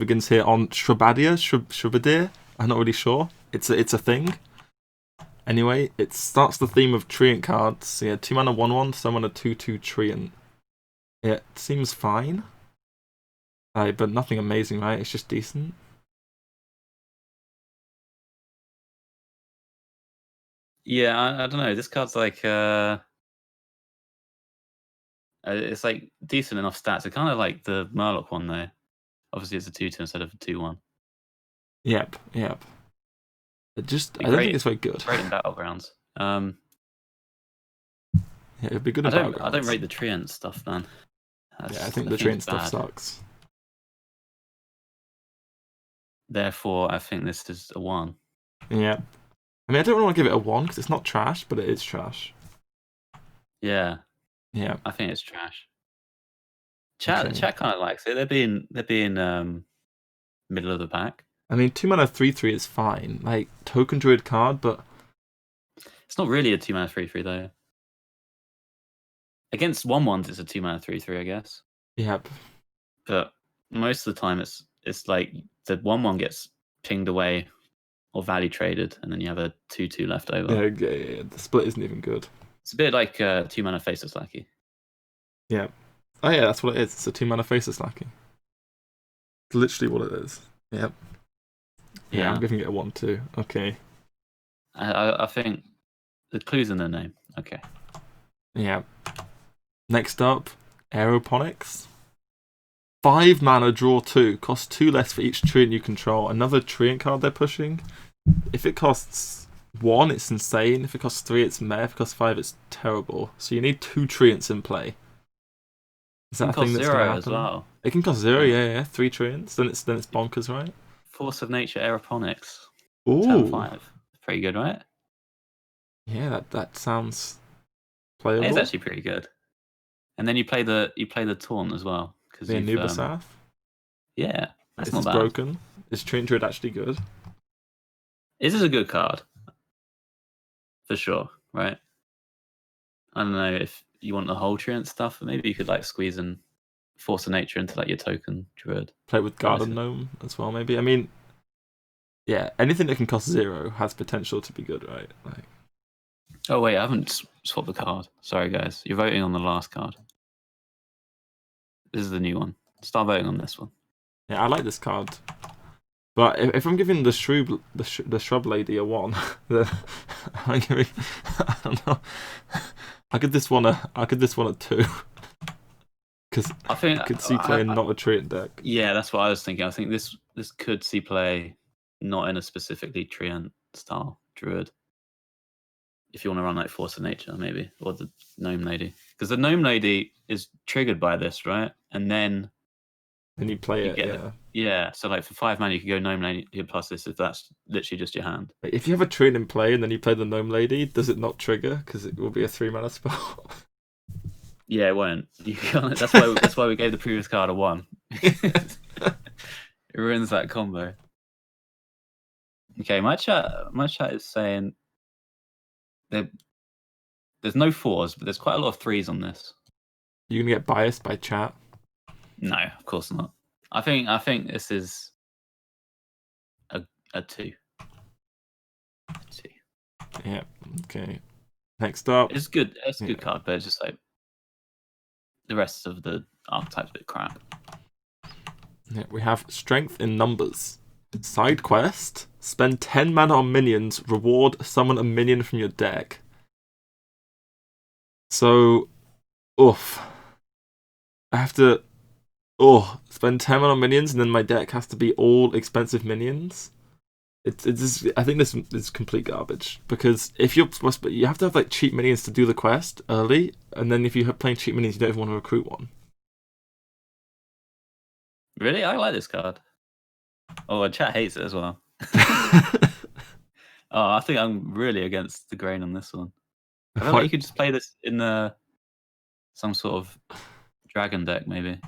begins here on Shrubadir. I'm not really sure. It's a thing. Anyway, it starts the theme of Treant cards. So yeah, 2 mana 1/1, summon a 2/2 Treant. It seems fine. But nothing amazing, right? It's just decent. Yeah, I don't know. This card's like it's like decent enough stats. It's kind of like the Warlock one though. Obviously, it's a 2/2 instead of a 2/1. Yep. I don't think it's very good. Great in battlegrounds. Yeah, it'd be good in I battlegrounds. don't rate the Treant stuff, man. I think the Treant stuff sucks. Therefore, I think this is a 1. Yeah. I mean, I don't really want to give it a 1 because it's not trash, but it is trash. Yeah. Yeah. I think it's trash. Chat kind of likes it. They're being middle of the pack. I mean, 2 mana 3/3 is fine. Like token druid card, but it's not really a 2 mana 3/3 though. Against 1/1s, it's a 2 mana 3/3, I guess. Yep. But most of the time, it's like the 1/1 gets pinged away or value traded, and then you have a 2/2 left over. Yeah. The split isn't even good. It's a bit like 2 mana Faceless Lackey. Yeah. Oh yeah, that's what it is. It's a 2 mana Faceless Lackey. It's literally what it is. Yep. Yeah, I'm giving it a 1 too. Okay. I think the clue's in the name. Okay. Yeah. Next up, Aeroponics. 5 mana, draw 2. Costs 2 less for each Treant you control. Another Treant card they're pushing. If it costs 1, it's insane. If it costs 3, it's meh. If it costs 5, it's terrible. So you need 2 Treants in play. Is that a thing that's going to happen? As well. It can cost 0, yeah. 3 Treants. Then it's bonkers, right? Force of Nature Aeroponics. Ooh. Turn 5. Pretty good, right? Yeah, that sounds playable. It's actually pretty good. And then you play the Taunt as well. The Anubasath? Yeah, that's not bad. Broken? Is Treant Druid actually good? This is a good card. For sure, right? I don't know if you want the whole Treant stuff, but maybe you could like squeeze in Force of Nature into like your token Druid. Play with Garden Gnome as well, maybe. I mean, yeah, anything that can cost 0 has potential to be good, right? Like. Oh wait, I haven't swapped the card. Sorry guys, you're voting on the last card. This is the new one. Start voting on this one. Yeah, I like this card. But if I'm giving the shrub lady a 1, then I'm giving, I don't know. I give this one a 2. Because I could see play not a Treant deck. Yeah, that's what I was thinking. I think this could see play not in a specifically Treant style Druid. If you want to run like Force of Nature, maybe, or the Gnome Lady, because the Gnome Lady is triggered by this, right? And then you play it, yeah. So like for 5 mana, you could go Gnome Lady plus this if that's literally just your hand. If you have a Treant in play and then you play the Gnome Lady, does it not trigger? Because it will be a 3 mana spell. Yeah, it won't. That's why we gave the previous card a 1. It ruins that combo. Okay, my chat is saying there's no 4s, but there's quite a lot of 3s on this. You're gonna get biased by chat? No, of course not. I think this is a 2. A 2. Yeah. Okay. Next up, it's good. It's a good card, but it's just like the rest of the archetype's a bit crap. Yeah, we have Strength in Numbers. Side quest. Spend 10 mana on minions. Reward, summon a minion from your deck. So, I have to spend 10 mana on minions, and then my deck has to be all expensive minions. It's just, I think this is complete garbage, because if you have to have like cheap minions to do the quest early, and then if you're playing cheap minions, you don't even want to recruit one. Really? I like this card. Oh, and chat hates it as well. I think I'm really against the grain on this one. I feel like you could just play this in some sort of dragon deck, maybe.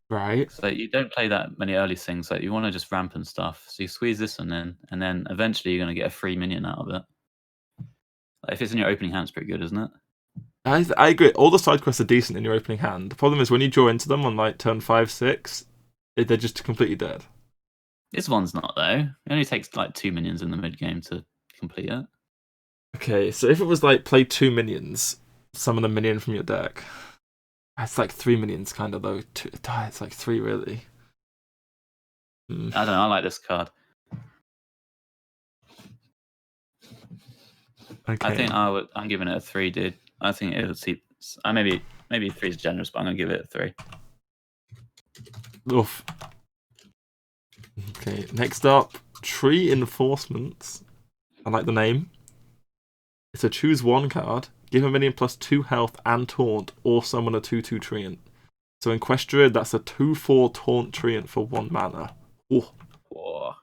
Right. So you don't play that many early things. Like you want to just ramp and stuff. So you squeeze this one in, and then eventually you're going to get a free minion out of it. Like if it's in your opening hand, it's pretty good, isn't it? I agree. All the side quests are decent in your opening hand. The problem is when you draw into them on like turn 5, 6, They're just completely dead. This one's not though. It only takes like 2 minions in the mid game to complete it. Okay, so if it was like play 2 minions, summon a minion from your deck. It's like 3 minions, kind of though. It's like 3 really. I don't know. I like this card. Okay. I think I'm giving it a 3, dude. I think it'll see. Maybe 3 is generous, but I'm gonna give it a 3. Oof. Okay, next up, Tree Enforcements. I like the name. It's a choose 1 card, give a minion +2 health and taunt, or summon a 2/2 treant. So in Quest Druid, that's a 2/4 taunt treant for 1 mana. Ooh. Whoa.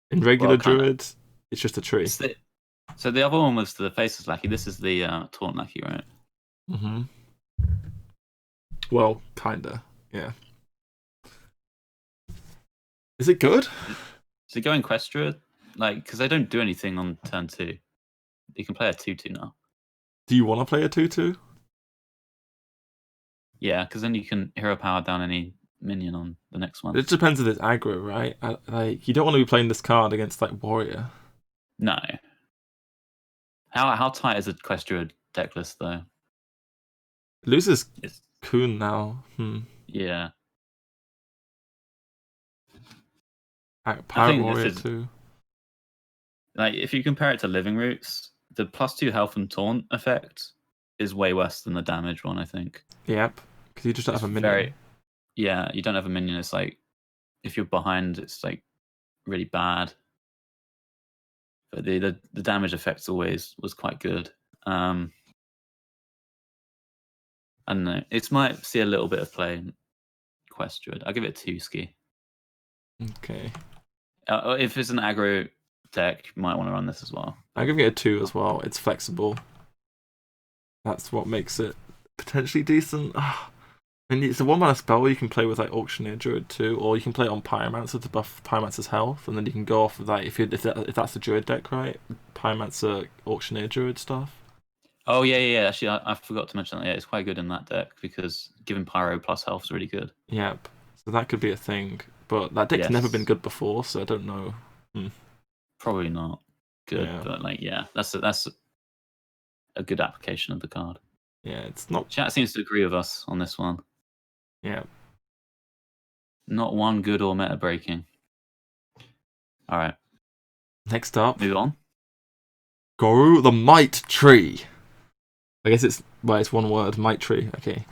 In regular Druid, it's just a tree. So the other one was the Faceless Lackey. This is the Taunt Lackey, right? Mm-hmm. Well, kinda, yeah. Is it good? Is it going Quest Druid? Like, because they don't do anything on turn 2. You can play a 2/2 now. Do you want to play a 2/2? Yeah, because then you can hero power down any minion on the next one. It depends if it's aggro, right? Like, you don't want to be playing this card against like Warrior. No. How tight is a Quest Druid deck list though? It loses Kuhn now. Yeah. Pirate Warrior too. Like, if you compare it to Living Roots, the +2 health and taunt effect is way worse than the damage one, I think. Yep, because you just don't have a minion. Yeah, you don't have a minion. It's like, if you're behind, it's like really bad. But the damage effect always was quite good. I don't know. It might see a little bit of play in Quest Druid. I'll give it a 2 ski. Okay. If it's an aggro deck, you might want to run this as well. I'm giving it a 2 as well. It's flexible. That's what makes it potentially decent. I mean, it's a 1 mana spell you can play with like Auctioneer Druid too, or you can play it on Pyromancer to buff Pyromancer's health, and then you can go off of that if that's the Druid deck, right? Pyromancer, Auctioneer Druid stuff. Oh yeah. Actually, I forgot to mention that. Yeah, it's quite good in that deck because giving Pyro plus health is really good. Yep. So that could be a thing, but that deck's never been good before, so I don't know. Probably not good, but like, yeah, that's a good application of the card. Yeah, it's not. Chat seems to agree with us on this one. Yeah. Not one good or meta breaking. All right. Next up, move on. Goru the Might Tree. I guess it's 1 word, Might Tree. Okay.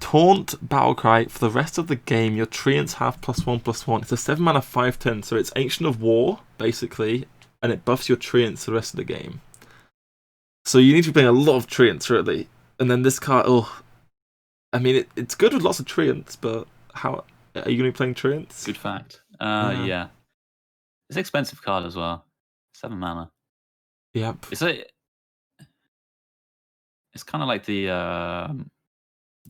Taunt Battlecry. For the rest of the game, your treants have +1/+1. It's a 7 mana 5/10, so it's Ancient of War, basically, and it buffs your treants the rest of the game. So you need to be playing a lot of treants, really. And then this card, I mean, it's good with lots of treants, but how are you going to be playing treants? Good fact. Yeah. It's an expensive card as well. 7 mana. Yep. It's kind of like the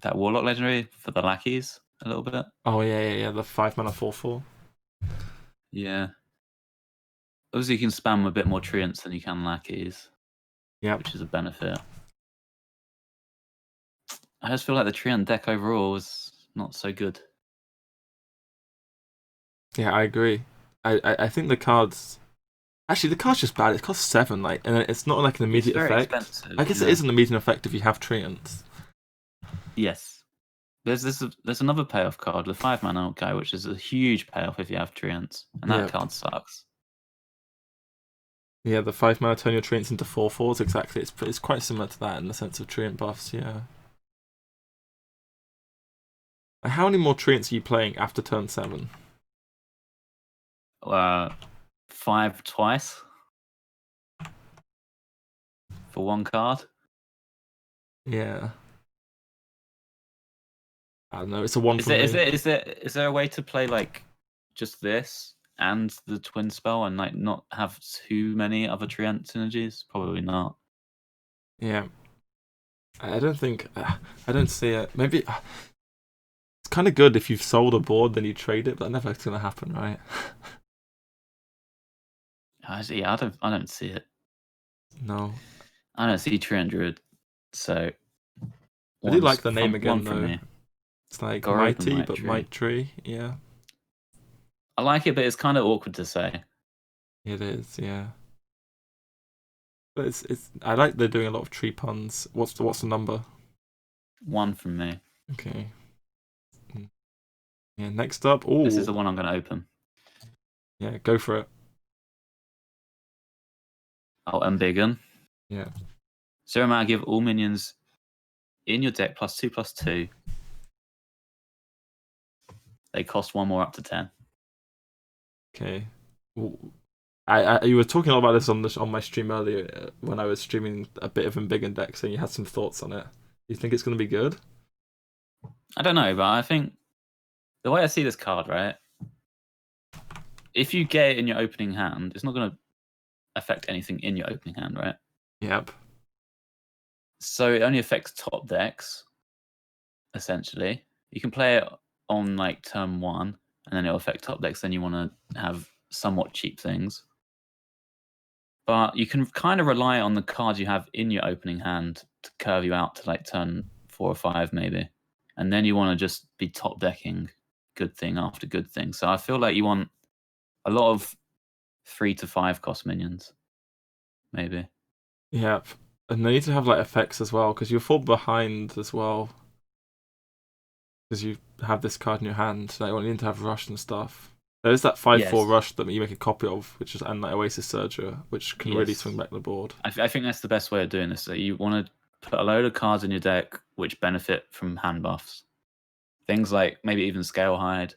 that Warlock legendary for the lackeys a little bit. Oh yeah. The 5 mana 4/4. Yeah. Obviously, you can spam a bit more treants than you can lackeys. Yeah. Which is a benefit. I just feel like the treant deck overall was not so good. Yeah, I agree. I think the card's just bad. It costs 7, and it's not like an immediate effect. Expensive, I guess it is an immediate effect if you have treants. Yes. There's another payoff card, the 5 mana guy, which is a huge payoff if you have treants, and that card sucks. Yeah, the 5 mana turn your treants into 4/4s. Exactly. It's quite similar to that in the sense of treant buffs. Yeah. How many more treants are you playing after turn 7? 5 twice for 1 card. Yeah. I don't know. It's a 1 for me. Is there a way to play like just this and the twin spell and like not have too many other treant synergies? Probably not. Yeah. I don't think. I don't see it. Maybe it's kind of good if you've sold a board, then you trade it, but that never going to happen, right? Yeah, I don't see it. No. I don't see Treant Druid. So I do like the name again, though. Me. It's like Goru Mighty, but Might Tree. Yeah. I like it, but it's kind of awkward to say. It is, yeah. But it's. I like they're doing a lot of tree puns. What's the number? 1 from me. Okay. Yeah. Next up. This is the Oh. one I'm going to open. Yeah. Go for it. Oh, Embiggen. Yeah. 0 mana, give all minions in your deck +2/+2. They cost 1 more up to 10. Okay. You were talking a lot about this on my stream earlier when I was streaming a bit of Embiggen deck, saying you had some thoughts on it. You think it's going to be good? I don't know, but I think the way I see this card, right? If you get it in your opening hand, it's not going to affect anything in your opening hand, right? Yep. So it only affects top decks, essentially. You can play it on like turn 1, and then it'll affect top decks. Then you want to have somewhat cheap things. But you can kind of rely on the cards you have in your opening hand to curve you out to like turn 4 or 5, maybe. And then you want to just be top decking good thing after good thing. So I feel like you want a lot of 3 to 5 cost minions, maybe. Yep. And they need to have like effects as well, because you'll fall behind as well. Because you have this card in your hand, so you need to have rush and stuff. There's that 5/4 Yes. rush that you make a copy of, which is and like Oasis Surger, which can really swing back the board. I think that's the best way of doing this. So you want to put a load of cards in your deck which benefit from hand buffs. Things like maybe even Scale Hide,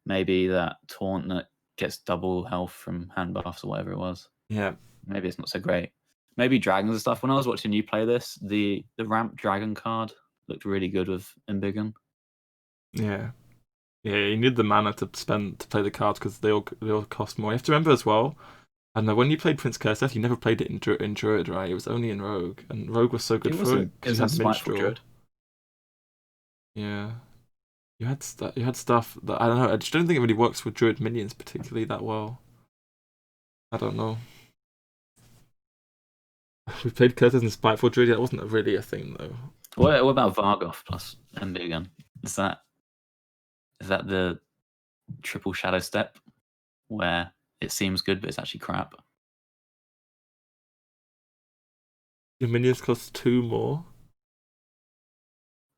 maybe that Taunt that gets double health from hand buffs or whatever it was. Yeah. Maybe it's not so great. Maybe dragons and stuff. When I was watching you play this, the ramp dragon card looked really good with Embiggen. Yeah. Yeah, you need the mana to spend to play the cards because they all cost more. You have to remember as well. I know when you played Prince Cursed, you never played it in Druid, right? It was only in Rogue, and Rogue was so good for it. It was a spiteful Druid. Yeah, you had stuff that I don't know. I just don't think it really works with Druid minions particularly that well. I don't know. We played Curses and Spiteful Druid. That wasn't really a thing though. What about Vargoth plus Embiggen? Is that the triple shadow step where it seems good but it's actually crap? Your minions cost 2 more.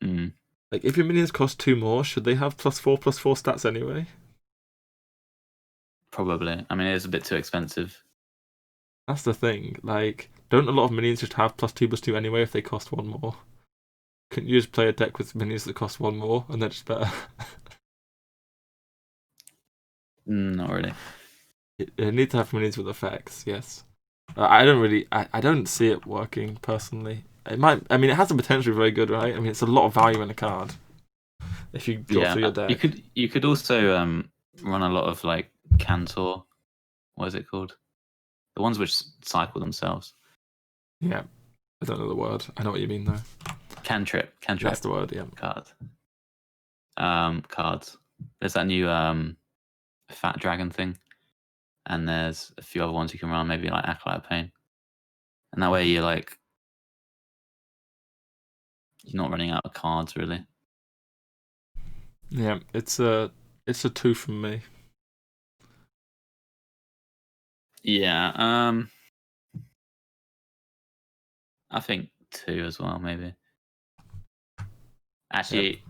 Mm. Like if your minions cost 2 more, should they have +4/+4 stats anyway? Probably. I mean, it is a bit too expensive. That's the thing. Like, don't a lot of minions just have +2/+2 anyway if they cost 1 more? Couldn't you just play a deck with minions that cost 1 more and they're just better? Not really. You need to have minions with effects, yes. I don't see it working personally. It might. I mean, it has the potential to be very good, right? I mean, it's a lot of value in a card. If you go through your deck, you could also run a lot of like Cantor. What is it called? The ones which cycle themselves. Yeah, I don't know the word. I know what you mean though. Cantrip. That's the word. Yeah. Cards. There's that new fat dragon thing, and there's a few other ones you can run. Maybe like Acolyte of Pain, and that way you're not running out of cards really. Yeah, it's a 2 from me. Yeah, I think 2 as well, maybe. Actually,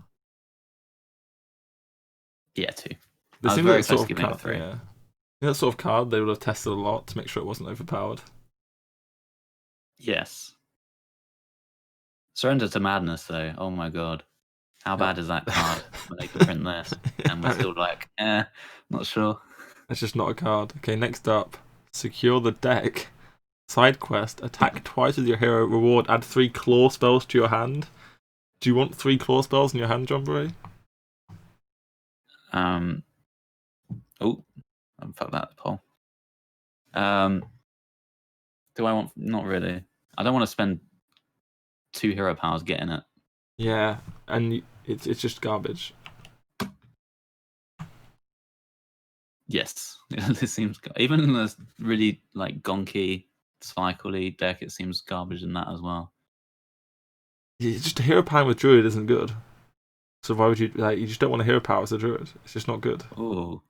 yeah, 2. This I was very close to giving it a 3. Yeah. That sort of card they would have tested a lot to make sure it wasn't overpowered. Yes. Surrender to Madness, though. Oh my god. How bad is that card when they can print this? And we're still like, not sure. It's just not a card. Okay, next up. Secure the deck. Side quest. Attack twice with your hero. Reward. Add 3 claw spells to your hand. Do you want 3 claw spells in your hand, Jambre? Oh, fuck that poll. Do I want? Not really. I don't want to spend 2 hero powers getting it. Yeah, and it's just garbage. Yes, it seems even in a really like gonky, cycle-y deck, it seems garbage in that as well. Yeah, just a hero power with Druid isn't good. So why would you you just don't want a hero power as a Druid? It's just not good. Oh,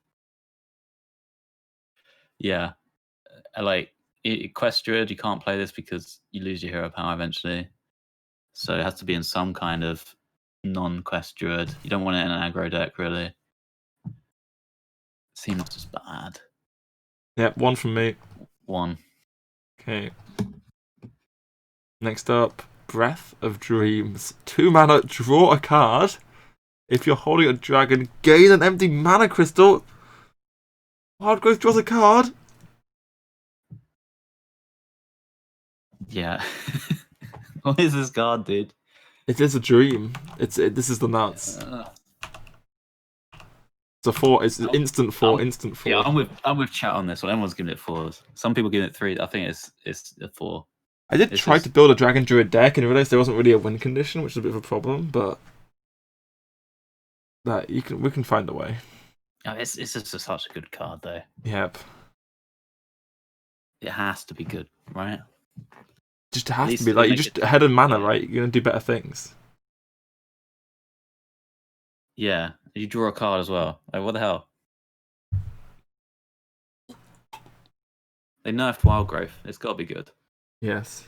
Yeah, like Quest Druid, you can't play this because you lose your hero power eventually. So it has to be in some kind of non-Quest Druid. You don't want it in an aggro deck, really. Seems just bad. Yep, 1 from me. 1. Okay. Next up, Breath of Dreams. 2 mana, draw a card. If you're holding a dragon, gain an empty mana crystal. Wild Growth draws a card. Yeah. What is this card, dude? It is a dream. This is the nuts. It's a 4. It's instant 4. Instant 4. Yeah, I'm with chat on this one. Everyone's giving it 4s. Some people giving it 3. I think it's a 4. I did try to build a Dragon Druid deck and realised there wasn't really a win condition, which is a bit of a problem. But that we can find a way. Oh, it's just such a good card, though. Yep. It has to be good, right? Just has to be like you just ahead of mana, right? You're gonna do better things. Yeah, you draw a card as well. Like, what the hell? They nerfed Wild Growth. It's got to be good. Yes.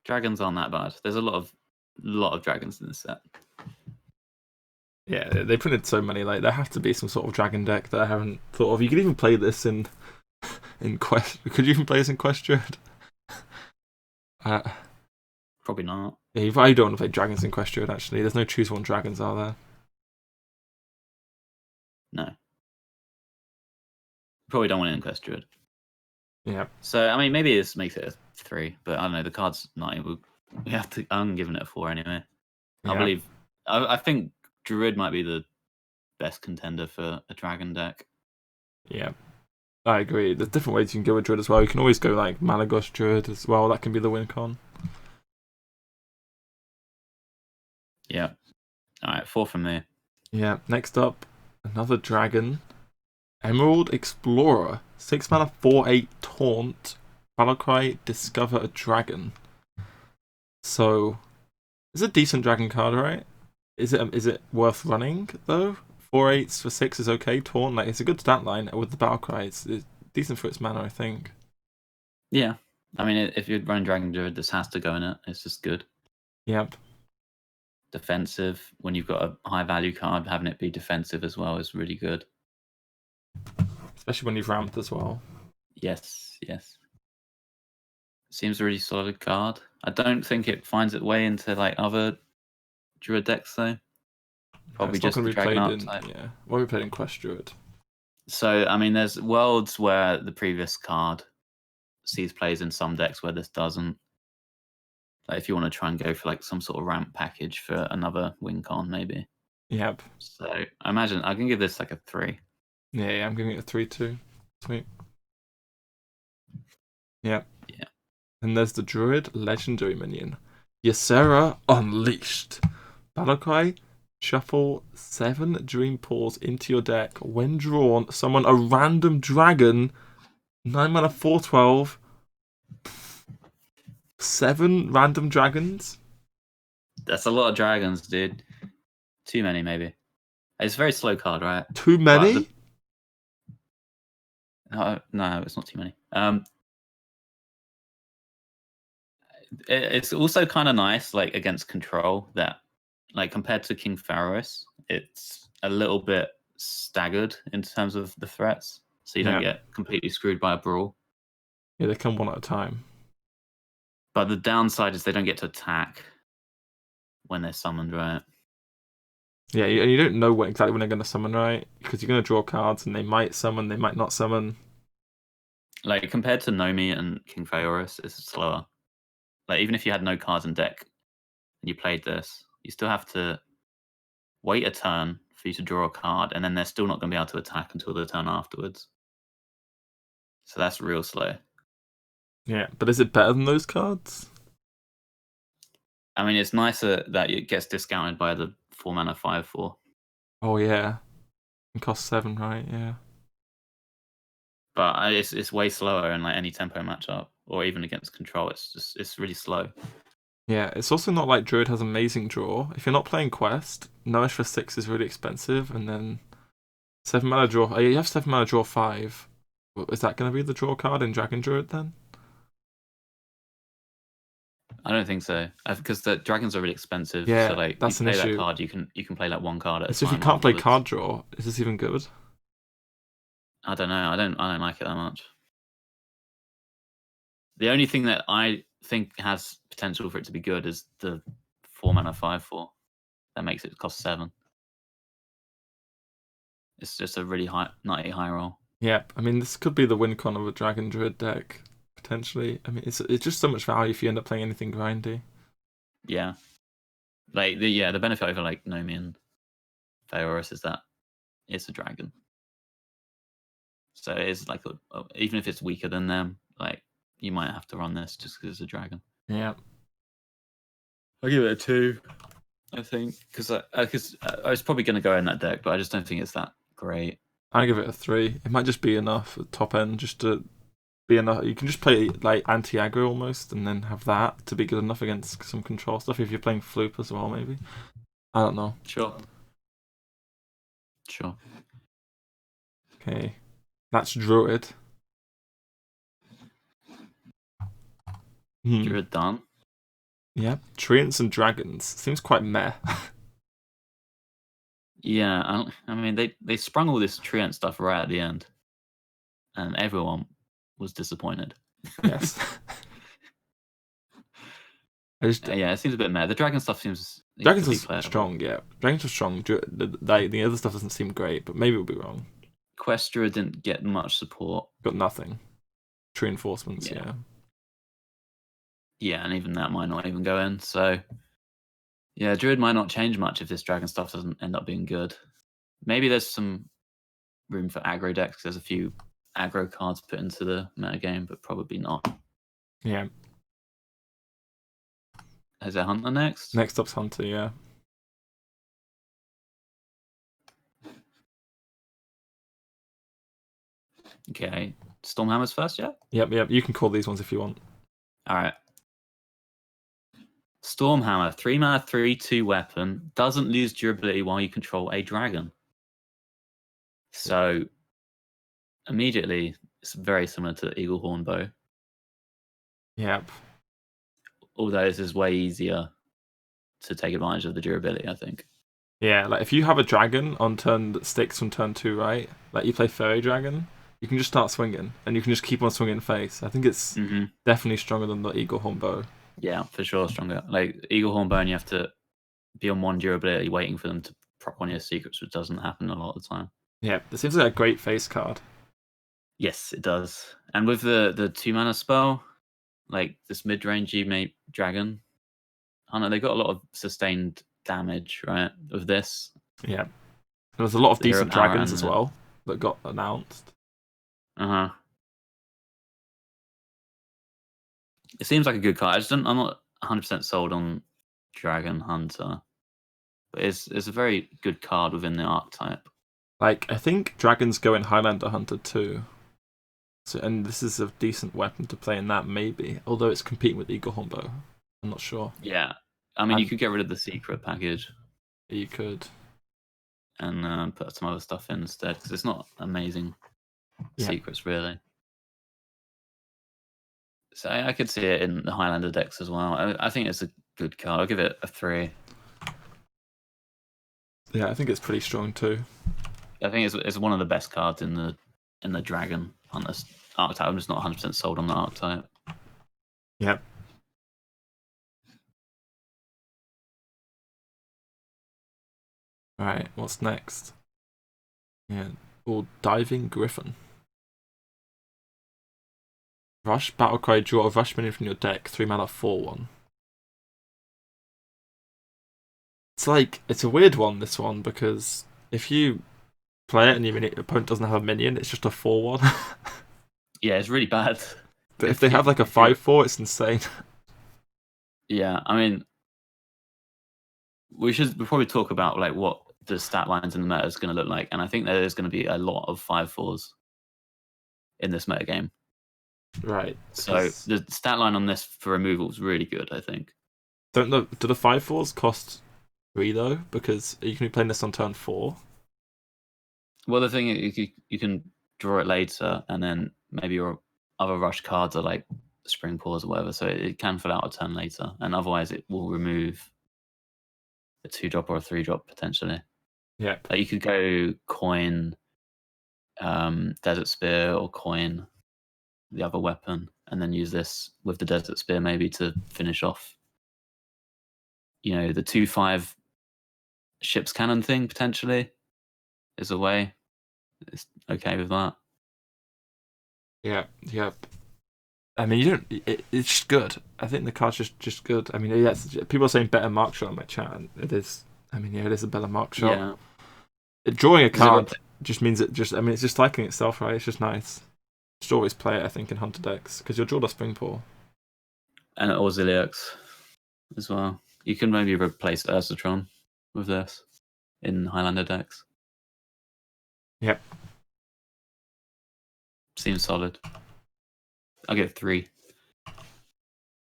Dragons aren't that bad. There's a lot of dragons in this set. Yeah, they printed so many. Like there has to be some sort of dragon deck that I haven't thought of. You could even play this in Quest. Could you even play this in Quest Druid? Probably not. Yeah, you probably don't want to play dragons in Quest Druid. Actually, there's no choose one dragons, are there? No. Probably don't want it in Quest Druid. Yeah. So I mean, maybe this makes it a 3, but I don't know. The card's not. We have to. I'm giving it a 4 anyway. Yeah. I think Druid might be the best contender for a dragon deck. Yeah. I agree. There's different ways you can go with Druid as well. You can always go like Malagos Druid as well. That can be the win con. Yeah. All right, 4 from me. Yeah. Next up, another dragon. Emerald Explorer. 6 mana, 4/8 taunt. Battlecry, discover a dragon. So, it's a decent dragon card, right? Is it worth running though? 4/8 for 6 is okay. Taunt, like it's a good stat line with the Battlecry. It's decent for its mana, I think. Yeah, I mean, if you're running Dragon Druid, this has to go in it. It's just good. Yep. Defensive. When you've got a high value card, having it be defensive as well is really good. Especially when you've ramped as well. Yes. Seems a really solid card. I don't think it finds its way into like other Druid decks though. Probably just the Dragon archetype. Yeah, what we played in Quest Druid. So I mean, there's worlds where the previous card sees plays in some decks where this doesn't. Like if you want to try and go for like some sort of ramp package for another win con, maybe. Yep. So I imagine I can give this like a 3. Yeah, I'm giving it a 3 too. Sweet. Yep. Yeah. And there's the Druid Legendary Minion. Ysera Unleashed. Battlecry, shuffle 7 Dream Pools into your deck. When drawn, summon a random dragon. 9 mana, 4/12. 7 random dragons. That's a lot of dragons, dude. Too many, maybe. It's a very slow card, right? Too many? No, it's not too many. It's also kind of nice, like against control, that like compared to King Pharaohs, it's a little bit staggered in terms of the threats, so you don't get completely screwed by a brawl. Yeah, they come one at a time. But the downside is they don't get to attack when they're summoned, right? Yeah, and you don't know exactly when they're going to summon, right? Because you're going to draw cards, and they might summon, they might not summon. Like compared to Nomi and King Pharaohs, it's slower. Like even if you had no cards in deck and you played this, you still have to wait a turn for you to draw a card, and then they're still not going to be able to attack until the turn afterwards. So that's real slow. Yeah, but is it better than those cards? I mean, it's nicer that it gets discounted by the 4 mana 5/4. Oh yeah, it costs 7, right? Yeah. But it's way slower in like any tempo matchup, or even against control. It's really slow. Yeah, it's also not like Druid has amazing draw. If you're not playing Quest, Nourish for 6 is really expensive, and then 7 mana draw. You have 7 mana draw 5 Is that going to be the draw card in Dragon Druid then? I don't think so, because the dragons are really expensive. Yeah, so like that's you an play that issue. card, you can play like one card at a So if you time can't play afterwards. card draw, is this even good? I don't know. I don't like it that much. The only thing that I think has potential for it to be good is the 4-mana 5/4. That makes it cost 7. It's just a really nutty high roll. Yep. I mean, this could be the win con of a Dragon Druid deck potentially. I mean, it's just so much value if you end up playing anything grindy. Yeah, like the benefit over like Nomi and Phaeorus is that it's a dragon. So it is like even if it's weaker than them, like you might have to run this just because it's a dragon. Yeah. I'll give it a 2. I think because I was probably going to go in that deck, but I just don't think it's that great. I give it a 3. It might just be enough at top end just to be enough. You can just play like anti-aggro almost, and then have that to be good enough against some control stuff. If you're playing Floop as well, maybe. I don't know. Sure. Okay, that's Druid. Druid done. Yeah, Treants and Dragons seems quite meh. Yeah, I mean they sprung all this Treant stuff right at the end, and everyone was disappointed. Yes. Yeah, it seems a bit meh. The dragon stuff seems Dragons are strong, yeah. Dragons are strong. The other stuff doesn't seem great, but maybe we'll be wrong. Questra didn't get much support. Got nothing. Tree Enforcements, yeah. Yeah, and even that might not even go in. So, yeah, Druid might not change much if this dragon stuff doesn't end up being good. Maybe there's some room for aggro decks. There's a few aggro cards put into the metagame, but probably not. Yeah. Is there Hunter next? Next up's Hunter, yeah. Okay. Stormhammer's first, yeah? Yep. You can call these ones if you want. Alright. Stormhammer, 3-mana, 3/2 weapon, doesn't lose durability while you control a dragon. So, immediately, it's very similar to Eagle Horn Bow. Yep. Although this is way easier to take advantage of the durability, I think. Yeah, like if you have a dragon on turn that sticks from turn 2, right? Like you play Fairy Dragon, you can just start swinging, and you can just keep on swinging face. I think it's definitely stronger than the Eagle Horn Bow. Yeah, for sure, stronger. Like Eagle Horn Bow, you have to be on 1 durability waiting for them to proc one of your secrets, which doesn't happen a lot of the time. Yeah, this seems like a great face card. Yes, it does. And with the 2-mana spell, like this mid-rangey dragon, I don't know, they got a lot of sustained damage, right, with this. Yeah. There was a lot of decent dragons as well that got announced. Uh-huh. It seems like a good card. I'm not 100% sold on Dragon Hunter. But it's a very good card within the archetype. Like, I think dragons go in Highlander Hunter too. So, and this is a decent weapon to play in that, maybe. Although it's competing with Eagle Horn Bow. I'm not sure. Yeah. I mean, you could get rid of the secret package. You could. And put some other stuff in instead, because it's not amazing secrets, really. So I could see it in the Highlander decks as well. I think it's a good card. I'll give it a 3. Yeah, I think it's pretty strong too. I think it's one of the best cards in the Dragon Hunter archetype. I'm just not 100% sold on the archetype. Yep. Alright, what's next? Yeah. Or Diving Griffin. Rush, Battlecry, draw a rush minion from your deck, 3-mana 4/1. It's a weird one, this one, because if you play it and your opponent doesn't have a minion, it's just a 4/1. Yeah, it's really bad. But if they have like a 5/4, it's insane. Yeah, I mean, we'll probably talk about like what the stat lines in the meta is going to look like, and I think there is going to be a lot of 5/4s in this meta game. Right. So the stat line on this for removal is really good, I think. Do the 5/4s cost 3 though? Because you can be playing this on turn 4. Well, the thing is, you can draw it later, and then maybe your other rush cards are like Spring Pause or whatever, so it can fill out a turn later, and otherwise it will remove a 2-drop or a 3-drop potentially. Yeah. Like you could go coin Desert Spear or coin the other weapon, and then use this with the Desert Spear maybe to finish off, the 2/5 ship's cannon thing potentially is a way. It's okay with that. Yeah. I mean, you don't. It's just good. I think the card's just good. I mean, yes, people are saying better mark shot in my chat, and it is. I mean, yeah, it is a better mark shot. Yeah. Drawing a card just means it just. I mean, it's just liking itself, right? It's just nice. Should always play it, I think, in Hunter decks because you'll draw the Spring Paw. And Auxiliacs as well. You can maybe replace Ursatron with this in Highlander decks. Yep. Seems solid. I'll give 3.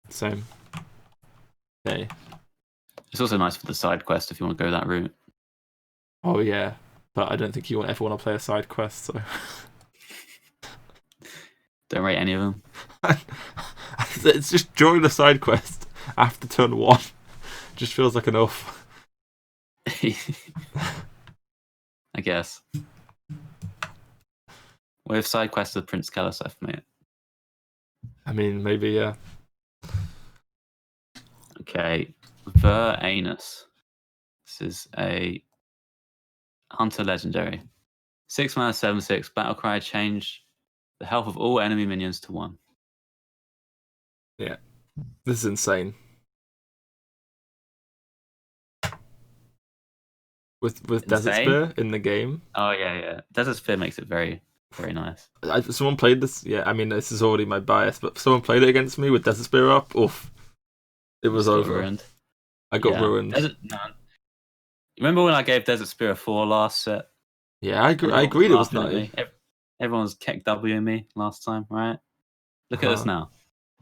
Same. Okay. It's also nice for the side quest if you want to go that route. Oh yeah, but I don't think you ever want to play a side quest, so. Don't rate any of them. It's just drawing the side quest after turn 1. Just feels like enough. I guess. What if side quests are Prince Keliseth, mate? I mean, maybe, yeah. Okay. Anus. This is a Hunter Legendary. 6 mana, 7/6. Battlecry, change the health of all enemy minions to 1. Yeah. This is insane. With Desert Spear in the game. Oh, yeah. Desert Spear makes it very, very nice. Someone played this. Yeah, I mean, this is already my bias, but someone played it against me with Desert Spear up. Oof. It was over. Ruined. I got ruined. Remember when I gave Desert Spear a 4 last set? Yeah, I agreed it was nice. Everyone was Keck W'ing me last time, right? Look at us now.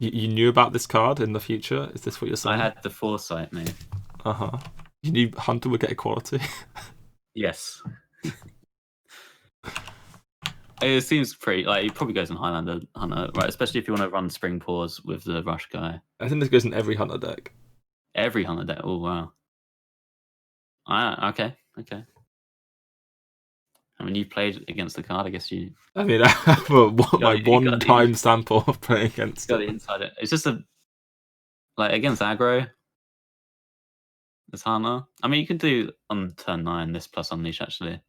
You knew about this card in the future? Is this what you're saying? I had the foresight, mate. You knew Hunter would get equality? Yes. It seems pretty, like, it probably goes in Highlander Hunter, right? Especially if you want to run Spring Pause with the Rush guy. I think this goes in every Hunter deck. Every Hunter deck? Oh, wow. Okay. I mean, you played against the card, I guess you... I mean, I have my one-time sample of playing against it. Got the inside. It's just against aggro, it's Hunter. I mean, you can do on turn 9 this plus Unleash, actually.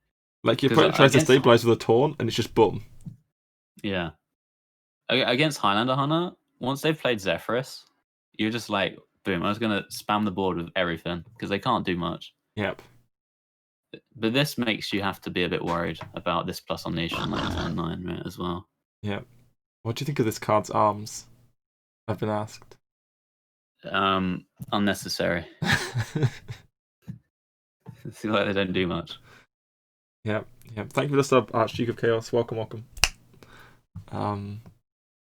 Like, your opponent tries to stabilize with a taunt, and it's just boom. Yeah. Against Highlander Hunter, once they've played Zephyrus, you're just like, boom, I was going to spam the board with everything, because they can't do much. Yep. But this makes you have to be a bit worried about this plus Unleash on turn 9, right, as well. Yeah. What do you think of this card's arms? I've been asked. Unnecessary. It seems like they don't do much. Yeah. Thank you for the sub, Archduke of Chaos. Welcome.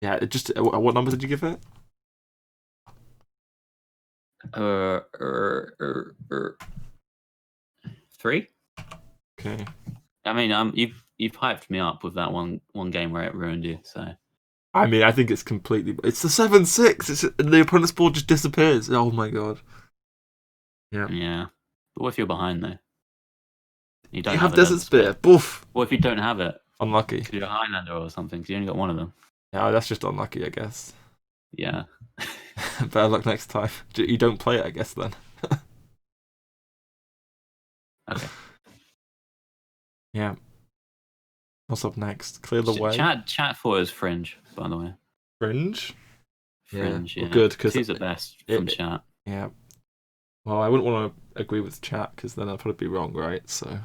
Yeah. What number did you give it? 3. Okay. I mean, you've hyped me up with that one game where it ruined you. So. I mean, I think it's completely. It's the 7/6. The opponent's board just disappears. Oh my god. Yeah. Yeah. But what if you're behind though? You don't have Desert Spear. Boof. What if you don't have it? Unlucky. Because you're a Highlander or something. Because you only got one of them. Yeah, that's just unlucky, I guess. Yeah. Better luck next time. You don't play it, I guess, then. Okay. Yeah. What's up next? Clear the way. Chat for is Fringe, by the way. Fringe? Fringe, yeah. Well, good, because he's the best from chat. Yeah. Well, I wouldn't want to agree with chat, because then I'd probably be wrong, right? So.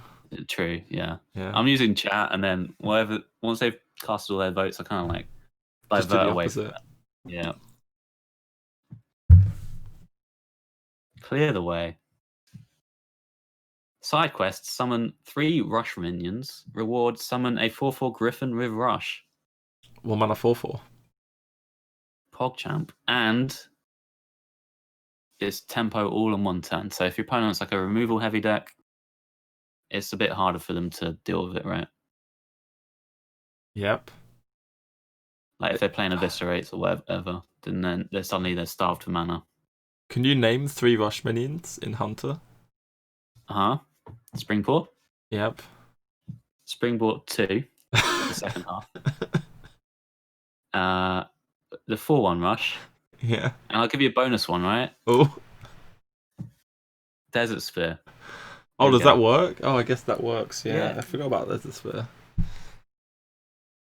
True, yeah. I'm using chat, and then once they've casted all their votes, I kind of like divert away from it. Yeah. Clear the way. Side quest, summon 3 rush minions. Reward, summon a 4/4 Griffin with rush. 1 mana 4/4. PogChamp. And it's tempo all in one turn. So if your opponent's like a removal heavy deck, it's a bit harder for them to deal with it, right? Yep. Like if they're playing Eviscerates or whatever, then they're starved for mana. Can you name 3 rush minions in Hunter? Springport. Yep. Springport 2, the second half. The 4-1 rush. Yeah. And I'll give you a bonus one, right? Oh. Desert Spear. Oh, does that work? Oh, I guess that works. Yeah. Yeah. I forgot about Desert Spear.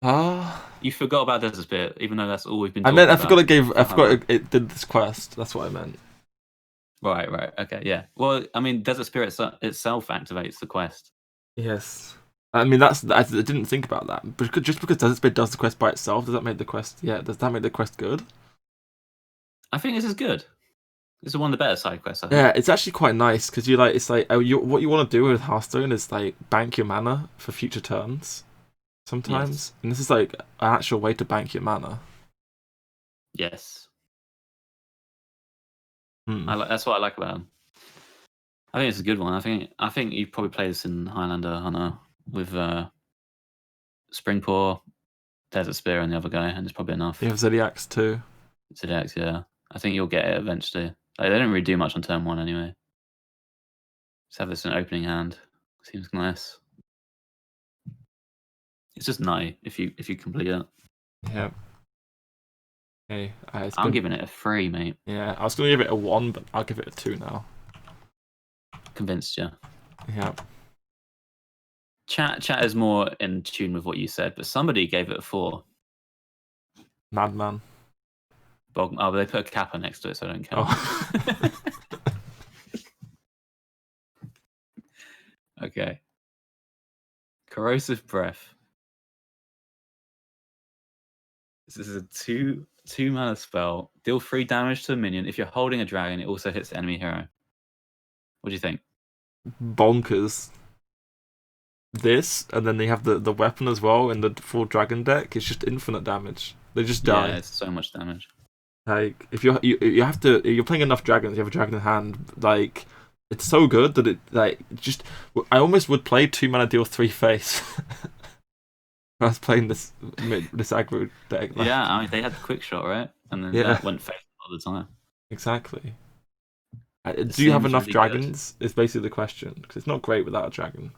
Ah. You forgot about Desert Spear, even though that's all we've been I talking meant I about. forgot it did this quest. That's what I meant. Right. Okay, yeah. Well, I mean, Desert Spear itself activates the quest. Yes. I mean, I didn't think about that. But just because Desert Spear does the quest by itself, does that make the quest? Yeah. Does that make the quest good? I think this is good. This is one of the better side quests, I think. Yeah, it's actually quite nice because what you want to do with Hearthstone is like bank your mana for future turns. Sometimes, Yes. and this is like an actual way to bank your mana. Yes. Hmm. That's what I like about them. I think it's a good one. I think you probably play this in Highlander Hunter with Springpaw, Desert Spear, and the other guy, and it's probably enough. You have Zodiacs too. Zodiacs, yeah. I think you'll get it eventually. Like, they don't really do much on turn 1 anyway. Just have this in opening hand. Seems nice. It's just nutty if you complete it. Yeah. Okay. I'm giving it a 3, mate. Yeah, I was gonna give it a 1, but I'll give it a 2 now. Convinced you. Yeah. Chat is more in tune with what you said, but somebody gave it a 4. Madman. Oh, but they put a kappa next to it, so I don't count. Oh. Okay. Corrosive Breath. This is a 2 mana spell. Deal 3 damage to a minion. If you're holding a dragon, it also hits the enemy hero. What do you think? Bonkers. This, and then they have the weapon as well in the full dragon deck. It's just infinite damage. They just die. Yeah, it's so much damage. Like if you have to, if you're playing enough dragons, you have a dragon in hand. Like it's so good that it like just. I almost would play 2 mana deal 3 face. I was playing this aggro deck. Like, Yeah, I mean they had the quick shot, right? And then that went face all the time. Exactly. Do you have enough really dragons? Is basically the question, because it's not great without a dragon.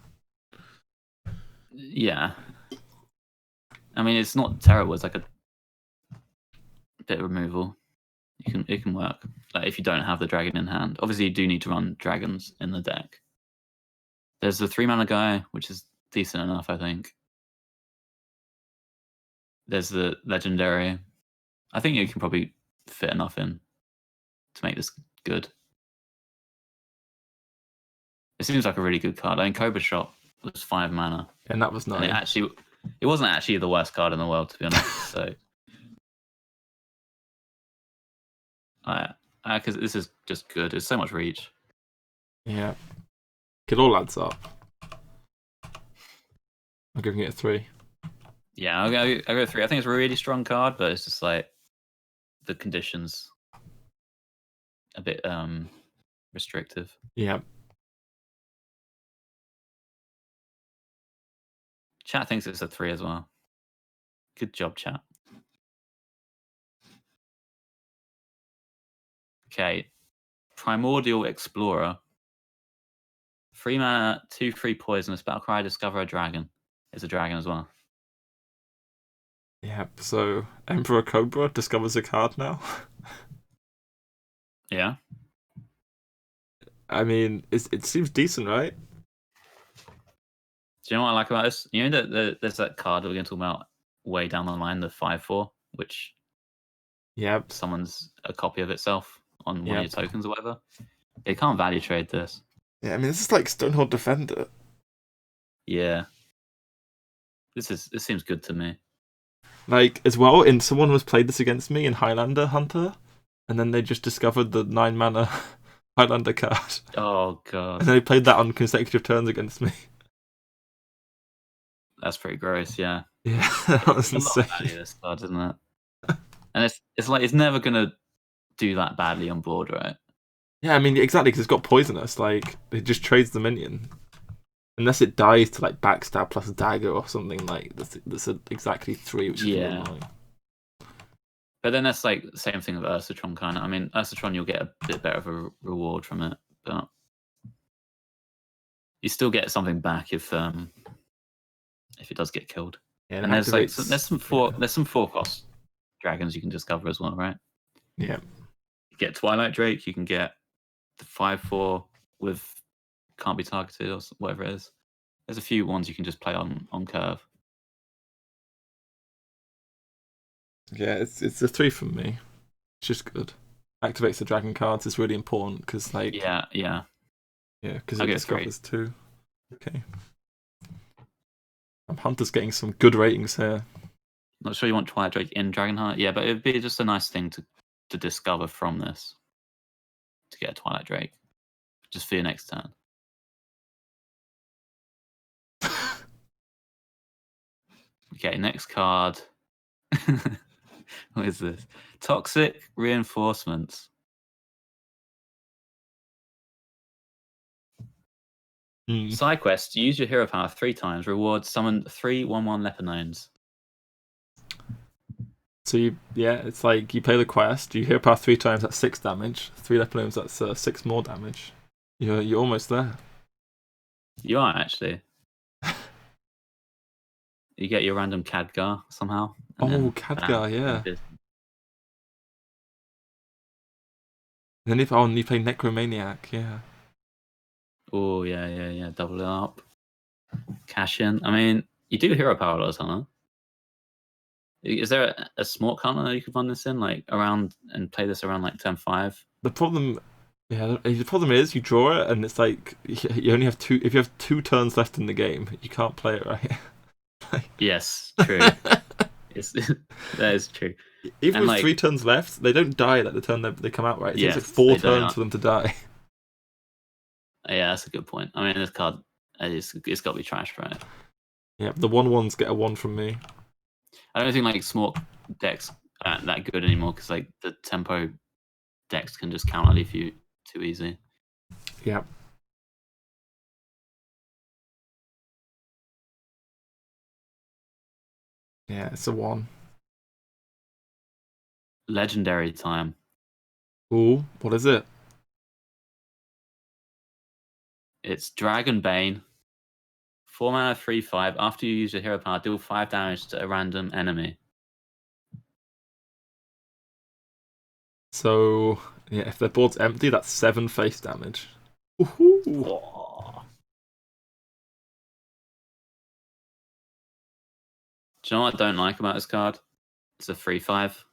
Yeah. I mean, it's not terrible. It's like a bit of removal. It can work. Like if you don't have the dragon in hand, obviously you do need to run dragons in the deck. There's the 3 mana guy, which is decent enough, I think. There's the legendary. I think you can probably fit enough in to make this good. It seems like a really good card. I mean, Cobra Shot was 5 mana, and that was nice. And it wasn't actually the worst card in the world, to be honest. So, because this is just good. It's so much reach. Yeah, it all adds up. I'm giving it a 3. Yeah, I'll go 3. I think it's a really strong card, but it's just like the conditions a bit restrictive. Yeah. Chat thinks it's a 3 as well. Good job, chat. Okay. Primordial Explorer. 3 mana, 2/3 poisonous. Battlecry, discover a dragon. It's a dragon as well. Yeah, so Emperor Cobra discovers a card now. Yeah. I mean, it seems decent, right? Do you know what I like about this? You know that there's that card that we're going to talk about way down the line, the 5/4, which summons a copy of itself on one of your tokens or whatever. It can't value trade this. Yeah, I mean, this is like Stonehold Defender. Yeah. This seems good to me. Like, as well, someone was played this against me in Highlander Hunter, and then they just discovered the 9 mana Highlander card. Oh, God. And they played that on consecutive turns against me. That's pretty gross, yeah. Yeah, that was insane. A lot of value, this card, isn't it? And it's like, it's never going to do that badly on board, right? Yeah, I mean, exactly, because it's got poisonous. Like, it just trades the minion. Unless it dies to like backstab plus dagger or something like that's exactly 3, which is Yeah. annoying. But then that's like the same thing with Ursatron kind of. I mean, Ursatron you'll get a bit better of a reward from it, but you still get something back if it does get killed. Yeah, and there's like there's some 4 cost dragons you can discover as well, right? Yeah. You get Twilight Drake, you can get the 5/4 with can't be targeted or whatever it is. There's a few ones you can just play on curve. Yeah, it's a 3 from me. It's just good. Activates the dragon cards is really important because like Yeah, because I'll it go discovers 2. Okay. Hunter's getting some good ratings here. Not sure you want Twilight Drake in Dragonheart. Yeah, but it'd be just a nice thing to discover from this. To get a Twilight Drake. Just for your next turn. Okay, next card. What is this? Toxic Reinforcements. Side quest, use your hero power 3 times. Reward summon 3 1/1 Leponones. So it's like you play the quest, you hero power 3 times, that's 6 damage. 3 Leponomes, that's 6 more damage. You're almost there. You are actually. You get your random Khadgar somehow. Oh, Khadgar, yeah. Then you play Necromaniac, yeah. Oh yeah. Double it up. Cash in. I mean, you do hero power a lot, huh? Is there a smart counter you could run this in, like around and play this around like turn 5? The problem is you draw it and it's like you only have 2. If you have 2 turns left in the game, you can't play it right. Yes, true. That is true. Even with 3 turns left, they don't die like the turn they come out, right? It takes like 4 turns for them to die. Yeah, that's a good point. I mean, this card, it's got to be trash, right? Yeah, the 1/1s get a 1 from me. I don't think like smart decks aren't that good anymore because like the tempo decks can just counter leaf you too easy. Yeah. Yeah, it's a 1. Legendary time. Ooh, what is it? It's Dragonbane. 4 mana, 3/5. After you use your hero power, deal 5 damage to a random enemy. So yeah, if their board's empty, that's 7 face damage. Ooh. Oh. Do you know what I don't like about this card? It's a 3/5.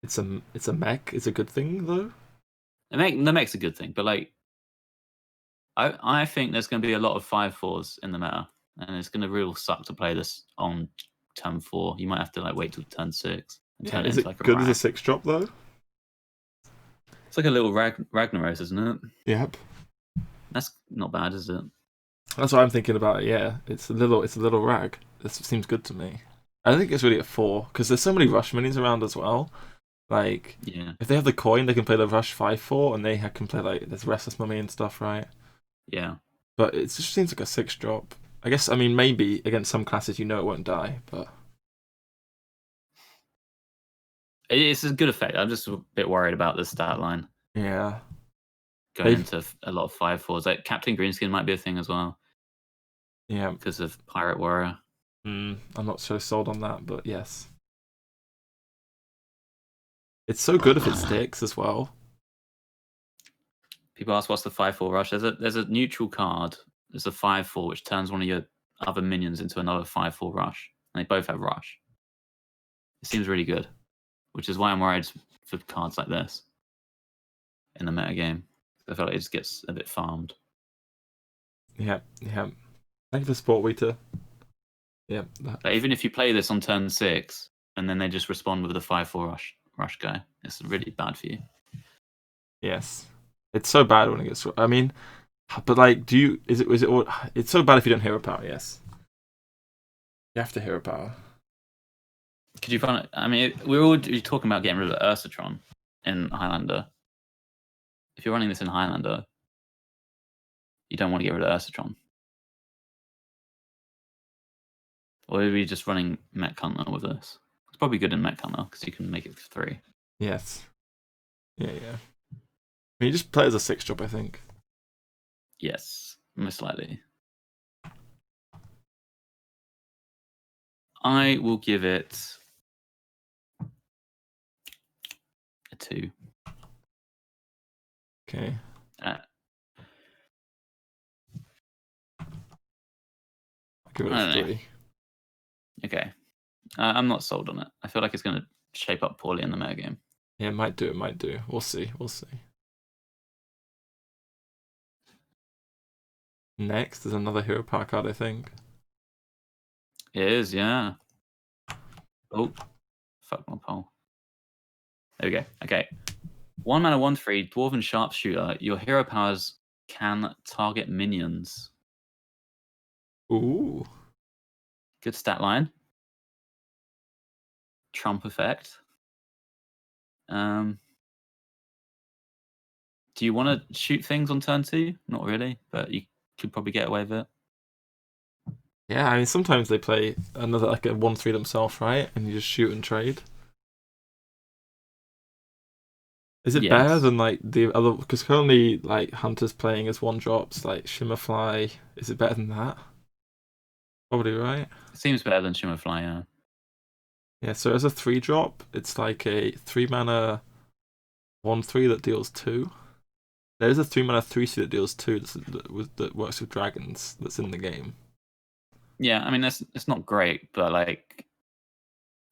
It's a mech. It's a good thing though. The mech's a good thing, but like, I think there's going to be a lot of 5/4s in the meta, and it's going to real suck to play this on turn 4. You might have to like wait till turn 6 and turn it is into it like a good rag. as a 6-drop though? It's like a little Ragnaros, isn't it? Yep. That's not bad, is it? That's what I'm thinking about. Yeah, it's a little rag. This seems good to me. I think it's really a 4 because there's so many rush minis around as well. Like, Yeah. if they have the coin, they can play the rush 5/4, and they can play like there's restless mummy and stuff, right? Yeah. But it just seems like a 6-drop. I guess. I mean, maybe against some classes, it won't die, but It's a good effect. I'm just a bit worried about the stat line. yeah. Going into a lot of 5/4s. Like Captain Greenskin might be a thing as well. Yeah. Because of Pirate Warrior. I'm not so sold on that, but yes. It's so good if it sticks as well. People ask what's the 5/4 rush. There's a neutral card. There's a 5/4 which turns one of your other minions into another 5/4 rush. And they both have rush. It seems really good. Which is why I'm worried for cards like this in the meta game. I feel like it just gets a bit farmed. Yeah. Thank you for Sport Weeter. Yeah. But even if you play this on turn 6 and then they just respond with a 5/4 rush guy, it's really bad for you. Yes. It's so bad when it gets. I mean, but like, is it? It's so bad if you don't hero power. Yes. You have to hero power. Could you find it? I mean, we're all talking about getting rid of Ursatron in Highlander. If you're running this in Highlander, you don't want to get rid of Ursatron. Or are we just running Mech Hunter with this? It's probably good in Mech Hunter because you can make it 3. Yes. Yeah. I mean, you just play as a 6-drop, I think. Yes, most likely. I will give it a 2. Okay. Uh, I'll give it I a don't know. 3. Okay. I'm not sold on it. I feel like it's going to shape up poorly in the meta game. Yeah, it might do. We'll see. Next is another hero power card, I think. It is, yeah. Oh, fuck my pole. There we go. Okay. 1 mana, 1/3, Dwarven Sharpshooter. Your hero powers can target minions. Ooh. Good stat line. Trump effect. Do you want to shoot things on turn 2? Not really, but you could probably get away with it. Yeah, I mean, sometimes they play another, like a 1/3 themselves, right? And you just shoot and trade. Is it better than like the other? Because currently, like Hunter's playing as 1-drops, like Shimmerfly. Is it better than that? Probably, right? It seems better than Shimmerfly, yeah. Yeah, so as a 3-drop, it's like a 3 mana 1/3 that deals 2. There is a 3 mana 3/2 that deals 2 that works with dragons that's in the game. Yeah, I mean, it's not great, but like,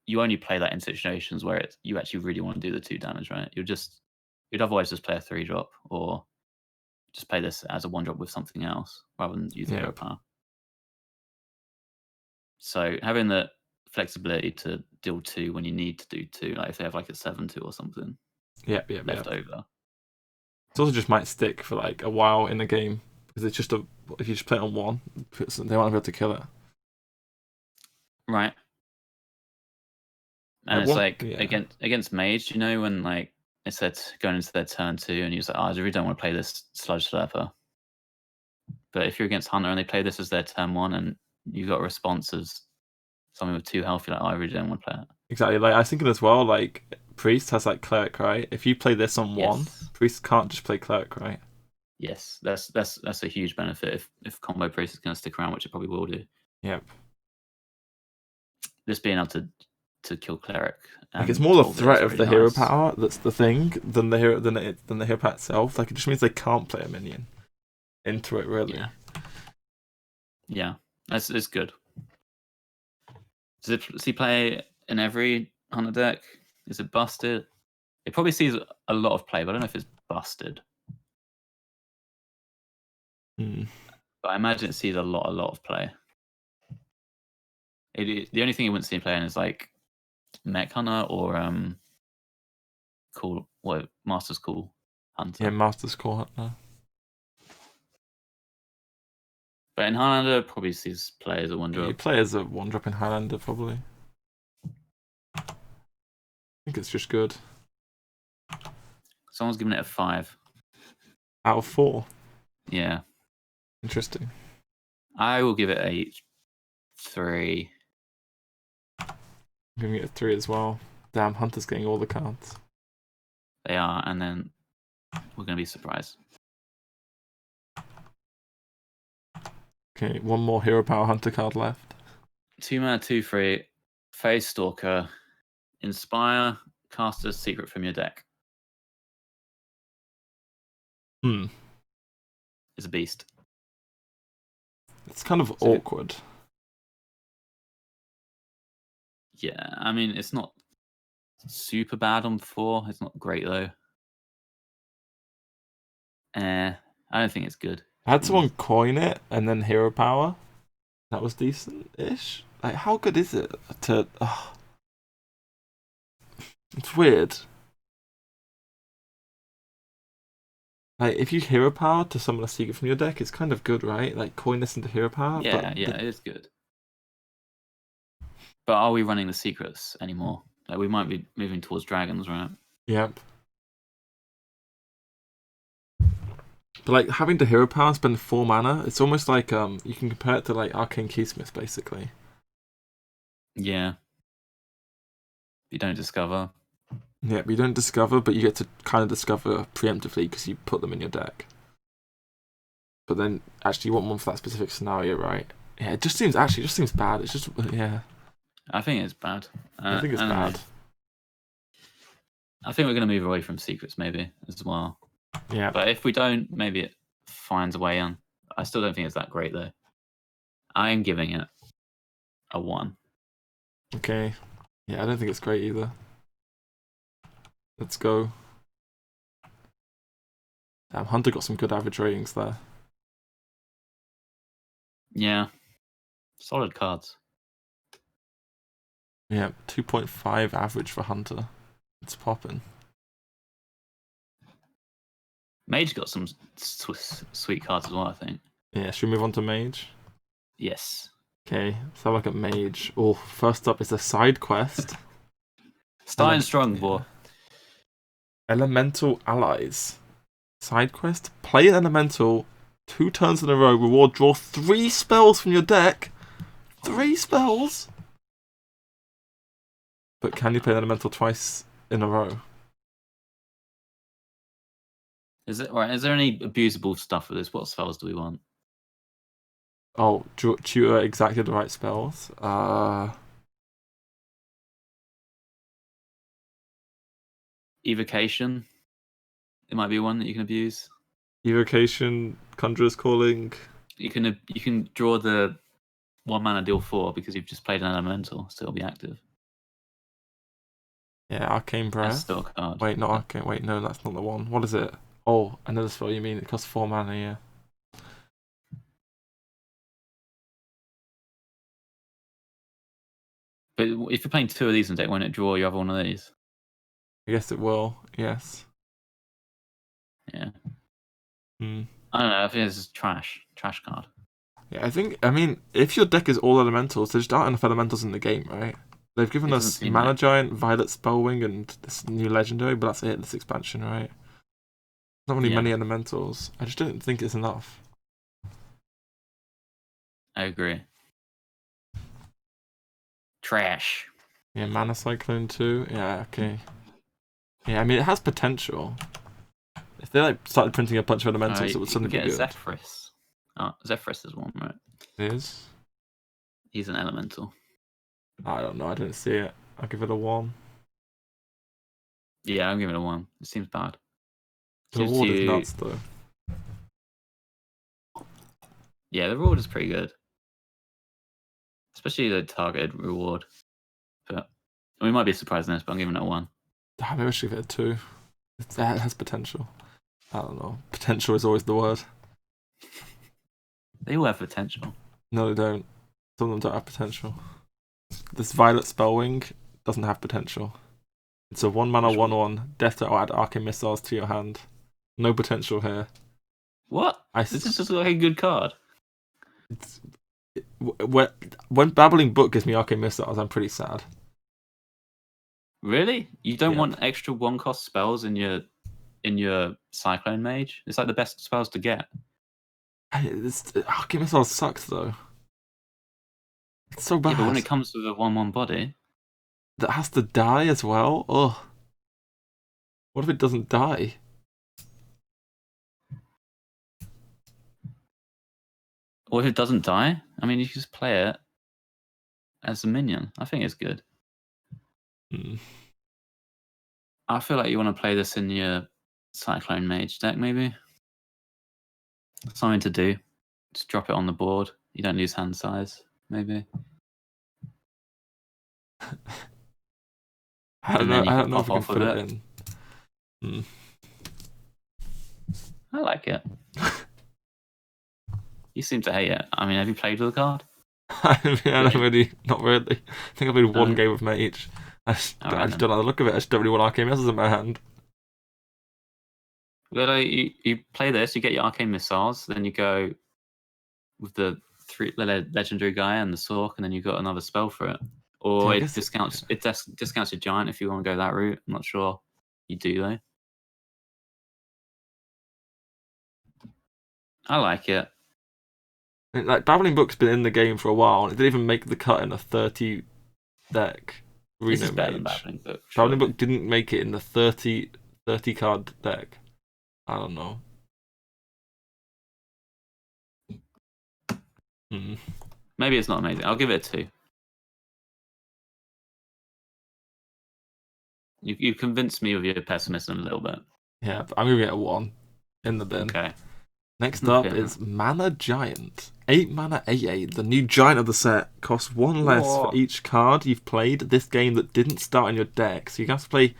you only play that in situations where you actually really want to do the 2 damage, right? You'd otherwise just play a 3-drop or just play this as a 1-drop with something else rather than use hero power. So having the flexibility to deal 2 when you need to do 2, like if they have like a 7/2 or something left over. It also just might stick for like a while in the game because it's just if you just play it on 1, they won't be able to kill it. Right. And it's like against Mage, you know, when like it said going into their turn 2 and you're like, I really don't want to play this Sludge Slurper. But if you're against Hunter and they play this as their turn 1 and you got a response as something with 2 health, you're like, I really don't want to play it. Exactly. Like I was thinking as well, like Priest has like Cleric, right? If you play this on 1, Priest can't just play Cleric, right? Yes, that's a huge benefit if combo Priest is going to stick around, which it probably will do. Yep. This being able to kill Cleric. Like it's more the threat of the hero power that's the thing than the hero power itself. Like it just means they can't play a minion into it, really. Yeah, it's good. Does he play in every Hunter deck? Is it busted? It probably sees a lot of play, but I don't know if it's busted. But I imagine it sees a lot of play. The only thing you wouldn't see him playing is like Mech Hunter or Master's Call Hunter. Yeah, Master's Call Hunter. But in Highlander, probably sees play as a 1-drop. You play as a 1-drop in Highlander, probably. I think it's just good. Someone's giving it a 5. Out of 4? Yeah. Interesting. I will give it a 3. I'm giving it a 3 as well. Damn, Hunter's getting all the cards. They are, and then we're going to be surprised. Okay, one more Hero Power Hunter card left. 2 mana, 2/3, Phase Stalker, Inspire, Caster's Secret from your deck. It's a beast. It's kind of awkward. Yeah, I mean, it's not super bad on 4. It's not great, though. I don't think it's good. I had someone coin it and then Hero Power. That was decent-ish. Like, how good is it to... It's weird. Like, if you Hero Power to summon a secret from your deck, it's kind of good, right? Like, coin this into Hero Power. Yeah, it is good. But are we running the secrets anymore? Like, we might be moving towards dragons, right? Yep. But like having the Hero Power spend 4 mana, it's almost like you can compare it to like Arcane Keysmith, basically. Yeah. You don't discover. Yeah, but you don't discover, but you get to kind of discover preemptively because you put them in your deck. But then, actually, you want one for that specific scenario, right? Yeah, it just seems bad. It's just, yeah. I think it's bad. I think it's I don't know. bad. I think we're going to move away from secrets maybe as well. Yeah. But if we don't, maybe it finds a way on. I still don't think it's that great though. I am giving it a 1. Okay. Yeah, I don't think it's great either. Let's go. Damn, Hunter got some good average ratings there. Yeah. Solid cards. Yeah, 2.5 average for Hunter. It's popping. Mage got some sweet cards as well, I think. Yeah, should we move on to Mage? Yes. Okay, let's have a look at Mage. Oh, first up is a side quest. Starting strong, boy. Elemental Allies. Side quest. Play an elemental 2 turns in a row. Reward, draw 3 spells from your deck. 3 spells? But can you play an elemental twice in a row? Is there any abusable stuff with this? What spells do we want? Oh, tutor exactly the right spells. Evocation. It might be one that you can abuse. Evocation, Conjurer's Calling. You can draw the 1 mana deal 4 because you've just played an elemental, so it'll be active. Yeah, Arcane That's Breath. still a card. Wait, not Arcane. Wait, no, that's not the one. What is it? Oh, another spell you mean. It costs 4 mana, yeah. But if you're playing 2 of these in deck, won't it draw your other one of these? I guess it will, yes. Yeah. Hmm. I don't know. I think this is trash card. Yeah, I mean, if your deck is all elementals, there just aren't enough elementals in the game, right? They've given It us doesn't seem Mana like- Giant, Violet Spellwing, and this new legendary, but that's it, this expansion, right? Not really Yeah. many elementals. I just don't think it's enough. I agree. Trash. Yeah, Mana Cyclone too. Yeah, okay. Yeah, I mean, it has potential. If they like started printing a bunch of elementals, it would suddenly be get good. Zephyrus. Oh, Zephyrus is one, right? It is? He's an elemental. I don't know, I don't see it. I'll give it a 1. Yeah, I'm giving it a 1. It seems bad. The Gives reward is you- nuts, though. Yeah, the reward is pretty good. Especially the targeted reward. But we might be surprised in this, but I'm giving it a 1. Maybe I should give it a 2. It has potential. I don't know. Potential is always the word. They all have potential. No, they don't. Some of them don't have potential. This Violet Spellwing doesn't have potential. It's a 1 mana Which one? 1/1. Death to add Arcane Missiles to your hand. No potential here. What? This is just like a good card. When Babbling Book gives me Arcane Missiles, I'm pretty sad. Really? You don't Yeah. want extra 1-cost spells in your Cyclone Mage? It's like the best spells to get. Arcane Missiles sucks though. It's so bad. Yeah, but when it comes with a 1/1 body, That has to die as well? Ugh. What if it doesn't die? or if it doesn't die, I mean, you can just play it as a minion. I think it's good. Hmm. I feel like you want to play this in your Cyclone Mage deck, maybe. Something to do. Just drop it on the board. You don't lose hand size, maybe. I don't And know. then you I can don't know if pop we can off fit with it in. I like it. You seem to hate it. I mean, have you played with the card? I mean, I don't really, not really. I think I played one No. game of Mage. I just Alright, don't like the look of it. I just don't really want Arcane Missiles in my hand. Well, you play this, you get your Arcane Missiles, then you go with the legendary guy and the Sork, and then you got another spell for it. Or Yeah, I it guess- discounts your giant if you want to go that route. I'm not sure you do though. I like it. Like Babbling Book's been in the game for a while, and it didn't even make the cut in a 30 deck. This Reno is better than Mage. Babbling Book. Babbling surely. Book didn't make it in the 30 card deck. I don't know. Hmm. Maybe it's not amazing. I'll give it a 2. You convinced me with your pessimism a little bit. Yeah, but I'm gonna get a 1 in the bin. Okay. Next up Okay. is Mana Giant. 8 mana 8/8. The new giant of the set costs 1 less Whoa. for each card you've played this game that didn't start in your deck. So you have to play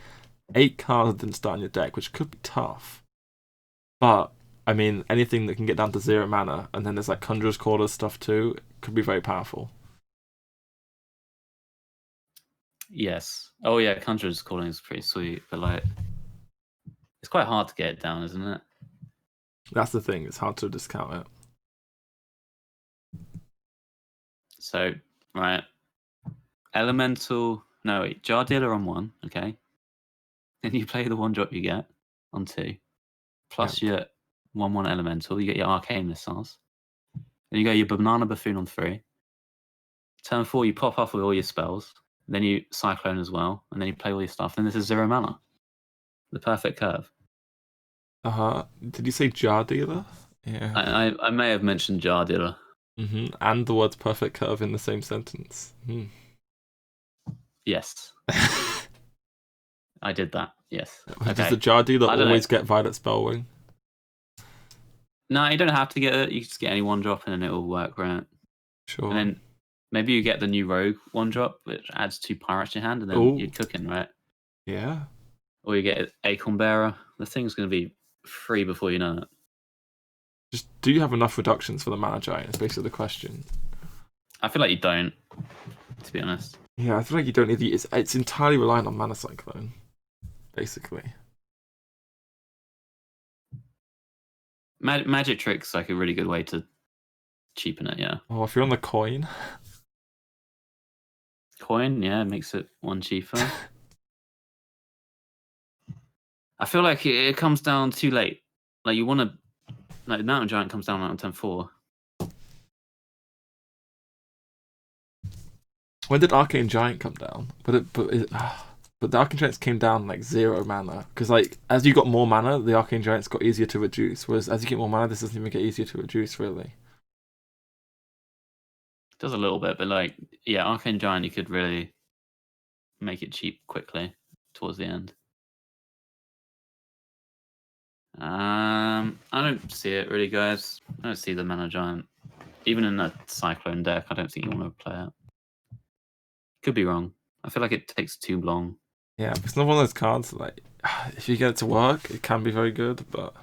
8 cards that didn't start in your deck, which could be tough. But I mean, anything that can get down to 0 mana, and then there's like Conjurer's Quarters stuff too, could be very powerful. Yes. Oh yeah, Conjurer's Calling is pretty sweet, but like, it's quite hard to get it down, isn't it? That's the thing, it's hard to discount it. So, right. Elemental. No, wait. Jar Dealer on 1, okay? Then you play the 1-drop you get on 2. Plus your 1/1 Elemental. You get your Arcane Missiles. Then you go your Banana Buffoon on 3. Turn 4, you pop off with all your spells. Then you Cyclone as well. And then you play all your stuff. Then this is 0 mana. The perfect curve. Did you say Jar Dealer? Yeah. I may have mentioned Jar Dealer. And the words perfect curve in the same sentence. Yes. I did that. Yes. Does Okay. the Jar Dealer I don't always know. get Violet Spellwing? No, you don't have to get it. You just get any 1-drop and it'll work, right? Sure. And then maybe you get the new Rogue 1-drop, which adds 2 pirates to your hand, and then you're cooking, right? Yeah. Or you get Acorn Bearer. The thing's going to be free before you know it. Just do you have enough reductions for the Mana Giant? Is basically the question. I feel like you don't, to be honest. Yeah, I feel like you don't need the. It's entirely reliant on Mana Cyclone, basically. Magic Trick's like a really good way to cheapen it, yeah. Oh, if you're on the coin. Coin, yeah, makes it 1 cheaper. I feel like it comes down too late. Like you want to, like the Mountain Giant comes down on turn 4. When did Arcane Giant come down? But the Arcane Giants came down like 0 mana. Because like as you got more mana, the Arcane Giants got easier to reduce. Whereas as you get more mana, this doesn't even get easier to reduce, really. It does a little bit, but like, yeah, Arcane Giant, you could really make it cheap quickly towards the end. I don't see it really, guys. I don't see the Mana Giant. Even in a Cyclone deck, I don't think you want to play it. Could be wrong. I feel like it takes too long. Yeah, it's not one of those cards like if you get it to work, it can be very good, but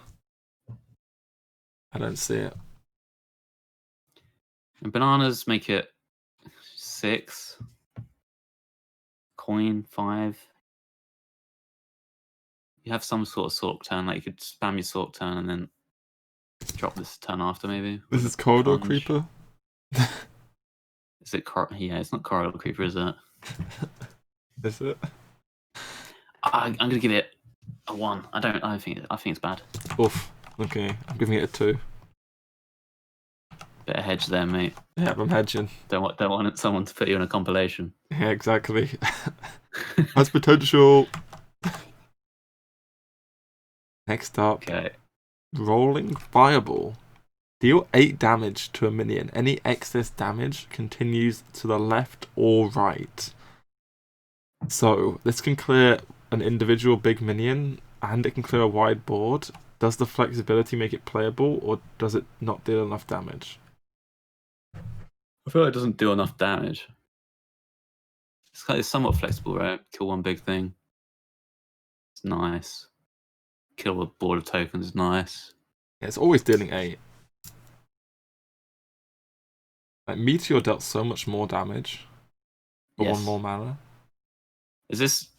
I don't see it. And bananas make it 6. Coin 5. You have some sort of Sork turn, like you could spam your Sork turn and then drop this turn after, maybe. This is Corridor Plunge. Creeper. Is it? Yeah, it's not Corridor Creeper, is it? Is it? I'm gonna give it a 1. I think it's bad. Oof. Okay, I'm giving it a 2. Bit of hedge there, mate. Yeah, I'm hedging. Don't want someone to put you in a compilation. Yeah, exactly. Has potential. Next up, Okay. Rolling Fireball. Deal 8 damage to a minion. Any excess damage continues to the left or right. So, this can clear an individual big minion, and it can clear a wide board. Does the flexibility make it playable, or does it not deal enough damage? I feel like it doesn't do enough damage. It's somewhat flexible, right? Kill one big thing. It's nice. Kill a board of tokens is nice. Yeah, it's always dealing 8. Like, Meteor dealt so much more damage for Yes. 1 more mana. Is this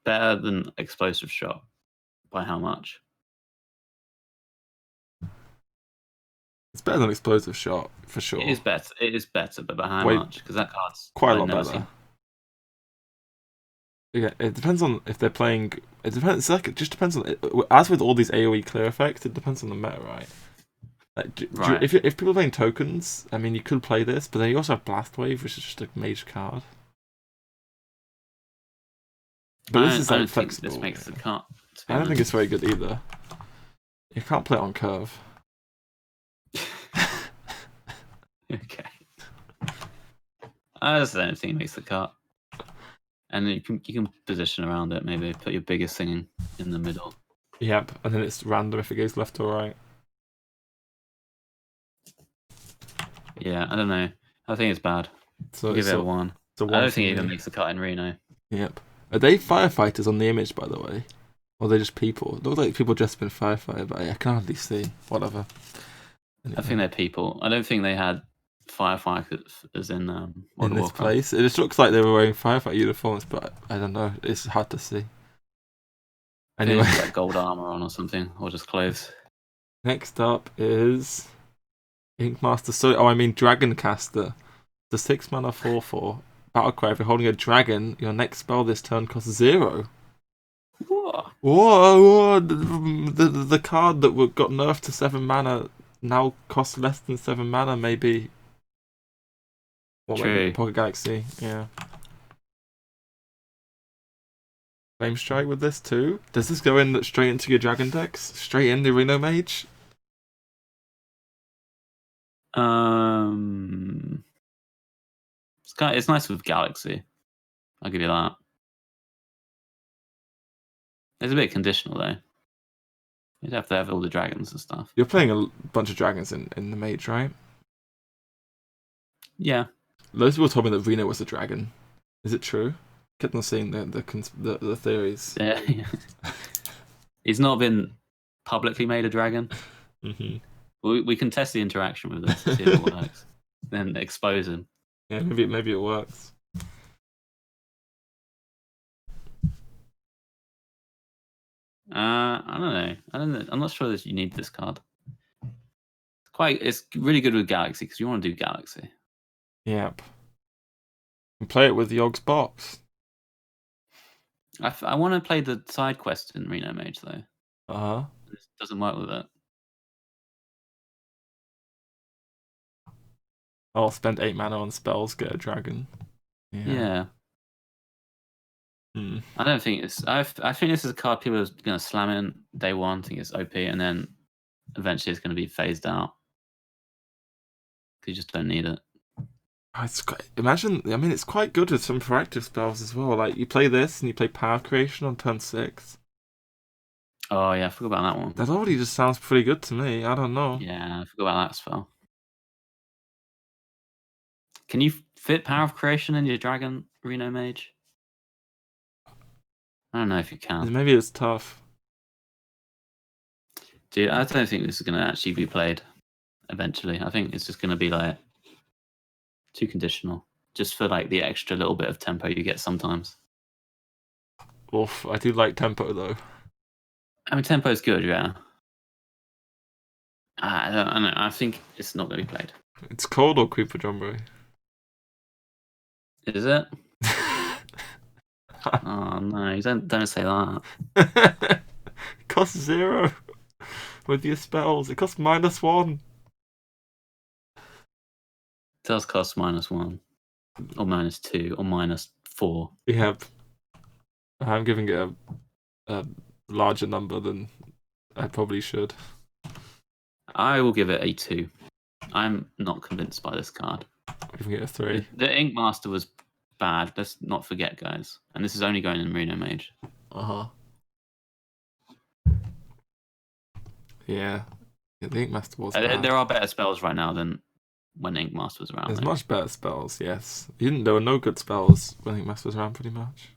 better than Explosive Shot? By how much? It's better than Explosive Shot, for sure. It is better, but by how Wait, much? Because that card's quite a I've lot never better. seen. Yeah, it depends on if they're playing. It depends. It's like, it just depends on. As with all these AOE clear effects, it depends on the meta, right? Like, Right. if people are playing tokens, I mean, you could play this, but then you also have Blast Wave, which is just a mage card. But this is I like don't think flexible. this makes the cut. I don't think it's very good either. You can't play it on curve. Okay. I just don't think it makes the cut. And you can position around it, maybe put your biggest thing in the middle. Yep, and then it's random if it goes left or right. Yeah, I don't know. I think it's bad. So Give it a 1. It's a I 1 don't for think it me. even makes the cut in Reno. Yep. Are they firefighters on the image, by the way? Or are they just people? It looks like people dressed up in firefighter, but I can hardly see. Whatever. Anyway. I think they're people. I don't think they had firefighters in in this place. It just looks like they were wearing firefighter uniforms, but I don't know. It's hard to see. Anyway, like gold armor on or something, or just clothes. Next up is Inkmaster. Dragoncaster. The 6 mana 4/4 battlecry. If you're holding a dragon, your next spell this turn costs 0. Whoa! The card that got nerfed to 7 mana now costs less than 7 mana, maybe. True. Pocket Galaxy, yeah. Flame Strike with this too. Does this go in straight into your dragon decks? Straight in the Reno Mage? It's nice with Galaxy. I'll give you that. It's a bit conditional though. You'd have to have all the dragons and stuff. You're playing a bunch of dragons in the Mage, right? Yeah. Loads of people told me that Reno was a dragon. Is it true? Kept on seeing the theories. Yeah. He's not been publicly made a dragon. Mm-hmm. We can test the interaction with this to see if it works. Then expose him. Yeah, maybe it works. I don't know. I'm not sure that you need this card. It's really good with Galaxy because you want to do Galaxy. Yep. And play it with Yogg's box. I want to play the side quest in Reno Mage though. It doesn't work with it. I'll spend 8 mana on spells, get a dragon. Yeah. I don't think it's. I think this is a card people are going to slam in day one, think it's OP, and then eventually it's going to be phased out. You just don't need it. It's quite good with some proactive spells as well. Like you play this and you play Power Creation on turn 6. Oh yeah, I forgot about that one. That already just sounds pretty good to me. I don't know. Yeah, I forgot about that spell. Can you fit Power of Creation in your Dragon Reno Mage? I don't know if you can. Maybe it's tough. Dude, I don't think this is going to actually be played eventually. I think it's just going to be like too conditional. Just for like the extra little bit of tempo you get sometimes. Oof, I do like tempo though. I mean, tempo's good, yeah. I don't know. I think it's not going to be played. It's cold or Creeper Jambre? Is it? Oh no! Don't say that. It costs 0 with your spells. It costs -1. It does cost -1, or -2, or -4. Yep. I'm giving it a larger number than I probably should. I will give it a 2. I'm not convinced by this card. I'm giving it a 3. The Ink Master was bad. Let's not forget, guys. And this is only going in Reno Mage. Yeah, the Ink Master was bad. There are better spells right now than when Ink Master was around. There's much better spells, yes. There were no good spells when Ink Master was around, pretty much.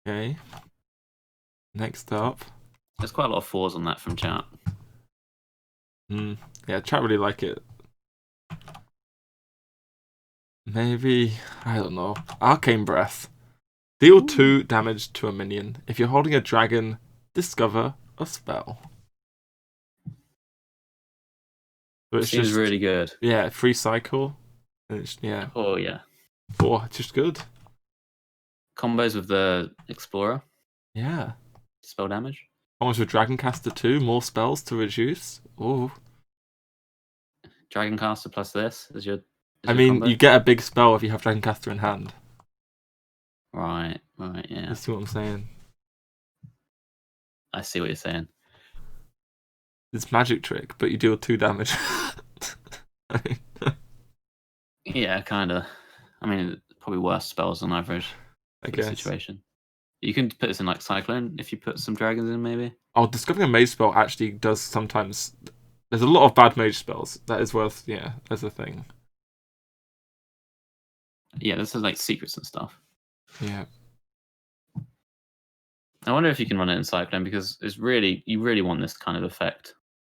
Okay. Next up. There's quite a lot of 4s on that from chat. Yeah, chat really like it. Maybe, I don't know. Arcane Breath. Deal 2 damage to a minion. If you're holding a dragon, discover a spell. So it's Seems really good. Yeah, free cycle. Yeah. Oh yeah. It's just good. Combos with the Explorer. Yeah. Spell damage. Combos with Dragoncaster 2, more spells to reduce. Oh. Dragoncaster plus this is your. You get a big spell if you have Dragoncaster in hand. Right, yeah. You see what I'm saying? I see what you're saying. It's magic trick, but you deal 2 damage. Yeah, kind of. I mean, probably worse spells on average I for the guess. situation. You can put this in like Cyclone if you put some dragons in, maybe. Oh, discovering a mage spell actually does sometimes. There's a lot of bad mage spells. That is worth, yeah, as a thing. Yeah, this is like secrets and stuff. Yeah. I wonder if you can run it in Cyclone because it's really you really want this kind of effect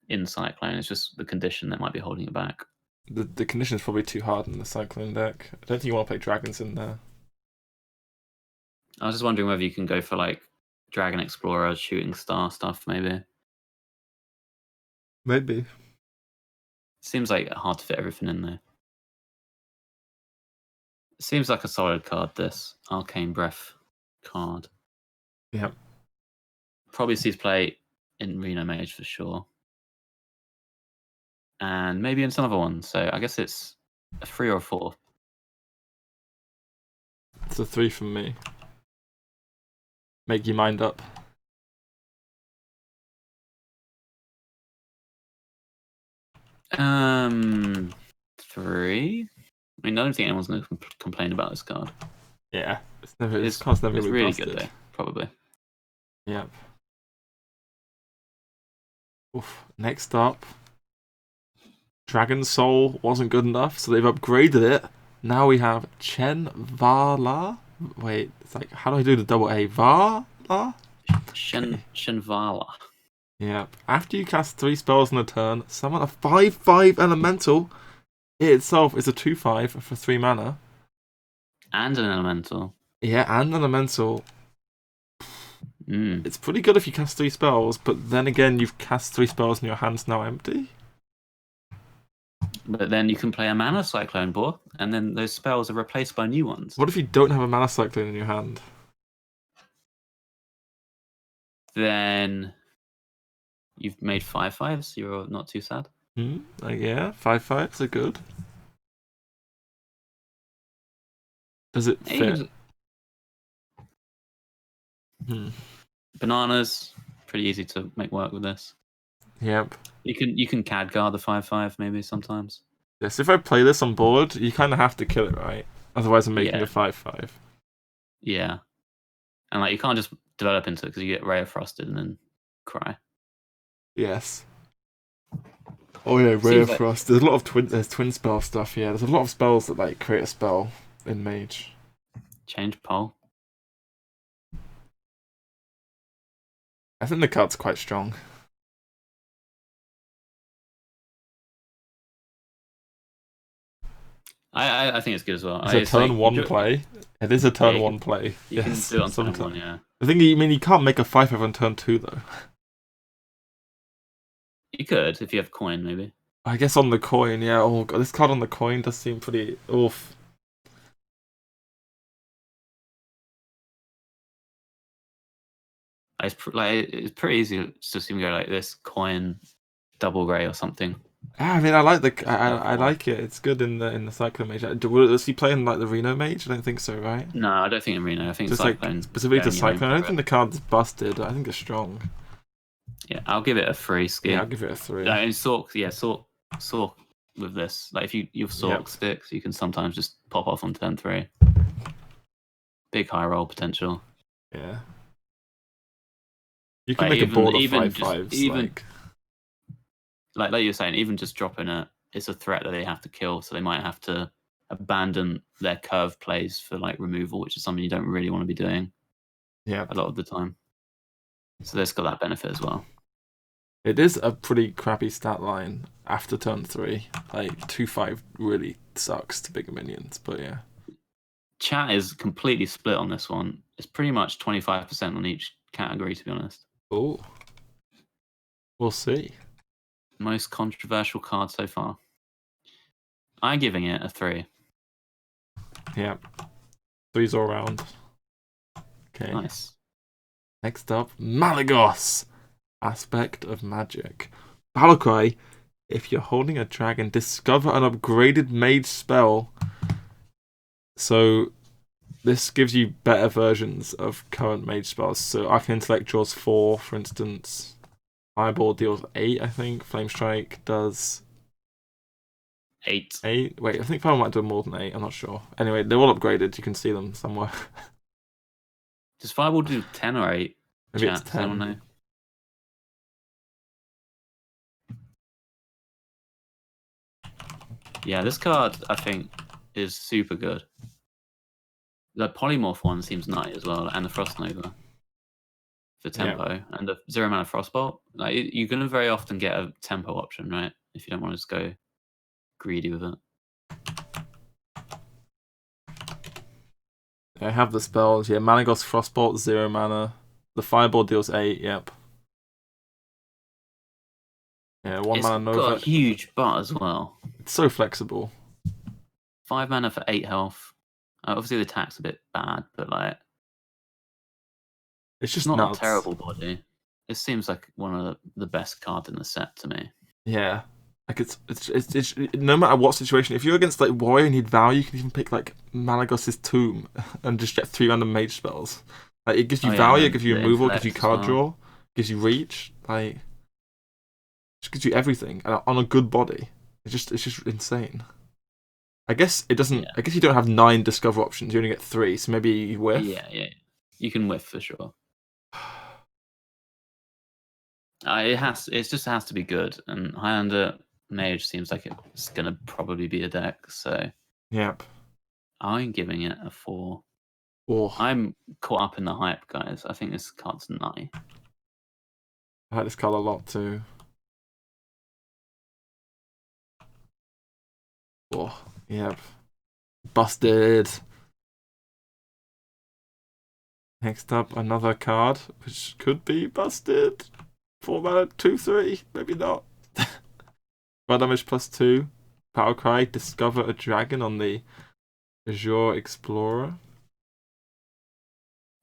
in Cyclone. It's just the condition that might be holding it back. The condition is probably too hard in the Cyclone deck. I don't think you want to play dragons in there. I was just wondering whether you can go for like Dragon Explorer, Shooting Star stuff, maybe. Maybe. Seems like hard to fit everything in there. Seems like a solid card, this Arcane Breath card. Yeah. Probably sees play in Reno Mage for sure. And maybe in some other ones. So I guess it's a 3 or a 4. It's a 3 from me. Make your mind up. Three. I mean, I don't think anyone's going to complain about this card. Yeah. This card's never it's really really busted. good though, probably. Yep. Oof. Next up, Dragon Soul wasn't good enough, so they've upgraded it. Now we have Chen Vala. Wait, it's like, how do I do the double A? Vala? Shenvala. Yep. After you cast 3 spells in a turn, summon a 5/5 elemental. It itself is a 2/5 for 3 mana. And an elemental. Yeah, and an elemental. Mm. It's pretty good if you cast 3 spells, but then again, you've cast 3 spells and your hand's now empty. But then you can play a mana cyclone board, and then those spells are replaced by new ones. What if you don't have a mana cyclone in your hand? Then you've made 5/5s. You're not too sad. Yeah, 5/5s are good. Does it fit? Bananas, pretty easy to make work with this. Yep. You can CAD guard the 5/5 maybe sometimes. Yes, if I play this on board, you kind of have to kill it, right? Otherwise, I'm making a 5/5. Yeah, and like you can't just develop into it because you get Ray of Frosted and then cry. Yes. Oh yeah, Ray of Frost. There's a lot of twin spell stuff. Yeah, there's a lot of spells that like create a spell in Mage. Change pole. I think the card's quite strong. I think it's good as well. It's a turn 1 play. It is a turn 1 play. You can do it on turn 1, yeah. I think you can't make a 5/5 on turn 2 though. You could if you have coin, maybe. I guess on the coin, yeah. Oh god, this card on the coin does seem pretty oof. It's pretty easy to even go like this coin, double Ray or something. Yeah, I mean, I like it. It's good in the Cyclone Mage. Was he playing like the Reno Mage? I don't think so, right? No, I don't think in Reno. I think just Cyclone. Like specifically to Cyclone. I don't think the card's busted. I think it's strong. Yeah, I'll give it a 3 skill. Yeah, I'll give it a 3. I mean, Sork with this. Like if you've Sork sticks, you can sometimes just pop off on turn 3. Big high roll potential. Yeah. You can make a board of 5/5s. Like you were saying, even just dropping it, it's a threat that they have to kill, so they might have to abandon their curve plays for like removal, which is something you don't really want to be doing. Yeah. A lot of the time. So this got that benefit as well. It is a pretty crappy stat line after turn 3. Like 2/5 really sucks to bigger minions, but yeah. Chat is completely split on this one. It's pretty much 25% on each category, to be honest. Oh. We'll see. Most controversial card so far. I'm giving it a 3. Yeah. 3's all around. Okay. Nice. Next up, Malagos. Aspect of Magic. Battlecry. If you're holding a dragon, discover an upgraded mage spell. So this gives you better versions of current mage spells. So Arcane Intellect draws 4, for instance. Fireball deals 8, I think. Flame Strike does 8. 8. Wait, I think Fireball might do more than 8. I'm not sure. Anyway, they're all upgraded. You can see them somewhere. Does Fireball do 10 or 8? Maybe Chat, it's does 10. anyone know? Yeah, this card, I think, is super good. The Polymorph one seems nutty as well, and the Frost Nova for tempo, and the 0 mana Frostbolt. Like, you're going to very often get a tempo option, right? If you don't want to just go greedy with it. I have the spells. Yeah, Malygos Frostbolt, 0 mana. The Fireball deals 8, yep. Yeah, 1 mana Nova. It's got a huge butt as well. It's so flexible. 5 mana for 8 health. Obviously, the attack's a bit bad, but like, It's just not nuts. a terrible body. It seems like one of the best cards in the set to me. Yeah. Like it's no matter what situation, if you're against like warrior and need value, you can even pick like Malygos' Tomb and just get 3 random mage spells. Like it gives you value, it gives you removal, it gives you card draw, gives you reach, like it just gives you everything on a good body. It's just insane. I guess it doesn't. Yeah. I guess you don't have 9 discover options. You only get 3, so maybe you whiff. Yeah. You can whiff for sure. It just has to be good, and Highlander Mage seems like it's gonna probably be a deck. So yep, I'm giving it a 4. Oh. I'm caught up in the hype, guys. I think this card's nutty. I like this card a lot too. Oh, yep. Busted. Next up, another card, which could be busted. 4 mana, 2/3, maybe not. Red damage +2. Power Cry, discover a dragon on the Azure Explorer.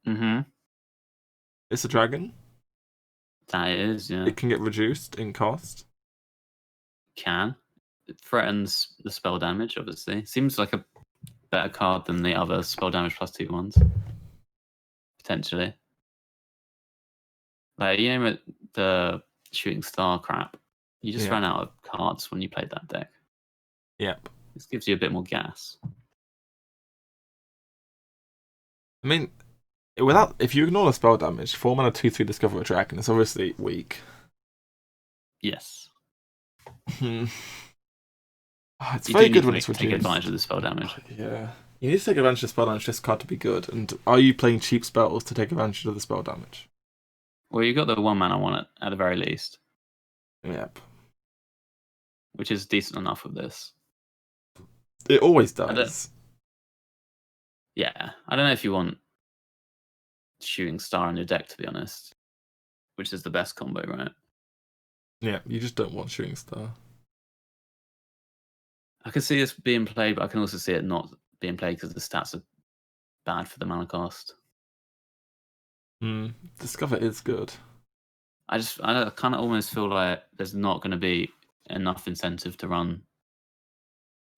It's a dragon. That is, yeah. It can get reduced in cost. It threatens the spell damage, obviously. Seems like a better card than the other spell damage +2 ones. Potentially. Like, you know, the Shooting Star crap. You just ran out of cards when you played that deck. Yep. This gives you a bit more gas. I mean, if you ignore the spell damage, 4 mana 2/3 discover a dragon is obviously weak. Yes. It's very good when it's reduced. Take advantage of the spell damage. Yeah. You need to take advantage of the spell damage for this card to be good. And are you playing cheap spells to take advantage of the spell damage? Well, you got the 1 mana one at the very least. Yep. Which is decent enough with this. It always does. I don't know if you want Shooting Star in your deck, to be honest. Which is the best combo, right? Yeah, you just don't want Shooting Star. I can see this being played, but I can also see it not being played because the stats are bad for the mana cost. Discover is good. I kind of almost feel like there's not going to be enough incentive to run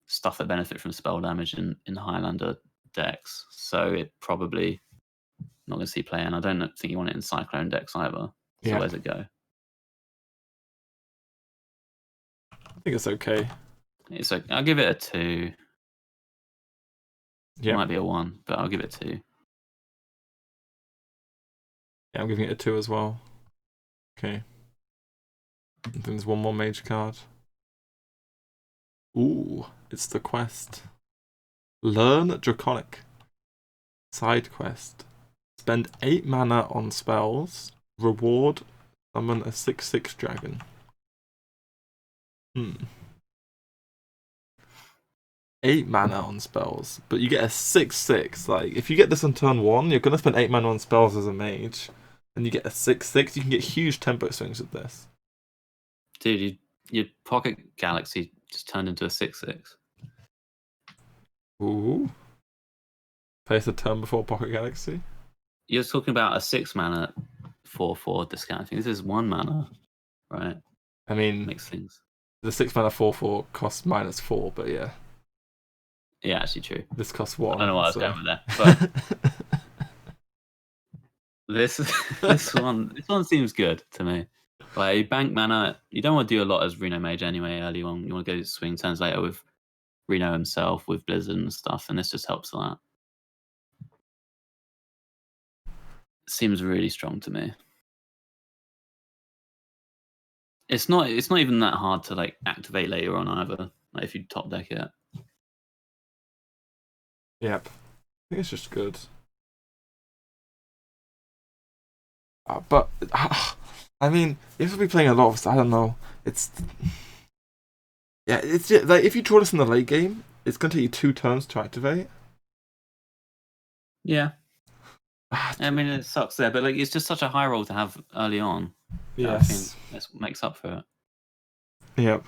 stuff that benefit from spell damage in Highlander decks. So it probably not going to see play, and I don't think you want it in Cyclone decks either. So where's it go? I think it's okay. It's like, I'll give it a 2. Yeah. It might be a 1, but I'll give it 2. Yeah, I'm giving it a 2 as well. Okay. I think there's one more mage card. Ooh, it's the quest. Learn Draconic. Side quest. Spend 8 mana on spells. Reward. Summon a 6/6 dragon. 8 mana on spells, but you get a 6/6. Like, if you get this on turn 1, you're gonna spend 8 mana on spells as a mage, and you get a 6/6. You can get huge tempo swings with this. Dude, your Pocket Galaxy just turned into a 6/6. Ooh. Place a turn before Pocket Galaxy. You're talking about a 6 mana 4/4 discounting. This is 1 mana, right? I mean, makes things. The 6 mana 4/4 costs -4, but yeah. Yeah, actually true. This costs I 1. don't know what I was so. going with there, but this one seems good to me. Like, you bank mana, you don't want to do a lot as Reno Mage anyway early on. You want to go swing turns later with Reno himself, with Blizzard and stuff, and this just helps a lot. Seems really strong to me. It's not even that hard to like activate later on either. Like if you top deck it. Yep. I think it's just good. But I mean, if we'll be playing a lot of, I don't know. It's it's just, like if you draw this in the late game, it's gonna take you 2 turns to activate. Yeah. I mean, it sucks there, but like it's just such a high roll to have early on. Yes. I think that makes up for it. Yep.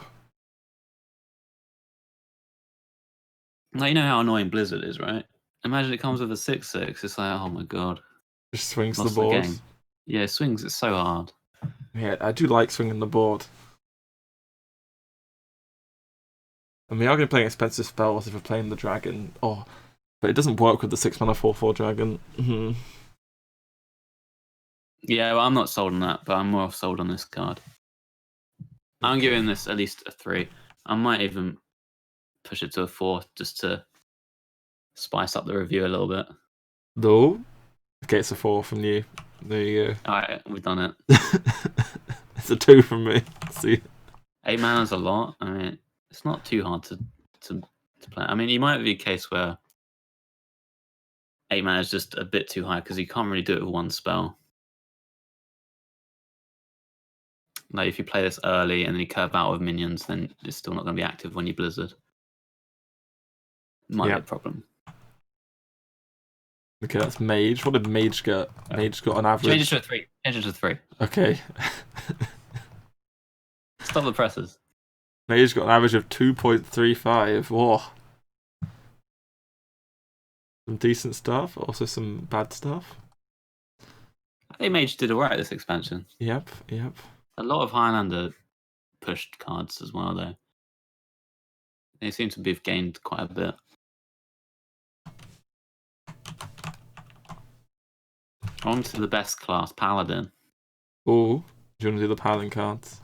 Like, you know how annoying Blizzard is, right? Imagine it comes with a 6/6. It's like, oh my god. Just swings Lost the board. game. Yeah, it swings. It's so hard. Yeah, I do like swinging the board. And we are going to be playing expensive spells if we're playing the dragon. Oh, but it doesn't work with the 6 mana 4/4 dragon. Mm-hmm. Yeah, well, I'm not sold on that, but I'm more sold on this card. I'm giving this at least a 3. I might even push it to a 4 just to spice up the review a little bit. No. Okay, it's a 4 from you. There you go. Alright, we've done it. It's a 2 from me. See. 8 mana's a lot. I mean, it's not too hard to play. I mean, you might be a case where 8 mana is just a bit too high because you can't really do it with one spell. Like if you play this early and then you curve out with minions, then it's still not going to be active when you Blizzard. Might be a problem. Okay, that's Mage. What did Mage get? Mage got an average. Change it to a 3. Change it to 3. Okay. Stop the presses. Mage got an average of 2.35. Whoa. Some decent stuff, also some bad stuff. I think Mage did alright this expansion. Yep. A lot of Highlander pushed cards as well, though. They seem to have gained quite a bit. On to the best class, Paladin. Oh, do you want to do the Paladin cards?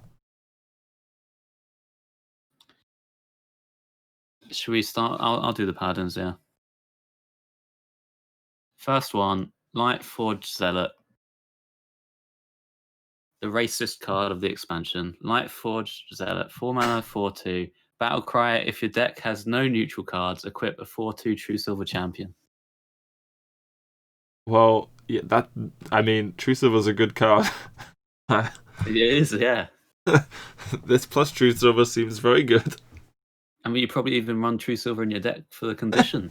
Should we start? I'll do the Paladins, yeah. First one, Lightforged Zealot. The racist card of the expansion. Lightforged Zealot, 4 mana, 4/2. Battle Cry, if your deck has no neutral cards, equip a 4/2 True Silver Champion. Well, yeah, I mean, True Silver's a good card. It is, yeah. This plus True Silver seems very good. I mean, you probably even run True Silver in your deck for the condition.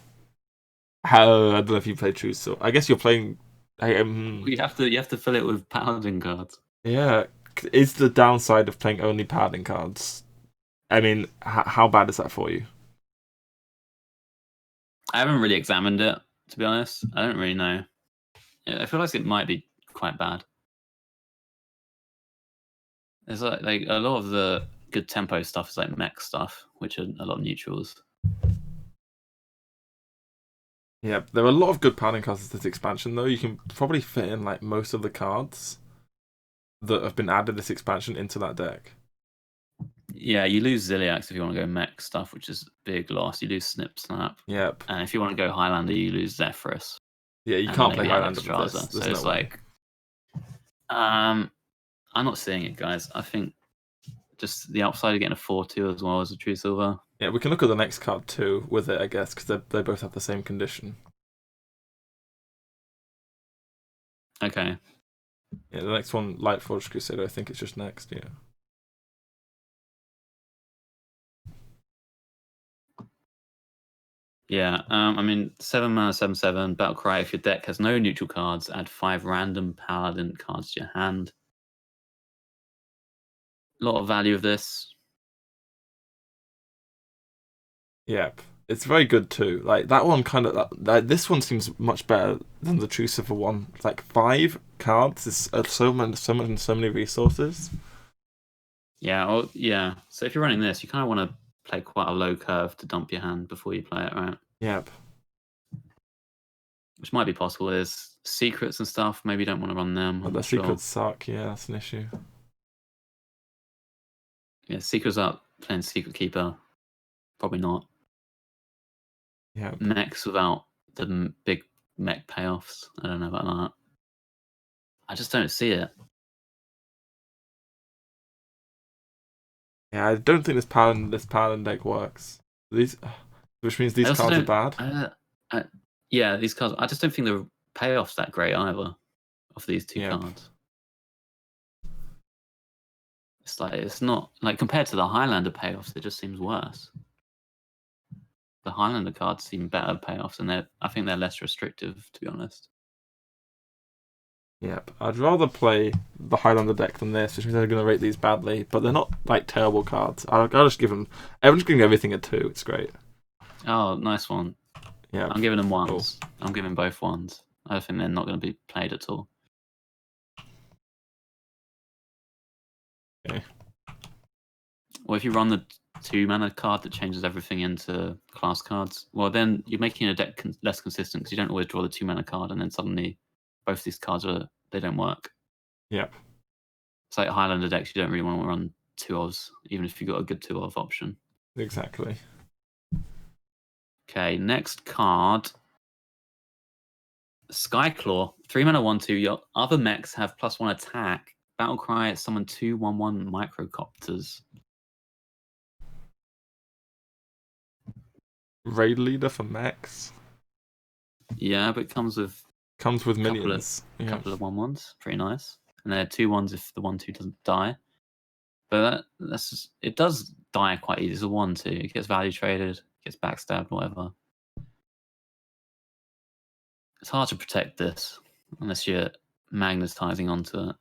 I don't know if you play True Silver. I guess you're playing. You have to fill it with Paladin cards. Yeah, is the downside of playing only Paladin cards? I mean, how bad is that for you? I haven't really examined it, to be honest. I don't really know. I feel like it might be quite bad. There's like a lot of the good tempo stuff is like mech stuff, which are a lot of neutrals. Yeah, there are a lot of good Paladin cards in this expansion, though. You can probably fit in like most of the cards that have been added this expansion into that deck. Yeah, you lose Ziliax if you want to go mech stuff, which is big loss. You lose Snip Snap. Yep. And if you want to go Highlander, you lose Zephyrus. Yeah, you can't play Highlander with this. So it's like, I'm not seeing it, guys. I think just the upside of getting a 4/2 as well as a True Silver. Yeah, we can look at the next card too with it, I guess, because they both have the same condition. Okay. Yeah, the next one, Lightforged Crusader, I think it's just next, yeah. Yeah, I mean, 7 mana, 7/7, Battle Cry. If your deck has no neutral cards, add 5 random Paladin cards to your hand. A lot of value of this. Yep. It's very good too. Like that one kind of this one seems much better than the True Silver one. Like 5 cards is so many resources. Yeah, So if you're running this, you kind of want to play quite a low curve to dump your hand before you play it, right? Yep. Which might be possible. There's secrets and stuff. Maybe you don't want to run them. But I'm the not sure. secrets suck. Yeah, that's an issue. Yeah, secrets up. Playing Secret Keeper. Probably not. Yeah. Mechs without the big mech payoffs. I don't know about that. I just don't see it. Yeah, I don't think this Paladin deck works. Which means these cards are bad. Yeah, these cards. I just don't think the payoff's that great either. Of these two cards. It's not like compared to the Highlander payoffs, it just seems worse. The Highlander cards seem better payoffs, and I think they're less restrictive, to be honest. Yep, I'd rather play the Highlander deck than this, which means they're going to rate these badly. But they're not like terrible cards. I'll just give them. Everyone's giving everything a 2. It's great. Oh, nice one. Yeah, I'm giving them 1s. Cool. I'm giving both 1s. I think they're not going to be played at all. Okay. Well, if you run the 2-mana card that changes everything into class cards, well, then you're making a deck less consistent because you don't always draw the 2-mana card, and then suddenly both these cards they don't work. Yep. It's like Highlander decks. You don't really want to run 2-ofs, even if you've got a good 2-of option. Exactly. Okay, next card. Skyclaw. 3-mana 1/2. Your other mechs have +1 attack. Battlecry, summon 2/1/1 microcopters. Raid leader for mechs. Yeah, but it comes with minions. A couple of 1/1s. Pretty nice. And they're 2/1s if the 1/2 doesn't die. But it does die quite easy. It's a 1/2. It gets value traded, gets backstabbed, whatever. It's hard to protect this unless you're magnetizing onto it.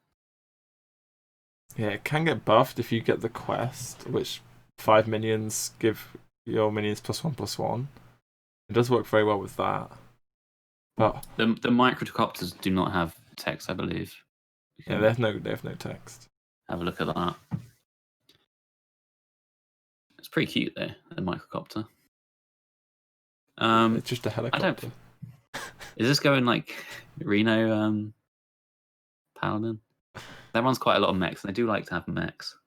Yeah, it can get buffed if you get the quest, which 5 minions give your minions +1/+1. It does work very well with that. But the microcopters do not have text, I believe. Yeah, they have no text. Have a look at that. It's pretty cute though, the microcopter. It's just a helicopter. Is this going like Reno Paladin? That runs quite a lot of mechs, and they do like to have mechs.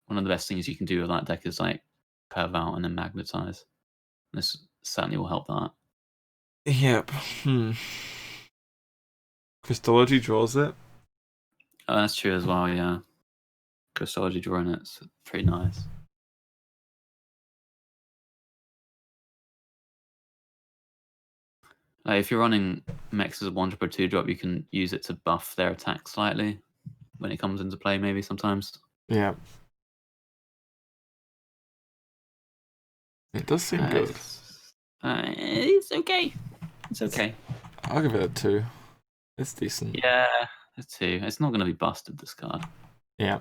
One of the best things you can do with that deck is like curve out and then magnetize. This certainly will help that. Yep. Crystology draws it. Oh, that's true as well, yeah. Crystology drawing it's pretty nice. If you're running mechs as a 1-drop or 2-drop, you can use it to buff their attack slightly when it comes into play, maybe sometimes. Yeah. It does seem good. It's okay. It's okay. I'll give it a 2. It's decent. Yeah, a 2. It's not going to be busted, this card. Yeah.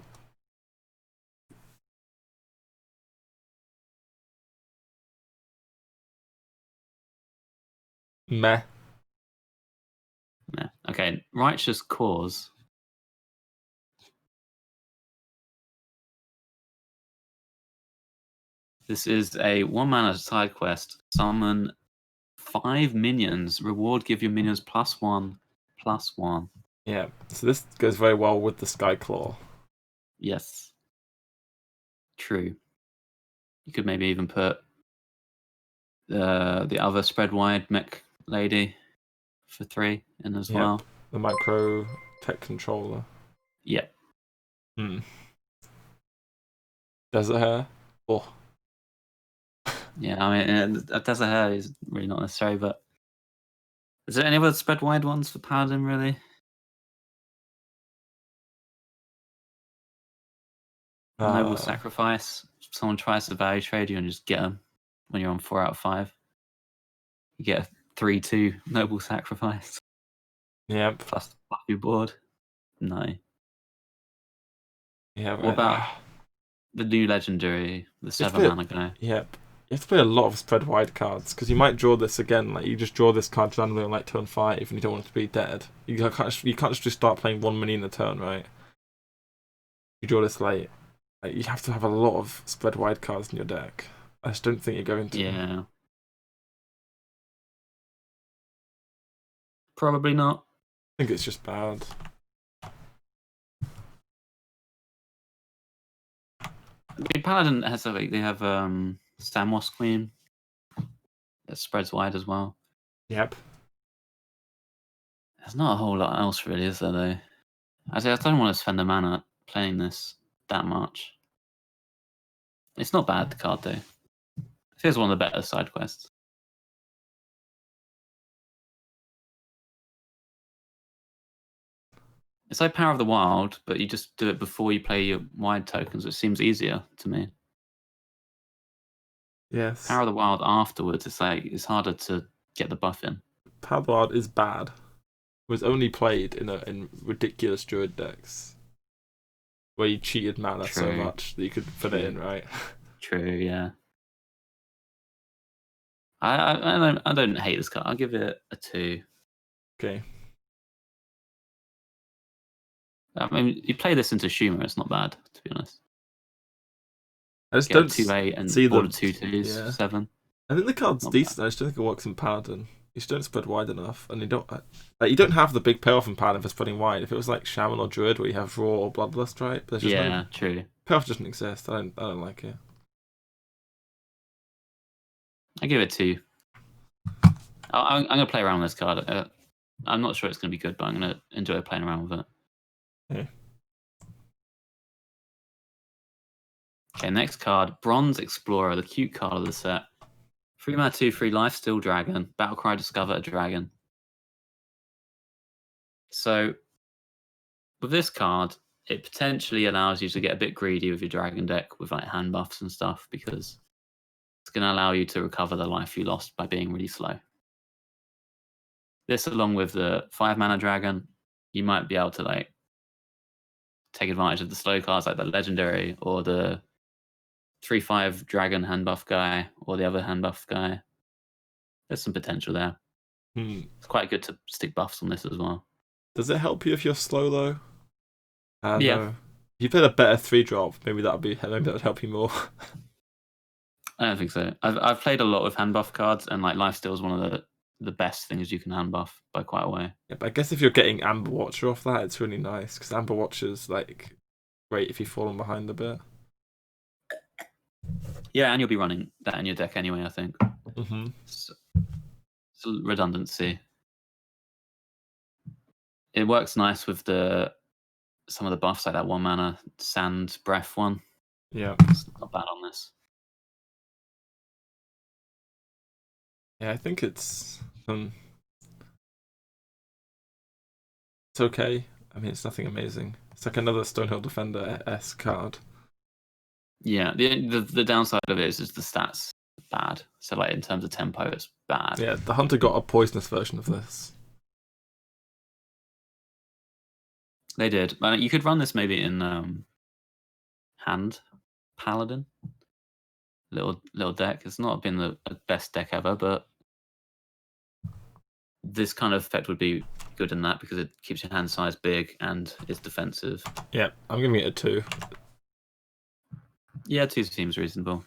Meh. Okay, Righteous Cause. This is a 1-mana side quest. Summon 5 minions. Reward, give your minions +1/+1. Yeah, so this goes very well with the Skyclaw. Yes. True. You could maybe even put the other spread wide mech lady for 3 in as well. The micro tech controller. Yep. Desert Hair. Oh. Yeah, I mean, Desert Hair is really not necessary, but is there any other spread wide ones for Paladin, really? Noble Sacrifice. Someone tries to value trade you and just get them when you're on 4 out of 5. You get a 3/2 Noble Sacrifice. Yep. Plus your board. No. Yeah. What about the new legendary, the 7-mana guy? Yep. You have to play a lot of spread wide cards because you might draw this again. Like you just draw this card randomly on like turn 5, and you don't want it to be dead. You can't just start playing 1 mini in the turn, right? You draw this late. Like, you have to have a lot of spread wide cards in your deck. I just don't think you're going to. Yeah. Probably not. I think it's just bad. The Paladin has they have Samos Queen that spreads wide as well. Yep. There's not a whole lot else really, is there? Though, I don't want to spend the mana playing this that much. It's not bad, the card though. I think it's one of the better side quests. It's like Power of the Wild, but you just do it before you play your wide tokens, which seems easier to me. Yes. Power of the Wild afterwards, it's harder to get the buff in. Power of the Wild is bad. It was only played in ridiculous Druid decks where you cheated mana so much that you could fit it in, right? True, yeah. I don't hate this card. I'll give it a 2. Okay. I mean, you play this into Schumer, it's not bad, to be honest. I just don't 2/8 and see all the 2/2s, 7. I think the card's Not decent. I just don't think it works in Paladin. You just don't spread wide enough, and you don't have the big payoff in Paladin for spreading wide. If it was like Shaman or Druid, where you have Raw or Bloodlust, right? But there's just no true. payoff doesn't exist. I don't like it. I give it 2. I'm gonna play around with this card. I'm not sure it's gonna be good, but I'm gonna enjoy playing around with it. Okay, next card, Bronze Explorer, the cute card of the set. 3 mana 2/3 Lifesteal Dragon. Battlecry, discover a dragon. So, with this card, it potentially allows you to get a bit greedy with your dragon deck with like hand buffs and stuff, because it's going to allow you to recover the life you lost by being really slow. This, along with the 5 mana dragon, you might be able to like take advantage of the slow cards like the legendary or the 3/5 dragon hand buff guy or the other hand buff guy. There's some potential there. It's quite good to stick buffs on this as well. Does it help you if you're slow though? Yeah. No. If you played a better 3-drop, maybe that would help you more. I don't think so. I've played a lot of hand buff cards, and like Lifesteal is one of the best things you can hand buff by quite a way. Yeah, but I guess if you're getting Amber Watcher off that, it's really nice because Amber Watcher's like great if you've fallen behind a bit. Yeah, and you'll be running that in your deck anyway, I think. Mm-hmm. It's a redundancy. It works nice with some of the buffs, like that 1 mana Sand Breath one. Yeah. It's not bad on this. Yeah, I think it's okay. I mean, it's nothing amazing. It's like another Stonehill Defender-esque card. Yeah, the downside of it is just the stats are bad. So like in terms of tempo, it's bad. Yeah, the Hunter got a poisonous version of this. They did. You could run this maybe in Hand Paladin. Little deck. It's not been the best deck ever, but this kind of effect would be good in that because it keeps your hand size big and it's defensive. Yeah, I'm giving it a 2. Yeah, 2 seems reasonable.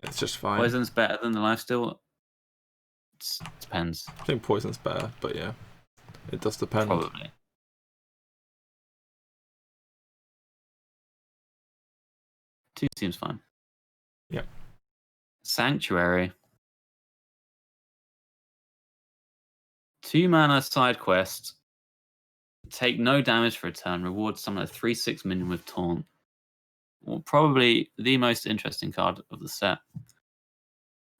It's just fine. Poison's better than the Lifesteal? It depends. I think Poison's better, but yeah, it does depend. Probably. Two seems fine. Yeah. Sanctuary. 2 mana side quest. Take no damage for a turn. Reward summon a 3/6 minion with Taunt. Well, probably the most interesting card of the set,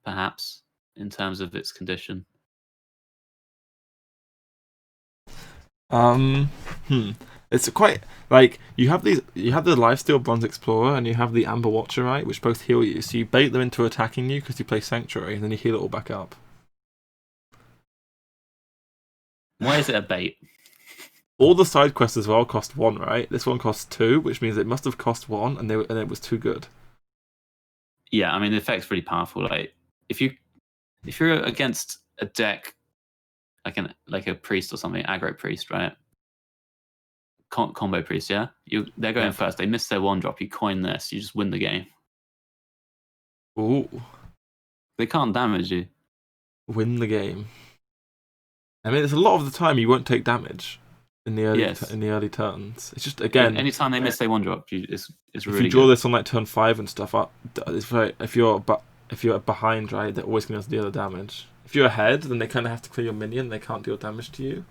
perhaps, in terms of its condition. It's quite like you have the Lifesteal Bronze Explorer and you have the Amber Watcher, right, which both heal you. So you bait them into attacking you because you play Sanctuary, and then you heal it all back up. Why is it a bait? All the side quests as well cost 1, right? This one costs 2, which means it must have cost 1, and it was too good. Yeah, I mean the effect's really powerful. Like if you're against a deck like a priest or something, aggro priest, right? Combo priest, yeah. They're going first. They miss their 1-drop. You coin this. You just win the game. Ooh. They can't damage you. Win the game. I mean, it's a lot of the time you won't take damage in the early Yes. in the early turns. It's just again, anytime they miss their 1-drop, it's if really you draw good. this on like turn 5 and stuff, it's very if you're behind, right, they're always going to deal the damage. If you're ahead, then they kind of have to clear your minion. They can't deal damage to you.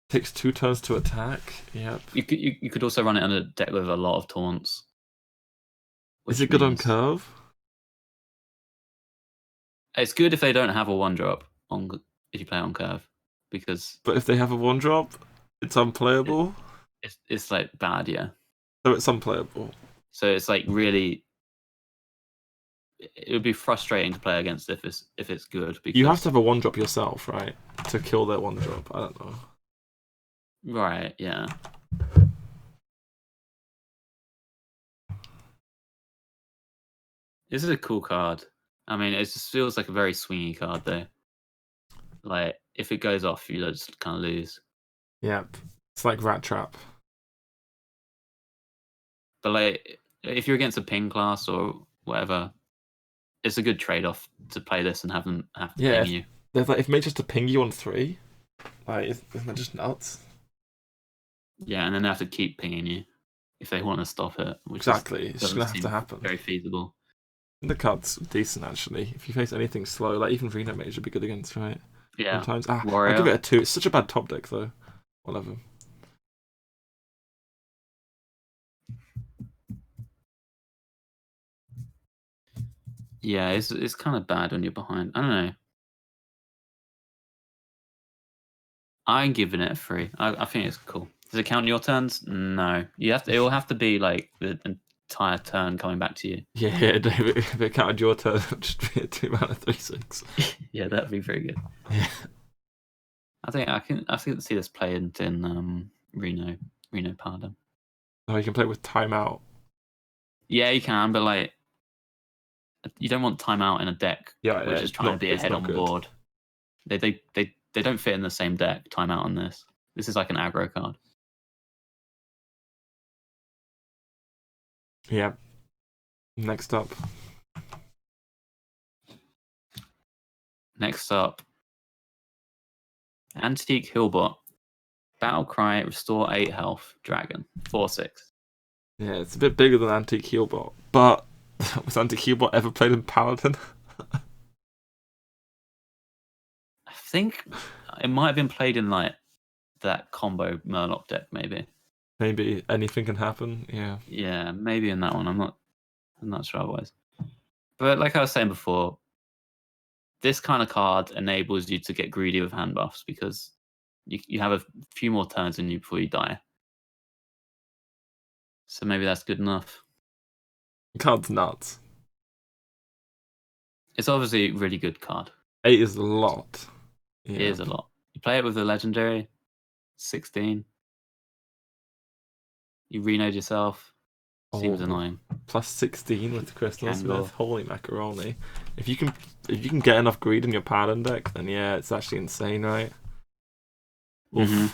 Takes 2 turns to attack. Yep. You could also run it on a deck with a lot of taunts. Is it good on curve? It's good if they don't have a 1-drop if you play it on curve, because. But if they have a 1-drop, it's unplayable. It's like bad, yeah. So it's unplayable. So it's like really. It would be frustrating to play against if it's good. Because you have to have a 1-drop yourself, right, to kill their 1-drop. I don't know. Right, yeah. This is a cool card. I mean, it just feels like a very swingy card, though. Like, if it goes off, you just kind of lose. Yep. It's like Rat Trap. But, like, if you're against a ping class or whatever, it's a good trade-off to play this and have to ping you. There's like, if Mage has to ping you on 3, like, isn't that just nuts? Yeah, and then they have to keep pinging you if they want to stop it. Exactly. It's just going to have to happen. Very feasible. The card's decent, actually. If you face anything slow, like even Reno Mage would be good against, right? Yeah. Sometimes. I'll give it a 2. It's such a bad top deck, though. Whatever. Yeah, it's kind of bad when you're behind. I don't know. I'm giving it a 3. I think it's cool. Does it count your turns? No. It will have to be like the entire turn coming back to you. Yeah, if it counted your turn, it would just be a 2-mana 3/6. Yeah, that'd be very good. Yeah. I can see this playing in Reno Paladin. Oh, you can play with timeout. Yeah, you can, but like you don't want timeout in a deck which is trying to be ahead on the board. They don't fit in the same deck, timeout on this. This is like an aggro card. Yeah. Next up, Antique Hillbot. Battle Cry, restore 8 health, dragon. 4/6. yeah, it's a bit bigger than Antique Healbot, but was Antique Healbot ever played in Paladin? I think it might have been played in like that combo Murloc deck, maybe. Maybe anything can happen. Yeah. Yeah, maybe in that one. I'm not sure otherwise. But like I was saying before, this kind of card enables you to get greedy with hand buffs because you have a few more turns in you before you die. So maybe that's good enough. The card's nuts. It's obviously a really good card. 8 is a lot. Yeah. It is a lot. You play it with the legendary, 16. You renoed yourself. Seems annoying. Plus 16 with the Crystal Smith. Holy macaroni! If you can get enough greed in your Paladin deck, then yeah, it's actually insane, right? Mm-hmm.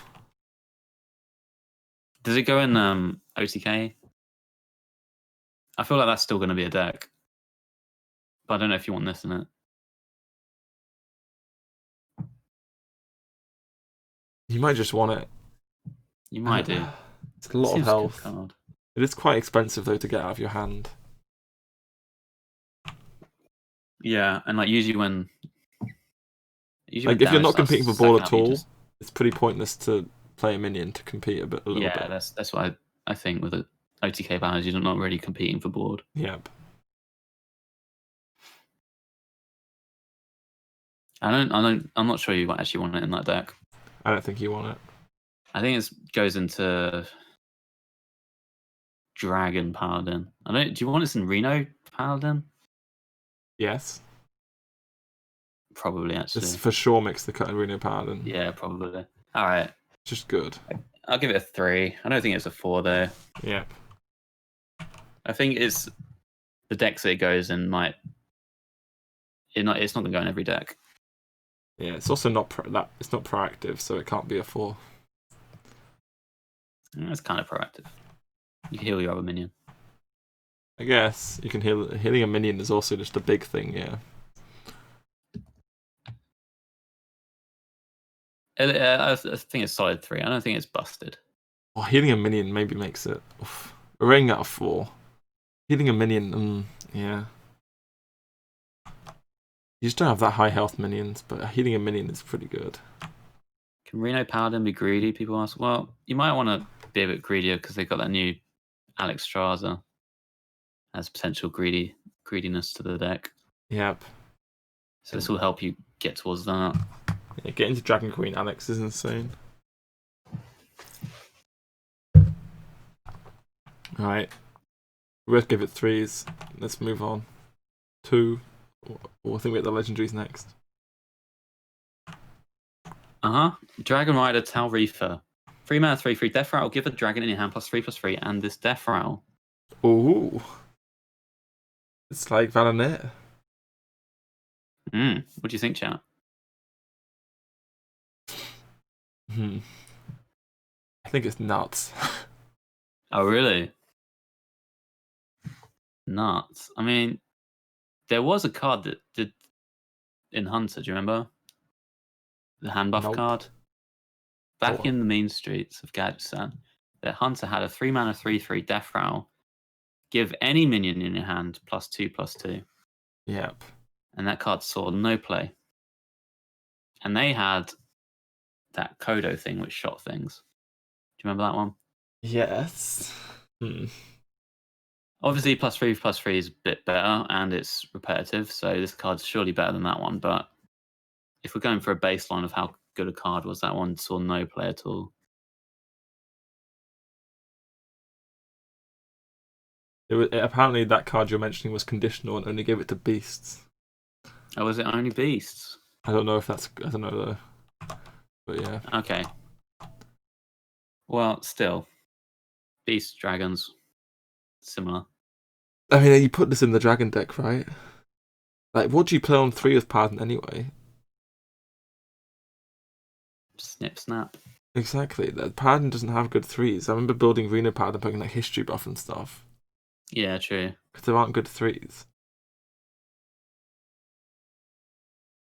Does it go in OTK? I feel like that's still going to be a deck, but I don't know if you want this in it. You might just want it. You might do. It's a lot of health. It is quite expensive though to get out of your hand. Yeah, and like usually when if you're not competing for board at all, it's pretty pointless to play a minion to compete a little bit. Yeah, that's what I think with the OTK banners, you're not really competing for board. Yep. I'm not sure you actually want it in that deck. I don't think you want it. I think it goes into Dragon Paladin. Do you want this in Reno Paladin? Yes. Probably, actually. This for sure makes the cut in Reno Paladin. Yeah, probably. All right. Just good. I'll give it a 3. I don't think it's a 4 though. Yep. I think it's the decks that it goes in might. It's not going to go in every deck. Yeah, it's also not it's not proactive, so it can't be a 4. It's kind of proactive. You can heal your other minion. I guess you can heal. Healing a minion is also just a big thing, yeah. I think it's solid 3. I don't think it's busted. Oh, healing a minion maybe makes it. Oof. We're rating out of 4. Healing a minion, yeah. You just don't have that high health minions, but healing a minion is pretty good. Can Reno Paladin be greedy? People ask. Well, you might want to be a bit greedier because they've got that new Alex Straza as potential greediness to the deck. Yep. So this will help you get towards that. Yeah, getting to Dragon Queen Alex is insane. Alright. We'll give it 3s. Let's move on. 2. I think we get the legendaries next. Dragon Rider Tal Reefer. 3 mana, 3/3. Death Rattle. Give a dragon in your hand +3/3, and this Death Rattle. Ooh. It's like Valanet. What do you think, chat? I think it's nuts. Oh, really? Nuts. I mean, there was a card that did in Hunter. Do you remember the hand buff card? Back in the mean streets of Gadgetzan, the Hunter had a 3 mana 3/3 Death Rattle. Give any minion in your hand +2/+2. Yep. And that card saw no play. And they had that Kodo thing which shot things. Do you remember that one? Yes. Obviously, +3/+3 is a bit better and it's repetitive, so this card's surely better than that one. But if we're going for a baseline of how good a card was, that one saw no play at all. Apparently, that card you're mentioning was conditional and only gave it to beasts. Oh, was it only beasts? I don't know if that's. I don't know though. But yeah. Okay. Well, still, beast dragons, similar. I mean, you put this in the dragon deck, right? Like, what do you play on 3 with Paladin anyway? Snip snap. Exactly. That Paladin doesn't have good 3s. I remember building Reno Paladin, putting like history buff and stuff. Yeah, true. Because there aren't good 3s.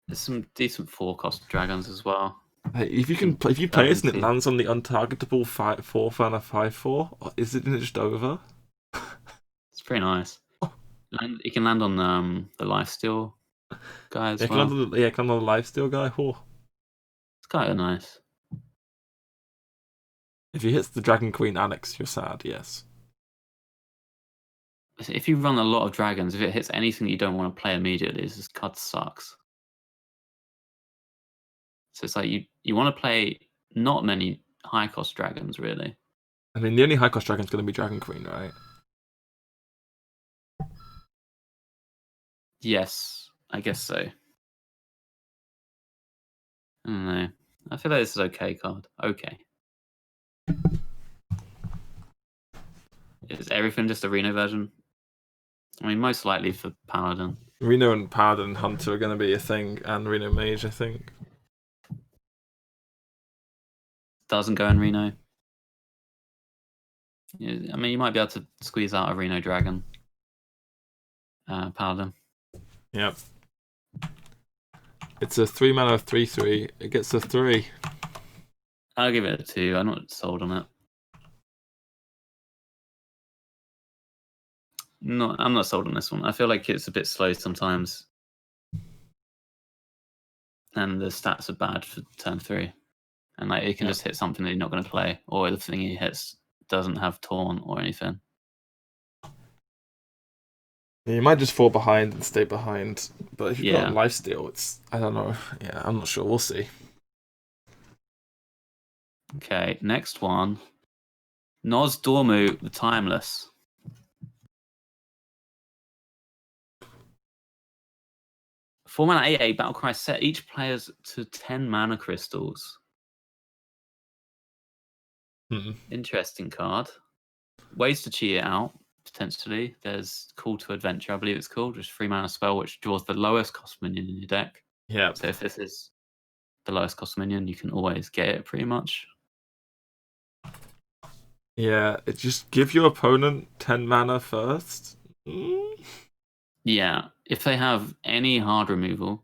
There's some decent 4-cost dragons as well. Like, if you play this and it lands on the untargetable 4 and a 5/4, isn't it just over? It's pretty nice. You can land on the lifesteal guy as well. Can land on the lifesteal guy. Oh. It's kind of nice. If he hits the Dragon Queen Alex, you're sad. Yes. If you run a lot of dragons, if it hits anything you don't want to play immediately, this card sucks. So it's like you want to play not many high cost dragons, really. I mean, the only high cost dragon is going to be Dragon Queen, right? Yes, I guess so. I don't know. I feel like this is okay card. Okay. Is everything just a Reno version? I mean, most likely for Paladin. Reno and Paladin and Hunter are going to be a thing, and Reno Mage, I think. Doesn't go in Reno. I mean, you might be able to squeeze out a Reno Dragon. Paladin. Yep. It's a 3 mana 3/3. It gets a 3. I'll give it a 2. I'm not sold on it. No, I'm not sold on this one. I feel like it's a bit slow sometimes. And the stats are bad for turn 3. And like it can just hit something that you're not going to play, or the thing he hits doesn't have Taunt or anything. Yeah, you might just fall behind and stay behind. But if you've got lifesteal, it's... I don't know. Yeah, I'm not sure. We'll see. Okay, next one. Noz Dormu, the Timeless. Four mana 8/8 Battlecry, set each players to 10 mana crystals. Interesting card. Ways to cheat it out, potentially. There's Call to Adventure, I believe it's called, which is 3 mana spell, which draws the lowest cost minion in your deck. Yeah. So if this is the lowest cost minion, you can always get it pretty much. Yeah, it just give your opponent 10 mana first. Yeah, if they have any hard removal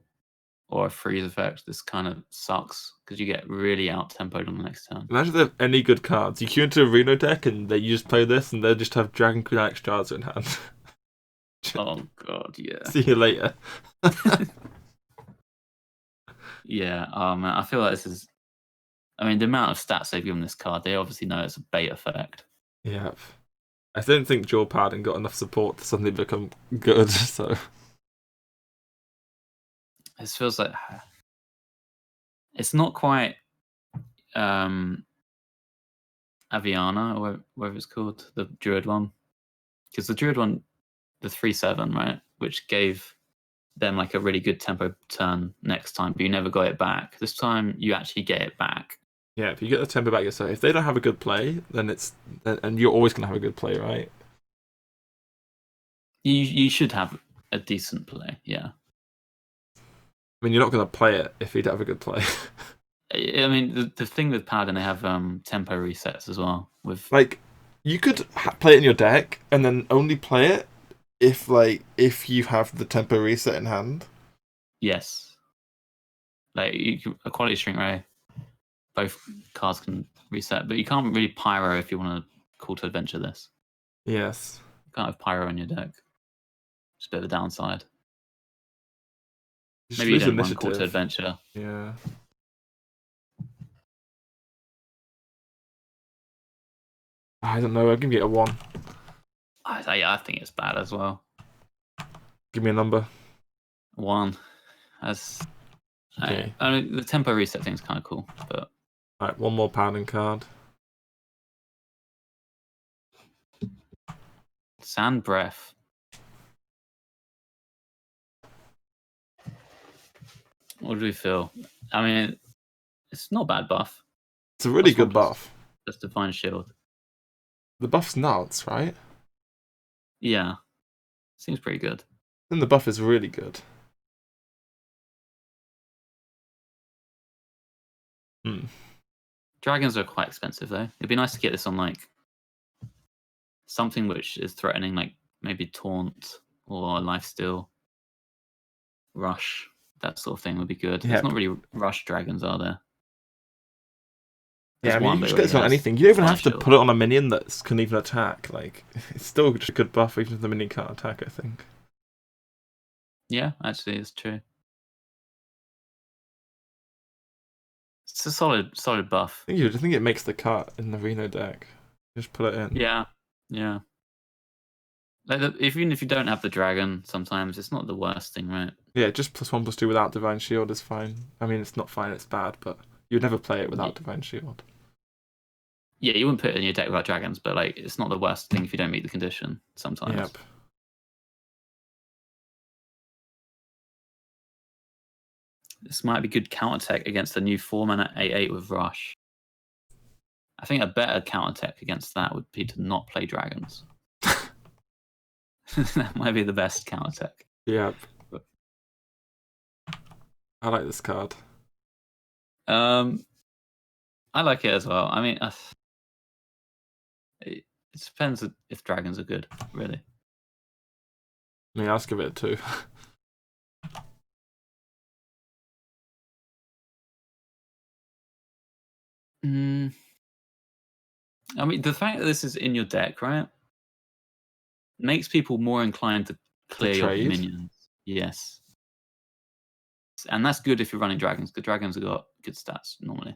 or a freeze effect, this kind of sucks because you get really out-tempoed on the next turn. Imagine they have any good cards. You queue into a Reno deck and you just play this and they'll just have Dragon Queen Extraza in hand. Oh god, yeah. See you later. Yeah, man, I feel like this is... I mean, the amount of stats they've given this card, they obviously know it's a bait effect. Yep. I don't think Jaw Paladin got enough support to suddenly become good, so... This feels like... It's not quite... Aviana, or whatever it's called, the Druid one. Because the Druid one, the 3/7, right, which gave them like a really good tempo turn next time, but you never got it back. This time you actually get it back. Yeah, if you get the tempo back yourself, if they don't have a good play, then and you're always going to have a good play, right? You should have a decent play, yeah. I mean, you're not going to play it if you don't have a good play. I mean, the thing with Paladin, they have tempo resets as well. With like, you could play it in your deck and then only play it if you have the tempo reset in hand. Yes, like a quality shrink ray, both cards can reset, but you can't really pyro if you want to call to adventure this. Yes, You can't have pyro in your deck. It's a bit of a downside. Maybe you don't want call to adventure. Yeah. I don't know. I'll give you a 1. I think it's bad as well. Give me a number. 1. That's okay. I mean, the tempo reset thing's kind of cool, but alright, one more Paladin card. Sand Breath. What do we feel? I mean, it's not a bad buff. It's a really good buff. Just Divine Shield. The buff's nuts, right? Yeah. Seems pretty good. Then the buff is really good. Dragons are quite expensive, though. It'd be nice to get this on, like, something which is threatening, like maybe Taunt or Lifesteal. Rush. That sort of thing would be good. Yep. There's not really Rush dragons, are there? There's you can just get this on anything. You don't even have to put it on a minion that can even attack. Like, it's still just a good buff even if the minion can't attack, I think. Yeah, actually, it's true. It's a solid buff. I think it makes the cut in the Reno deck. Just put it in. Yeah, yeah. Like even if you don't have the dragon, sometimes it's not the worst thing, right? Yeah, just +1/+2 without Divine Shield is fine. I mean, it's not fine, it's bad, but you'd never play it without Divine Shield. Yeah, you wouldn't put it in your deck without dragons, but like it's not the worst thing if you don't meet the condition sometimes. Yep. This might be good counter tech against the new 4-mana 8/8 with Rush. I think a better counter tech against that would be to not play dragons. That might be the best counter tech. Yep. I like this card. I like it as well. I mean, it depends if dragons are good, really. I mean, I'll give it a 2. I mean, the fact that this is in your deck, right, makes people more inclined to clear your minions. Yes. And that's good if you're running dragons, because dragons have got good stats normally.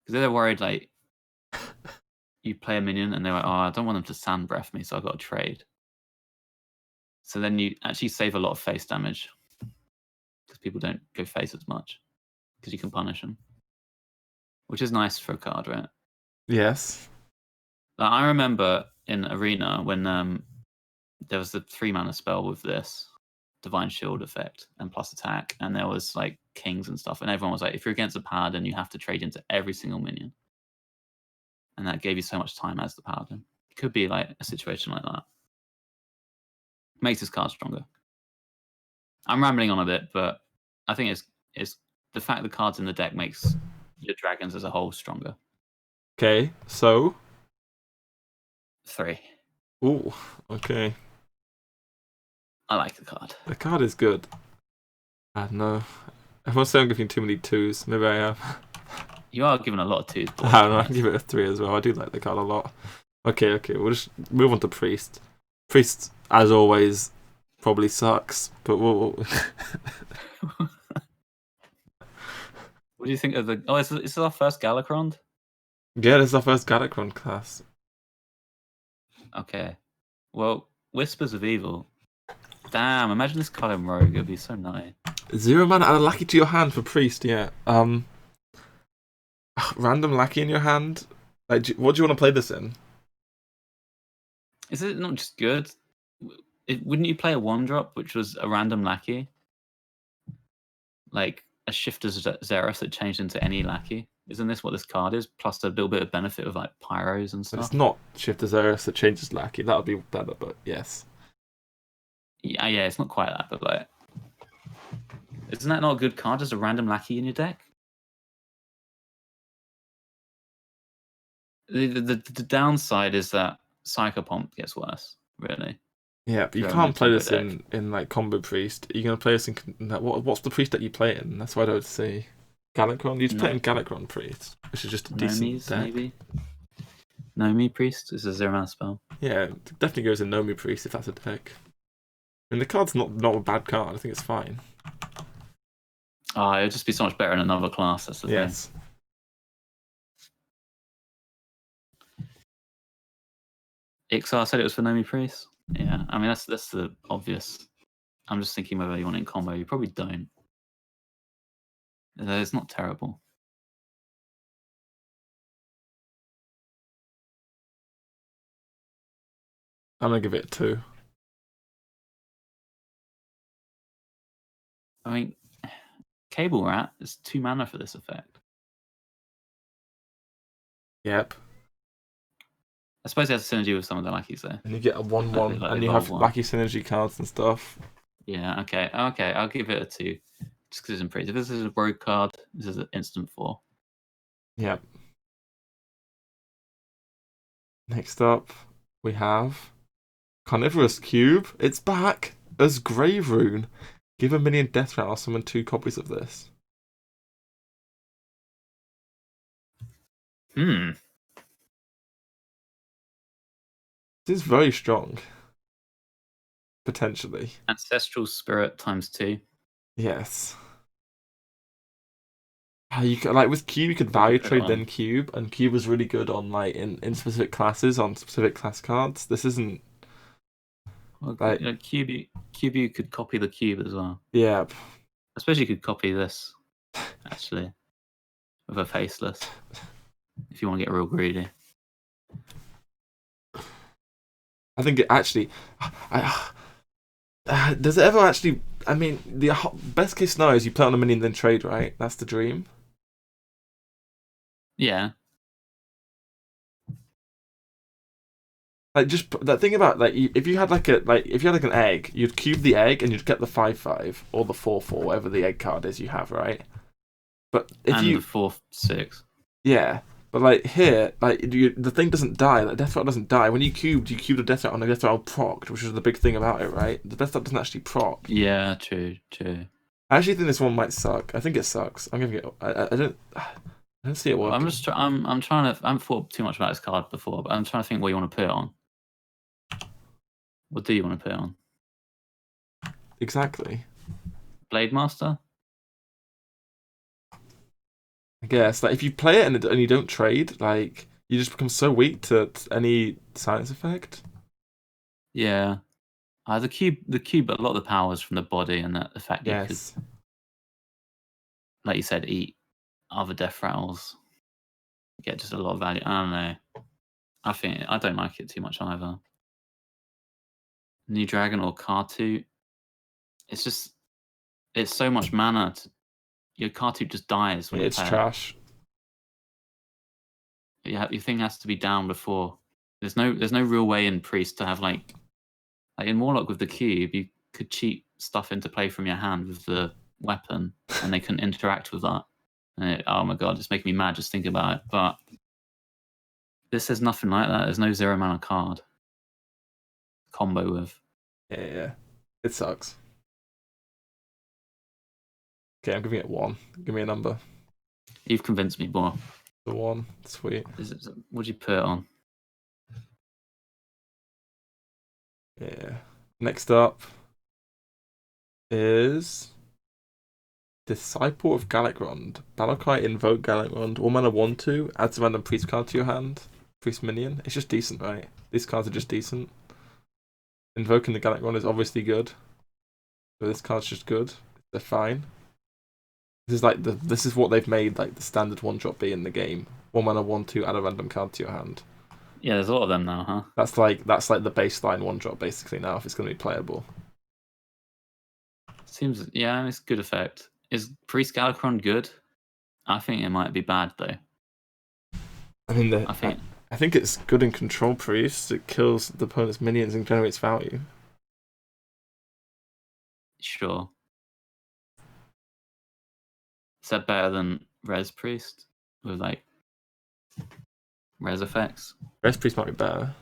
Because they're worried, like, you play a minion and they're like, oh, I don't want them to sand breath me, so I've got to trade. So then you actually save a lot of face damage. Because people don't go face as much. Because you can punish them. Which is nice for a card, right? Yes. Like, I remember in Arena when there was the 3-mana spell with this Divine Shield effect and plus attack, and there was like kings and stuff, and everyone was like, if you're against a Paladin, you have to trade into every single minion. And that gave you so much time as the Paladin. It could be like a situation like that. Makes this card stronger. I'm rambling on a bit, but I think it's the fact the cards in the deck makes your dragons as a whole stronger. Okay, so 3. Ooh, okay. I like the card. The card is good. I don't know. Everyone's saying I'm giving too many 2s. Maybe I am. You are giving a lot of 2s. I don't know. I can give it a 3 as well. I do like the card a lot. Okay. We'll just move on to Priest. Priest, as always, probably sucks. But we'll... What do you think of the? Oh, is this our first Galakron? Yeah, this is our first Galakron class. Okay. Well, Whispers of Evil. Damn! Imagine this card in Rogue. It'd be so nice. 0 mana and a lackey to your hand for Priest. Yeah. Random lackey in your hand. Like, what do you want to play this in? Is it not just good? Wouldn't you play a 1-drop, which was a random lackey? Like a Shifter's Xeros that changed into any lackey? Isn't this what this card is? Plus a little bit of benefit of like pyros and stuff. It's not Shifter's Xeros that changes lackey. That would be better, but yes. Yeah, it's not quite that, but like, isn't that not a good card? Just a random lackey in your deck? The downside is that Psychopomp gets worse, really. Yeah, but you Throw can't in play combo this deck. in like combo priest. You're gonna play this in what's the priest that you play in? That's what I would say. Galakron. You just play in Galakron priest, which is just a decent Nomi's, deck. maybe. Nomi Priest is a 0-mana spell. Yeah, it definitely goes in Nomi priest if that's a deck. And the card's not a bad card. I think it's fine. Oh, it would just be so much better in another class. That's the thing. Yes. Ixar said it was for Nomi Priest. Yeah, I mean that's the obvious. I'm just thinking whether you want it in combo. You probably don't. It's not terrible. I'm gonna give it a 2. I mean, Cable Rat is 2 mana for this effect. Yep. I suppose it has synergy with some of the lackeys there. And you get a 1/1, Like and you have one. wacky synergy cards and stuff. Yeah. Okay. I'll give it a 2, just because it's in priest. If this is a rogue card, this is an instant 4. Yep. Next up, we have Carnivorous Cube. It's back as Grave Rune. Give a minion death rattle, summon 2 copies of this. This is very strong. Potentially. Ancestral Spirit ×2. Yes. You could, like with Cube, you could value trade then Cube, and Cube was really good on like in specific classes on specific class cards. This isn't. Well, like Cube could copy the cube as well. Yeah. I suppose you could copy this, actually, with a faceless, if you want to get real greedy. I think it actually. Does it ever actually? I mean, the best case scenario is you play on a minion then trade, right? That's the dream. Yeah. Like just that thing about like if you had like an egg, you'd cube the egg and you'd get the 5/5 or the 4/4, whatever the egg card is you have, right? But if and you the 4/6. Yeah, but like here, like the thing doesn't die. Like Death Rattle doesn't die. When you cubed a Death Rattle on a Death Rattle procced, which is the big thing about it, right? The Death Rattle doesn't actually proc. Yeah, true. I actually think this one might suck. I think it sucks. I'm giving it. I don't see it working. I'm trying to. I haven't thought too much about this card before, but I'm trying to think what you want to put it on. What do you want to put it on? Exactly. Blade Master? I guess like if you play it and you don't trade, like you just become so weak to any science effect. Yeah. The cube, but a lot of the power is from the body, and that the fact you could, like you said, eat other death rattles, get just a lot of value. I don't know. I don't like it too much either. New Dragon or Kartu, it's so much mana. Your Kartu just dies when you play. It's trash. Your thing has to be down before. There's no real way in Priest to have like in Warlock with the cube, you could cheat stuff into play from your hand with the weapon, and they couldn't interact with that. And oh my god, it's making me mad just thinking about it. But this is nothing like that. There's no 0 mana card combo with. Yeah. It sucks. Okay, I'm giving it 1. Give me a number. You've convinced me more. The 1. Sweet. What'd you put it on? Yeah. Next up is Disciple of Galakrond. Battlecry, invoke Galakrond. 1 mana 1/2. Adds a random priest card to your hand. Priest minion. It's just decent, right? These cards are just decent. Invoking the Galakrond is obviously good. But this card's just good. They're fine. This is what they've made like the standard 1-drop be in the game. 1 mana 1/2. Add a random card to your hand. Yeah, there's a lot of them now, huh? That's like the baseline 1-drop basically now if it's going to be playable. Seems it's good effect. Is Priest Galakrond good? I think it might be bad though. I mean, I think it's good in control priests. It kills the opponent's minions and generates value. Sure. Is that better than Res Priest with like Res effects? Res Priest might be better.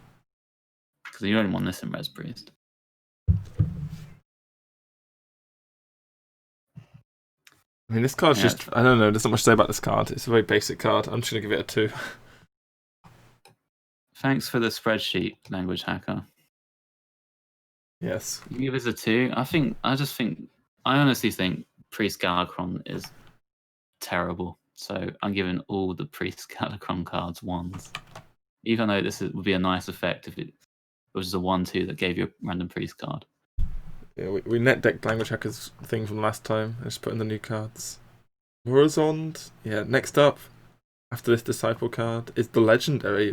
Because you don't want this in Res Priest. I mean, this card's just... I don't know, there's not much to say about this card. It's a very basic card. I'm just going to give it a 2. Thanks for the spreadsheet, language hacker. Yes. You give us a 2? I honestly think Priest Galakrond is terrible. So I'm giving all the Priest Galakrond cards 1s. Even though would be a nice effect if it was just a 1/2 that gave you a random priest card. Yeah, we net decked language hackers thing from last time. I just put in the new cards. Morozond. Yeah, next up, after this Disciple card, is the legendary.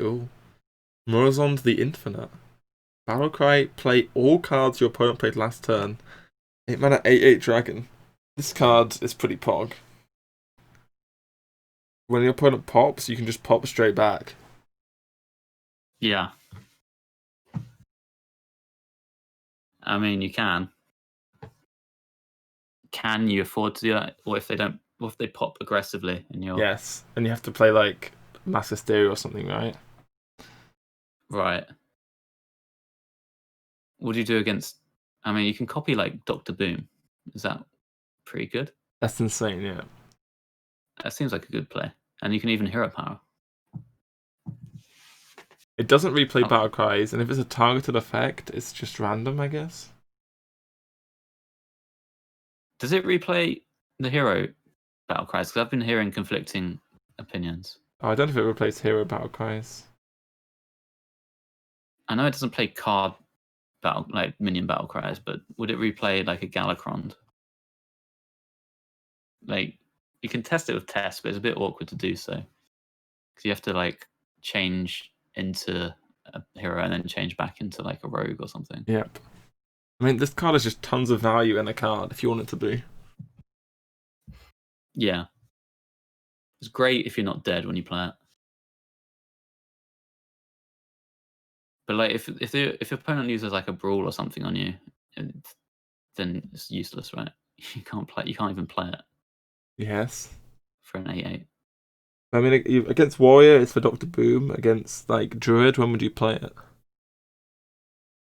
Morozond the Infinite. Battlecry, play all cards your opponent played last turn. 8 mana 8/8 dragon. This card is pretty pog. When your opponent pops, you can just pop straight back. Yeah. I mean, you can. Can you afford to do that? What if they don't? What if they pop aggressively in your? Yes, and you have to play like Mass Hysteria or something, right? Right. What do you do against? I mean, you can copy like Dr. Boom. Is that pretty good? That's insane, yeah. That seems like a good play, and you can even hero power. It doesn't replay battle cries, and if it's a targeted effect, it's just random, I guess. Does it replay the hero battle cries? Because I've been hearing conflicting opinions. Oh, I don't know if it replays hero battle cries. I know it doesn't play card battle like minion battle cries, but would it replay like a Galakrond? Like you can test it with tests, but it's a bit awkward to do so because you have to like change into a hero and then change back into like a rogue or something. Yep. I mean, this card is just tons of value in a card if you want it to be. Yeah. It's great if you're not dead when you play it. But like if your opponent uses like a brawl or something on you, then it's useless, right? You can't even play it. Yes. For an 8/8. I mean, against Warrior, it's for Dr. Boom. Against like Druid, when would you play it?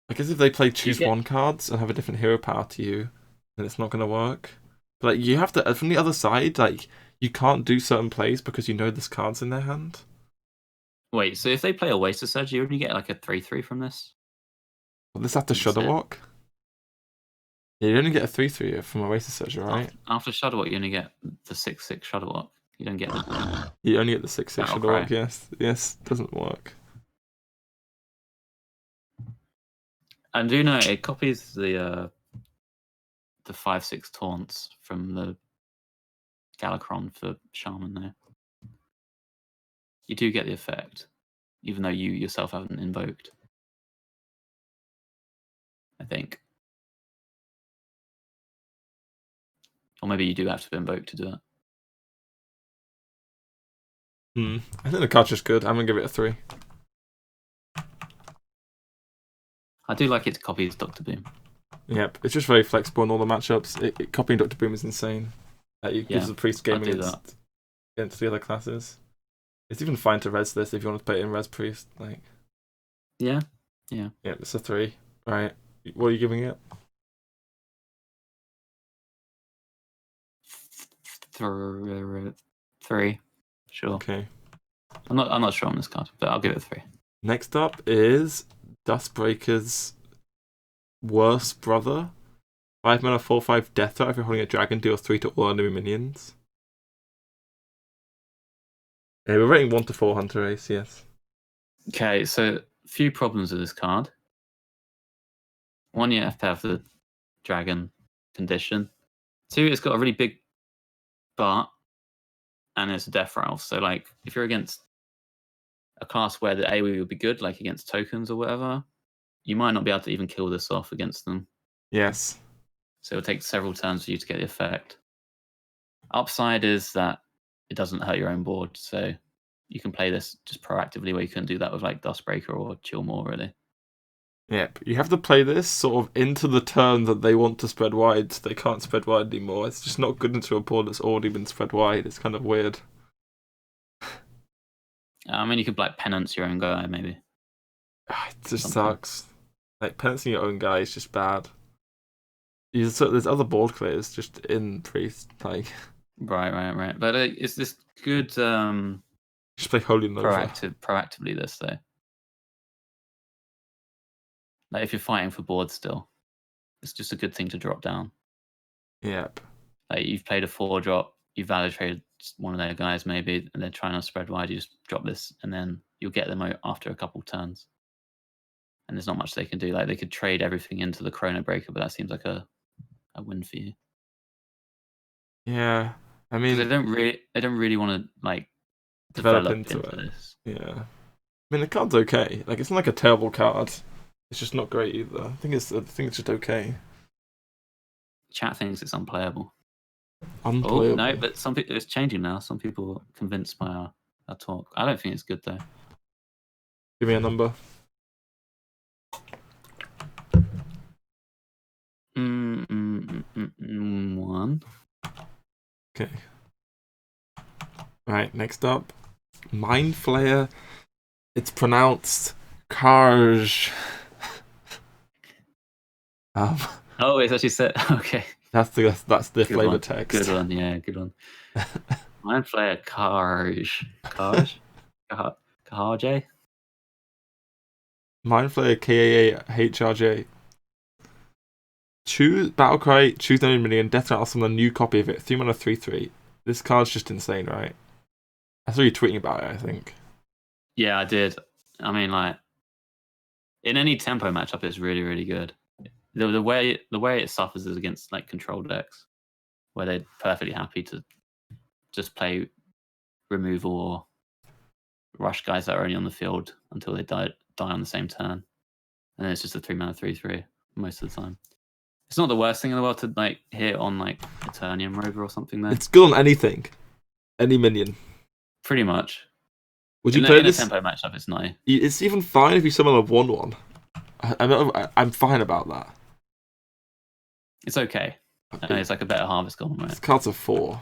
I guess if they play choose one cards and have a different hero power to you, then it's not going to work. But like, you have to from the other side, like you can't do certain plays because you know there's cards in their hand. Wait, so if they play a Waste of Surge, you only get like a 3/3 from this? Well, this after Shudderwalk? Yeah, you only get a 3/3 from a Waste of Surge, right? After Shudderwalk, you only get the 6/6 Shudderwalk. You don't get the... You only get the 6/6 Shudderwalk, yes. Yes, doesn't work. I do know it copies the 5/6 taunts from the Galakrond for Shaman there. You do get the effect, even though you yourself haven't invoked. I think. Or maybe you do have to invoke to do it. I think the card's just good. I'm going to give it a 3. I do like it to copy Dr. Boom. Yep, it's just very flexible in all the matchups. Copying Dr. Boom is insane. It gives the priest game against the other classes. It's even fine to res this if you want to play it in res priest. Like, yeah. Yeah, it's a 3. Right. What are you giving it? 3. Sure. Okay. I'm not sure on this card, but I'll give it 3. Next up is Dustbreaker's Worst Brother. 5 mana, 4/5 Death Threat. If you're holding a dragon, deal 3 to all enemy minions. Yeah, we're rating 1 to 4 Hunter Ace, yes. Okay, so a few problems with this card. One, you have to have the dragon condition. 2, it's got a really big butt, and it's a death rattle. So, like, if you're against a class where the AoE would be good, like against tokens or whatever, you might not be able to even kill this off against them. Yes. So it'll take several turns for you to get the effect. Upside is that it doesn't hurt your own board, so you can play this just proactively where you couldn't do that with like Dustbreaker or Chill More, really. Yep. You have to play this sort of into the turn that they want to spread wide, so they can't spread wide anymore. It's just not good into a board that's already been spread wide. It's kind of weird. I mean, you could like penance your own guy, maybe. It just Something. sucks. Like, penancing your own guy is just bad. There's other board clears just in Priest. Like, Right. But is this good just play Holy Nova. proactively this, though? Like, if you're fighting for board still, it's just a good thing to drop down. Yep. Like, you've played a 4-drop, you've valid traded one of their guys maybe, and they're trying to spread wide, you just drop this, and then you'll get them out after a couple turns. And there's not much they can do. Like, they could trade everything into the Chrono Breaker, but that seems like a win for you. Yeah. I mean, they don't really want to like develop into into it. this. Yeah. I mean, the card's okay. Like, it's not like a terrible card. It's just not great either. I think it's just okay. Chat thinks it's unplayable. Unplayable. Oh no, but some people, it's changing now. Some people are convinced by our talk. I don't think it's good though. Give me a number. 1. Okay. Right, next up. Mind Flayer. It's pronounced Karj. Oh, it's actually set. Okay. That's the Good flavor one. text. Good one, yeah, good one. Mind Flayer Karj. Kaharj? Mind Flayer KAHRJ. Choose Battlecry, choose enemy minion, death rattle summon a new copy of it. 3 mana 3/3. This card's just insane, right? I saw you tweeting about it, I think. Yeah, I did. I mean, like, in any tempo matchup, it's really, really good. The way it suffers is against like control decks, where they're perfectly happy to just play removal or rush guys that are only on the field until they die on the same turn, and then it's just a 3 mana 3/3 most of the time. It's not the worst thing in the world to like hit on like Eternium Rover or something though. It's good on anything, any minion. Pretty much. Would you play in this? a tempo matchup, it's nice. It's even fine if you summon a 1/1. I'm fine about that. It's okay. It's like a better Harvest Golem, right? This card's a 4.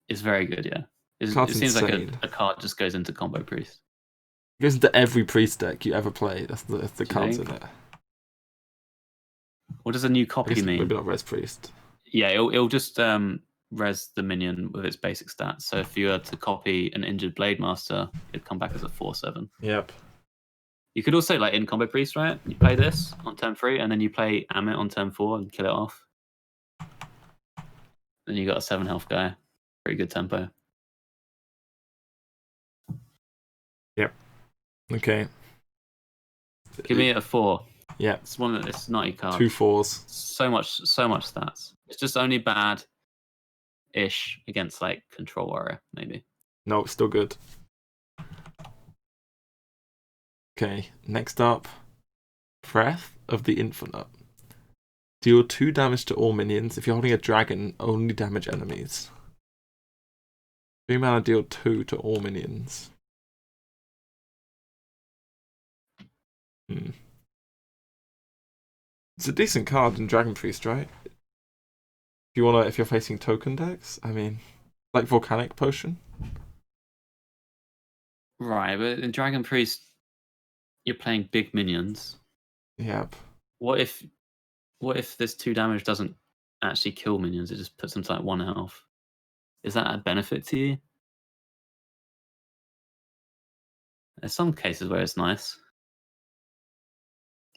It's very good, yeah. It seems insane. like a card just goes into Combo Priest. It goes into every priest deck you ever play. That's the cards in it. What does a new copy mean? Maybe not Res Priest. Yeah, it'll just res the minion with its basic stats. So if you were to copy an injured Blade Master, it'd come back as a 4/7. Yep. You could also, like in Combo Priest, right? You play this on turn 3, and then you play Amit on turn 4 and kill it off. Then you got a 7 health guy. Pretty good tempo. Yep. Okay. Give me a 4. Yeah. It's one of this naughty card. 2 4s. So much stats. It's just only bad-ish against like Control Warrior, maybe. No, it's still good. Okay, next up. Breath of the Infinite. Deal 2 damage to all minions. If you're holding a dragon, only damage enemies. 3 mana, deal 2 to all minions. It's a decent card in Dragon Priest, right? If you're facing token decks, I mean, like Volcanic Potion. Right, but in Dragon Priest, you're playing big minions. Yep. What if this 2 damage doesn't actually kill minions? It just puts them to like 1 health. Is that a benefit to you? There's some cases where it's nice.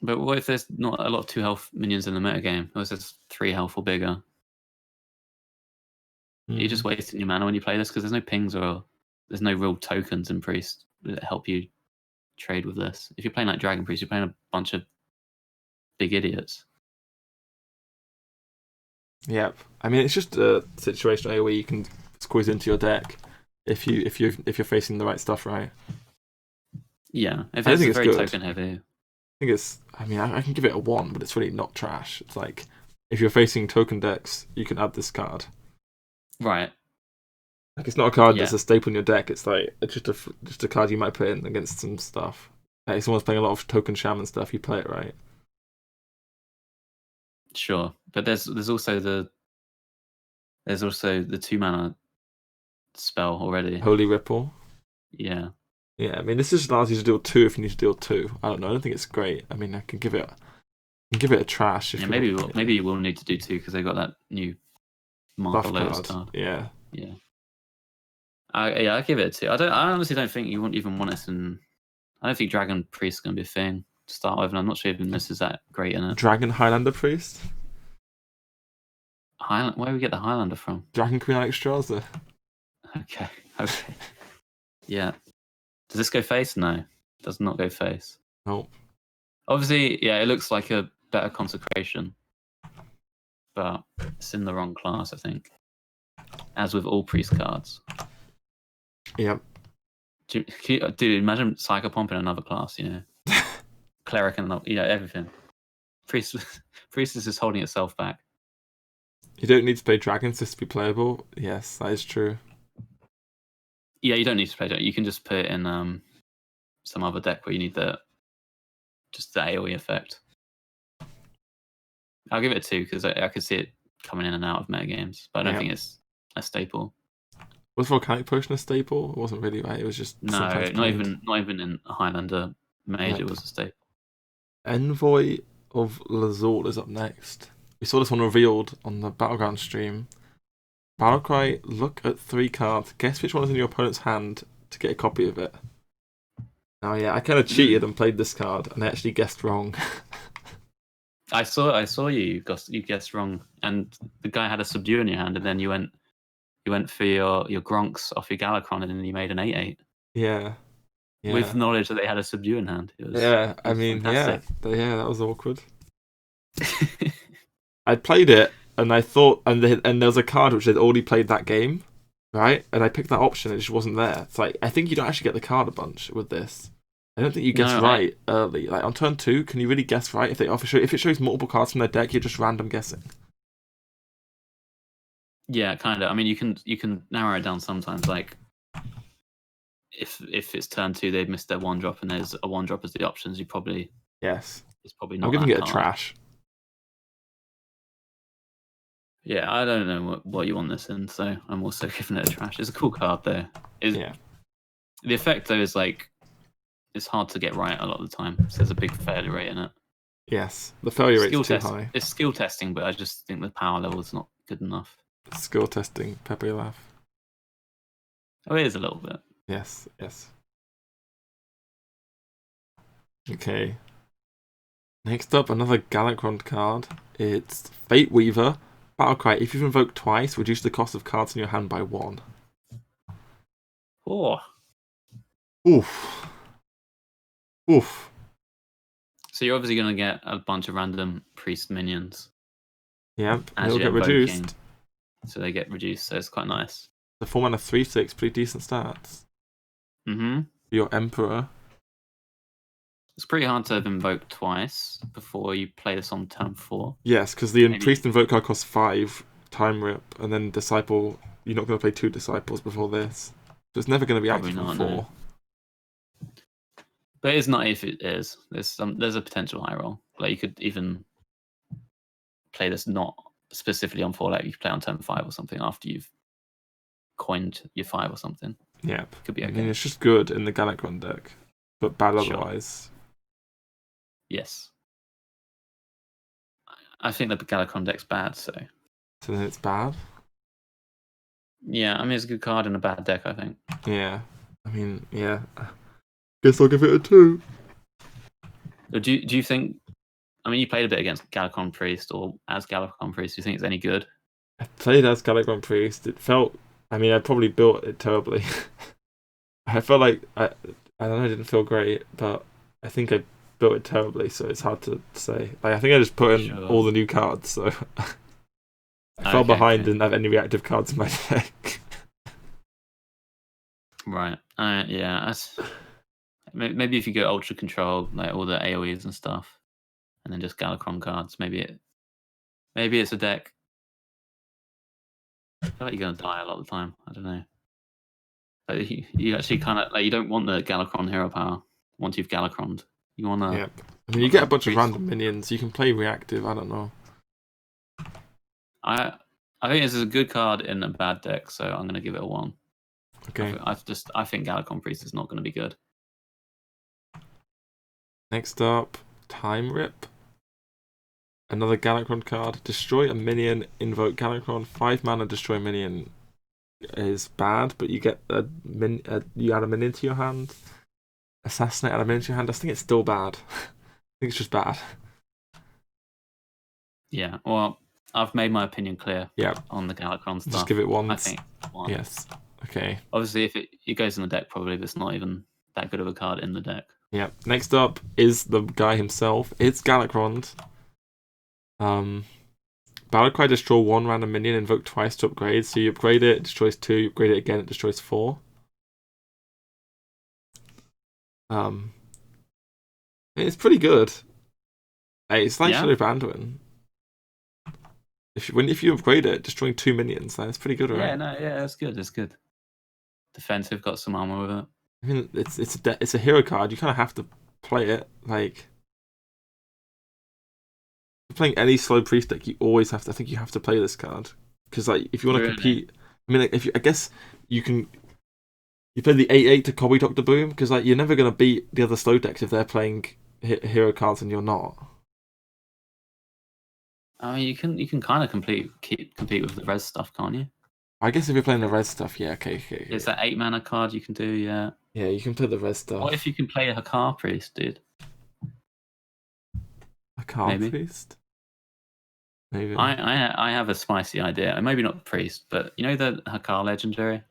But what if there's not a lot of 2 health minions in the metagame? Or is it 3 health or bigger? You're just wasting your mana when you play this because there's no pings or there's no real tokens in Priest that help you trade with this. If you're playing like Dragon Priest, you're playing a bunch of big idiots. Yep. I mean, it's just a situation where you can squeeze into your deck if you're facing the right stuff, right? Yeah, if I it's think it's very good. token heavy. I think it's. I mean, I can give it a 1, but it's really not trash. It's like if you're facing token decks, you can add this card. Right. Like it's not a card that's a staple in your deck. It's like it's just a card you might put in against some stuff. Like if someone's playing a lot of token shaman stuff, you play it right. Sure, but there's also the 2 mana spell already. Holy Ripple. Yeah. Yeah, I mean this just allows you to deal 2 if you need to deal 2. I don't know. I don't think it's great. I mean, I can give it a trash. If maybe you will need to do 2 because they got that new Marker Lotus card. Yeah. Yeah. I give it a 2. I honestly don't think you won't even want this in. I don't think Dragon Priest is going to be a thing to start with, and I'm not sure even this is that great in it. Dragon Highlander Priest. Where do we get the Highlander from? Dragon Queen Alexstrasza. Okay. Yeah. Does this go face? No. It does not go face. Nope. Obviously, yeah, it looks like a better consecration, but it's in the wrong class, I think. As with all priest cards. Yep. Dude, imagine Psychopomp in another class, you know. Cleric and everything. Priestess is just holding itself back. You don't need to play dragons just to be playable. Yes, that is true. Yeah, you don't need to play it. You can just put it in some other deck where you need just the AoE effect. I'll give it a 2 because I could see it coming in and out of metagames, but I don't think it's a staple. Was Volcanic Potion a staple? It wasn't really, right? It was just no, not even in Highlander Mage. It was a staple. Envoy of Lazul is up next. We saw this one revealed on the Battleground stream. Battlecry, look at 3 cards. Guess which one is in your opponent's hand to get a copy of it. Now, yeah, I kind of cheated and played this card, and I actually guessed wrong. I saw you guessed wrong, and the guy had a Subdue in your hand, and then you went for your Gronks off your Galakron, and then you made an 8/8. Yeah. With knowledge that they had a Subdue in hand. I mean, fantastic. yeah, that was awkward. I played it, and I thought, and there was a card which they'd already played that game, right? And I picked that option, and it just wasn't there. It's like, I think you don't actually get the card a bunch with this. I don't think you guess right early. Like on turn 2, can you really guess right if it shows multiple cards from their deck? You're just random guessing. Yeah, kind of. I mean, you can narrow it down sometimes. Like if it's turn 2, they've missed their 1-drop, and there's a 1-drop as the options. You probably it's probably not. I'm giving it a trash. Yeah, I don't know what you want this in, so I'm also giving it a trash. It's a cool card though. The effect though is like it's hard to get right a lot of the time. So there's a big failure rate in it. Yes, the failure rate is too high. It's skill testing, but I just think the power level is not good enough. Skill testing, Pepe laugh. Oh, it is a little bit. Yes. Okay. Next up, another Galakron card. It's Fate Weaver. Battlecry, if you've invoked twice, reduce the cost of cards in your hand by 1. Oh. Oof. So you're obviously going to get a bunch of random priest minions. Yep, and they'll get reduced. So they get reduced, so it's quite nice. The 4 mana 3/6, pretty decent stats. Mm-hmm. Your Emperor. It's pretty hard to have invoked twice before you play this on turn 4. Yes, because the priest invoke card costs 5 time rip, and then disciple. You're not going to play 2 disciples before this, so it's never going to be active on 4. No. But it's not if it is. There's a potential high roll. Like you could even play this not specifically on 4. Like you could play on turn 5 or something after you've coined your 5 or something. Yeah, could be okay. I mean, it's just good in the Galakron deck, but bad otherwise. Yes. I think the Galakron deck's bad, so then it's bad? Yeah, I mean it's a good card in a bad deck, I think. Yeah. I mean, yeah. Guess I'll give it a 2. Do you think? I mean, you played a bit against Galacron Priest or as Galacron Priest. Do you think it's any good? I played as Galacron Priest. It felt. I mean, I probably built it terribly. I felt like I don't know. It didn't feel great, but I think I built it terribly, so it's hard to say. Like, I think I just put in all the new cards, so I fell behind. Okay. Didn't have any reactive cards in my deck. Right. Yeah. Maybe if you go Ultra Control, like all the AoEs and stuff, and then just Galacron cards, maybe it's a deck. I feel like you're gonna die a lot of the time. I don't know. Like you actually kind of like you don't want the Galacron hero power once you've Galacroned. You want to. Yep. I mean, you get a bunch of random minions. You can play reactive. I don't know. I think this is a good card in a bad deck, so I'm gonna give it a 1. Okay. I think Galacron Priest is not gonna be good. Next up, Time Rip. Another Galacron card. Destroy a minion, invoke Galacron. 5 mana, destroy minion is bad, but you get you add a minion to your hand. Assassinate, add a minion to your hand. I think it's still bad. I think it's just bad. Yeah, well, I've made my opinion clear. Yeah. On the Galacron stuff. Just give it 1. I think 1. Yes. Okay. Obviously, if it goes in the deck, probably, but it's not even that good of a card in the deck. Yeah. Next up is the guy himself. It's Galacron. Battlecry, destroy 1 random minion, invoke twice to upgrade. So you upgrade it, it destroys 2. You upgrade it again, it destroys 4. It's pretty good. Hey, it's like Shadow Vanduin. If you upgrade it, destroying 2 minions, that's pretty good, right? Yeah, that's good. It's good. Defensive, got some armor with it. I mean, it's a hero card. You kind of have to play it. Like, if you're playing any slow priest deck, you always have to. I think you have to play this card because, like, if you want to compete, I mean, like, I guess you can. You play the 8/8 to Cobby Doctor Boom because, like, you're never gonna beat the other slow decks if they're playing hero cards and you're not. I mean, you can kind of compete with the res stuff, can't you? I guess if you're playing the res stuff, yeah, okay. It's that 8 mana card you can do, yeah. Yeah, you can play the res stuff. What if you can play a Hakar Priest, dude? Hakar Priest? Maybe. I have a spicy idea. Maybe not the priest, but you know the Hakar legendary?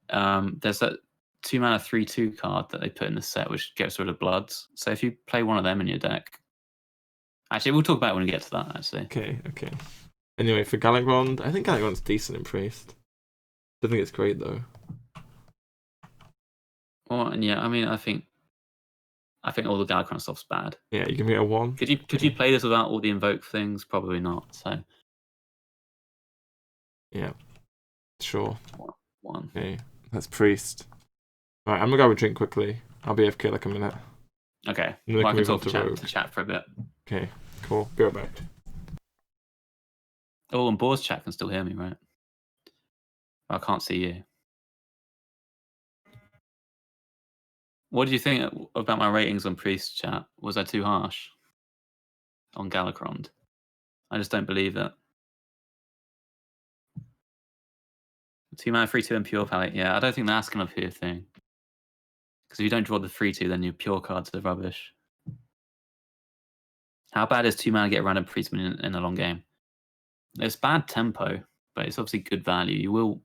There's that 2 mana 3/2 card that they put in the set which gets rid of bloods. So if you play one of them in your deck. Actually, we'll talk about it when we get to that, actually. Okay. Anyway, for Galacron, I think Galacron's decent in priest. Don't think it's great though. Well, and yeah, I mean, I think all the Galacron stuff's bad. Yeah, you give me a 1. Could you play this without all the invoke things? Probably not. So. Yeah. Sure. 1. Okay, that's priest. Alright, I'm gonna grab a drink quickly. I'll be AFK like a minute. Okay. Well, I can talk to chat for a bit. Okay, cool. Be right back. Oh, and Boar's chat can still hear me, right? I can't see you. What do you think about my ratings on Priest chat? Was I too harsh on Galacron? I just don't believe it. 2 mana 3/2 and pure palette. Yeah, I don't think that's gonna be a thing. Because if you don't draw the 3/2, then your pure cards are rubbish. How bad is 2 mana get random priest minion in a long game? It's bad tempo, but it's obviously good value. You will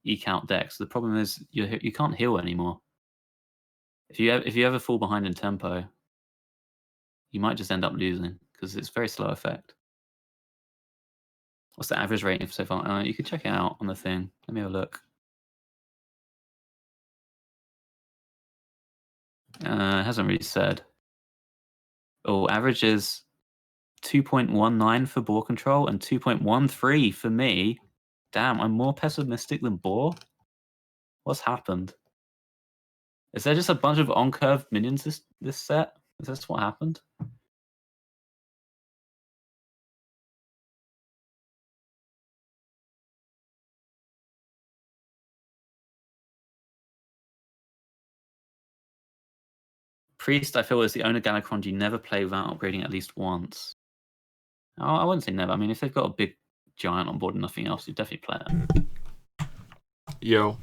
eke out decks. The problem is you can't heal anymore. If you ever fall behind in tempo, you might just end up losing because it's very slow effect. What's the average rating so far? You can check it out on the thing. Let me have a look. It hasn't really said. Oh, average is 2.19 for BoarControl and 2.13 for me. Damn, I'm more pessimistic than Boar. What's happened? Is there just a bunch of on-curve minions this set? Is this what happened? Priest, I feel, is the only Galacron you never play without upgrading at least once. Oh, I wouldn't say never. I mean, if they've got a big giant on board and nothing else, you definitely play it. Yo.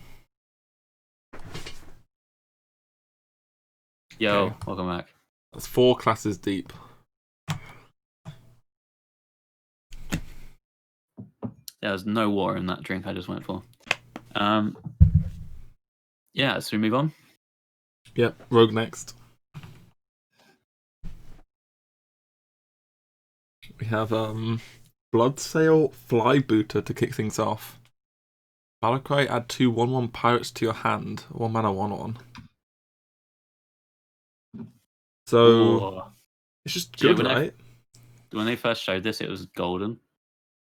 Yo, Okay. welcome back. That's 4 classes deep. There was no water in that drink I just went for. Yeah, so we move on. Yep, Rogue next. We have Bloodsail Flybooter to kick things off. Battlecry, add 2 1/1 pirates to your hand. 1 mana 1/1. So Ooh. it's just Yeah, good, right? When they first showed this, it was golden.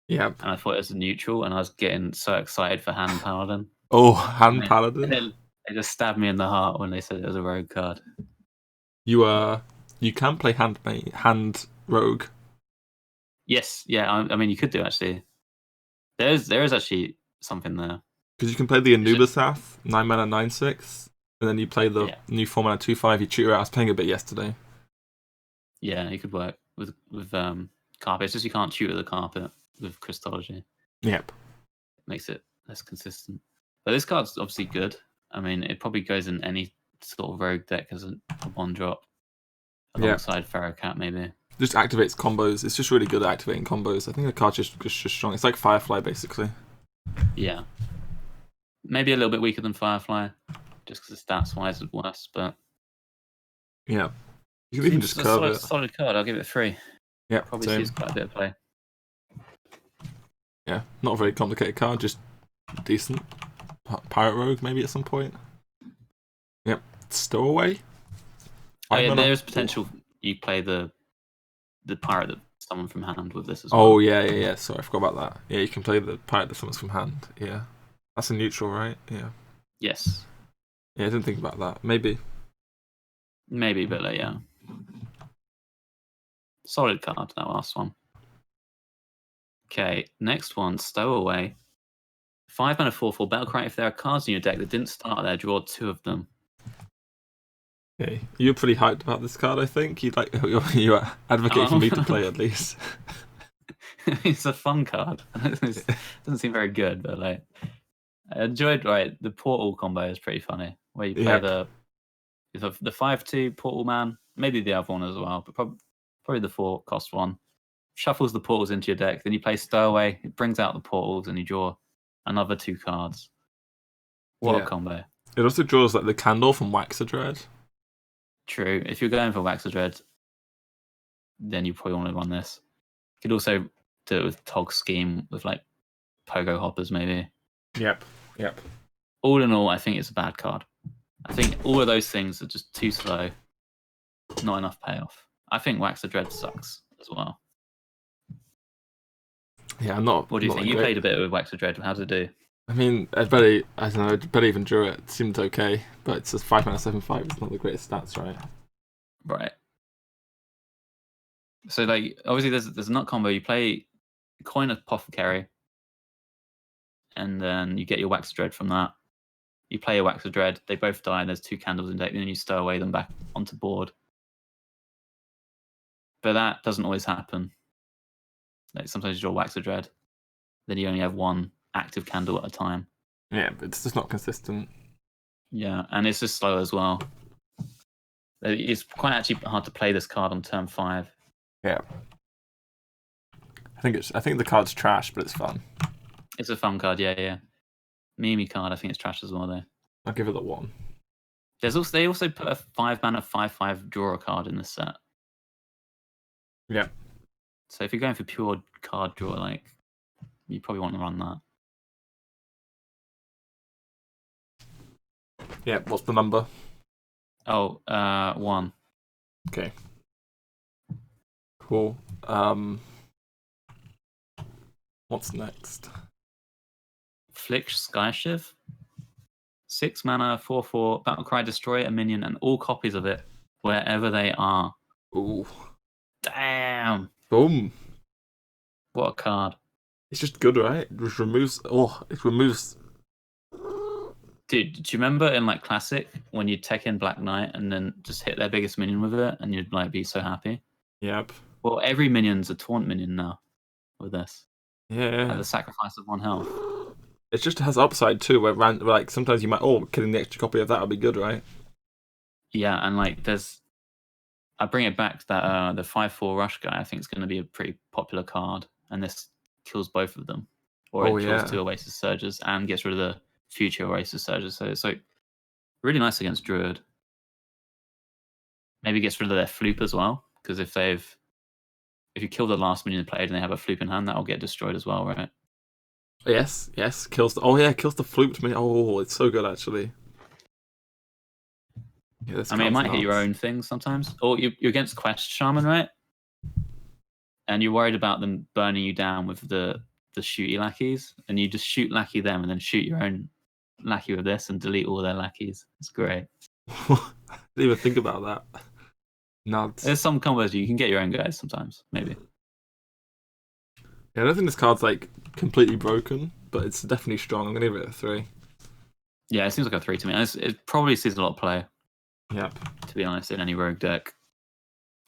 Yep. And I thought it was a neutral, and I was getting so excited for Hand Paladin. Oh, Hand Paladin. It just stabbed me in the heart when they said it was a rogue card. You can play hand rogue. Yes, yeah. I mean, you could do actually. There is actually something there. Because you can play the Anubisath, 9 mana 9/6, and then you play the new 4 mana 2/5. You treat her out. I was playing a bit yesterday. Yeah, it could work with carpet. It's just you can't shoot at the carpet with Christology. Yep. Makes it less consistent. But this card's obviously good. I mean, it probably goes in any sort of rogue deck as a 1-drop alongside Pharaoh Cat, maybe. Just activates combos. It's just really good at activating combos. I think the card's just strong. It's like Firefly, basically. Yeah. Maybe a little bit weaker than Firefly, just because stats-wise is worse, but... Yeah. You can even just curve it. Solid card, I'll give it 3. Yeah, probably same. sees quite a bit of play. Yeah, not a very complicated card, just decent. Pirate Rogue, maybe at some point. Yep. Stowaway? Oh yeah, there's potential you play the pirate that summons from hand with this as well. Oh yeah. Sorry, I forgot about that. Yeah, you can play the pirate that summons from hand. Yeah. That's a neutral, right? Yeah. Yes. Yeah, I didn't think about that. Maybe. Maybe, but yeah. Solid card, that last one. Okay, next one, Stowaway. 5 mana 4/4 Battlecry. If there are cards in your deck that didn't start there, draw 2 of them. Okay, you're pretty hyped about this card. I think you advocate for me to play at least. It's a fun card. It doesn't seem very good, but like I enjoyed. Right, the portal combo is pretty funny. Where you play the 5/2 portal man, maybe the other one as well, but probably the 4-cost one. Shuffles the portals into your deck. Then you play Stowaway. It brings out the portals, and you draw another 2 cards. What a combo! It also draws like the candle from Waxadread. True. If you're going for Waxadread, then you probably want to run this. You could also do it with Tog Scheme with like Pogo Hoppers, maybe. Yep. All in all, I think it's a bad card. I think all of those things are just too slow. Not enough payoff. I think Waxadread sucks as well. Yeah, I'm not. What do you think? You played a bit with Waxadread. How did it do? I mean, I don't know. I better even drew it. It seemed okay, but it's just 5 mana 7/5. It's not the greatest stats, right? Right. So, like, obviously, there's a nut combo. You play Coin Apothecary, and then you get your Waxadread from that. You play a Waxadread. They both die. And there's 2 candles in deck, and then you stow away them back onto board. But that doesn't always happen. Like sometimes you draw Waxadread, then you only have 1 active candle at a time. Yeah, but it's just not consistent. Yeah, and it's just slow as well. It's quite actually hard to play this card on turn 5. Yeah. I think the card's trash, but it's fun. It's a fun card, yeah. Mimi card, I think it's trash as well though. I'll give it a 1. They also put a 5 mana 5/5 draw card in this set. Yeah. So if you're going for pure card draw, like you probably want to run that. Yeah, what's the number? Oh, 1. Okay. Cool. What's next? Flick Skyshiv. 6 mana 4/4 Battlecry, destroy a minion and all copies of it wherever they are. Ooh. Damn. Boom. What a card. It's just good, right? It just removes. Dude, do you remember in like Classic when you'd tech in Black Knight and then just hit their biggest minion with it and you'd like be so happy? Yep. Well, every minion's a taunt minion now with this. Yeah. Like the sacrifice of 1 health. It just has upside too, where like sometimes you might killing the extra copy of that would be good, right? Yeah, and like I bring it back to that the 5/4 rush guy. I think it's going to be a pretty popular card, and this kills both of them, or Oh it kills yeah. 2 Oasis Surges and gets rid of the future Oasis Surges. So it's like really nice against Druid. Maybe gets rid of their floop as well, because if you kill the last minion played and they have a floop in hand, that'll get destroyed as well, right? Yes, kills the kills the flute to me. Oh, it's so good actually. Yeah, this I mean, it card's might hit your nuts. own things sometimes. Or you're against Quest Shaman, right? And you're worried about them burning you down with the shooty lackeys, and you just shoot lackey them and then shoot your own lackey with this and delete all their lackeys. It's great. I didn't even think about that. Nuts. There's some combos you can get your own guys sometimes, maybe. Yeah, I don't think this card's like completely broken, but it's definitely strong. I'm gonna give it a 3. Yeah, it seems like a 3 to me. It probably sees a lot of play. Yep. To be honest, in any rogue deck.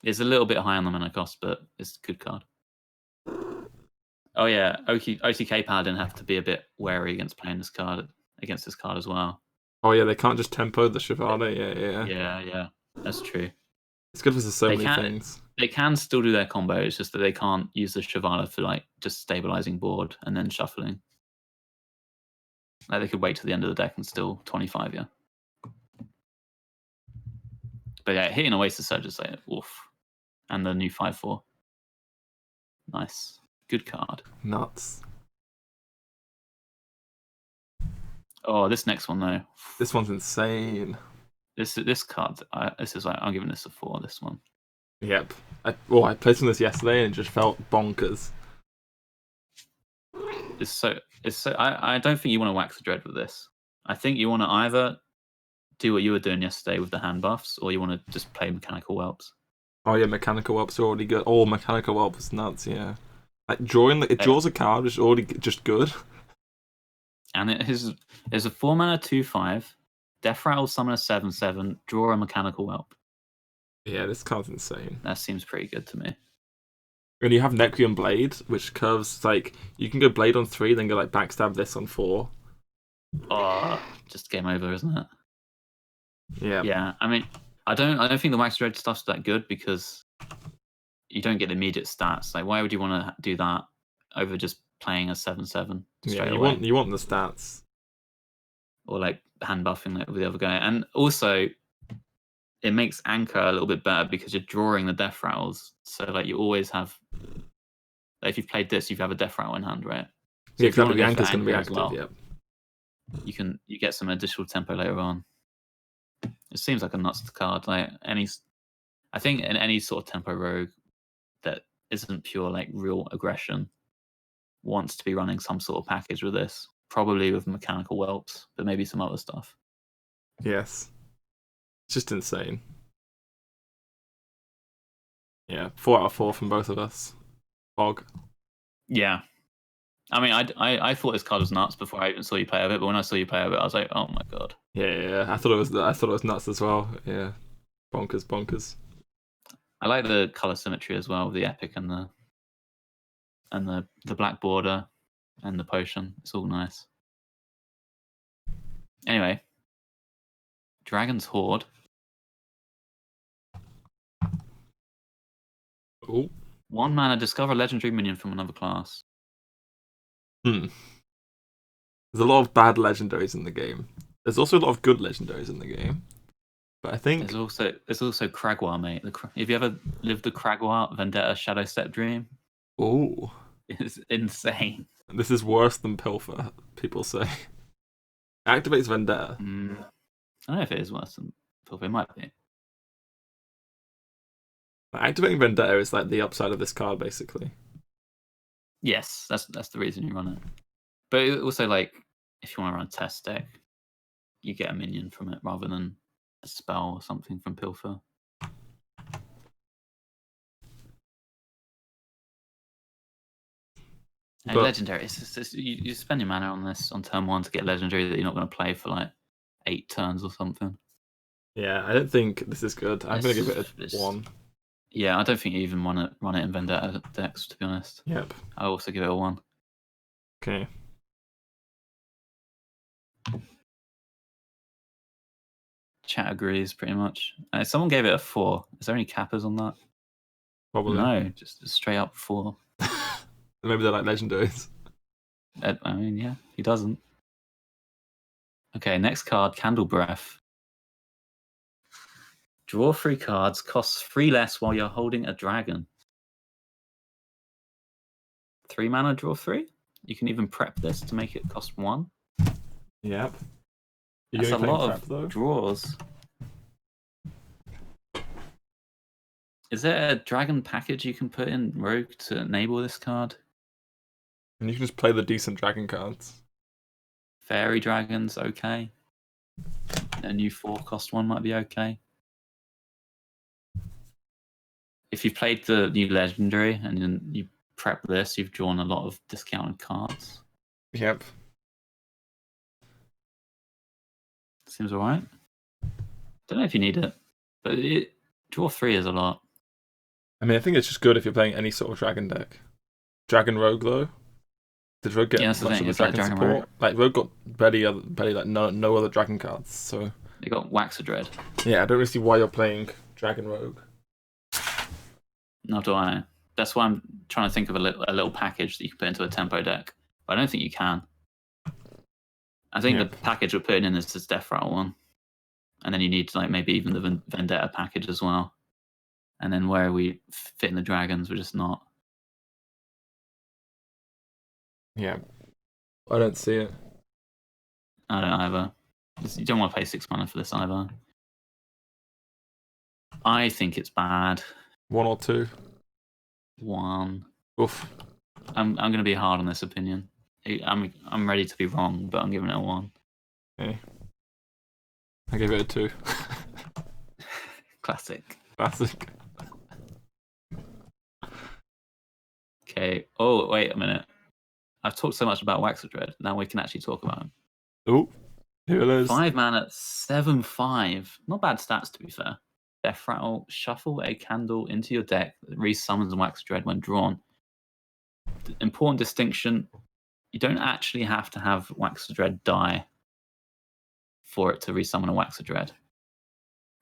It's a little bit high on the mana cost, but it's a good card. Oh yeah, OTK Paladin have to be a bit wary against playing this card as well. Oh yeah, they can't just tempo the Chevalier. Yeah, that's true. It's good for so They many can things. they can still do their combo. It's just that they can't use the Chevalier for like just stabilizing board and then shuffling. Like they could wait till the end of the deck and still 25, yeah. But yeah, hitting Oasis Surge is like oof. And the new 5/4. Nice. Good card. Nuts. Oh, this next one though. This one's insane. This card, this is like I'm giving this a 4. This one. Yep. I played some of this yesterday and it just felt bonkers. It's so. I don't think you want to wax the dread with this. I think you want to either do what you were doing yesterday with the hand buffs, or you want to just play mechanical whelps. Oh yeah, mechanical whelps are already good. Oh, mechanical whelp is nuts. Yeah. Like it draws a card, which is already just good. And it is a 4 mana 2/5, Death Rattle, summon a 7/7, draw a mechanical whelp. Yeah, this card's insane. That seems pretty good to me. And you have Nequium Blade, which curves like you can go Blade on 3, then go like backstab this on 4. Oh, just game over, isn't it? Yeah. Yeah. I mean, I don't think the wax dread stuff's that good because you don't get immediate stats. Like, why would you want to do that over just playing a 7/7 straight away? You want the stats, or like hand buffing like with the other guy, and also it makes Anchor a little bit better because you're drawing the death rattles. So like you always have, like, if you've played this, you have a death rattle in hand, right? So yeah, if you exactly. want The to anchor's going to be as active. well, Yeah. you get some additional tempo later on. It seems like a nuts card. Like I think in any sort of tempo rogue that isn't pure like real aggression wants to be running some sort of package with this, probably with mechanical whelps, but maybe some other stuff. Yes. It's just insane. Yeah, 4 out of 4 from both of us. Bog. Yeah. I mean, I thought this card was nuts before I even saw you play a bit, but when I saw you play a bit, I was like, oh my god. Yeah. I thought it was nuts as well. Yeah. Bonkers. I like the color symmetry as well, the epic and the black border and the potion. It's all nice. Anyway, Dragon's Horde. Oh. 1 mana, discover a legendary minion from another class. There's a lot of bad legendaries in the game. There's also a lot of good legendaries in the game. But I think there's also Kragwa, mate. Have you ever lived the Kragwa Vendetta Shadow Step Dream? oh, It's insane. this is worse than Pilfer, people say. Activates Vendetta. I don't know if it is worse than Pilfer. It might be. Activating Vendetta is like the upside of this card, basically. Yes, that's the reason you run it. But it also, like, if you want to run a test deck, you get a minion from it rather than a spell or something from Pilfer. And legendary, it's just, you spend your mana on this on turn 1 to get legendary that you're not going to play for like 8 turns or something. Yeah, I don't think this is good. I'm going to give it a 1. Yeah, I don't think you even want to run it in Vendetta decks, to be honest. Yep. I also give it a 1. Okay. Chat agrees pretty much. Someone gave it a 4. Is there any cappers on that? Probably. No, just a straight up 4. Maybe they're like legendaries. I mean, yeah, he doesn't. Okay, next card, Candle Breath. Draw 3 cards, costs 3 less while you're holding a dragon. 3 mana, draw 3. You can even prep this to make it cost 1. Yep. That's a lot of draws. Is there a dragon package you can put in Rogue to enable this card? And you can just play the decent dragon cards. Fairy dragons, okay. A new 4-cost one might be okay. If you've played the new legendary and then you prep this, you've drawn a lot of discounted cards. Yep. Seems alright. Don't know if you need it, but draw 3 is a lot. I mean, I think it's just good if you're playing any sort of dragon deck. Dragon Rogue, though. Did Rogue get much of the dragon support? Rogue. Like, Rogue got barely like no other dragon cards, so... They got Wax of Dread. Yeah, I don't really see why you're playing Dragon Rogue. Nor do I. That's why I'm trying to think of a little package that you can put into a tempo deck. But I don't think you can. I think the package we're putting in is this Death Rattle one. And then you need like maybe even the Vendetta package as well. And then where we fit in the dragons, we're just not. Yeah. I don't see it. I don't either. You don't want to pay 6 mana for this either. I think it's bad. 1 or 2? 1. Oof. I'm going to be hard on this opinion. I'm ready to be wrong, but I'm giving it a 1. Okay. I gave it a 2. Classic. Classic. Okay. Oh, wait a minute. I've talked so much about Wax of Dread. Now we can actually talk about him. Oh, here it is. 5 mana, 7/5. Not bad stats, to be fair. Death Rattle, shuffle a candle into your deck that resummons Wax of Dread when drawn. Important distinction, you don't actually have to have Wax of Dread die for it to resummon a Wax of Dread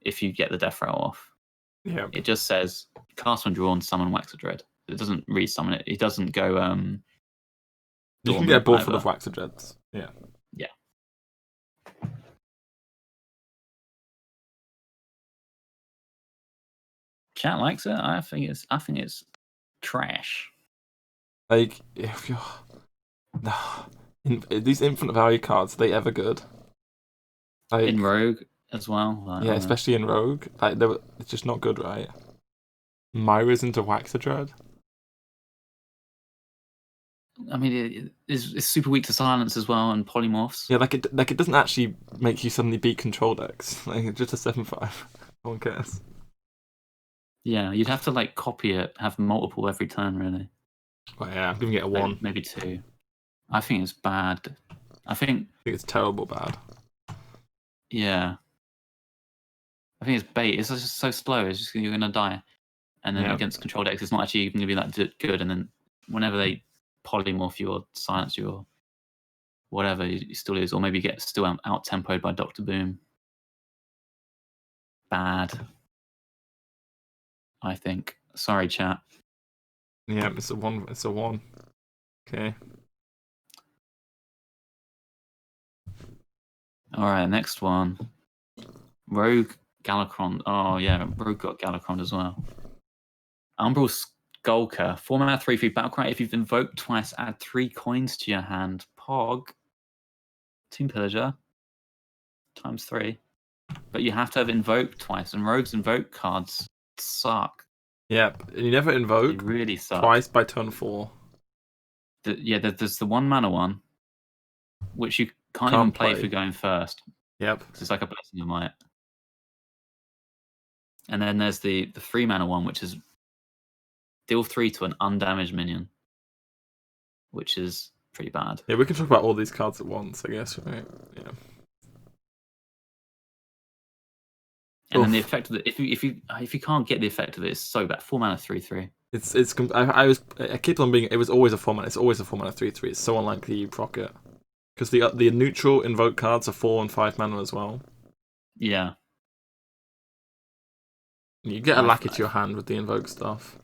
if you get the Death Rattle off. Yeah. It just says, cast when drawn, summon Wax of Dread. It doesn't resummon it. It doesn't go... you can get a board full of Wax of Dreads. Yeah. Yeah. Chat likes it. I think it's trash. Like, if you're... these infinite value cards, are they ever good? Like, in Rogue as well. Yeah, especially in Rogue. Like, it's just not good, right? Myra's into Wax of Dread. I mean, it's super weak to silence as well and polymorphs. Yeah, it doesn't actually make you suddenly beat control decks. Like, it's just a 7/5. No one cares. Yeah, you'd have to like copy it, have multiple every turn, really. Well, yeah, I'm giving it a 1. Maybe 2. I think it's bad. I think it's terrible bad. Yeah. I think it's bait. It's just so slow. It's just you're gonna die. And then against control decks, it's not actually even gonna be that good. And then whenever they polymorph you or silence you or whatever, you still lose. Or maybe get still out tempoed by Dr. Boom. Bad. I think. Sorry, chat. Yeah, it's a 1. It's a 1. Okay. All right, next one. Rogue Galakron. Oh yeah, Rogue got Galakron as well. Umbral Skulker. 4 mana, 3/3 battlecry. If you've invoked twice, add 3 coins to your hand. Pog. Tomb Pillager. ×3. But you have to have invoked twice, and Rogue's invoke cards suck. Yep, and you never invoke. They really suck. Twice by turn 4. There's the 1 mana one, which you can't even play if you're going first. Yep. It's like a Blessing of Might. And then there's the 3 mana one, which is deal 3 to an undamaged minion, which is pretty bad. Yeah, we can talk about all these cards at once, I guess, right? Yeah. And then the effect of it, if you can't get the effect of it, it's so bad. 4 mana, 3/3. I keep on being. It was always a 4-mana. It's always a 4-mana 3/3. It's so unlikely you proc it because the neutral invoke cards are 4 and 5 mana as well. Yeah. You get a Lackey to your hand with the invoke stuff.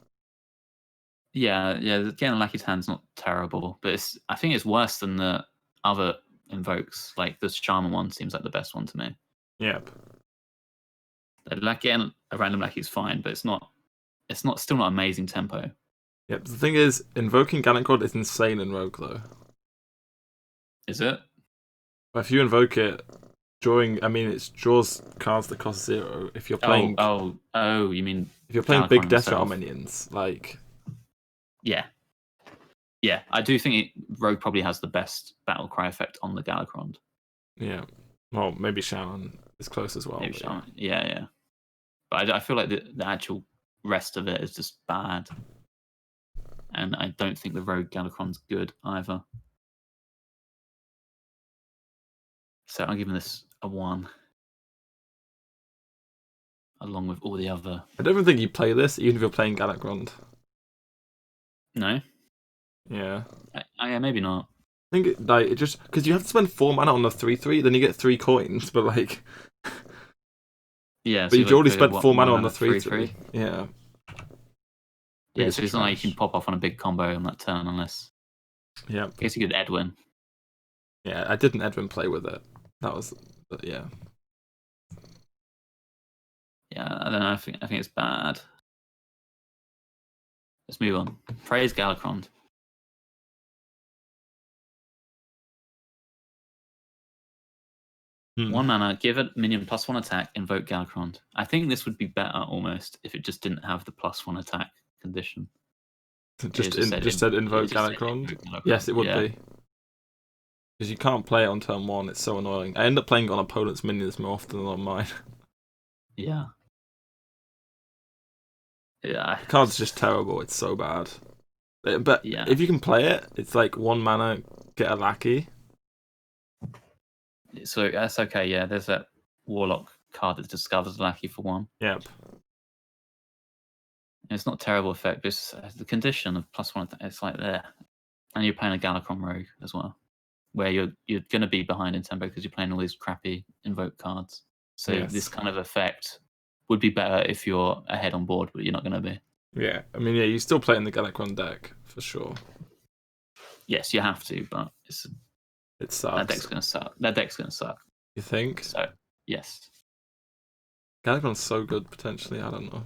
Yeah. Getting a Lucky's hand's not terrible, but I think it's worse than the other invokes. Like the Shaman one seems like the best one to me. Yep. Like getting a random Lucky is fine, but it's still not amazing tempo. Yep. The thing is, invoking Galakrond is insane in Rogue though. Is it? If you invoke it, it draws cards that cost 0. If you're playing, you mean if you're playing big Death Rattle itself. minions, like yeah, I do think Rogue probably has the best battle cry effect on the Galakrond. Yeah, well, maybe Shaman is close as well. Maybe Shaman. Yeah. But I feel like the actual rest of it is just bad, and I don't think the Rogue Galakrond's good either. So I'm giving this a 1. Along with all the other. I don't even think you play this, even if you're playing Galakrond. No. Yeah. Yeah, maybe not. I think it just because you have to spend 4 mana on the 3/3, then you get 3 coins, but like. Yeah. But you've already spent 4 mana on the 3/3. Yeah. Yeah, so it's not like you can pop off on a big combo on that turn unless. Yeah. I guess you could Edwin. Yeah, I didn't Edwin play with it. That was, yeah. Yeah, I don't know. I think it's bad. Let's move on. Praise Galakrond. Hmm. 1 mana, give a minion +1 attack, invoke Galakrond. I think this would be better almost if it just didn't have the +1 attack condition. Just said invoke Galakrond. Yes, it would be. Because you can't play it on turn 1, it's so annoying. I end up playing on opponent's minions more often than on mine. Yeah. Yeah. The card's just terrible, it's so bad. But if you can play it, it's like 1 mana, get a Lackey. So that's okay, yeah. There's that Warlock card that discovers Lackey for 1. Yep. It's not a terrible effect, but it's the condition of +1, it's like there. And you're playing a Galakrond Rogue as well, where you're going to be behind in tempo because you're playing all these crappy invoke cards. So this kind of effect would be better if you're ahead on board, but you're not going to be. Yeah, I mean, you still play in the Galakrond deck, for sure. Yes, you have to, but it sucks. That deck's going to suck. You think? So, yes. Galakrond's so good, potentially, I don't know.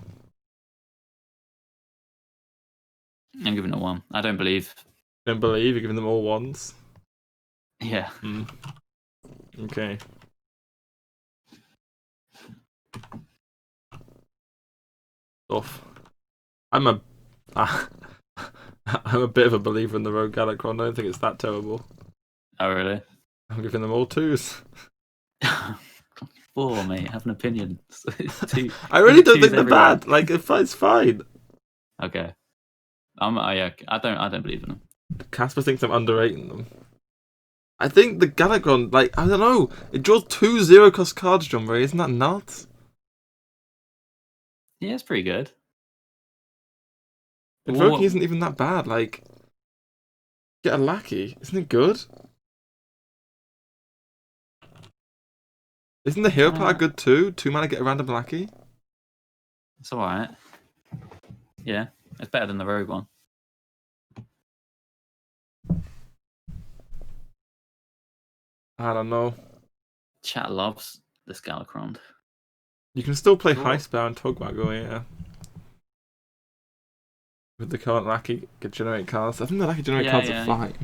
I'm giving it a 1. I don't believe. Don't believe? You're giving them all 1s? Yeah. Okay. Off. I'm a bit of a believer in the Rogue Galakrond. I don't think it's that terrible. Oh, really? I'm giving them all 2s. 4, mate. Have an opinion. I really don't think they're bad. Like, it's fine. Okay. I don't believe in them. Casper thinks I'm underrating them. I think the Galakrond, like, I don't know. It draws 2 0-cost cards, Jambre. Isn't that nuts? Yeah, it's pretty good. Invoking isn't even that bad. Like, get a Lackey. Isn't it good? Isn't the hero power good too? 2 mana, get a random Lackey? It's alright. Yeah, it's better than the Rogue one. I don't know. Chat loves this Galakrond. You can still play Heistbound and Togmago, yeah. With the current Lackey generate cards. I think the Lackey generate cards are fine.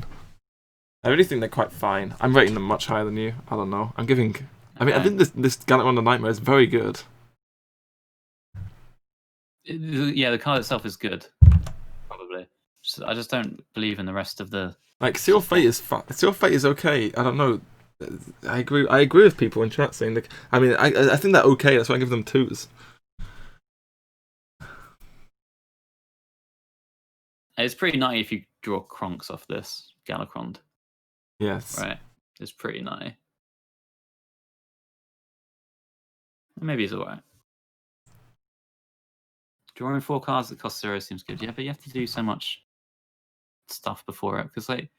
I really think they're quite fine. I'm rating them much higher than you. I don't know. I think this Galakrond the Nightmare is very good. The card itself is good. Probably. I just don't believe in the rest of the... Like, Seal Fate is fine. Seal Fate is okay. I don't know. I agree with people in chat saying that. I mean, I think they're okay. That's why I give them 2s. It's pretty nutty if you draw Kronks off this Galakrond. Yes. Right. It's pretty nutty. Maybe he's alright. Drawing 4 cards that cost 0 seems good. Yeah, but you have to do so much stuff before it. Because, like,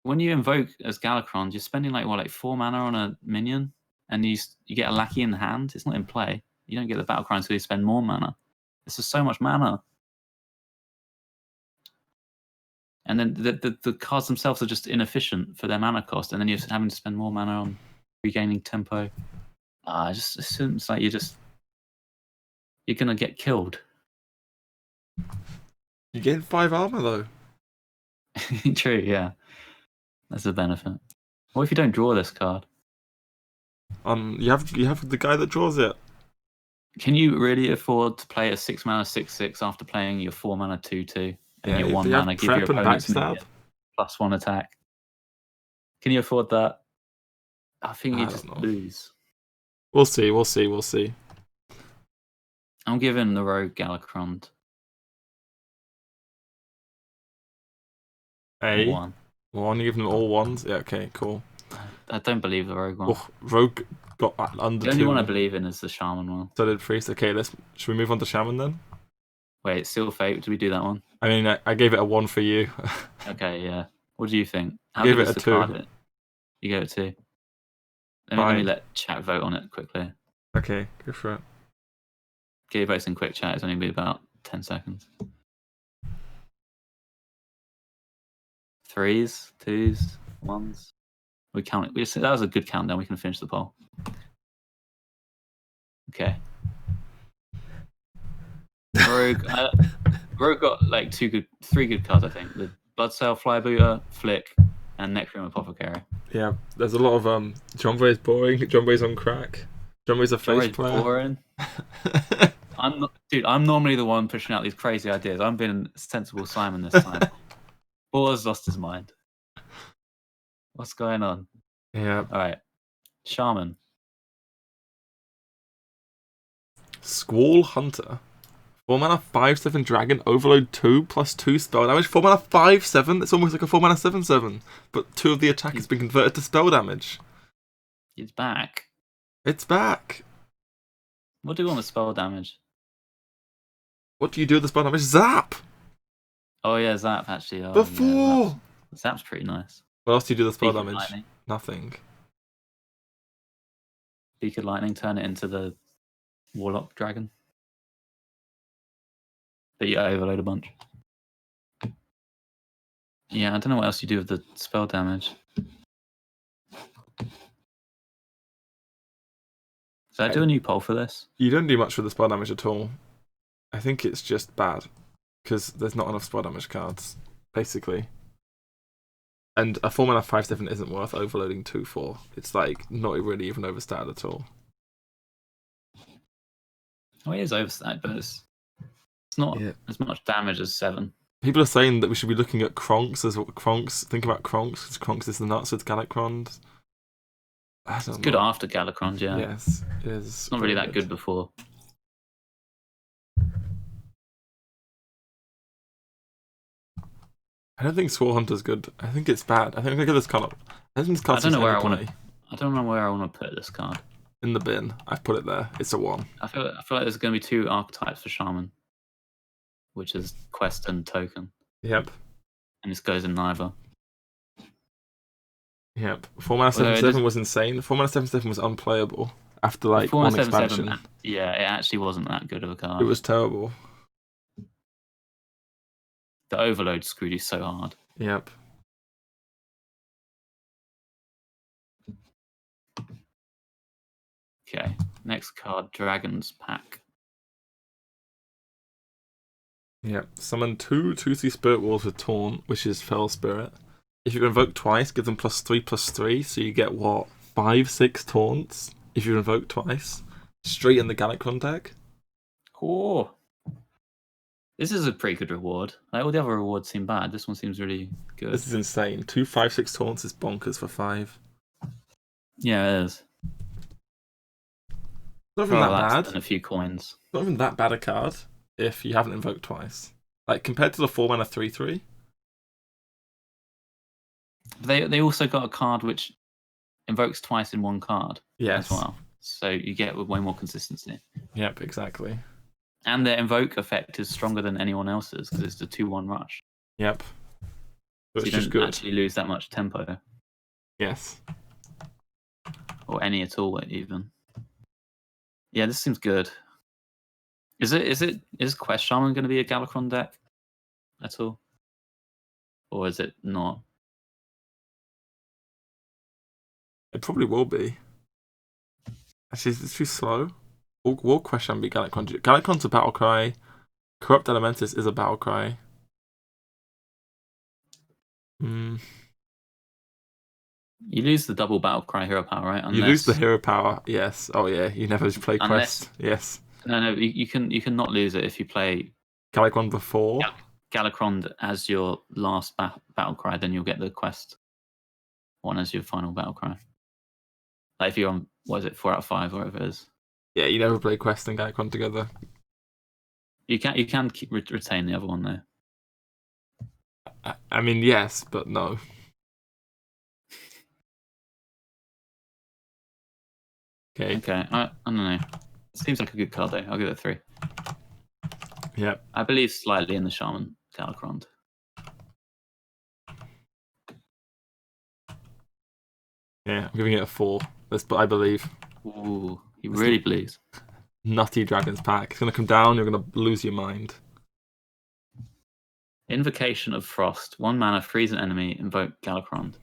when you invoke as Galakron, you're spending, like 4 mana on a minion, and you get a Lackey in the hand. It's not in play. You don't get the battle cry until you spend more mana. It's just so much mana. And then the cards themselves are just inefficient for their mana cost, and then you're having to spend more mana on regaining tempo. It just seems like you're gonna get killed. You gain 5 armor though. True, yeah. That's a benefit. What if you don't draw this card? You have the guy that draws it. Can you really afford to play a 6 mana 6/6 after playing your 4 mana 2/2 and your 1 mana give your opponent's minion +1 attack? Can you afford that? I think you just lose. We'll see. I'm giving the Rogue Galakron A 1. One, you give them all 1s? Yeah, okay, cool. I don't believe the Rogue one. Oh, Rogue got under 2. The only one I believe in is the Shaman one. So did Priest. Okay, should we move on to Shaman then? Wait, Seal Fate, did we do that one? I mean, I gave it a 1 for you. Okay, yeah. What do you think? I gave it a 2. You gave it 2. Let me let chat vote on it quickly. Okay, go for it. Get your votes in quick chat. It's only be about 10 seconds. 3s, 2s, 1s. We count it. That was a good countdown. We can finish the poll. Okay. Rogue got like 3 good cards, I think. The Bloodsail, Flybooter, Flick, and Necroom Apothecary. Yeah, there's a lot of Jambre is boring. Jambre's on crack. Jambre's a face player. Boring. I'm normally the one pushing out these crazy ideas. I'm being sensible Simon this time. Boar's lost his mind. What's going on? Yeah. All right. Shaman. Squall Hunter. 4 mana 5/7 dragon, overload 2 +2 spell damage. 4 mana 5/7. It's almost like a 4 mana 7/7, but 2 of the attack has been converted to spell damage. It's back. It's back. What do you want with spell damage? What do you do with the spell damage? Zap. Oh yeah, Zap actually. Oh, Before. Yeah, Zap's pretty nice. What else do you do with the spell Beacon damage? Lightning. Nothing. Beacon Lightning, turn it into the Warlock Dragon. But you overload a bunch. Yeah, I don't know what else you do with the spell damage. Should I do a new poll for this? You don't do much with the spell damage at all. I think it's just bad because there's not enough spell damage cards, basically. And a 4 mana 5/7 isn't worth overloading 2 for. It's like not really even overstated at all. Oh, it is overstated, but it's not as much damage as 7. People are saying that we should be looking at Kronks as Kronks. Think about Kronks because Kronks is the nuts with Galakrons. It's good after Galakron, yeah. Yes, it is. It's not really that good before. I don't think Squall Hunter's good. I think it's bad. I think look at this card. I don't know where I want to. I don't know where I want to put this card. In the bin. I've put it there. It's a 1. I feel like there's going to be 2 archetypes for Shaman, which is quest and token. Yep. And this goes in neither. Yep. 4 mana 7/7 was insane. 4 mana 7/7 was unplayable after like 1 expansion. Yeah, it actually wasn't that good of a card. It was terrible. The overload screwed you so hard. Yep. Okay, next card, Dragon's Pack. Yep. Summon 2 2/3 Spirit Walls with Taunt, which is Fell Spirit. If you invoke twice, give them +3/+3, so you get what? 5/6 taunts if you invoke twice. Straight in the Galakron deck. Oh. This is a pretty good reward. Like, all the other rewards seem bad. This one seems really good. This is insane. 2 5/6 taunts is bonkers for 5. Yeah, it is. Not even that bad. And a few coins. Not even that bad a card if you haven't invoked twice. Like compared to the 4 mana 3/3. They also got a card which invokes twice in one card. Yes. As well. So you get way more consistency. Yep, exactly. And their invoke effect is stronger than anyone else's because it's the 2/1 rush. Yep. So It's you just don't good. actually lose that much tempo. Yes. Or any at all, even. Yeah, this seems good. Is Quest Shaman going to be a Galakron deck at all? Or is it not? It probably will be. Actually, it's too slow. Will question be Galakron? Galakron's a battle cry. Corrupt Elementus is a battle cry. You lose the double battle cry hero power, right? You lose the hero power, yes. Oh yeah, you never play Quest, yes. No, you can not lose it if you play Galakron before. Galakron as your last battle cry, then you'll get the Quest one as your final battle cry. Like if you're on, what is it, 4 out of 5, whatever it is. Yeah, you never play Quest and Galakron together. You can keep retain the other one though. I mean, yes, but no. Okay. Okay, I don't know. It seems like a good card though. I'll give it a 3. Yep. I believe slightly in the Shaman Galakron. Yeah, I'm giving it a 4. I believe. Ooh, he really believes. Nutty Dragon's Pack. It's going to come down, you're going to lose your mind. Invocation of Frost. 1 mana, freeze an enemy, invoke Galakron.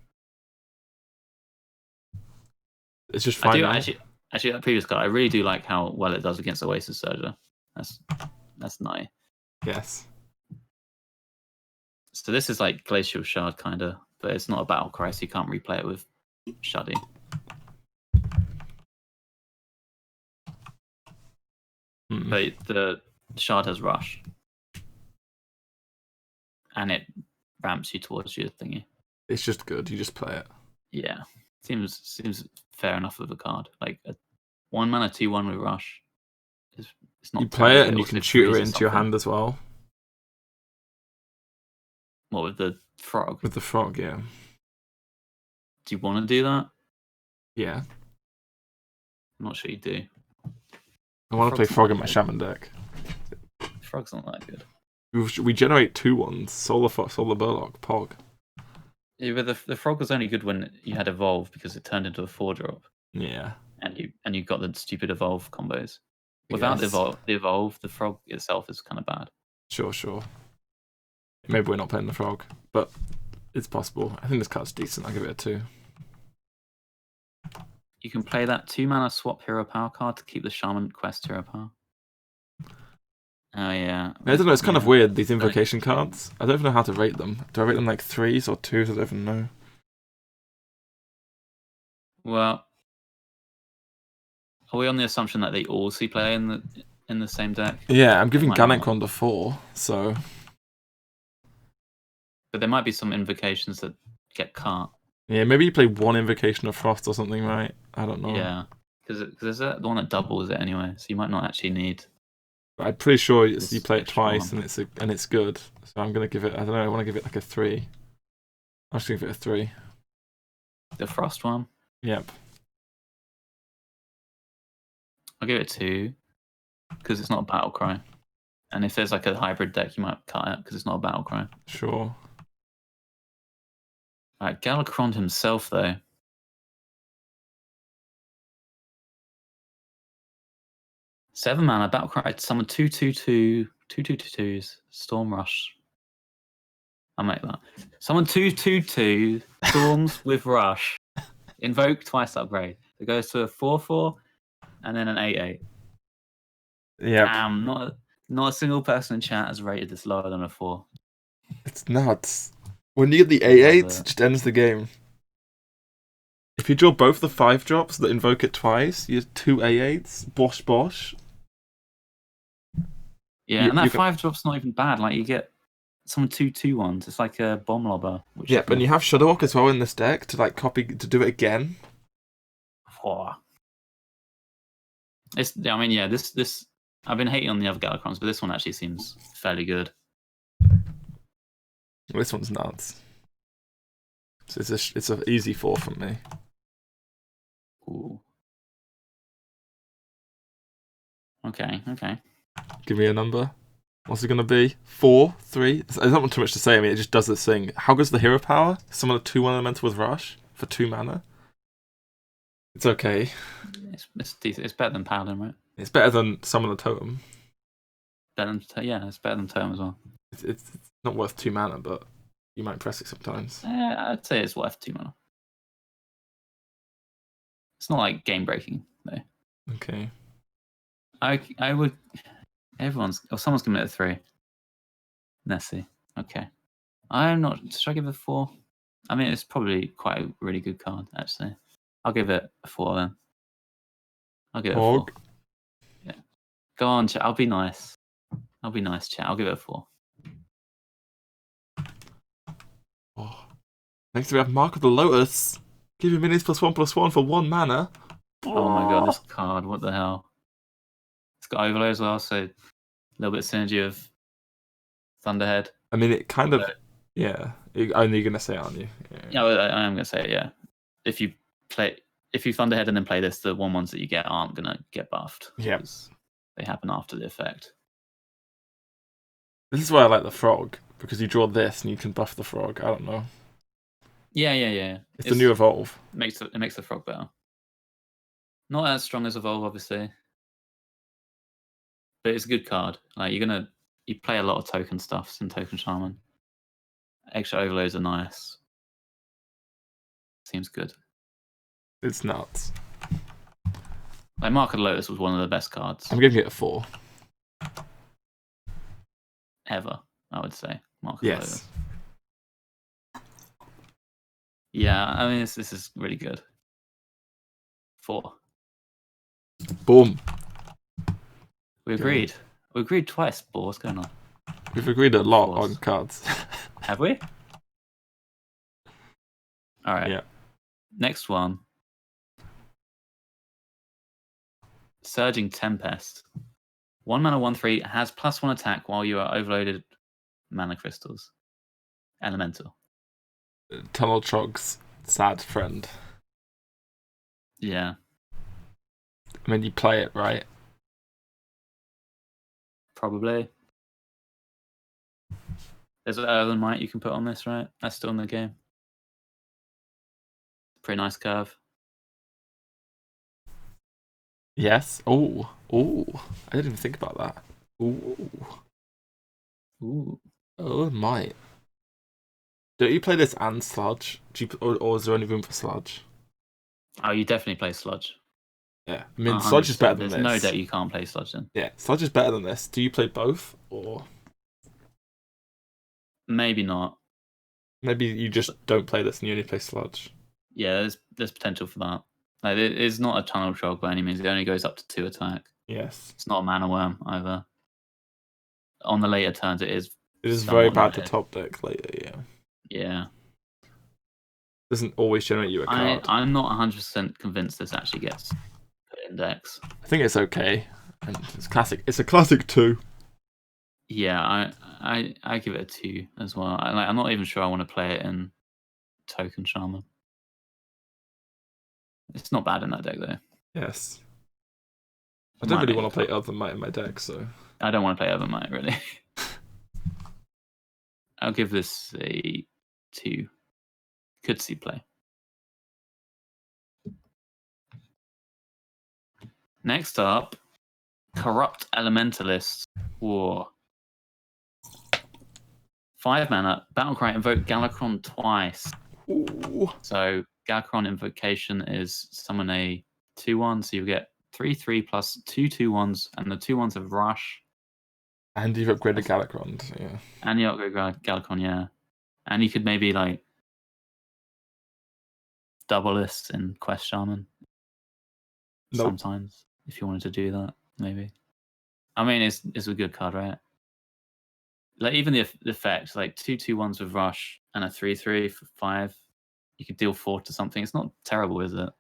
It's just fine. Actually, that previous card, I really do like how well it does against Oasis Surger. That's nice. Yes. So this is like Glacial Shard, kind of, but it's not a battle cry, so you can't replay it with Shuddy. But the Shard has Rush. And it ramps you towards your thingy. It's just good, you just play it. Yeah. Seems fair enough of a card. Like a 1 mana 2/1 with Rush. It's not. You play it and you can shoot it into your hand as well. What, with the frog? With the frog, yeah. Do you want to do that? Yeah. I'm not sure you do. I want to play frog in my Shaman deck. Frog's not that good. We generate 2/1s. Solar Burlock, Pog. Yeah, but the frog was only good when you had Evolve because it turned into a 4-drop. Yeah. And you got the stupid Evolve combos. Without the evolve, the frog itself is kind of bad. Sure. Maybe we're not playing the frog, but it's possible. I think this card's decent. I'll give it a 2. You can play that 2 mana swap hero power card to keep the Shaman Quest hero power. Oh yeah. I don't know, it's kind of weird, these invocation cards. I don't even know how to rate them. Do I rate them like 3s or 2s? I don't even know. Well, are we on the assumption that they all see play in the same deck? Yeah, I'm giving Galakron the 4, so... But there might be some invocations that get cut. Yeah, maybe you play 1 Invocation of Frost or something, right? I don't know. Yeah, because there's the one that doubles it anyway, so you might not actually need... But I'm pretty sure you play it twice and it's good. So I'm going to give it... I don't know, I want to give it like a 3. I'm just going to give it a 3. The Frost one? Yep. I'll give it 2, because it's not a battle cry. And if there's like a hybrid deck, you might cut it, because it's not a battle cry. Sure. Alright, Galakron himself, though. Seven mana, battle cry, summon 2/2/2, Storm Rush. I'll make that. Summon 2/2/2, Storms with Rush. Invoke, twice upgrade. It goes to a 4/4, and then an 8/8. Yeah. Damn, not a single person in chat has rated this lower than a 4. It's nuts. When you get the 8/8, it just ends the game. If you draw both the 5-drops that invoke it twice, you have 2 8/8s. Bosh. Yeah, and that 5-drop's not even bad. Like, you get some 2/2/1s. It's like a Bomb Lobber. Yeah, and you have Shadowwalk as well in this deck to like copy to do it again. I mean, yeah, this I've been hating on the other Galakrons, but this one actually seems fairly good. This one's nuts. So it's an easy 4 from me. Ooh. Okay. Give me a number. What's it gonna be? 4, 3. There's not too much to say. I mean, it just does this thing. How good's the hero power? Summon a 2/1 elemental with rush for 2 mana. It's okay. It's decent. It's better than Paladin, right? It's better than summon a totem. Yeah, it's better than Totem as well. It's not worth 2 mana, but you might press it sometimes. I'd say it's worth 2 mana. It's not like game breaking though. Okay. I would. Someone's giving it a 3. Let's see. Okay. I'm not. Should I give it a 4? I mean, it's probably quite a really good card, actually. I'll give it a 4 then. I'll give it a 4. Yeah. Go on, chat. I'll be nice. I'll be nice, chat. I'll give it a 4. Oh. Next we have Mark of the Lotus. Give your minis +1/+1 for 1 mana. Oh my god, this card! What the hell? It's got overlay as well, so a little bit of synergy of Thunderhead. I mean, it kind of. Yeah. Only you're gonna say it, aren't you? Yeah, I am gonna say it. Yeah. If you Thunderhead and then play this, the 1/1s that you get aren't gonna get buffed. Yeah. They happen after the effect. This is why I like the frog, because you draw this and you can buff the frog. I don't know. Yeah. It's the new evolve. It makes the frog better. Not as strong as evolve, obviously, but it's a good card. Like you play a lot of token stuffs in Token Shaman. Extra overloads are nice. Seems good. It's nuts. Like Mark of the Lotus was one of the best cards I'm giving it a 4. ever, I would say. Mark of the Lotus. Yes. Yeah, I mean this is really good. 4. Boom. We agreed. We agreed twice, Boar. What's going on? We've agreed a lot on cards. Have we? All right. Yeah. Next one. Surging Tempest. 1 mana, 1/3 has +1 attack while you are overloaded mana crystals. Elemental. Tunnel Trog's sad friend. Yeah. I mean, you play it, right? Probably. There's an Earthen Might you can put on this, right? That's still in the game. Pretty nice curve. Yes. Oh. I didn't even think about that. Ooh. Oh, it might. Don't you play this and Sludge? Or is there only room for Sludge? Oh, you definitely play Sludge. Yeah. I mean, Sludge is better than There's this. no deck you can't play Sludge in. Yeah, Sludge is better than this. Do you play both? Or Maybe not. maybe you just don't play this and you only play Sludge? Yeah, there's potential for that. Like, it is not a Tunnel Trog by any means. It only goes up to 2 attack. Yes. It's not a Mana Worm either. On the later turns, it is. It is very bad to top deck later, yeah. Yeah. Doesn't always generate you a card. I'm not 100% convinced this actually gets put in decks. I think it's okay. And it's classic. It's a classic 2. Yeah, I give it a 2 as well. I'm not even sure I want to play it in Token Shaman. It's not bad in that deck though. Yes. I don't really want to play Earthen Might in my deck, so. I don't want to play Earthen Might, really. I'll give this a 2. Could see play. Next up, Corrupt Elementalist War. 5 mana, Battlecry, invoke Galakron twice. Ooh. So Galakron invocation is summon a 2/1, so you get 3/3 plus 2 2/1s, and the 2/1s have rush. And you've upgraded Galakron, yeah. And you upgrade Galakron, yeah. And you could maybe like double this in Quest Shaman. Nope. Sometimes, if you wanted to do that, maybe. I mean, it's a good card, right? Like even the effect, like 2 2/1s with rush and a 3/3 for 5. You could deal 4 to something. It's not terrible, is it? I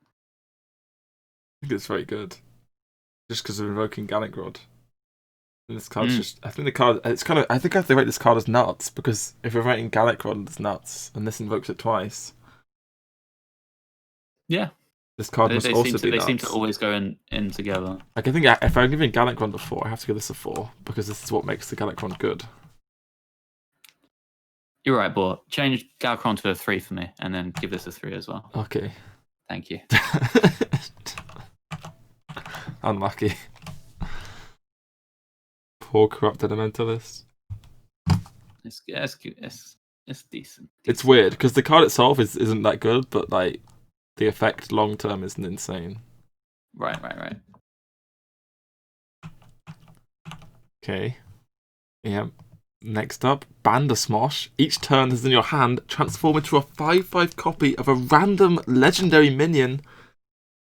think it's very good. Just because of invoking Galakron. And this card's just. I think the card. It's kind of. I think I have to rate this card as nuts because if you're writing Galakron, it's nuts, and this invokes it twice. Yeah, This card must also be they nuts. seem to always go in together. Like, I think if I'm giving Galakrond a 4, I have to give this a 4 because this is what makes the Galakrond good. You're right, Boar. Change Galakrond to a 3 for me, and then give this a 3 as well. Okay. Thank you. Unlucky. Poor corrupted elementalist. It's decent. It's weird because the card itself isn't that good, but like the effect long term isn't insane. Right. Okay. Yeah. Next up, Bandersmosh. Each turn is in your hand, transform into a 5/5 copy of a random legendary minion.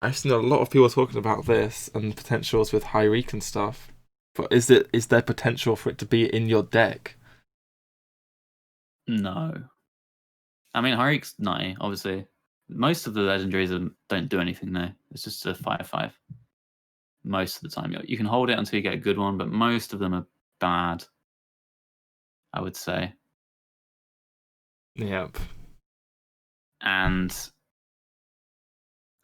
I've seen a lot of people talking about this and potentials with Hyreek and stuff. But is there potential for it to be in your deck? No. I mean, Hyreek's nutty, obviously. Most of the legendaries don't do anything, though. It's just a 5/5. Most of the time. You can hold it until you get a good one, but most of them are bad, I would say. Yep. And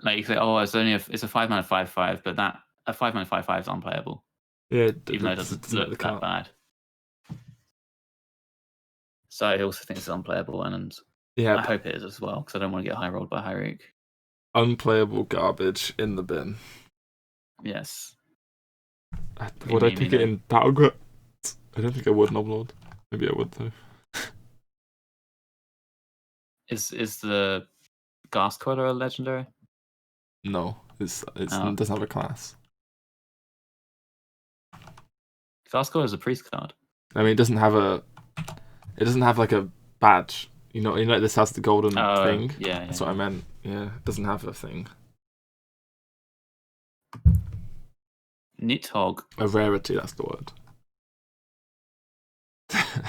like you say, oh, it's a 5-mana 5/5, but that a 5-mana 5/5 is unplayable. Yeah, even though it doesn't look that bad. So I also think it's unplayable, and yeah, I hope it is as well, because I don't want to get high rolled by Hyreek. Unplayable garbage in the bin. Yes. Would I pick it in Battleground? I don't think I would, Noblord. Maybe I would though. Is the Ghast Quarter a legendary? No, it doesn't have a class. Ghast Quarter is a priest card. I mean, it doesn't have like a badge. You know, this has the golden thing. Yeah, that's what I meant. Yeah, it doesn't have a thing. Nidhogg. A rarity, that's the word.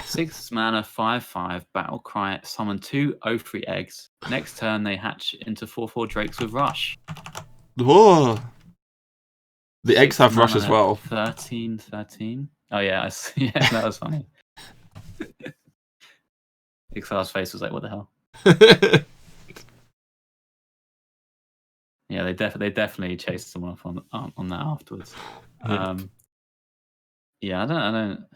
6 mana, 5/5, battle cry, summon 2 Oathry eggs. Next turn, they hatch into 4/4 drakes with rush. Whoa! The eggs have rush as well. 13. Oh, yeah, yeah, that was funny. Exile's face was like, what the hell? Yeah, they definitely chased someone off on that afterwards. Yeah, I don't.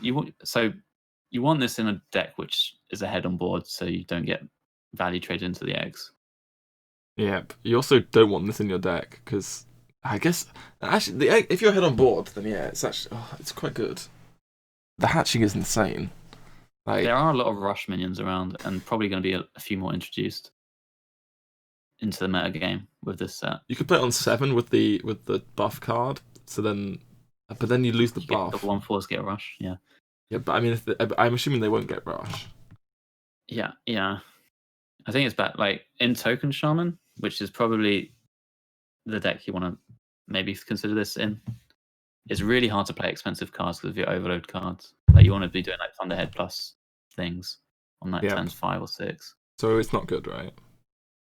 You want this in a deck which is ahead on board, so you don't get value traded into the eggs. Yep. You also don't want this in your deck because I guess actually the egg, if you're ahead on board, then yeah, it's actually it's quite good. The hatching is insane. Like, there are a lot of rush minions around, and probably going to be a few more introduced into the meta game with this set. You could play it on 7 with the buff card, so then, but then you lose the buff. The 1/4s get a rush, yeah. Yeah, but I mean, I'm assuming they won't get rush. Yeah. I think it's bad. Like in Token Shaman, which is probably the deck you want to maybe consider this in. It's really hard to play expensive cards because of your overload cards. Like you want to be doing like Thunderhead plus things on like turns 5 or 6. So it's not good, right?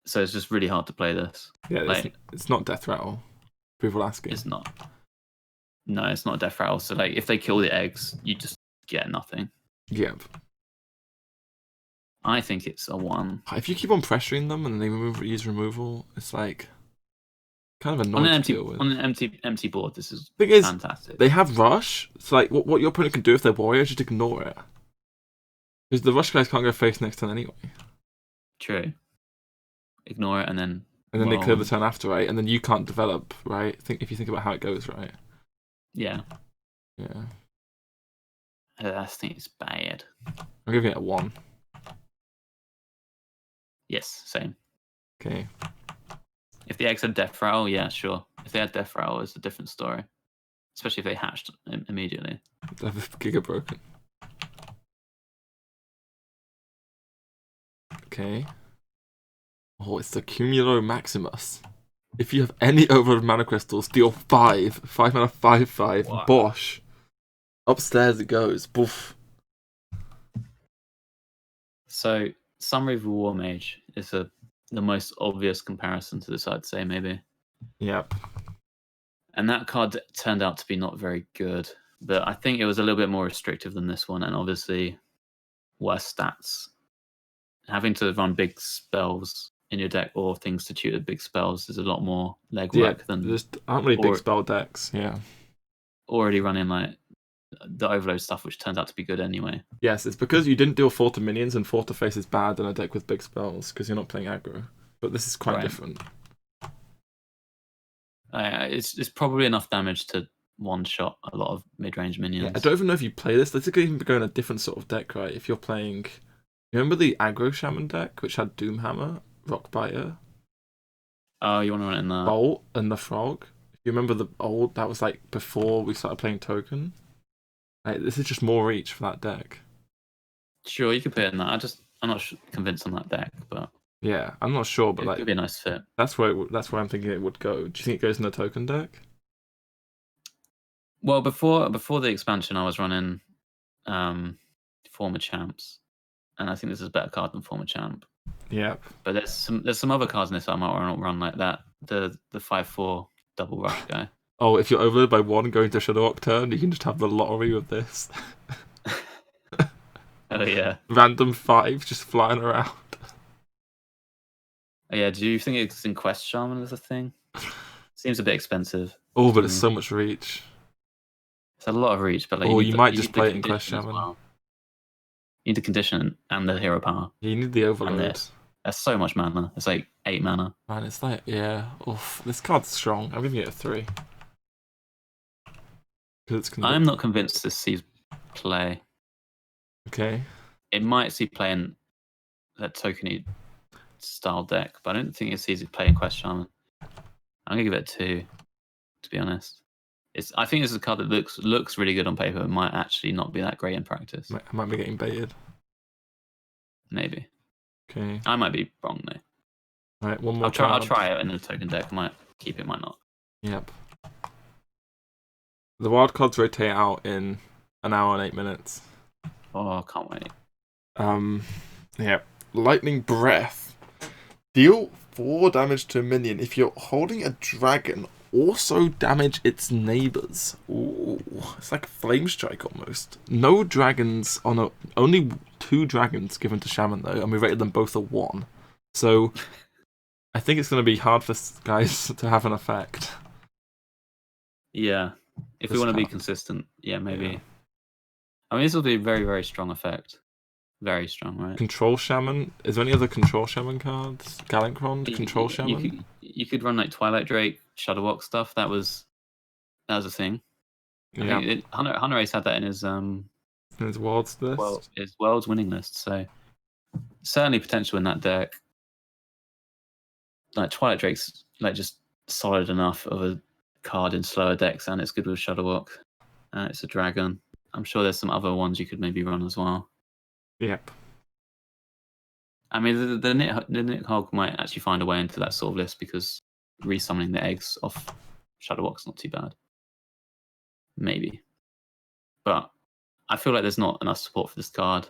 So it's just really hard to play this. Yeah, it's not Death Rattle. People asking. It's not. No, it's not Death Rattle. So like if they kill the eggs, you just get nothing. Yep. I think it's a 1. If you keep on pressuring them and they use removal, it's like kind of annoying to deal with. On an empty board, this is fantastic. They have rush, so like what your opponent can do if they're warrior, just ignore it. Because the rush guys can't go face next turn anyway. True. Ignore it and then they clear the turn after, right? And then you can't develop, right? If you think about how it goes, right? Yeah. Yeah. I think it's bad. I'm giving it a 1. Yes, same. Okay. If the eggs had Death Rattle, yeah, sure. If they had Death Rattle, it's a different story. Especially if they hatched immediately. Giga broken. Okay. Oh, it's the Cumulo Maximus. If you have any overload mana crystals, deal 5. 5 mana 5/5. Wow. Bosh. Upstairs it goes. Boof. So, Summary of War Mage is the most obvious comparison to this, I'd say, maybe. Yep. And that card turned out to be not very good. But I think it was a little bit more restrictive than this one, and obviously worse stats. Having to run big spells in your deck or things to tutor big spells, there's a lot more legwork Yeah, than there aren't really big or- spell decks. Yeah. already running like the overload stuff, which turns out to be good anyway. Yes, it's because you didn't deal 4 to minions, and 4 to face is bad in a deck with big spells because you're not playing aggro. But this is quite Right. different. It's probably enough damage to one-shot a lot of mid-range minions. Yeah, I don't even know if you play this. This could even go in a different sort of deck, right? If you're playing... You remember the aggro Shaman deck, which had Doomhammer, Rockbiter, Oh, you want to run it in that? Bolt, and the Frog? If you remember the old... That was like before we started playing Token. Like, this is just more reach for that deck. Sure, you could put it in that. I'm not convinced on that deck, but Yeah, I'm not sure, but it like could be a nice fit. that's where I'm thinking it would go. Do you think it goes in the Token deck? Well, before the expansion, I was running former champs, and I think this is a better card than former champ. Yep. But there's some other cards in this I might want to run like that. The 5/4 double rush guy. Oh, if you're overloaded by 1 going to Shadow turn, you can just have the lottery with this. Oh yeah. Random 5 just flying around. Oh, yeah. Do you think it's in Quest Shaman as a thing? Seems a bit expensive. Oh, but it's so much reach. It's a lot of reach, but like, You might just need play the it in Quest condition as Shaman. well. You need the condition and the hero power. You need the overload. That's so much mana. It's like 8 mana. Man, it's like, yeah. Oof, this card's strong. I'm giving it a 3. I'm not convinced this sees play. Okay. It might see play in that tokeny style deck, but I don't think it sees it play in Quest Shaman. I'm gonna give it a 2, to be honest. I think this is a card that looks really good on paper, but might actually not be that great in practice. I might be getting baited. Maybe. Okay. I might be wrong though. All right, one more. I'll try it in the token deck. I might keep it, might not. Yep. The wild cards rotate out in an hour and 8 minutes. Oh, I can't wait. Yeah. Lightning Breath. Deal 4 damage to a minion. If you're holding a dragon, also damage its neighbors. Ooh, it's like a flame strike almost. No dragons on only 2 dragons given to Shaman though, and we rated them both a 1. So I think it's going to be hard for guys to have an effect. Yeah, if we want to be consistent, yeah, maybe. Yeah. I mean, this will be a very, very strong effect. Very strong, right? Control Shaman. Is there any other Control Shaman cards? Galancron, Control Shaman. You could run like Twilight Drake, Shadowwalk stuff. That was a thing. Yeah. Hunter Ace had that in his Worlds list. Well, his Worlds winning list. So certainly potential in that deck. Like Twilight Drake's like just solid enough of a card in slower decks, and it's good with Shadowwalk. It's a dragon. I'm sure there's some other ones you could maybe run as well. Yep. I mean, the Nidhogg might actually find a way into that sort of list because resummoning the eggs off Shadowwalk's not too bad. Maybe. But I feel like there's not enough support for this card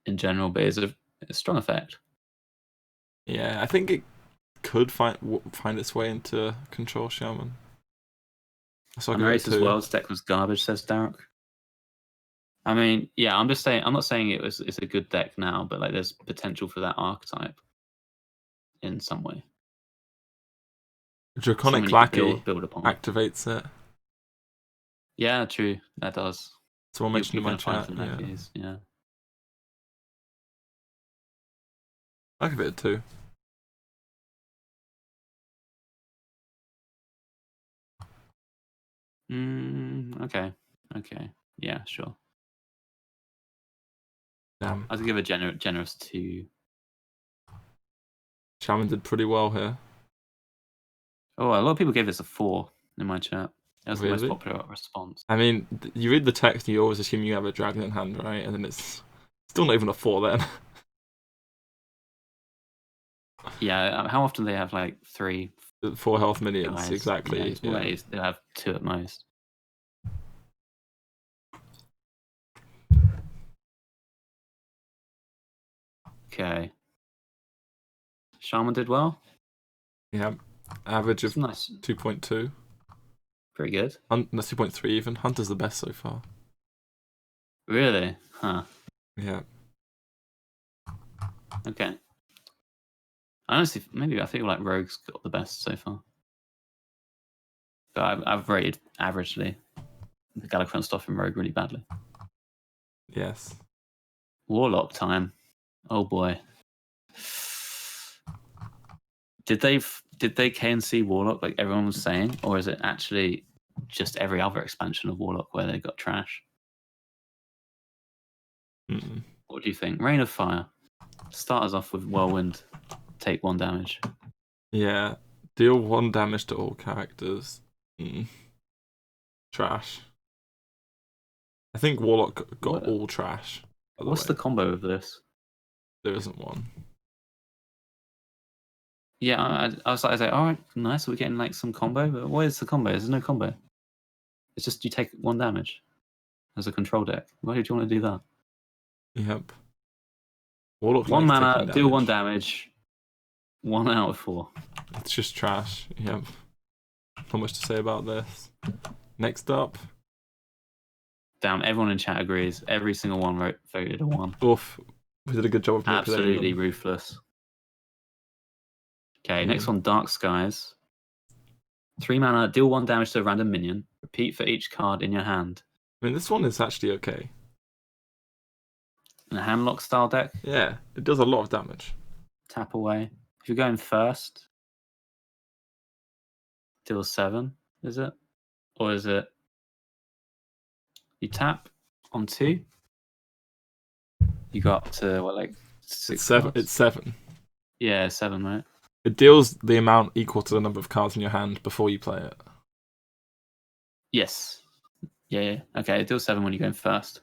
in general, but it's a strong effect. Yeah, I think it could find its way into Control Shaman. Unrated World's deck was garbage, says Derek. I mean, yeah, I'm not saying it's a good deck now, but like there's potential for that archetype in some way. Draconic Lackey activates it. Yeah, true. That does. Someone mentioned in my chat. Yeah. I'll give it a 2. Okay. Yeah, sure. Damn. I'll give a generous 2. Shaman did pretty well here. Oh, a lot of people gave this a 4 in my chat. That was really? The most popular response. I mean, you read the text and you always assume you have a dragon in hand, right? And then it's still not even a 4 then. Yeah, how often do they have like 3, 4 health minions? guys? Exactly. Yeah. They'll have 2 at most. Okay. Shaman did well. Yeah. Average of nice. 2.2. Pretty good. That's 2.3 even. Hunter's the best so far. Really? Huh. Yeah. Okay. Honestly, maybe I feel like Rogue's got the best so far. But I've rated averagely the Galakrond stuff in Rogue really badly. Yes. Warlock time. Oh boy. Did they KNC Warlock like everyone was saying, or is it actually just every other expansion of Warlock where they got trash? Mm-mm. What do you think? Rain of Fire. Start us off with Whirlwind. Take 1 damage. Yeah. Deal 1 damage to all characters. Trash. I think Warlock got all trash. What's the combo of this? There isn't one. Yeah, I was like, all right, nice. We're getting like some combo, but what is the combo? There's no combo. It's just you take 1 damage as a control deck. Why did you want to do that? Yep. Warlock 1 likes mana, taking deal 1 damage. 1 out of 4. It's just trash. Yep. Not much to say about this. Next up. Damn, everyone in chat agrees. Every single one voted a 1. Oof. We did a good job of Absolutely ruthless. Okay, next one, Dark Skies. 3 mana, deal 1 damage to a random minion. Repeat for each card in your hand. I mean, this one is actually okay. In a handlock style deck. Yeah, it does a lot of damage. Tap away. If you're going first, deal 7, is it? Or is it you tap on 2? You got to what, like 6 cards? It's 7. Yeah, 7, right? It deals the amount equal to the number of cards in your hand before you play it. Yes. Yeah. Okay, it deals 7 when you're going first.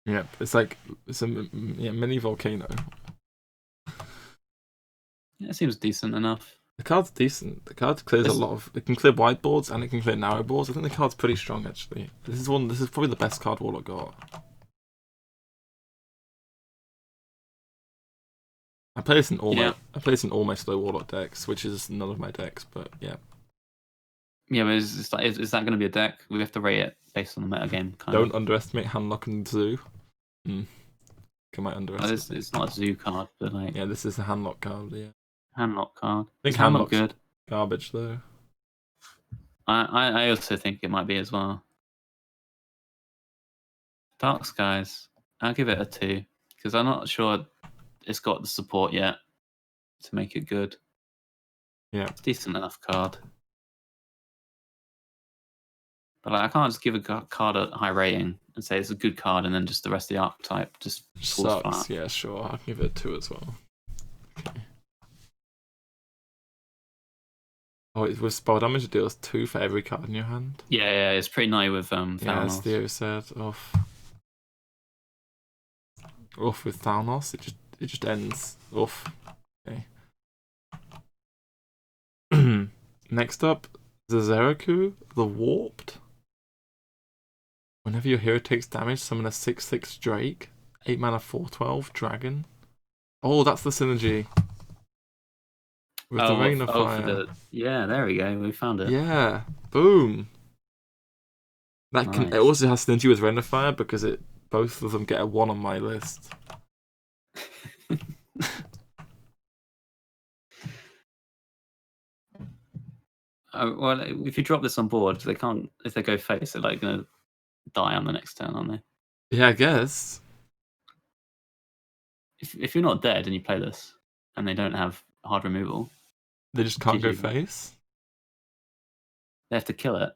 Yep, it's a mini volcano. Yeah, it seems decent enough. The card's decent. The card clears a lot of. It can clear wide boards and it can clear narrow boards. I think the card's pretty strong actually. This is probably the best card Warlock got. I play this in almost low Warlock decks, which is none of my decks, but yeah. Yeah, but is that going to be a deck? We have to rate it based on the metagame. Don't underestimate Handlock and Zoo. Can I underestimate? It's not a Zoo card, but like. Yeah, this is a Handlock card. Yeah. Handlock card. I think Handlock good. Garbage though. I also think it might be as well. Dark Skies. I'll give it a 2 because I'm not sure it's got the support yet to make it good. Yeah, it's a decent enough card. But like, I can't just give a card a high rating and say it's a good card and then just the rest of the archetype just falls sucks. flat. Yeah, sure. I'll give it a 2 as well. Okay. Oh, with spell damage, it deals 2 for every card in your hand. Yeah, it's pretty nutty with Thanos. Yeah, as Theo said. Off with Thanos, it just ends. Off. Okay. Next up, Zazeraku, the Warped. Whenever your hero takes damage, summon a 6/6 Drake, 8 mana 4/12 Dragon. Oh, that's the synergy. With the Rain of Fire. Yeah, there we go. We found it. Yeah, boom. It also has synergy with Rain of Fire because both of them get a 1 on my list. Well, if you drop this on board, they can't. If they go face, they're like gonna die on the next turn, aren't they? Yeah, I guess. If you're not dead and you play this, and they don't have hard removal, they just can't go face. They have to kill it.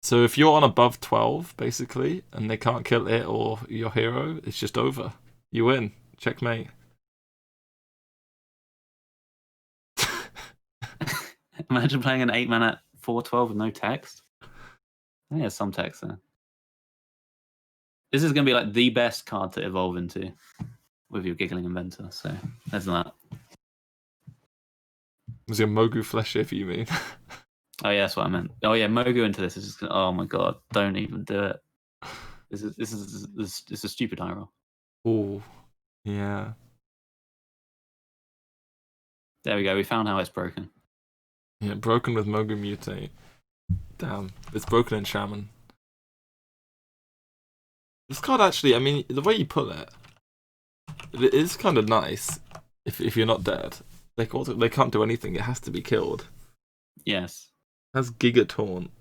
So if you're on above 12, basically, and they can't kill it or your hero, it's just over. You win. Checkmate. Imagine playing an 8 mana 4/12 with no text. I think there's some text there. This is going to be like the best card to evolve into with your Giggling Inventor. So there's that. Was your Mogu Flesh Shift, you mean? Oh yeah, that's what I meant. Oh yeah, Mogu into this is just. Oh my god! Don't even do it. This is a stupid high roll. Oh, yeah. There we go. We found how it's broken. Yeah, broken with Mogu Mutate. Damn, it's broken in Shaman. This card actually, I mean, the way you put it is kind of nice. If you're not dead, they can't do anything. It has to be killed. Yes. That's Giga Taunt.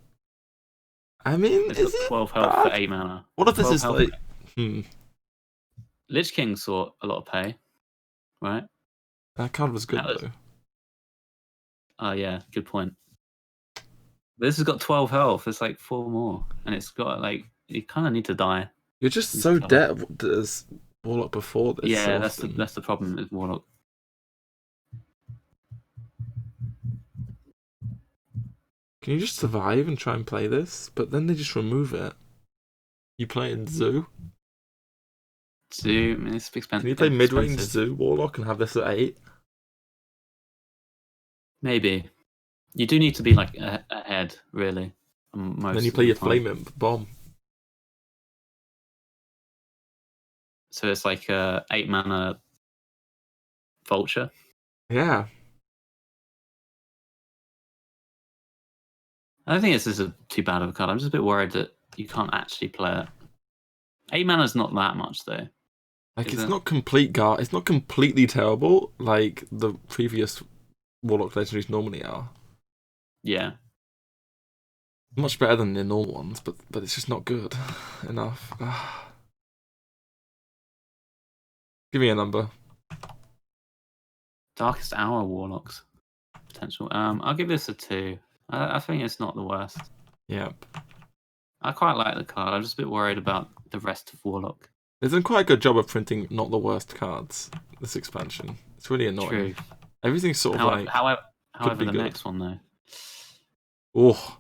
I mean, It's is got it 12 health bad? for 8 mana. What if this 12 is health. like? Lich King saw a lot of pay, right? That card was good though. Oh yeah, good point. This has got 12 health. It's like 4 more, and it's got like you kind of need to die. You're just so dead as Warlock before this. Yeah, So that's the problem with Warlock. can you just survive and try and play this? But then they just remove it. You play in Zoo. Zoo, I mean, it's expensive. Can you play mid-range Zoo Warlock and have this at 8? Maybe. You do need to be like ahead, really. Then you play your Flame Imp Bomb. So it's like 8 mana Vulture. Yeah. I don't think this is too bad of a card. I'm just a bit worried that you can't actually play it. 8 mana is not that much though. Like it's not it's not completely terrible like the previous Warlock legendaries normally are. Yeah. Much better than the normal ones, but it's just not good enough. Give me a number. Darkest Hour Warlocks potential. I'll give this a 2. I think it's not the worst. Yep. I quite like the card. I'm just a bit worried about the rest of Warlock. They've done quite a good job of printing not the worst cards this expansion. It's really annoying. True. Everything's sort of like. However, the good. next one though. Oh,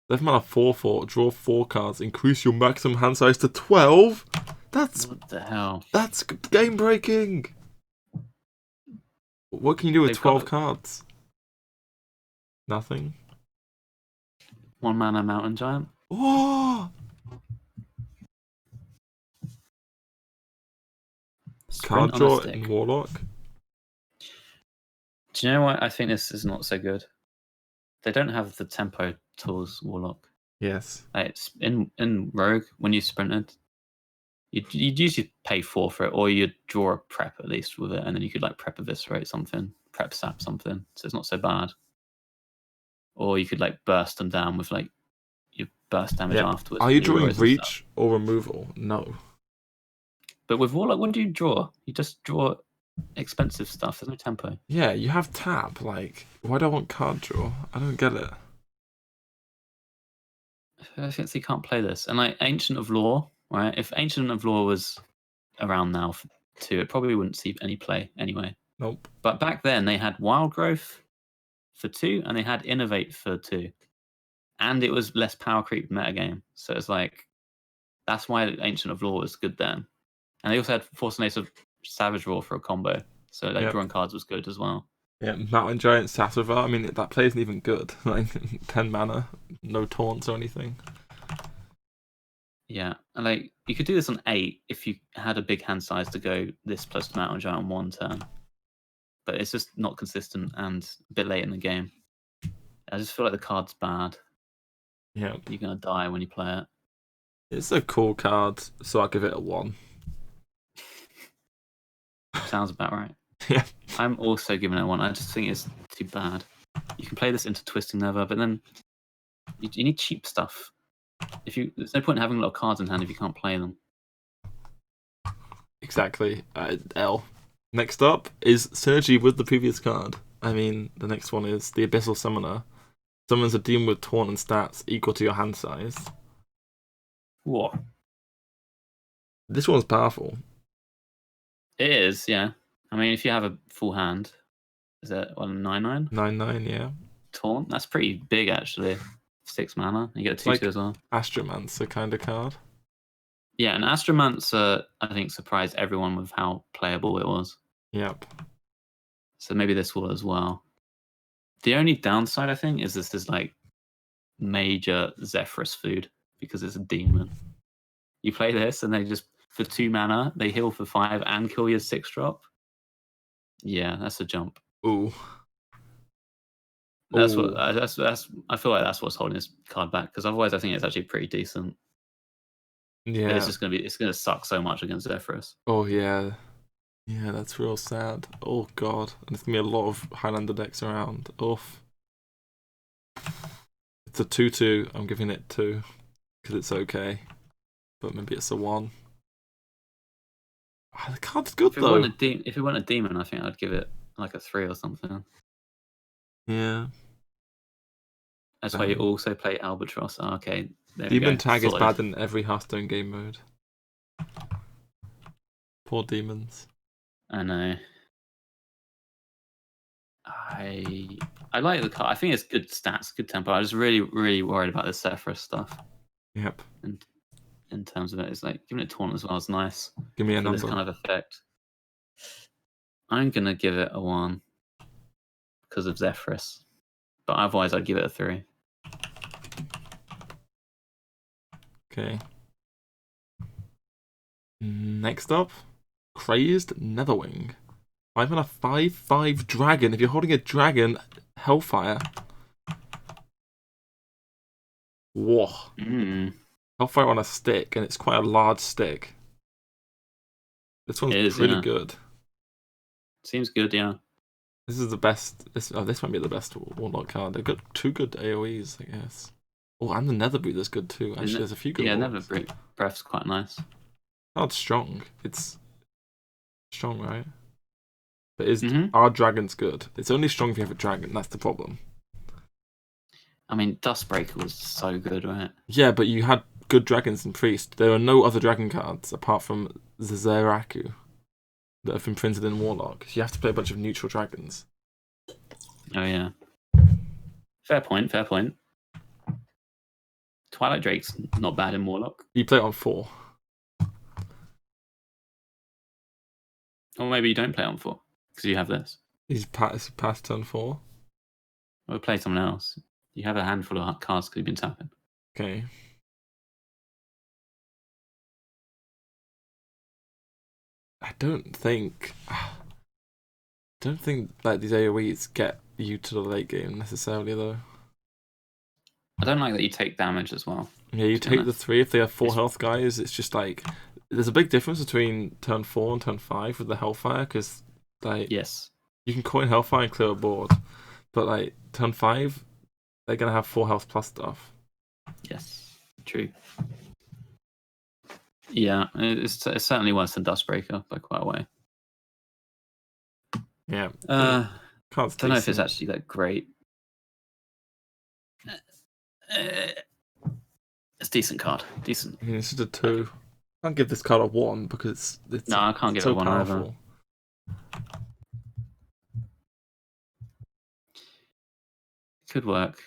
11 mana 4/4. Draw 4 cards. Increase your maximum hand size to 12. That's what the hell. That's game breaking. What can you do with 12 cards? Nothing. 1 mana Mountain Giant. Oh. Card draw in Warlock. Do you know why I think this is not so good? They don't have the tempo tools, Warlock. Yes. It's in Rogue, when you sprinted, you'd usually pay 4 for it, or you'd draw a prep at least with it, and then you could like prep eviscerate something, prep sap something, so it's not so bad. Or you could like burst them down with like your burst damage afterwards. Are you drawing reach or removal? No. But with Warlock, what do you draw? You just draw expensive stuff. There's no tempo. Yeah, you have tap. Like, why do I want card draw? I don't get it. I think you can't play this. And like Ancient of Lore, right? If Ancient of Lore was around now for 2, it probably wouldn't see any play anyway. Nope. But back then they had Wild Growth for 2, and they had Innovate for 2. And it was less power creep metagame. So it's like, that's why Ancient of Lore was good then. And they also had Force of Savage Roar for a combo. So like drawing cards was good as well. Yeah, Mountain Giant Sassava. I mean, that play isn't even good. Like 10 mana, no taunts or anything. Yeah, and like you could do this on 8 if you had a big hand size to go this plus Mountain Giant on 1 turn. But it's just not consistent and a bit late in the game. I just feel like the card's bad. Yeah. You're gonna die when you play it. It's a cool card, so I'll give it a 1. Sounds about right. Yeah. I'm also giving it a 1. I just think it's too bad. You can play this into Twisting Nether, but then you need cheap stuff. There's no point in having a lot of cards in hand if you can't play them. Exactly. L. Next up is synergy with the previous card. I mean, the next one is the Abyssal Summoner. Summons a demon with taunt and stats equal to your hand size. What? This one's powerful. It is, yeah. I mean, if you have a full hand, is that 9/9? 9/9, yeah. Taunt? That's pretty big, actually. 6 mana. You get a 2/2 as well. Astromancer kind of card. Yeah, and Astromancer, I think, surprised everyone with how playable it was. Yep. So maybe this will as well. The only downside, I think, is this is like major Zephyrus food because it's a demon. You play this and they just, for 2 mana, they heal for 5 and kill your 6-drop. Yeah, that's a jump. Ooh. That's what. I feel like that's what's holding this card back, because otherwise, I think it's actually pretty decent. Yeah. But it's gonna suck so much against Zephyrus. Oh yeah. Yeah, that's real sad. Oh god. And there's gonna be a lot of Highlander decks around. Oof. It's a 2/2. I'm giving it 2 because it's okay. But maybe it's a 1. Ah, the card's good though. If it weren't a demon, I think I'd give it like a 3 or something. Yeah. That's why you also play Albatross. Oh, okay, there we Demon go. tag is Sorted. bad in every Hearthstone game mode. Poor demons. I know. I like the card. I think it's good stats, good tempo. I was really, really worried about the Sephiroth stuff. Yep. And in terms of it, it's like giving it taunt as well is nice. Give me a for number. this kind of effect. I'm gonna give it a 1 because of Zephyrus, but otherwise I'd give it a 3. Okay. Next up, Crazed Netherwing. 5 mana 5/5 dragon. If you're holding a dragon, Hellfire. Whoa. Hellfire on a stick, and it's quite a large stick. This one's pretty good. Seems good, yeah. This is the best. This might be the best Warlock card. They've got 2 good AoEs, I guess. Oh, and the Nether Breather's good too. Actually, there's a few good ones. Yeah, Nether Breath's quite nice. Card's strong. It's strong, right? But our dragon's good? It's only strong if you have a dragon. That's the problem. I mean, Dustbreaker was so good, right? Yeah, but you had good dragons in Priest. There are no other dragon cards apart from Zeraku that have been printed in Warlock. You have to play a bunch of neutral dragons. Oh yeah. Fair point. Fair point. Twilight Drake's not bad in Warlock. You play it on 4. Or maybe you don't play on 4 because you have this. He's past turn 4. Or play someone else. You have a handful of cards because you've been tapping. Okay. I don't think like these AoEs get you to the late game necessarily though. I don't like that you take damage as well. Yeah, you take the 3 if they have 4 health guys. It's just like there's a big difference between turn 4 and turn 5 with the Hellfire because like you can coin Hellfire and clear a board, but like turn 5 they're gonna have 4 health plus stuff. Yes, true. Yeah, it's certainly worse than Dustbreaker by quite a way. Yeah. I don't know if it's actually that great. It's a decent card. Decent. I mean, it's just a 2. I can't give this card a 1 because it's no, I can't give it a 1 powerful. Could work.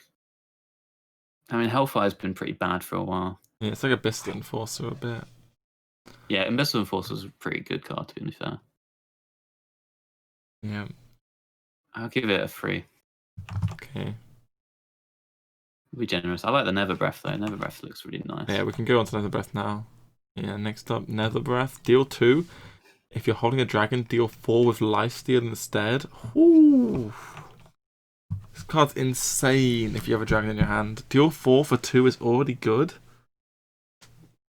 I mean, Hellfire's been pretty bad for a while. Yeah, it's like a Abyssal Enforcer a bit. Yeah, Abyssal Enforcer's a pretty good card, to be fair. Yeah. I'll give it a 3. Okay. Be generous. I like the Nether Breath though. Nether Breath looks really nice. Yeah, we can go on to Nether Breath now. Yeah, next up, Nether Breath. Deal 2. If you're holding a dragon, deal 4 with Lifesteal instead. Ooh. This card's insane if you have a dragon in your hand. Deal 4 for 2 is already good.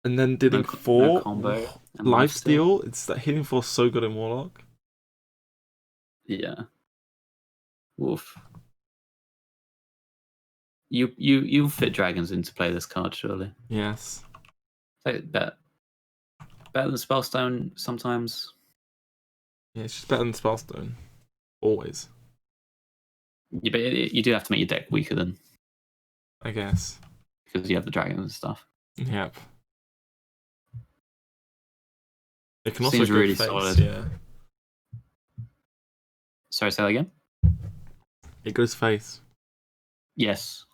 And then dealing 4 Lifesteal, it's that hitting 4 so good in Warlock. Yeah. Wolf. You fit dragons into play this card, surely. Yes. Better than Spellstone sometimes. Yeah, it's just better than Spellstone. Always. Yeah, but you do have to make your deck weaker than. I guess. Because you have the dragons and stuff. Yep. It can also Seems go really face, solid. Yeah. Sorry, say that again? It goes face. Yes.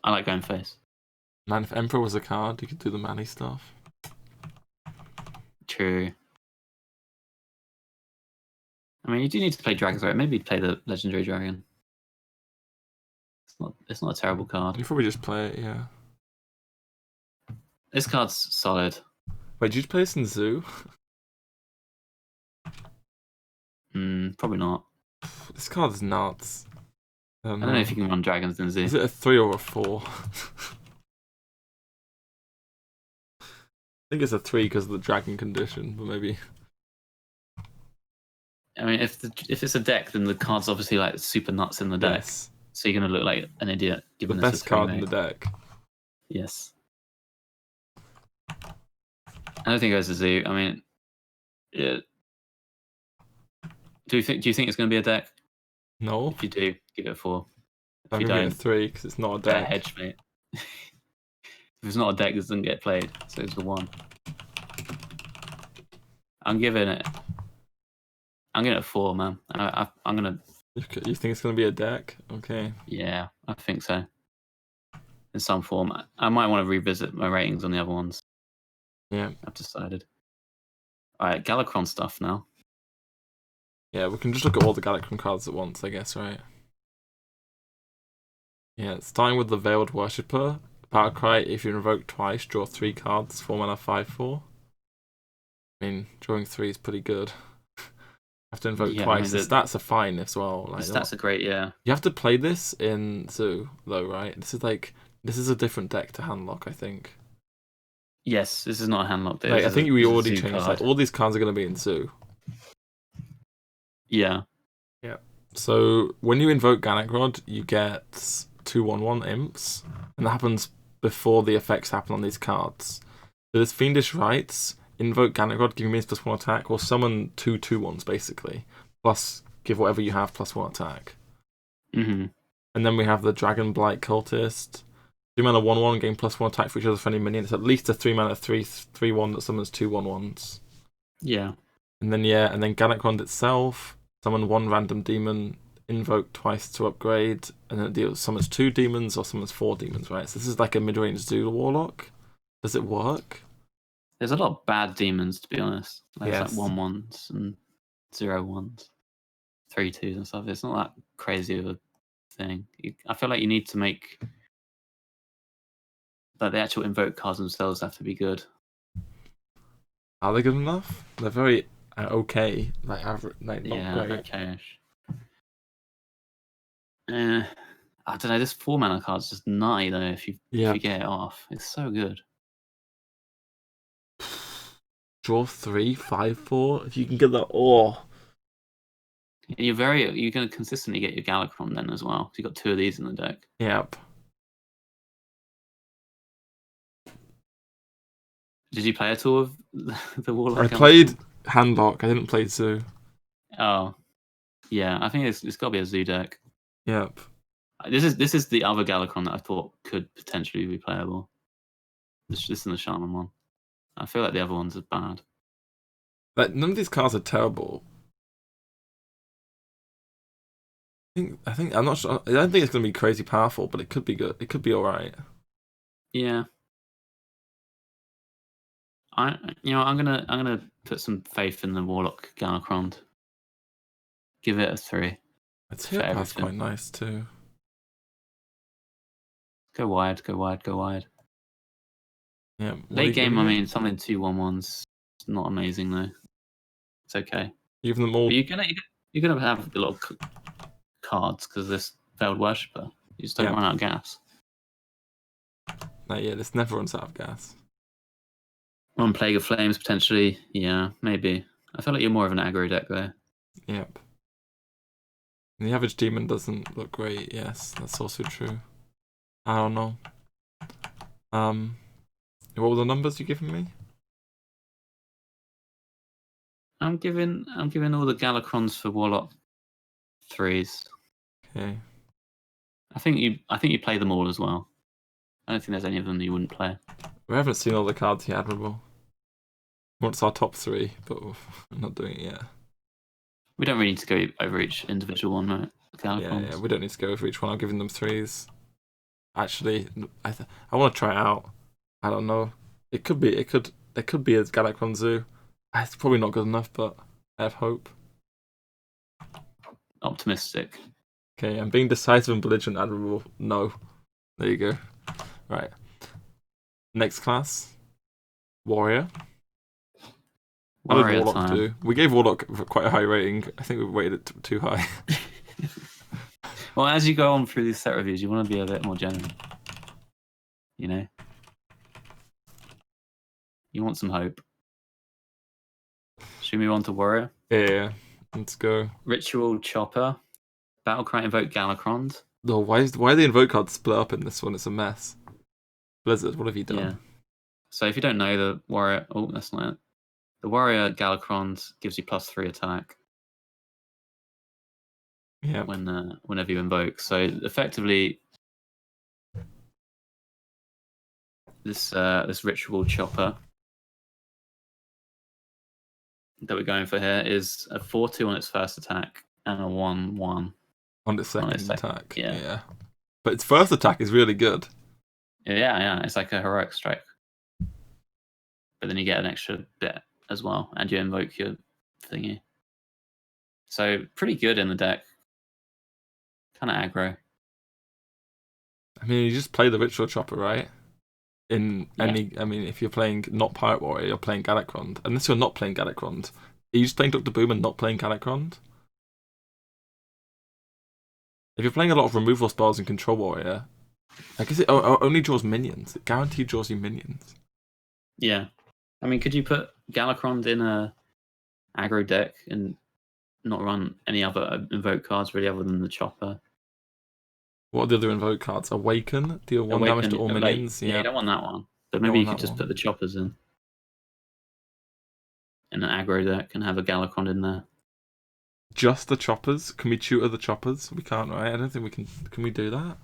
I like going face. Man, if Emperor was a card, you could do the Manny stuff. True. I mean, you do need to play dragons, right? Maybe play the Legendary Dragon. It's not a terrible card. You probably just play it, yeah. This card's solid. Wait, did you play this in Zoo? Probably not. This card's nuts. I don't know if you can run dragons in Z. Is it a 3 or a 4? I think it's a 3 because of the dragon condition, but maybe I mean, if it's a deck, then the card's obviously like super nuts in the deck. Yes. So you're gonna look like an idiot The given this best a card in 3-mate. the deck. Yes. I don't think it goes to Zoo. I mean, yeah. Do you think it's going to be a deck? No. If you do, give it a 4. If I'm you gonna don't, get a 3 because it's not a get a deck. hedge, mate. If it's not a deck, it doesn't get played. So it's a 1. I'm giving it a 4, man. I'm gonna. You think it's gonna be a deck? Okay. Yeah, I think so. In some form, I might want to revisit my ratings on the other ones. Yeah. I've decided. All right, Galakron stuff now. Yeah, we can just look at all the Galakron cards at once, I guess, right? Yeah, starting with the Veiled Worshipper. Battle Cry, if you invoke twice, draw 3 cards, 4 mana, 5/4. I mean, drawing 3 is pretty good. Have to invoke twice. The stats are fine as well. Like, the stats are great, yeah. You have to play this in Zoo, though, right? This is a different deck to Handlock, I think. Yes, this is not a Handlock deck. Like, I think we already changed. Like, all these cards are going to be in Zoo. Yeah. Yeah. So when you invoke Ganakrod, you get 2/1/1 imps, and that happens before the effects happen on these cards. So there's Fiendish Rites, invoke Ganakrod, give me +1 attack, or summon 2 2/1s basically, plus give whatever you have +1 attack. Mm-hmm. And then we have the Dragon Blight Cultist. 3 mana 1/1, gain +1 attack for each other friendly minion. It's at least a 3 mana 3/1 that summons 2 1/1s. Yeah. And then Ganakrond itself, summon 1 random demon, invoke twice to upgrade, and then it deals summons 2 demons or summons 4 demons, right? So this is like a mid-range Zoo Warlock. Does it work? There's a lot of bad demons, to be honest. There's Yes. like 1/1s and 0/1s, 3/2s and stuff. It's not that crazy of a thing. I feel like you need to make like the actual invoke cards themselves have to be good. Are they good enough? They're very okay, like average, like not great. Okay-ish. I don't know. This 4 mana card's just nutty though. If you get it off, it's so good. Draw 3, 5/4. If you can get that, You're going to consistently get your Galakron then as well. You got 2 of these in the deck. Yep. Did you play at all of the Warlock? I played Handlock. I didn't play Zoo. Oh, yeah. I think it's got to be a Zoo deck. Yep. This is the other Galakron that I thought could potentially be playable. This is the Shaman one. I feel like the other ones are bad. Like none of these cards are terrible. I think I'm not sure. I don't think it's going to be crazy powerful, but it could be good. It could be all right. Yeah. I'm gonna put some faith in the Warlock Galakron. Give it a 3. I'd say that's quite nice too. Go wide, go wide, go wide. Yeah. Late game, I mean, something 2 1/1s. It's not amazing though. It's okay. Even them all. But you're gonna have a lot of cards because this Veiled Worshipper. You just don't run out of gas. Yeah, this never runs out of gas. On Plague of Flames potentially, yeah, maybe. I feel like you're more of an aggro deck there. Yep. And the average demon doesn't look great. Yes, that's also true. I don't know. What were the numbers you giving me? I'm giving all the Galakrons for Warlock 3s. Okay. I think you play them all as well. I don't think there's any of them that you wouldn't play. We haven't seen all the cards yet, Admirable. What's our top 3, but we're not doing it yet. We don't really need to go over each individual one, right? Yeah, we don't need to go over each one. I'm giving them 3s. Actually, I want to try it out. I don't know. It could be a Galakron Zoo. It's probably not good enough, but I have hope. Optimistic. Okay, I'm being decisive and belligerent, Admirable. No. There you go. Right. Next class. Warrior. What did Warlock do? We gave Warlock quite a high rating. I think we rated it too high. Well, as you go on through these set reviews, you want to be a bit more generous. You know? You want some hope. Should we move on to Warrior? Yeah. Let's go. Ritual Chopper. Battlecry Invoke Galacrond. No, why are the invoke cards split up in this one? It's a mess. Blizzard, what have you done? Yeah. So if you don't know, the warrior... Oh, that's not it. The warrior Galacrond gives you +3 attack. Yeah. Whenever you invoke. So effectively, this Ritual Chopper that we're going for here is a 4/2 on its first attack and a 1/1 on its second attack. Yeah. Yeah. But its first attack is really good. Yeah. It's like a heroic strike. But then you get an extra bit as well, and you invoke your thingy. So pretty good in the deck. Kind of aggro. I mean, you just play the Ritual Chopper, right? I mean, if you're playing not Pirate Warrior, you're playing Galacrond. Unless you're not playing Galacrond. Are you just playing Dr. Boom and not playing Galacrond? If you're playing a lot of removal spells in Control Warrior, I guess it only draws minions. It guaranteed draws you minions. Yeah. I mean, could you put Galacrond in a aggro deck and not run any other invoke cards really other than the Chopper? What are the other invoke cards? Awaken, deal 1 damage to all minions. Yeah, you don't want that one. But maybe you could just put the Choppers in an aggro deck and have a Galacrond in there. Just the Choppers? Can we tutor the Choppers? We can't, right? I don't think we can. Can we do that?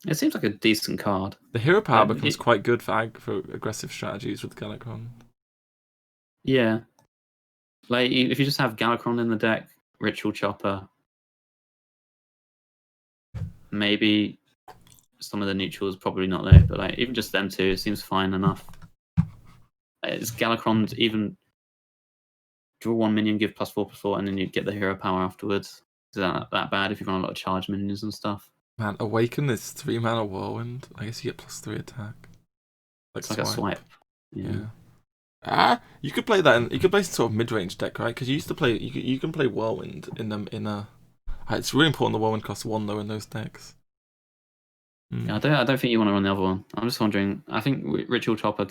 It seems like a decent card. The hero power becomes quite good for aggressive strategies with Galacrond. Yeah. Like, if you just have Galacrond in the deck, Ritual Chopper, maybe some of the neutrals, probably not though, but like even just them two, it seems fine enough. Is Galacrond even draw 1 minion, give +4/+4, and then you get the hero power afterwards? Is that bad if you've got a lot of charge minions and stuff? Man, Awaken is 3 mana Whirlwind. I guess you get +3 attack. It's like a swipe. Yeah. You could play that. You could play some sort of mid-range deck, right? Because you used to play. You can play Whirlwind in them in a. It's really important the Whirlwind costs 1 though in those decks. Yeah, I don't think you want to run the other one. I'm just wondering. I think Ritual Chopper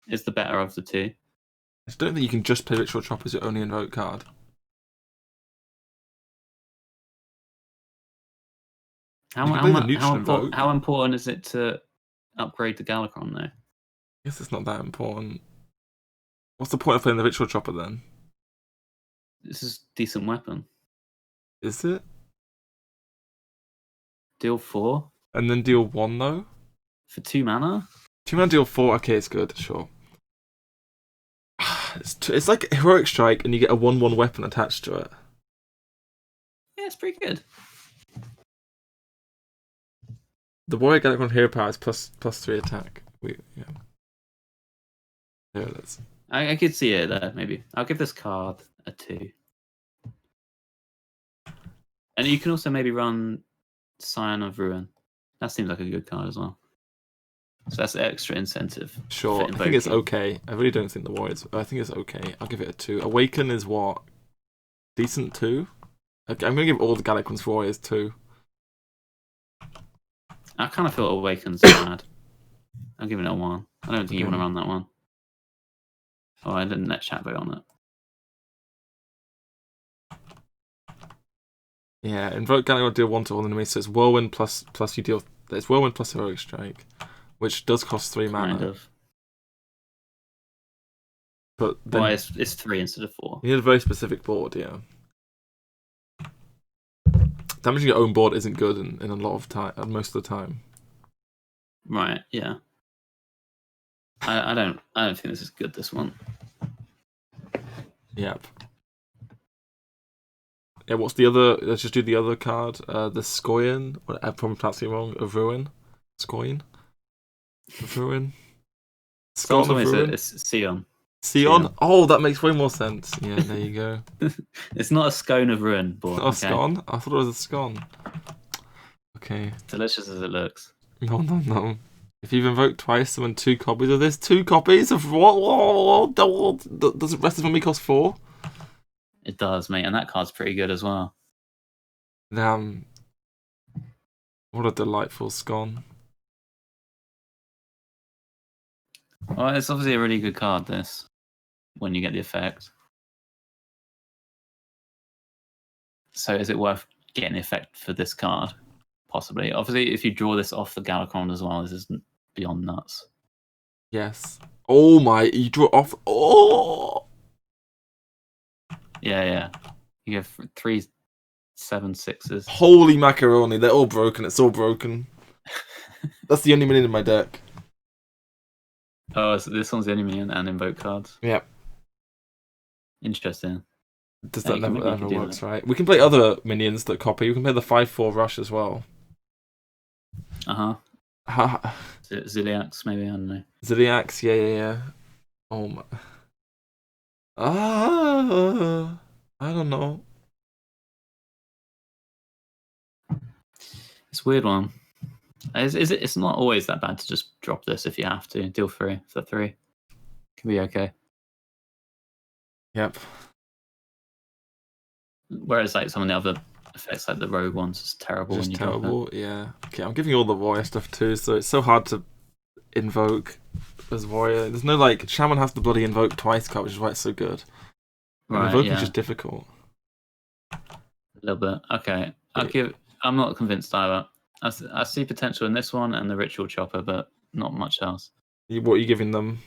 is the better of the two. I just don't think you can just play Ritual Chopper as your only invoke card. How important is it to upgrade the Galacrond though? I guess it's not that important. What's the point of playing the Ritual Chopper then? This is a decent weapon. Is it? Deal 4. And then deal 1 though? For 2 mana? 2 mana deal 4, okay, it's good, sure. It's like a Heroic Strike and you get a 1/1 weapon attached to it. Yeah, it's pretty good. The Warrior Galacrond hero power is +3 attack. Yeah. There it is. I could see it there, maybe. I'll give this card a 2. And you can also maybe run Scion of Ruin. That seems like a good card as well. So that's extra incentive. Sure, I think it's okay. I really don't think the Warriors. I think it's okay. I'll give it a 2. Awaken is what? Decent 2? Okay, I'm going to give all the Galacrond's Warriors 2. I kind of feel Awaken's bad. I'm giving it a 1. I don't think you want to run that one. Oh, I didn't net chat vote on it. Yeah, invoke Galacrond deal 1 to all enemies, so it's Whirlwind plus you deal. It's Whirlwind plus Heroic Strike, which does cost 3 mana. Kind of. But then, it's 3 instead of 4. You need a very specific board, yeah. Damaging your own board isn't good in a lot of time, most of the time. Right, yeah. I don't think this is good, this one. Yep. Yeah, what's the other? Let's just do the other card. The Skoyan. I'm probably pronouncing it wrong. Of Ruin. Skoyan. Of Ruin. Scone of Ruin. It's Sion. Sion? Oh, that makes way more sense. Yeah, there you go. It's not a Scone of Ruin, boy. Not a scone? I thought it was a scone. Okay. Delicious as it looks. No. If you've invoked twice, summon 2 copies of this. 2 copies of what? Does the rest of them cost 4? It does, mate, and that card's pretty good as well. Damn. What a delightful scone. Well, it's obviously a really good card, this. when you get the effect. So is it worth getting the effect for this card? Possibly. Obviously, if you draw this off the Galacron as well, this is beyond nuts. Yes. Oh my! You draw off. Oh. Yeah. You have 3 7/6s. Holy macaroni! They're all broken. It's all broken. That's the only minion in my deck. Oh, so this one's the only minion and invoke cards. Yep. Interesting. Does Yeah, that maybe you never could do works, that. right? We can play other minions that copy. We can play the 5/4 rush as well. Ziliax, maybe, I don't know. Zodiacs, yeah. Oh my. I don't know. It's a weird one. It's not always that bad to just drop this if you have to. Deal 3 for 3. Can be okay. Yep. Whereas like some of the other effects, like the rogue ones, is terrible when Just you drop terrible, yeah. Okay, I'm giving you all the warrior stuff too, so it's so hard to invoke as warrior. There's no like Shaman has to bloody invoke twice card, which is why it's so good. Right, Invoking's just difficult. A little bit. Okay. I'm not convinced either. I see potential in this one and the ritual chopper, but not much else. What are you giving them?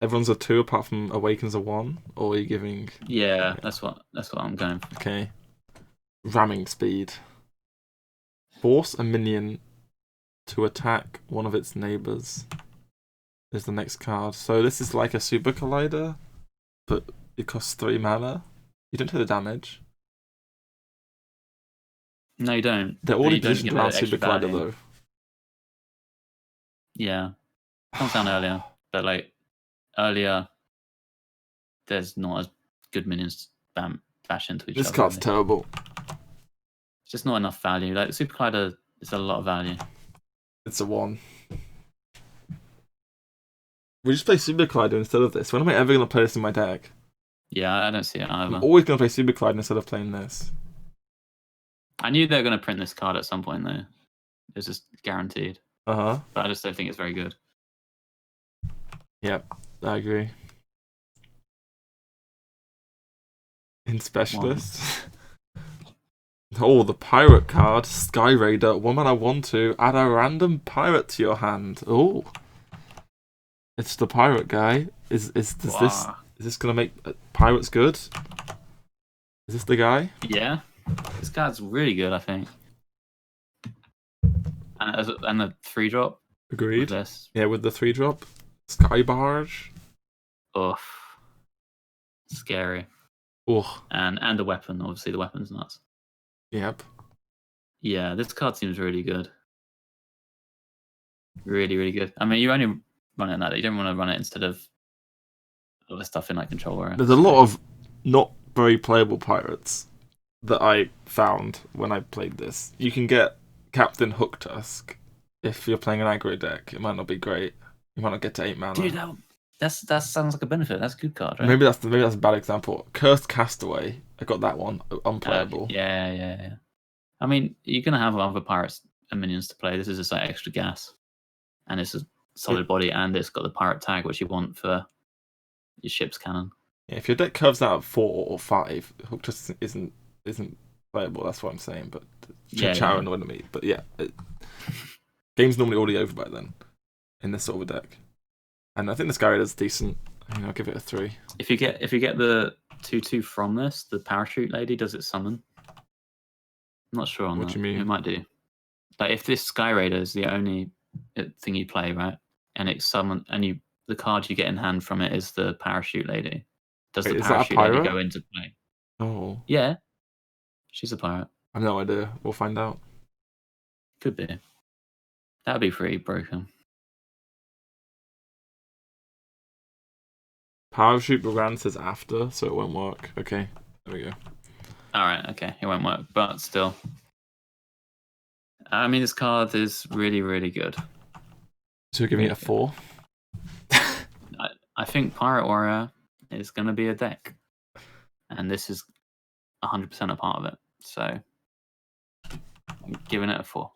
Everyone's a 2 apart from Awakens a 1, or are you giving? Yeah, that's what I'm going for. Okay. Ramming speed. Force a minion to attack one of its neighbors is the next card. So this is like a Super Collider, but it costs 3 mana. You don't take the damage. No, you don't. They're But already you don't positioned get the around Super extra Collider value. though. Yeah. Comes down earlier, but like earlier, there's not as good minions bash into each other. This card's terrible. It's just not enough value. Like Super Collider is a lot of value. It's a 1. We just play Super Collider instead of this. When am I ever going to play this in my deck? Yeah, I don't see it either. I'm always going to play Super Collider instead of playing this. I knew they were going to print this card at some point, though. It's just guaranteed. But I just don't think it's very good. Yep, I agree. In Specialist. Oh, the Pirate card. Sky Raider. 1 mana 1/2. Add a random pirate to your hand. Oh. It's the pirate guy. Is this going to make pirates good? Is this the guy? Yeah. This card's really good, I think. And the 3-drop. Agreed. With yeah, with the 3-drop. Sky Barge. Oof. Scary. Oh. And the weapon. Obviously, the weapon's nuts. Yep. Yeah, this card seems really good. Really, really good. I mean, you only run it in that. You don't want to run it instead of other stuff in like Control Warrior. There's a lot of not very playable pirates that I found when I played this. You can get Captain Hooktusk if you're playing an aggro deck. It might not be great. You might not get to 8 mana. Dude, that sounds like a benefit. That's a good card, right? Maybe that's a bad example. Cursed Castaway. I got that one. Unplayable. Yeah. I mean, you're gonna have other pirates and minions to play. This is just like extra gas, and it's a solid body, and it's got the pirate tag, which you want for your ship's cannon. Yeah, if your deck curves out at 4 or 5, Hooktusk isn't playable. That's what I'm saying. But Chow annoyed me. But yeah, game's normally already over by then in this sort of a deck. And I think this guy is decent. I mean, I'll give it a 3. If you get the 2/2 from this, the parachute lady, does it summon? I'm not sure on that. What do you mean? It might do. Like if this Sky Raider is the only thing you play, right? And it's summon, and the card you get in hand from it is the parachute lady. Does the parachute lady go into play? Oh. Yeah. She's a pirate. I have no idea. We'll find out. Could be. That'd be pretty broken. Parachute Baran says after, so it won't work. Okay, there we go. Alright, okay, it won't work, but still. I mean, this card is really, really good. So you're giving it a 4? I think Pirate Warrior is going to be a deck. And this is 100% a part of it. So, I'm giving it a 4.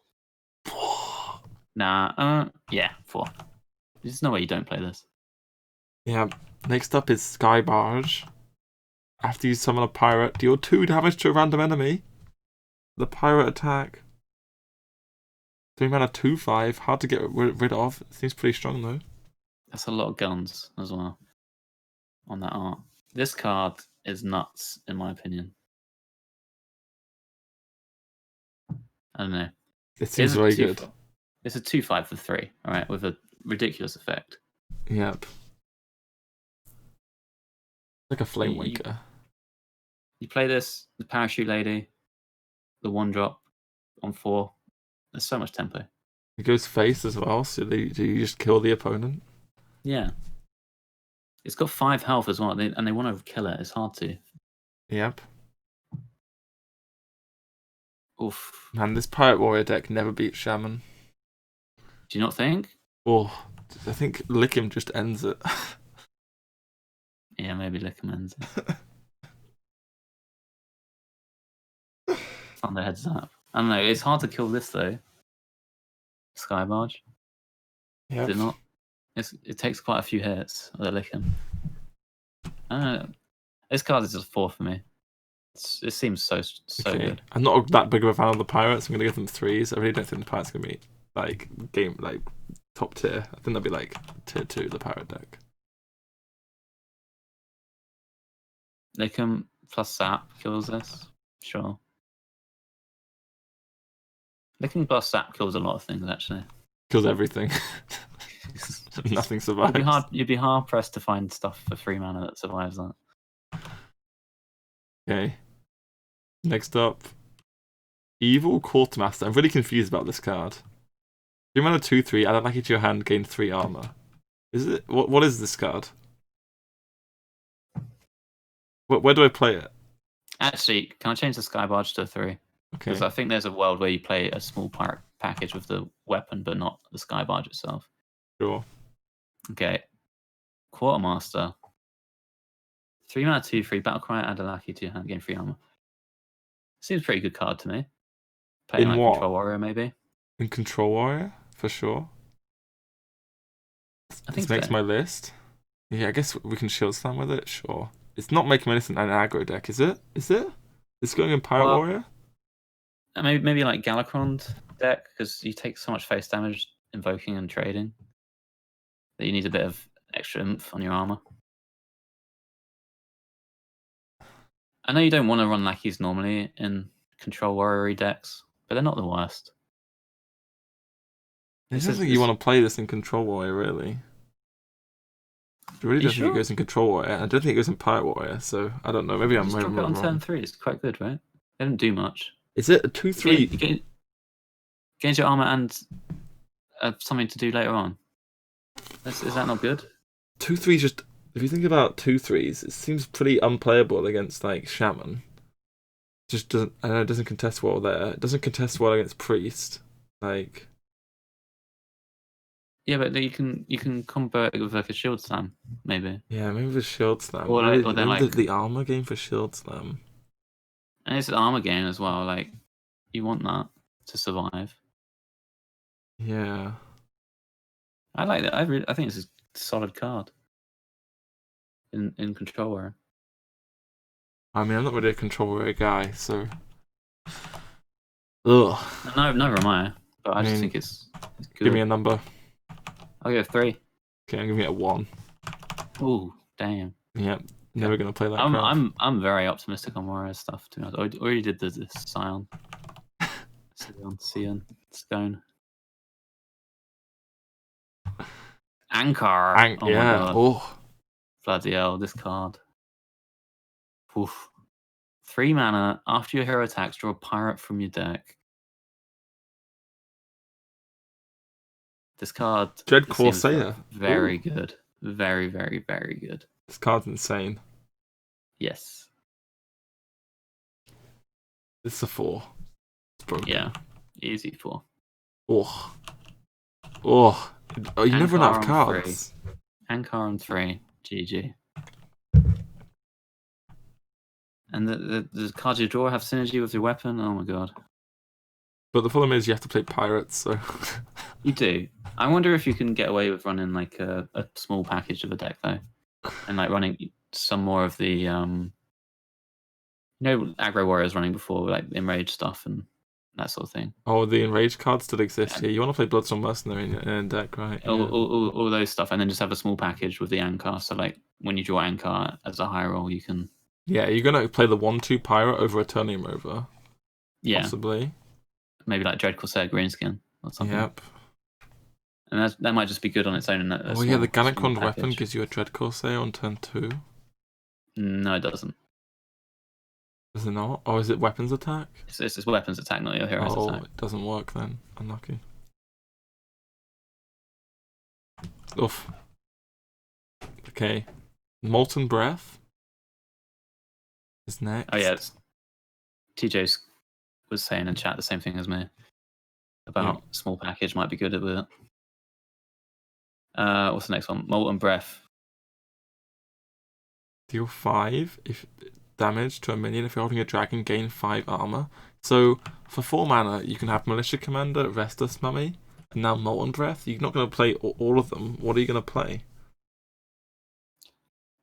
4? Nah, yeah, 4. There's no way you don't play this. Yeah, Next up is Sky Barge. After you summon a pirate, deal 2 damage to a random enemy. The pirate attack. 3 mana 2/5. Hard to get rid of. It seems pretty strong though. That's a lot of guns as well on that art. This card is nuts, in my opinion. I don't know. It seems very good. It's a 2/5 for 3, all right, with a ridiculous effect. Yep. Like a flame winker. You play this, the parachute lady, the 1-drop on 4. There's so much tempo. It goes face as well, so do you just kill the opponent? Yeah. It's got 5 health as well, and they want to kill it. It's hard to. Yep. Oof. Man, this Pirate Warrior deck never beats Shaman. Do you not think? Oh, I think Lick Him just ends it. Yeah, maybe Lick Him ends it. On the heads up. I don't know. It's hard to kill this though. Sky Barge. Yeah. Is it not? It takes quite a few hits of the Lick Him. I don't know. This card is just 4 for me. It seems so Okay. good. I'm not that big of a fan of the Pirates. I'm gonna give them 3s. I really don't think the Pirates are gonna be top tier. I think they'll be like tier 2, the Pirate deck. Lick Him plus Sap kills this. Sure. Lick Him plus Sap kills a lot of things actually. Kills everything. Nothing survives. You'd be hard pressed to find stuff for 3 mana that survives that. Okay. Next up, Evil Quartermaster. I'm really confused about this card. 3 mana 2/3. Add a lackey to your hand. Gain 3 armor. Is it? What is this card? Where do I play it? Actually, can I change the Sky Barge to a 3? Okay. Because I think there's a world where you play a small pirate package with the weapon, but not the Sky Barge itself. Sure. Okay. Quartermaster. 3 mana 2/3. Battlecry. Add a lackey to your hand. Gain 3 armor. Seems pretty good card to me. Playing In like what? Control Warrior, maybe. In Control Warrior, for sure. I think this makes so. my list. Yeah, I guess we can shield slam with it. Sure. It's not making me anything an aggro deck, is it? Is it? It's going in Pirate Warrior. Maybe like Galakron deck because you take so much face damage invoking and trading that you need a bit of extra oomph on your armor. I know you don't want to run lackeys normally in Control Warrior decks, but they're not the worst. I don't think you want to play this in Control Warrior, really. I really don't think it goes in Control Warrior. I don't think it goes in Pirate Warrior, so I don't know. Maybe I'm wrong. On turn 3, it's quite good, right? They don't do much. Is it a 2/3? Gains your armor and something to do later on. Is that not good? 2/3 just... If you think about 2/3s, it seems pretty unplayable against like Shaman. Just doesn't... I know it doesn't contest well there. It doesn't contest well against Priest. Like... Yeah, but you can combo it with like a shield slam, maybe. Yeah, maybe with shield slam. Or then like the armor game for shield slam. And it's an armor game as well. Like you want that to survive. Yeah, I like that. I think it's a solid card in Control Warrior. I mean, I'm not really a Control Warrior guy, so. Ugh. No, never am I. But I just think it's good. Give me a number. I'll go 3. Okay, I'm giving it a 1. Ooh, damn. Yep, never gonna play that. I'm very optimistic on Warrior stuff. To be honest, I already did this Scion. Scion, Stone. Anchor. Oh yeah. my God. Oh. Bloody hell, this card. Oof. 3 mana. After your hero attacks, draw a pirate from your deck. This card. Dread Corsair. Very good. Very, very, very good. This card's insane. Yes. It's a 4. It's broken. Yeah. Easy 4. Oh. Oh. Oh, you never run out of cards. Anchor on 3. GG. And the cards you draw have synergy with your weapon. Oh my god. But the problem is you have to play pirates, so... You do. I wonder if you can get away with running like a small package of a deck, though. and like running some more of the aggro warriors running before, like enrage stuff and that sort of thing. Oh, the enraged cards still exist here. You want to play Bloodstorm Mercenary in a deck, right? Yeah. All those stuff, and then just have a small package with the anchor. So like when you draw anchor as a high roll, you can. Yeah, you're gonna play the 1/2 Pirate over Eternium Rover. Yeah. Possibly. Maybe like Dread Corsair Greenskin or something. Yep. And that might just be good on its own. In that, yeah, the Galacron weapon gives you a Dread Corsair on turn 2. No, it doesn't. Is it not? Or is it weapons attack? It's weapons attack, not your heroes attack. Oh, it doesn't work then. Unlucky. Oof. Okay. Molten Breath is next. Oh yeah, TJ was saying in chat the same thing as me about small package might be good with it. What's the next one? Molten Breath. Deal 5 if damage to a minion if you're holding a dragon, gain 5 armor. So for 4 mana, you can have Militia Commander, Restless Mummy, and now Molten Breath. You're not going to play all of them. What are you going to play?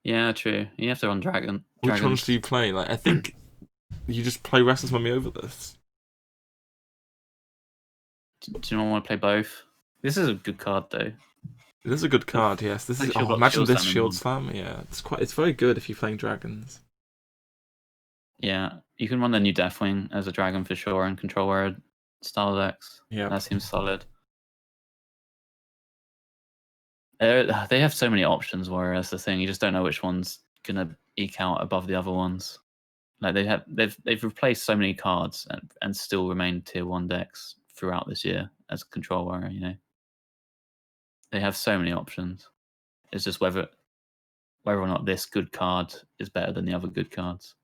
Yeah, true. You have to run dragon. Which ones do you play? Like, I think you just play Restless Mummy over this. Do you not want to play both? This is a good card though. It is a good card, yes. This is. Oh, imagine this Shield Slam. Yeah, it's very good if you're playing dragons. Yeah, you can run the new Deathwing as a dragon for sure and control warrior style decks. Yeah, that seems solid. They have so many options, warrior. That's the thing. You just don't know which one's gonna eke out above the other ones. Like they've replaced so many cards and still remain tier 1 decks throughout this year as control warrior. You know, they have so many options. It's just whether or not this good card is better than the other good cards.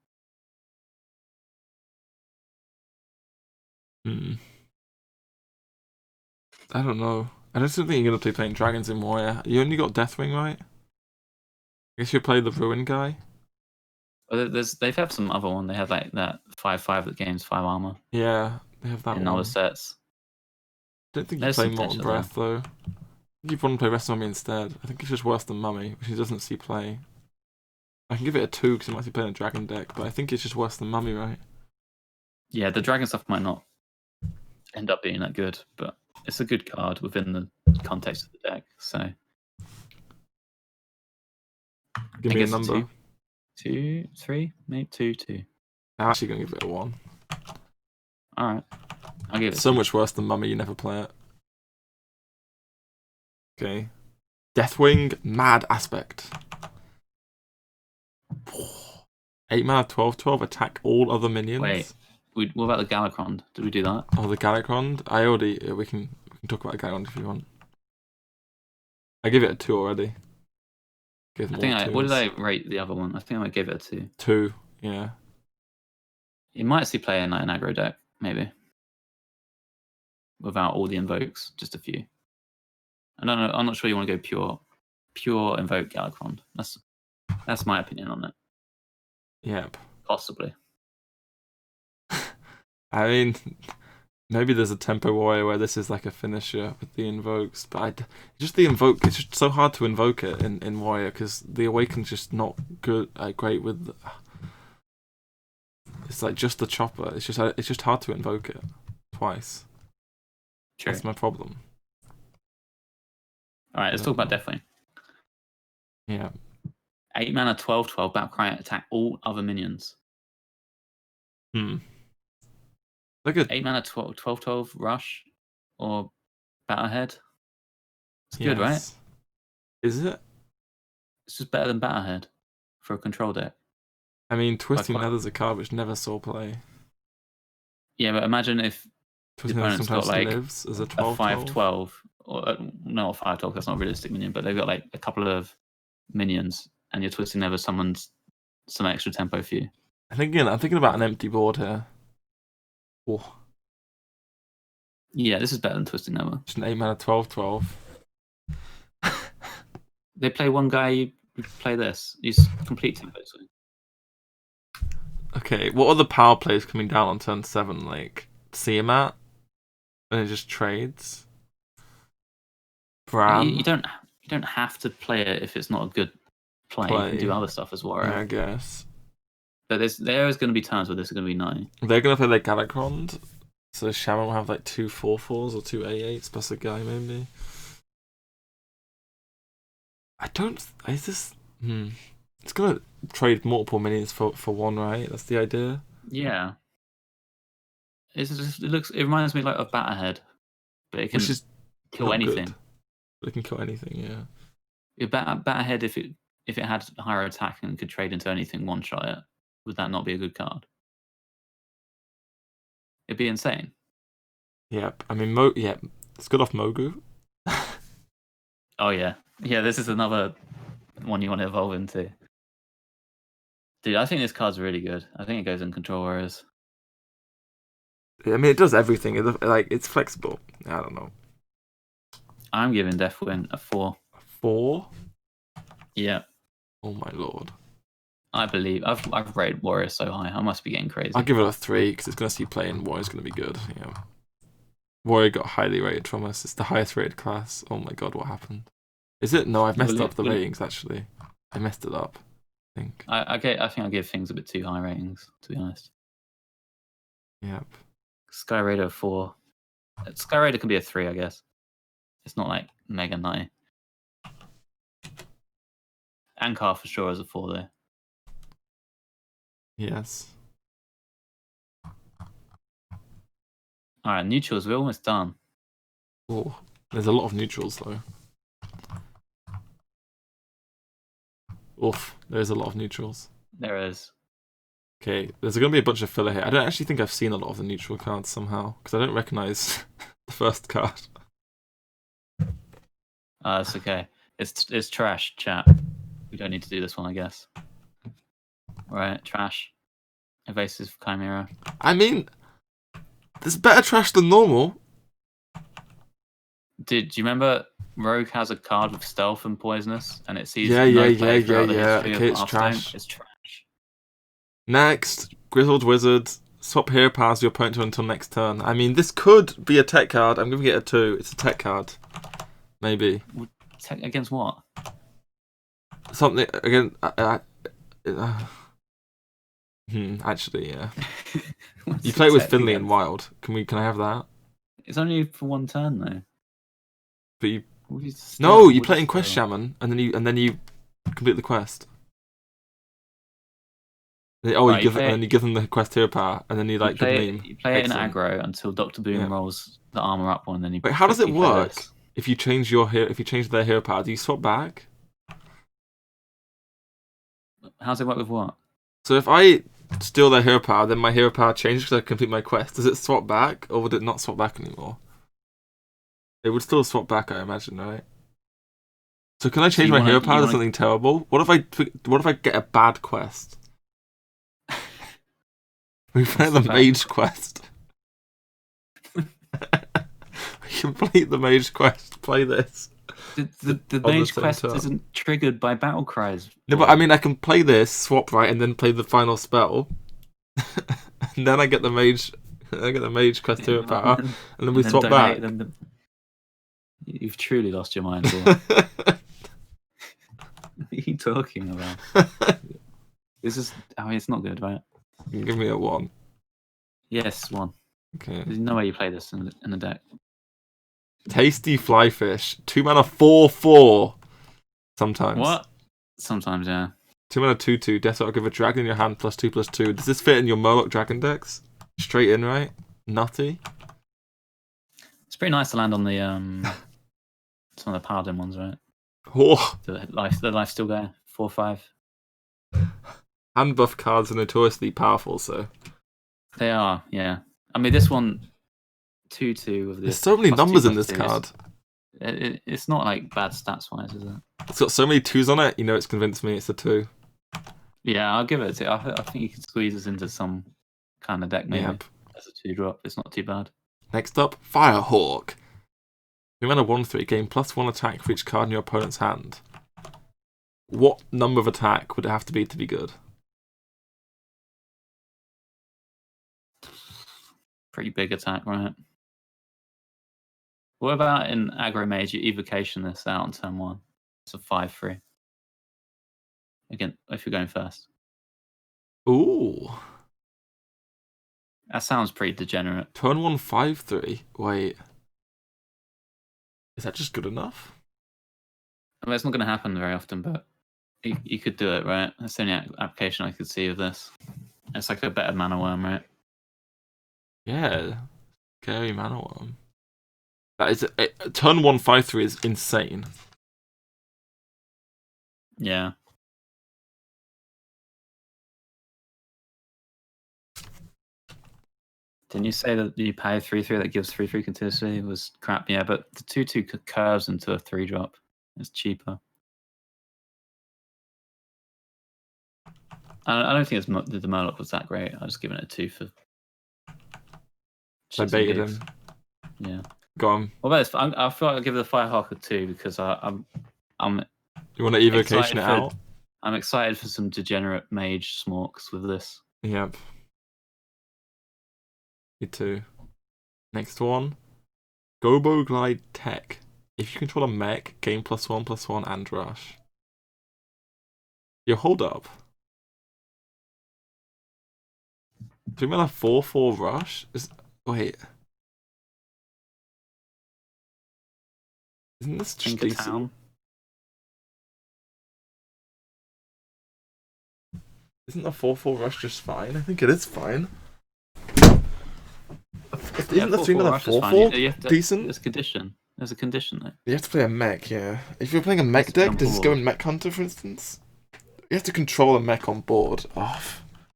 I don't know. I just don't think you're going to be playing dragons in Warrior. You only got Deathwing, right? I guess you play the Ruin guy. Well, they've had some other one. They have like that 5/5 that gains 5 armor. Yeah, they have that in other sets. I don't think you play Molten Breath though. I think you want to play Rest Mummy instead. I think it's just worse than Mummy, which he doesn't see play. I can give it a 2 because he might be playing a dragon deck, but I think it's just worse than Mummy, right? Yeah, the dragon stuff might not end up being that good, but it's a good card within the context of the deck. So give me a number. 2, 3, maybe 2. I'm actually gonna give it a 1. All right, I'll give it. So much worse than Mummy. You never play it. Okay, Deathwing Mad Aspect. 8 mana, 12/12. Attack all other minions. Wait, what about the Galacron? Did we do that? Oh, the Galacron. We can talk about Galacron if you want. I give it a 2 already. What did I rate the other one? I think I gave it a 2. 2, yeah. You might see play in like an aggro deck, maybe. Without all the invokes, just a few. I don't know. I'm not sure you want to go pure invoke Galacron. That's my opinion on it. Yep. Possibly. I mean, maybe there's a tempo warrior where this is like a finisher with the invokes, but the invoke. It's just so hard to invoke it in warrior because the awaken's just not good. Great with. It's like just the chopper. It's just hard to invoke it twice. True. That's my problem. All right, let's talk about Deathwing. Yeah. 8 mana, 12/12. Battlecry, attack all other minions. Look at 8 mana, 12/12 rush or Battlehead. It's good, right? Is it? It's just better than Battlehead for a control deck. I mean, Twisting Nether's a card which never saw play. Yeah, but imagine if Twisting Nether sometimes got like lives as a 5/12, or no, 5/12. That's not a realistic minion, but they've got like a couple of minions, and you're Twisting Nether summons some extra tempo for you. I'm thinking about an empty board here. Oh. Yeah, this is better than Twisting Nether. Just an 8 mana 12/12. They play one guy, you play this. Use complete tempo swing. Okay, what are the power plays coming down on turn 7? Like Tiamat, and it just trades. Bram. You don't have to play it if it's not a good play. You can do other stuff as Warrior. Yeah, I guess. But there is going to be times where this is going to be nutty. They're going to play like Galakrond, so Shaman will have like 2 4/4s or 2 A8s plus a guy maybe. I don't. Is this? It's going to trade multiple minions for one, right? That's the idea. Yeah. It reminds me like of Batterhead, but it can kill anything. It can kill anything, yeah. Batterhead, if it had higher attack and could trade into anything, one shot it, would that not be a good card? It'd be insane. Yep. I mean, it's good off Mogu. Oh yeah, this is another one you want to evolve into. Dude, I think this card's really good. I think it goes in Control Warriors. I mean, it does everything. It's flexible. I don't know. I'm giving Deathwing a 4. 4? Yeah. Oh my lord. I believe I've rated Warrior so high. I must be getting crazy. I'll give it a 3 because it's going to see playing. Warrior's going to be good. Yeah. Warrior got highly rated from us. It's the highest rated class. Oh my god, what happened? Is it? No, I've messed up the ratings actually. I messed it up. I think. I think I give things a bit too high ratings, to be honest. Yep. Sky Raider 4. Sky Raider can be a 3, I guess. It's not like mega nutty. Ankar for sure is a 4 though. Yes. Alright, neutrals, we're almost done. Oh, there's a lot of neutrals though. Oof, there's a lot of neutrals. There is. Okay, there's going to be a bunch of filler here. I don't actually think I've seen a lot of the neutral cards somehow, because I don't recognise the first card. It's okay. It's trash, chat. We don't need to do this one, I guess. Right, trash. Evasive Chimera. I mean, there's better trash than normal. Do you remember Rogue has a card with stealth and poisonous, and it sees Yeah. Okay, it's trash. It's trash. Next, Grizzled Wizard. Swap hero powers your opponent until next turn. I mean, this could be a tech card. I'm giving it a 2. It's a tech card. Maybe. Tech against what? Something again. Actually, yeah. You play it with Finley and Wild. Can I have that? It's only for one turn though. But you play it in Quest Shaman, and then you complete the quest. Right, you give them the quest hero power, and then you give them name. You play it in aggro until Dr. Boom rolls the armor up one, and then you. Wait, how does it work? If you change their hero power, do you swap back? How does it work with what? So if I steal their hero power, then my hero power changes because I complete my quest. Does it swap back, or would it not swap back anymore? It would still swap back, I imagine, right? So can I change my hero power to something terrible? What if I get a bad quest? We play the Mage quest. We complete the Mage quest. Play this. The Mage quest isn't triggered by battle cries. No, but I mean, I can play this, swap right, and then play the final spell, and then I get the Mage. I get the Mage quest hero power, and then we swap back. You've truly lost your mind. What are you talking about? This is. I mean, it's not good, right? Give me a 1. Yes, 1. Okay. There's no way you play this in the deck. Tasty Flyfish. 2 mana 4/4. Sometimes. What? Sometimes, yeah. 2 mana 2/2. Death I'll give a dragon in your hand +2/+2. Does this fit in your Murloc dragon decks? Straight in, right? Nutty. It's pretty nice to land on the some of the Paladin ones, right? Oh. The life still there. 4/5. Hand buff cards are notoriously powerful, so. They are, yeah. I mean, this one, 2/2 of this. There's so many numbers in this card. It's not like bad stats wise, is it? It's got so many 2s on it. It's convinced me it's a 2. Yeah, I'll give it a 2. I think you can squeeze us into some kind of deck maybe. Yep. As a 2-drop, it's not too bad. Next up, Firehawk. 3 mana 1/3. Gain +1 attack for each card in your opponent's hand. What number of attack would it have to be good? Pretty big attack, right? What about in aggro mage? You evocation this out on turn 1. It's a 5/3. again if you're going first. Ooh. That sounds pretty degenerate. Turn 1, 5/3. Wait. Is that just good enough? I mean, it's not going to happen very often, but you could do it, right? That's the only application I could see of this. It's like a better mana worm, right? Yeah. Scary mana worm. That is turn 1, 5/3 is insane. Yeah. Didn't you say that you pay 3/3 that gives 3/3 continuously was crap? Yeah, but the 2/2 curves into a 3-drop. It's cheaper. I don't think the Murloc was that great. I was giving it a 2 for. I baited him. Yeah. Go on. What about this? I feel like I'll give the Firehawk a 2 because I'm. You want to evocation it out? I'm excited for some degenerate mage smorks with this. Yep. Me too. Next one. Gobo Glide Tech. If you control a mech, gain +1/+1 and rush. Yo, hold up. 3 mana 4/4 rush? Wait. Isn't this just decent? Town. Isn't the 4/4 rush just fine? I think it is fine. Isn't the 3 mana 4/4 decent? There's a condition. There's a condition though. You have to play a mech, yeah. If you're playing a mech deck, does this go in Mech Hunter, for instance? You have to control a mech on board. Oh,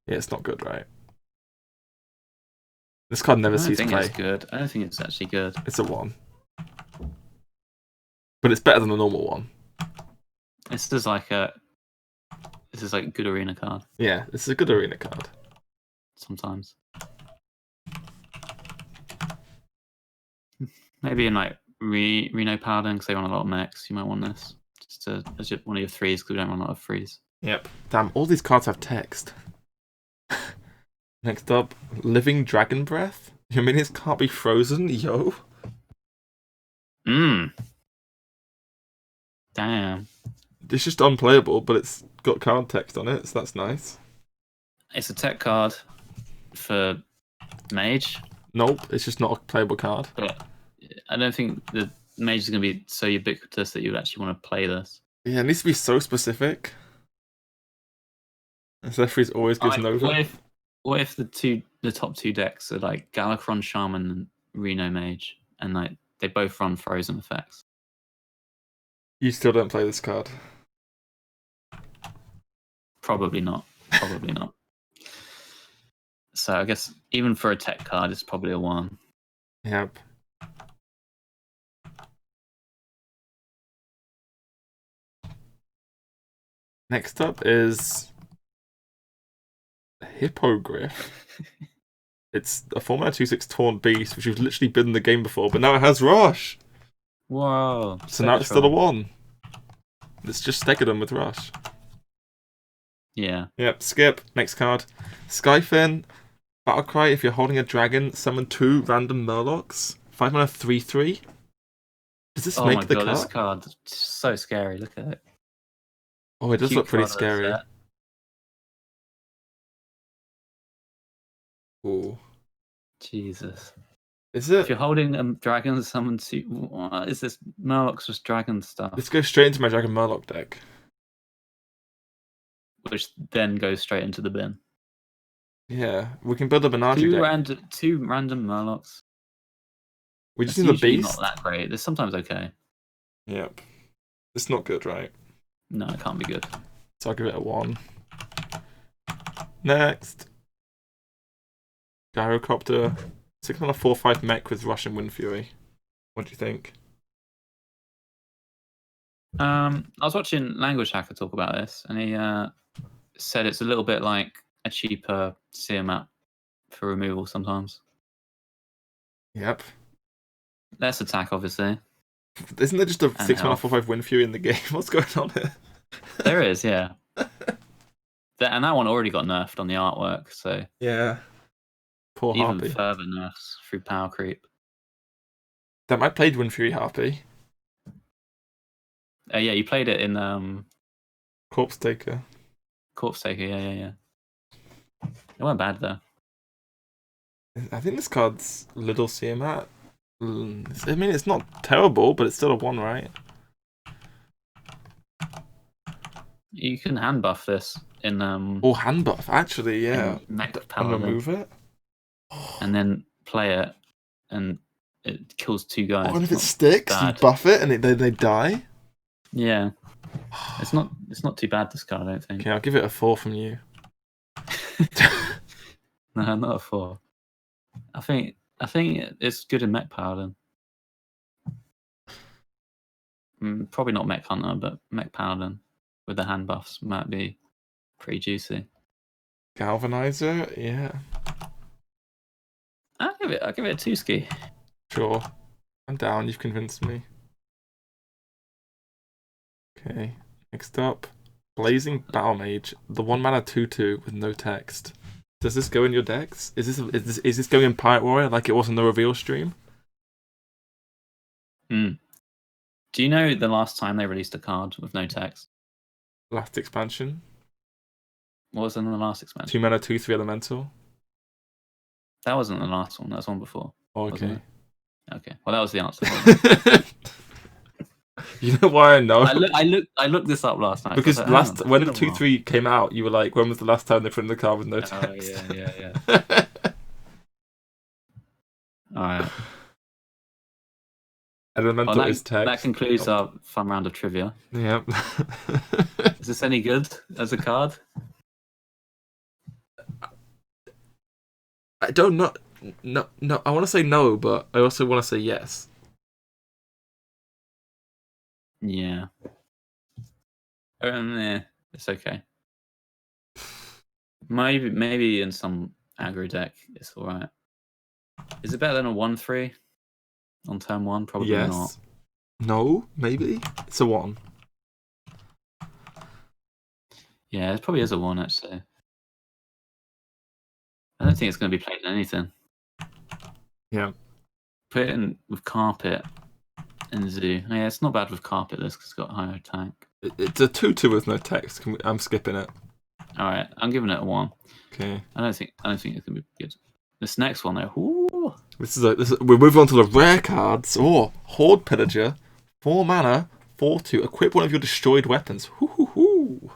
yeah, it's not good, right? This card never sees play. I don't think it's good. I don't think it's actually good. It's a 1. But it's better than the normal one. This is like a good arena card. Yeah, this is a good arena card. Sometimes. Maybe in like Reno Paladin, because they run a lot of mechs, you might want this. Just as one of your 3s, because we don't run a lot of 3s. Yep. Damn, all these cards have text. Next up, Living Dragon Breath. Your minions can't be frozen, yo. Damn. It's just unplayable, but it's got card text on it, so that's nice. It's a tech card for Mage. Nope, it's just not a playable card. But I don't think the Mage is going to be so ubiquitous that you would actually want to play this. Yeah, it needs to be so specific. And Zephyrs always gives Nova. What if the top 2 decks are like Galakron Shaman and Reno Mage, and like they both run frozen effects? You still don't play this card. Probably not. Probably not. So I guess even for a tech card, it's probably a 1. Yep. Next up is Hippogriff. It's a 4-mana 2/6 Taunt Beast, which we've literally been in the game before, but now it has Rush. Whoa. So now it's still a 1. It's just Stegadon with Rush. Yeah. Yep, skip. Next card. Skyfin. Battlecry, if you're holding a dragon, summon 2 random Murlocs. 5 mana 3/3. Does this make the card? This card is so scary. Look at it. Oh, it does look pretty scary. Ooh. Jesus. Is it? If you're holding a dragon, summon 2. What is this? Murlocs with dragon stuff. This goes straight into my Dragon Murloc deck. Which then goes straight into the bin. Yeah, we can build a Benaji deck. 2 random Murlocs. We just need the beast. Not that great. They're sometimes okay. Yep. It's not good, right? No, it can't be good. So I'll give it a 1. Next. Gyrocopter. 6 mana 4/5 mech with Russian Wind Fury. What do you think? I was watching Language Hacker talk about this, and he said it's a little bit like a cheaper Seer map for removal sometimes. Yep. Less attack, obviously. Isn't there just a 6 mana 4/5 Wind Fury in the game? What's going on here? There is, yeah. And that one already got nerfed on the artwork, so yeah. Poor even Harpy. further nerfs through power creep. Damn, I played Wind Fury Harpy. Yeah, you played it in Corpse Taker. Corpse Taker, yeah. It wasn't bad though. I think this card's Little Tiamat. I mean, it's not terrible, but it's still a 1, right? You can hand buff this in Or hand buff, actually, yeah. Mech And Paladin, remove it. and then play it, and it kills 2 guys. Oh, and if it Not sticks, you bad. buff it, and they die. Yeah, it's not too bad, this card, I don't think. Okay, I'll give it a 4 from you. No, not a 4. I think it's good in Mech Paladin. Probably not Mech Hunter, but Mech Paladin with the hand buffs might be pretty juicy. Galvanizer, yeah. I'll give it a 2-ski. Sure. I'm down, you've convinced me. Okay, next up. Blazing Battle Mage, the 1-mana 2/2 with no text. Does this go in your decks? Is this going in Pirate Warrior like it was in the reveal stream? Do you know the last time they released a card with no text? Last expansion. What was in the last expansion? 2-mana 2/3 Elemental. That wasn't the last one. That was one before. Okay. Okay. Well, that was the answer. You know why I know? I looked this up last night. Because like, when 2/3 came out, you were like, when was the last time they printed the card with no text? Oh, yeah. All right. Elemental is text. That concludes our fun round of trivia. Yep. Is this any good as a card? I don't know. No. I want to say no, but I also want to say yes. Yeah. It's okay. Maybe in some aggro deck, it's all right. Is it better than a 1/3 on turn 1? Probably Yes. not. No, maybe it's a 1. Yeah, it probably is a 1 actually. I don't think it's going to be played in anything. Yeah. Put it in with Carpet and Zoo. Oh, yeah, it's not bad with Carpet this because it's got higher attack. It's a 2/2 with no text. I'm skipping it. All right, I'm giving it a 1. Okay. I don't think it's going to be good. This next one though. Ooh. We're moving on to the rare cards. Oh, Horde Pillager, 4 mana, 4/2. Equip one of your destroyed weapons. Hoo.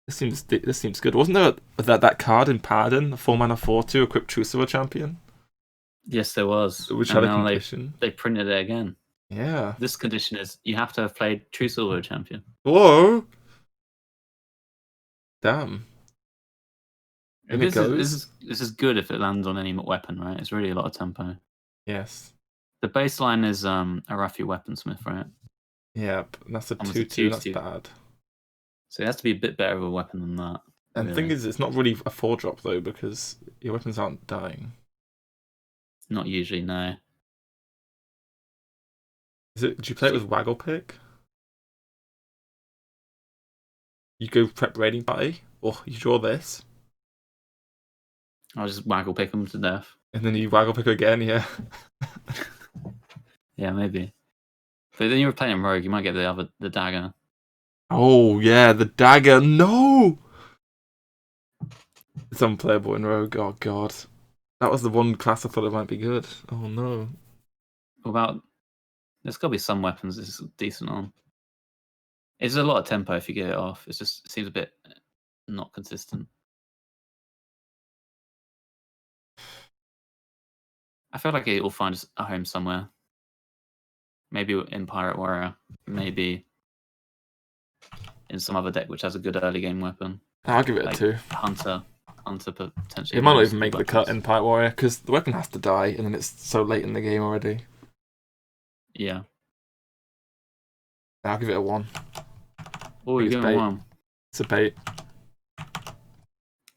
This seems good. Wasn't there that card in Paladin, 4 mana 4/2, equip True Silver Champion? Yes, there was. Which had a condition. They printed it again. Yeah. This condition is you have to have played True Silver Champion. Whoa. Damn. This is good if it lands on any weapon, right? It's really a lot of tempo. Yes. The baseline is a Raffia Weaponsmith, right? Yep. That's a Almost 2/2. a That's 2/2. bad. So it has to be a bit better of a weapon than that. And the thing is, it's not really a 4-drop though, because your weapons aren't dying. Not usually, no. Do you play it with Waggle Pick? You go prep Raiding Party, or you draw this, I'll just Waggle Pick them to death. and then you Waggle Pick again, yeah. Yeah, maybe. But then you're playing Rogue, you might get the dagger. Oh yeah, the dagger. No, it's unplayable in Rogue. Oh god, that was the one class I thought it might be good. Oh no. What about? There's got to be some weapons this is decent on. It's a lot of tempo if you get it off. It seems a bit not consistent. I feel like it will find a home somewhere. Maybe in Pirate Warrior. Maybe in some other deck which has a good early game weapon. I'll give it a 2. Hunter potentially. It might not even make the cut in Pirate Warrior because the weapon has to die, and then it's so late in the game already. Yeah. I'll give it a 1. Oh, you're giving it 1. It's a bait.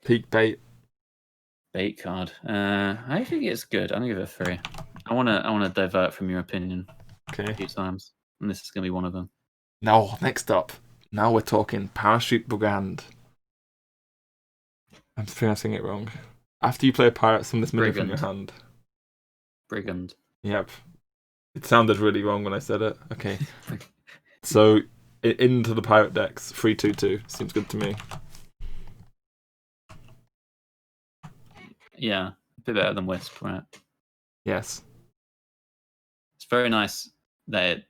Peak bait. Bait card. I think it's good. I'm gonna give it a 3. I wanna divert from your opinion Okay. a few times, and this is gonna be one of them. Now, next up. Now we're talking Parachute Brigand. I'm pronouncing it wrong. After you play a pirate, summon this minion from your hand. Brigand. Yep. It sounded really wrong when I said it. Okay. So, into the pirate decks. 3/2/2 seems good to me. Yeah, a bit better than Wisp, right? Yes. It's very nice that it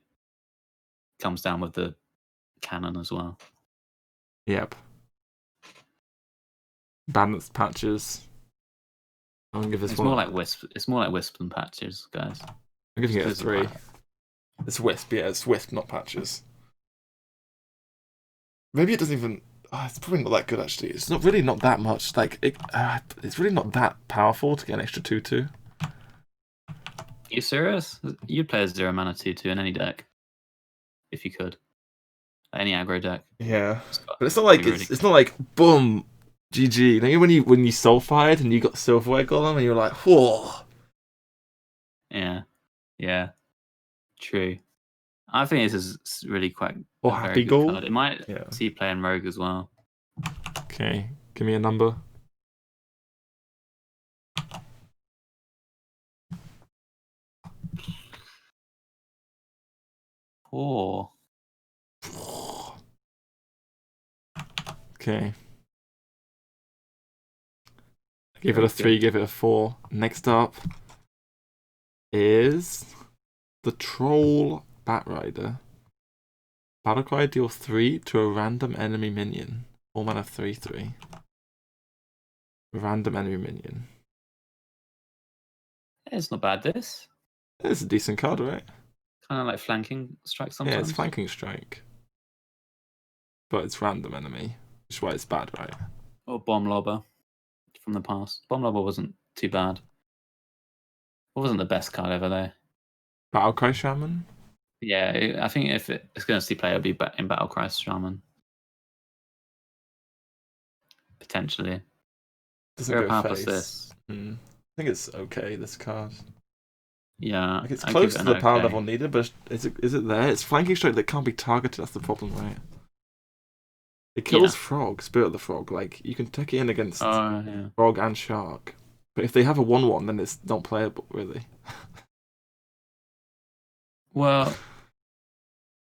comes down with the cannon as well. Yep. Balanced patches. I'm gonna give this It's one. more like Wisp. It's more like Wisp than patches, guys. I'm giving it a Just 3. like- It's Wisp, yeah, it's Wisp, not patches. Maybe it doesn't even. It's probably not that good actually. It's not really not that much. Like it's really not that powerful to get an extra 2/2. You serious? You'd play a 0 mana 2/2 in any deck, if you could. Any aggro deck. Yeah, but it's not like it's not like boom, GG. You know when you soul-fired and you got Silverware Golem and you're like, whoa. Yeah, true. I think this is really quite Or a Happy very good Goal. card. It might Yeah. see you playing Rogue as well. Okay, give me a number. Oh, Okay. Give it a 3, give it a 4. Next up is the Troll Batrider. Battlecry deal 3 to a random enemy minion. 4 mana 3/3. Random enemy minion. it's not bad. This It's a decent card, right? kind of like flanking strike sometimes. Yeah, it's flanking strike. But it's random enemy, which is why it's bad, right? Or bomb lobber from the past. Bomb lobber wasn't too bad. It wasn't the best card ever though. Battlecry Shaman? Yeah, I think if it's going to see play, it'll be in Battlecry Shaman. Potentially. Doesn't Very go powerful face. this. I think it's okay, this card. Yeah. Like it's close to the power level needed, but is it there? It's flanking strike that can't be targeted, that's the problem, right? It kills Frog, Spirit of the Frog. Like, you can take it in against Frog and Shark. But if they have a 1/1, then it's not playable, really. Well,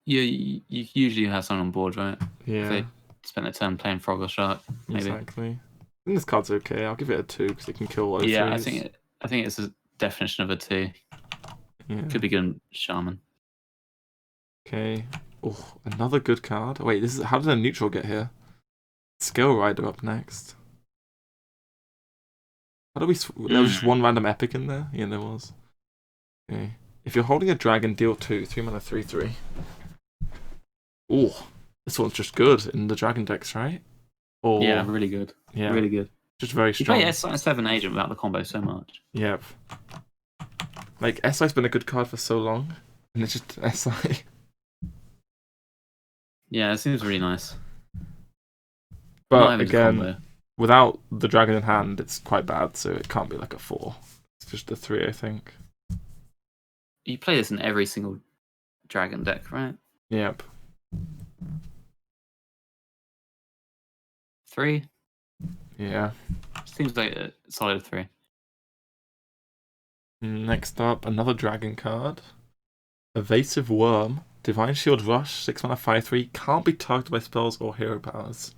you usually have someone on board, right? Yeah. If they spend a turn playing Frog or Shark, maybe. Exactly. I think this card's okay. I'll give it a 2 because it can kill low Yeah, I threes. think it's a definition of a 2. Yeah. Could be good in Shaman. Okay. Oh, another good card. Wait, how did a neutral get here? Scale Rider up next. How do we? There was just one random epic in there. Yeah, there was. Okay. If you're holding a dragon, deal 2, 3 mana 3/3. Oh, this one's just good in the dragon decks, right? Or Yeah, really good. Yeah, really good. Just very strong. You play S7 Agent without the combo so much. Yep. Like SI's been a good card for so long, and it's just SI. Yeah, it seems really nice. But again, without the dragon in hand, it's quite bad, so it can't be like a 4. It's just a 3, I think. You play this in every single dragon deck, right? Yep. 3? Yeah. Seems like a solid 3. Next up, another dragon card. Evasive Worm. Divine Shield Rush, 6 mana 5/3. Can't be targeted by spells or hero powers.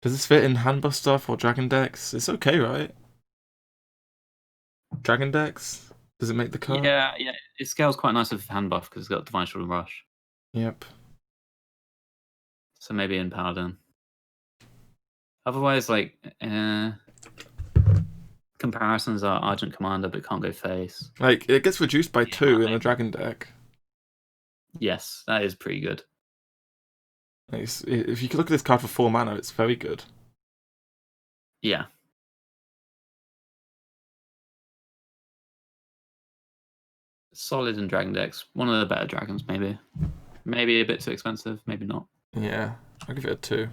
Does this fit in hand buff stuff or dragon decks? It's okay, right? Dragon decks? Does it make the cut? Yeah. It scales quite nice with hand buff because it's got Divine Shield and Rush. Yep. So maybe in Paladin. Otherwise, like, comparisons are Argent Commander, but can't go face. Like, it gets reduced by 2 in a dragon deck. Yes, that is pretty good. If you could look at this card for 4 mana, it's very good. Yeah. Solid in dragon decks. One of the better dragons, maybe. Maybe a bit too expensive, maybe not. Yeah, I'll give it a 2.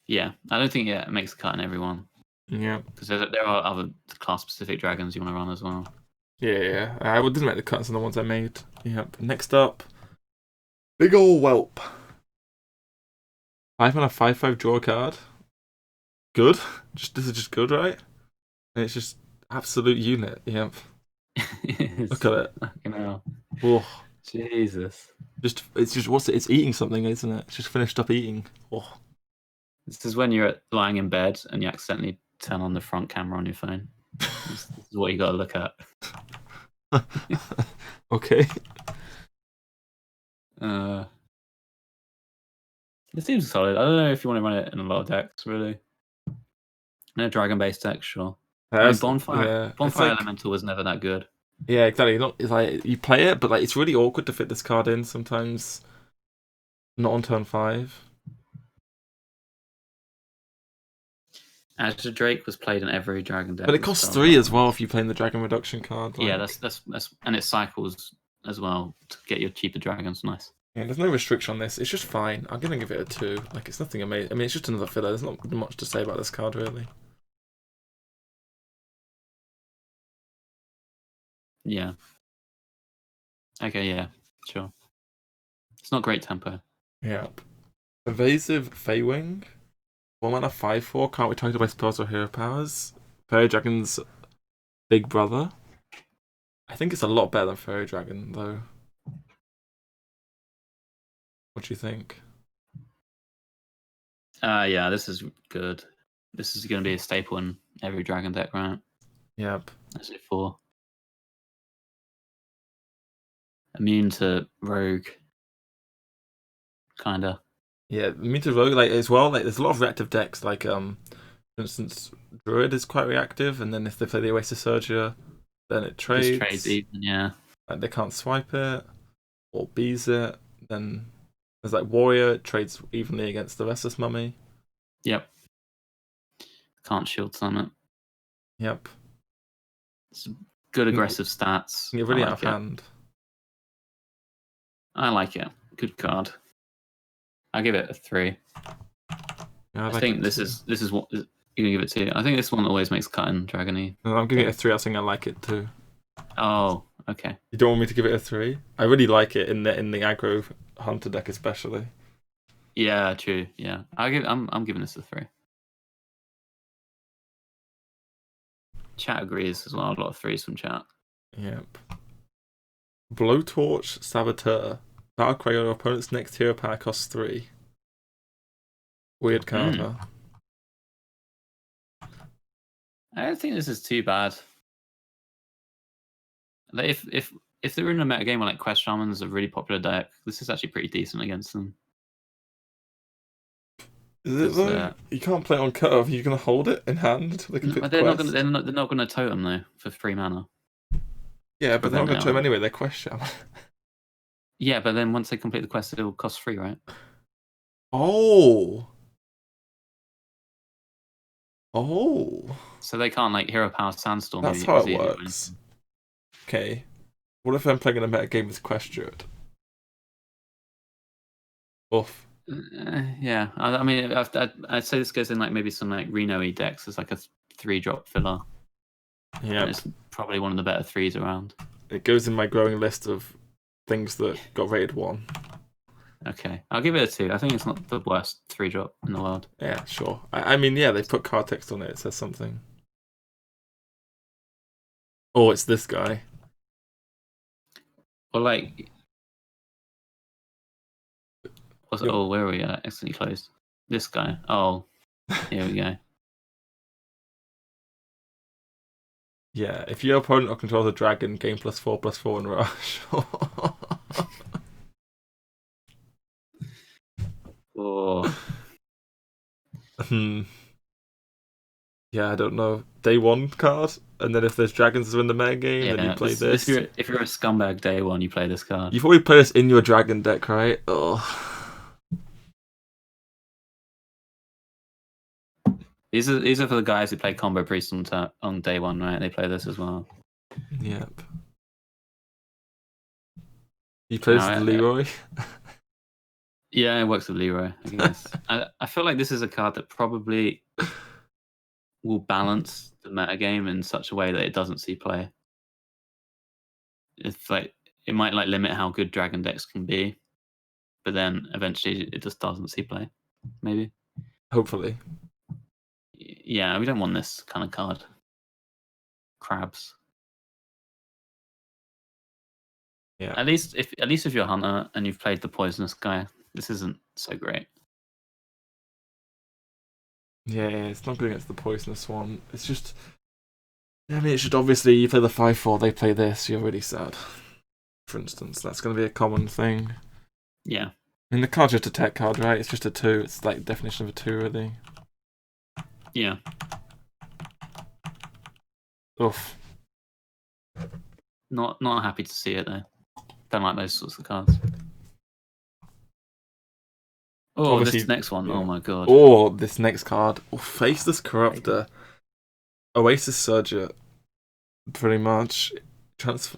Yeah, I don't think it makes a cut in everyone. Yeah. Because there are other class-specific dragons you want to run as well. Yeah. I didn't make the cuts on the ones I made. Yep. Next up, Big Ol' Whelp. 5 mana 5/5 draw a card. Good. This is just good, right? And it's just absolute unit. Yep. Look at it. Fucking hell. Oh. Jesus. It's just what's it? It's eating something, isn't it? It's just finished up eating. Oh. This is when you're lying in bed and you accidentally turn on the front camera on your phone. This is what you got to look at. Okay. It seems solid. I don't know if you want to run it in a lot of decks, really. In a dragon-based deck, sure. I mean, Bonfire like, Elemental was never that good. Yeah, exactly. It's like you play it, but like it's really awkward to fit this card in sometimes. Not on turn 5. Azure Drake was played in every dragon deck. But it costs 3 as well if you play in the dragon reduction card. Like... Yeah, that's and it cycles as well to get your cheaper dragons. Nice. Yeah, there's no restriction on this. It's just fine. I'm gonna give it a 2. Like it's nothing amazing. I mean, it's just another filler. There's not much to say about this card really. Yeah. Okay. Yeah. Sure. It's not great tempo. Yep. Evasive Feywing. 1 mana 5/4. Can't be targeted by spells or hero powers. Fairy Dragon's big brother. I think it's a lot better than Fairy Dragon though. What do you think? Yeah, this is good. This is going to be a staple in every dragon deck, right? Yep. That's it 4. Immune to rogue. Kinda. Yeah, immune to rogue like as well. Like there's a lot of reactive decks. Like for instance, Druid is quite reactive, and then if they play the Oasis Surger, then it trades. Just trades even, yeah. Like they can't swipe it or bees it. Then there's like Warrior, it trades evenly against the Restless Mummy. Yep. Can't shield summon. Yep. It's good aggressive stats. You're really out of hand. I like it. Good card. I'll give it a 3. Yeah, I think this is what you can give it 2. I think this one always makes cutting dragony. No, I'm giving it a 3. I think I like it too. Oh, okay. You don't want me to give it a 3? I really like it in the aggro hunter deck especially. Yeah, true. Yeah, I'm giving this a 3. Chat agrees as well. A lot of 3s from chat. Yep. Blowtorch Saboteur. Battlecry on your opponent's next hero power costs 3. Weird card, huh? I don't think this is too bad. Like if they were in a meta game where like Quest Shaman's a really popular deck, this is actually pretty decent against them. Is it though? You can't play on curve. You're gonna hold it in hand. They can they're not gonna totem though for 3 mana. Yeah, but they're not gonna totem anyway. They're Quest Shaman. Yeah, but then once they complete the quest, it'll cost 3, right? Oh. So they can't like hero power sandstorm. That's how it works. Okay. What if I'm playing in a meta game with Quest Druid? Oof. Yeah, I mean, I'd say this goes in like maybe some like Reno-y decks as like a 3-drop filler. Yeah, it's probably one of the better 3s around. It goes in my growing list of things that got rated 1. Okay, I'll give it a 2. I think it's not the worst 3-drop in the world. Yeah, sure. I mean, yeah, they put card text on it. It says something. Oh, it's this guy. Well, like... Oh, where are we at? Accidentally closed. This guy. Oh, here we go. Yeah, if your opponent controls a dragon, gain +4/+4 and rush. Oh. Yeah, I don't know. Day 1 card, and then if there's dragons in the meta game, then you play this. If you're a scumbag day 1, you play this card. You probably play this in your dragon deck, right? Oh. These are for the guys who play combo priest on day 1, right? They play this as well. Yep. You play this with Leroy? Yeah, it works with Leroy, I guess. I feel like this is a card that probably will balance the meta game in such a way that it doesn't see play. It's like it might like limit how good dragon decks can be, but then eventually it just doesn't see play. Maybe. Hopefully. Yeah, we don't want this kind of card. Crabs. Yeah. At least if you're a hunter and you've played the poisonous guy, this isn't so great. Yeah, it's not good against the poisonous one. It's just, I mean, it should obviously, you play the 5/4, they play this, you're really sad. For instance, that's going to be a common thing. Yeah. I mean, the card's just a tech card, right? It's just a 2. It's like definition of a 2, really. Yeah. Oof. Not happy to see it though. Don't like those sorts of cards. Oh, Obviously, this next one. yeah. Oh my god. Or this next card. Oh, Faceless Corruptor. Oasis Surger. Pretty much. Rush,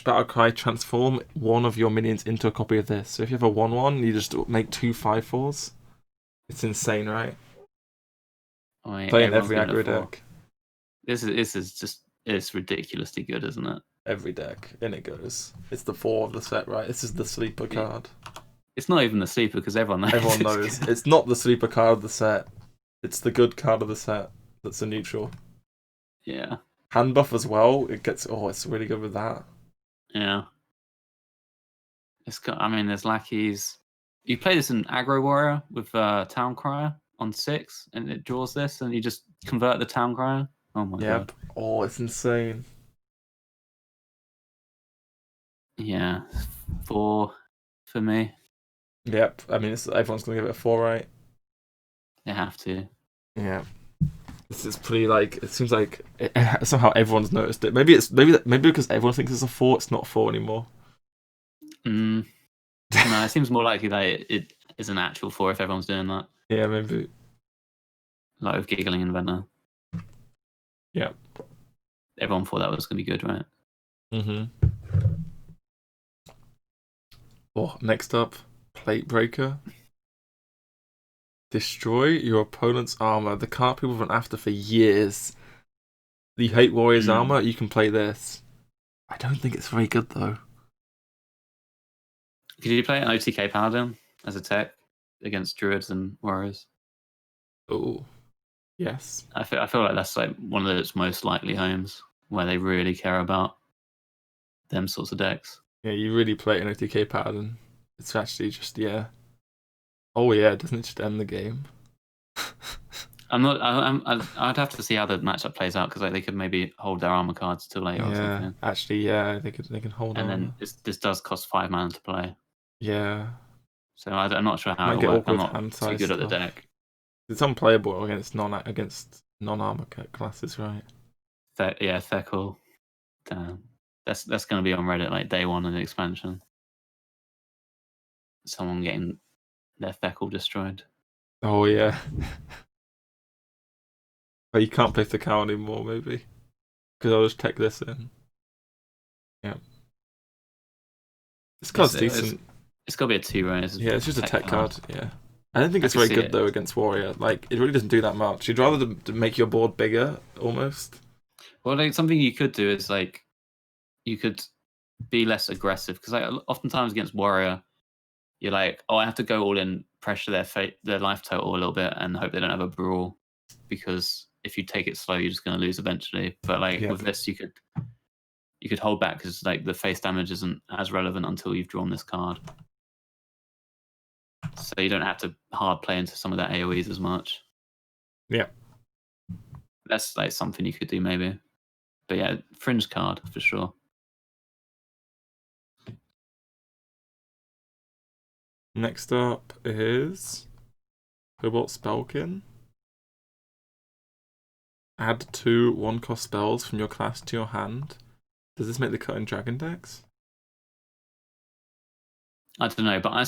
Battlecry, transform one of your minions into a copy of this. So if you have a 1/1, you just make 2 5/4s. It's insane, right? Playing every aggro deck. This is just, it's ridiculously good, isn't it? Every deck. In it goes. It's the 4 of the set, right? This is the sleeper card. It's not even the sleeper because everyone knows. Everyone knows. It's not the sleeper card of the set. It's the good card of the set. That's a neutral. Yeah. Hand buff as well. It gets. Oh, it's really good with that. Yeah. It's got. I mean, there's lackeys. You play this in Aggro Warrior with Town Crier on 6, and it draws this, and you just convert the Town Crier. Oh my god. Oh, it's insane. Yeah. 4 for me. Yep. I mean, everyone's gonna give it a 4, right? They have to. Yeah. This is pretty like. It seems like somehow everyone's noticed it. Maybe because everyone thinks it's a 4, it's not 4 anymore. No, it seems more likely that it is an actual 4 if everyone's doing that. Yeah, maybe. Like with Giggling Inventor. Yeah. Everyone thought that was going to be good, right? Oh, next up, Plate Breaker. Destroy your opponent's armor. The card people have been after for years. You hate Warrior's armor, you can play this. I don't think it's very good though. Could you play an OTK Paladin as a tech against Druids and Warriors? Oh, yes. I feel like that's like one of its most likely homes where they really care about them sorts of decks. Yeah, you really play an OTK Paladin. It's actually just, yeah. Oh yeah, doesn't it just end the game? I'd have to see how the matchup plays out because like they could maybe hold their armor cards till later or something. Actually, yeah, they can hold on. And then this does cost 5 mana to play. Yeah. So I'm not sure how Might it get works. I'm awkward not hand too size good at the stuff. deck. It's unplayable against non-armor classes, right? Yeah, Theckle. Damn. That's going to be on Reddit like day 1 of the expansion. Someone getting their Theckle destroyed. Oh yeah. But you can't play the cow anymore, maybe. Because I'll just tech this in. Yeah. This card's decent. It's got to be a 2, right? Yeah, it's just a tech card. Yeah. I don't think it's very good though against Warrior. Like, it really doesn't do that much. You'd rather to make your board bigger, almost. Well, like something you could do is like you could be less aggressive because like oftentimes against Warrior, you're like, oh, I have to go all in, pressure their life total a little bit, and hope they don't have a brawl. Because if you take it slow, you're just going to lose eventually. But like with this, you could hold back because like the face damage isn't as relevant until you've drawn this card. So you don't have to hard play into some of their AoEs as much. Yeah. That's like something you could do maybe. But yeah, fringe card for sure. Next up is Cobalt Spellkin. Add 2 1-cost spells from your class to your hand. Does this make the cut in Dragon decks? I don't know, but I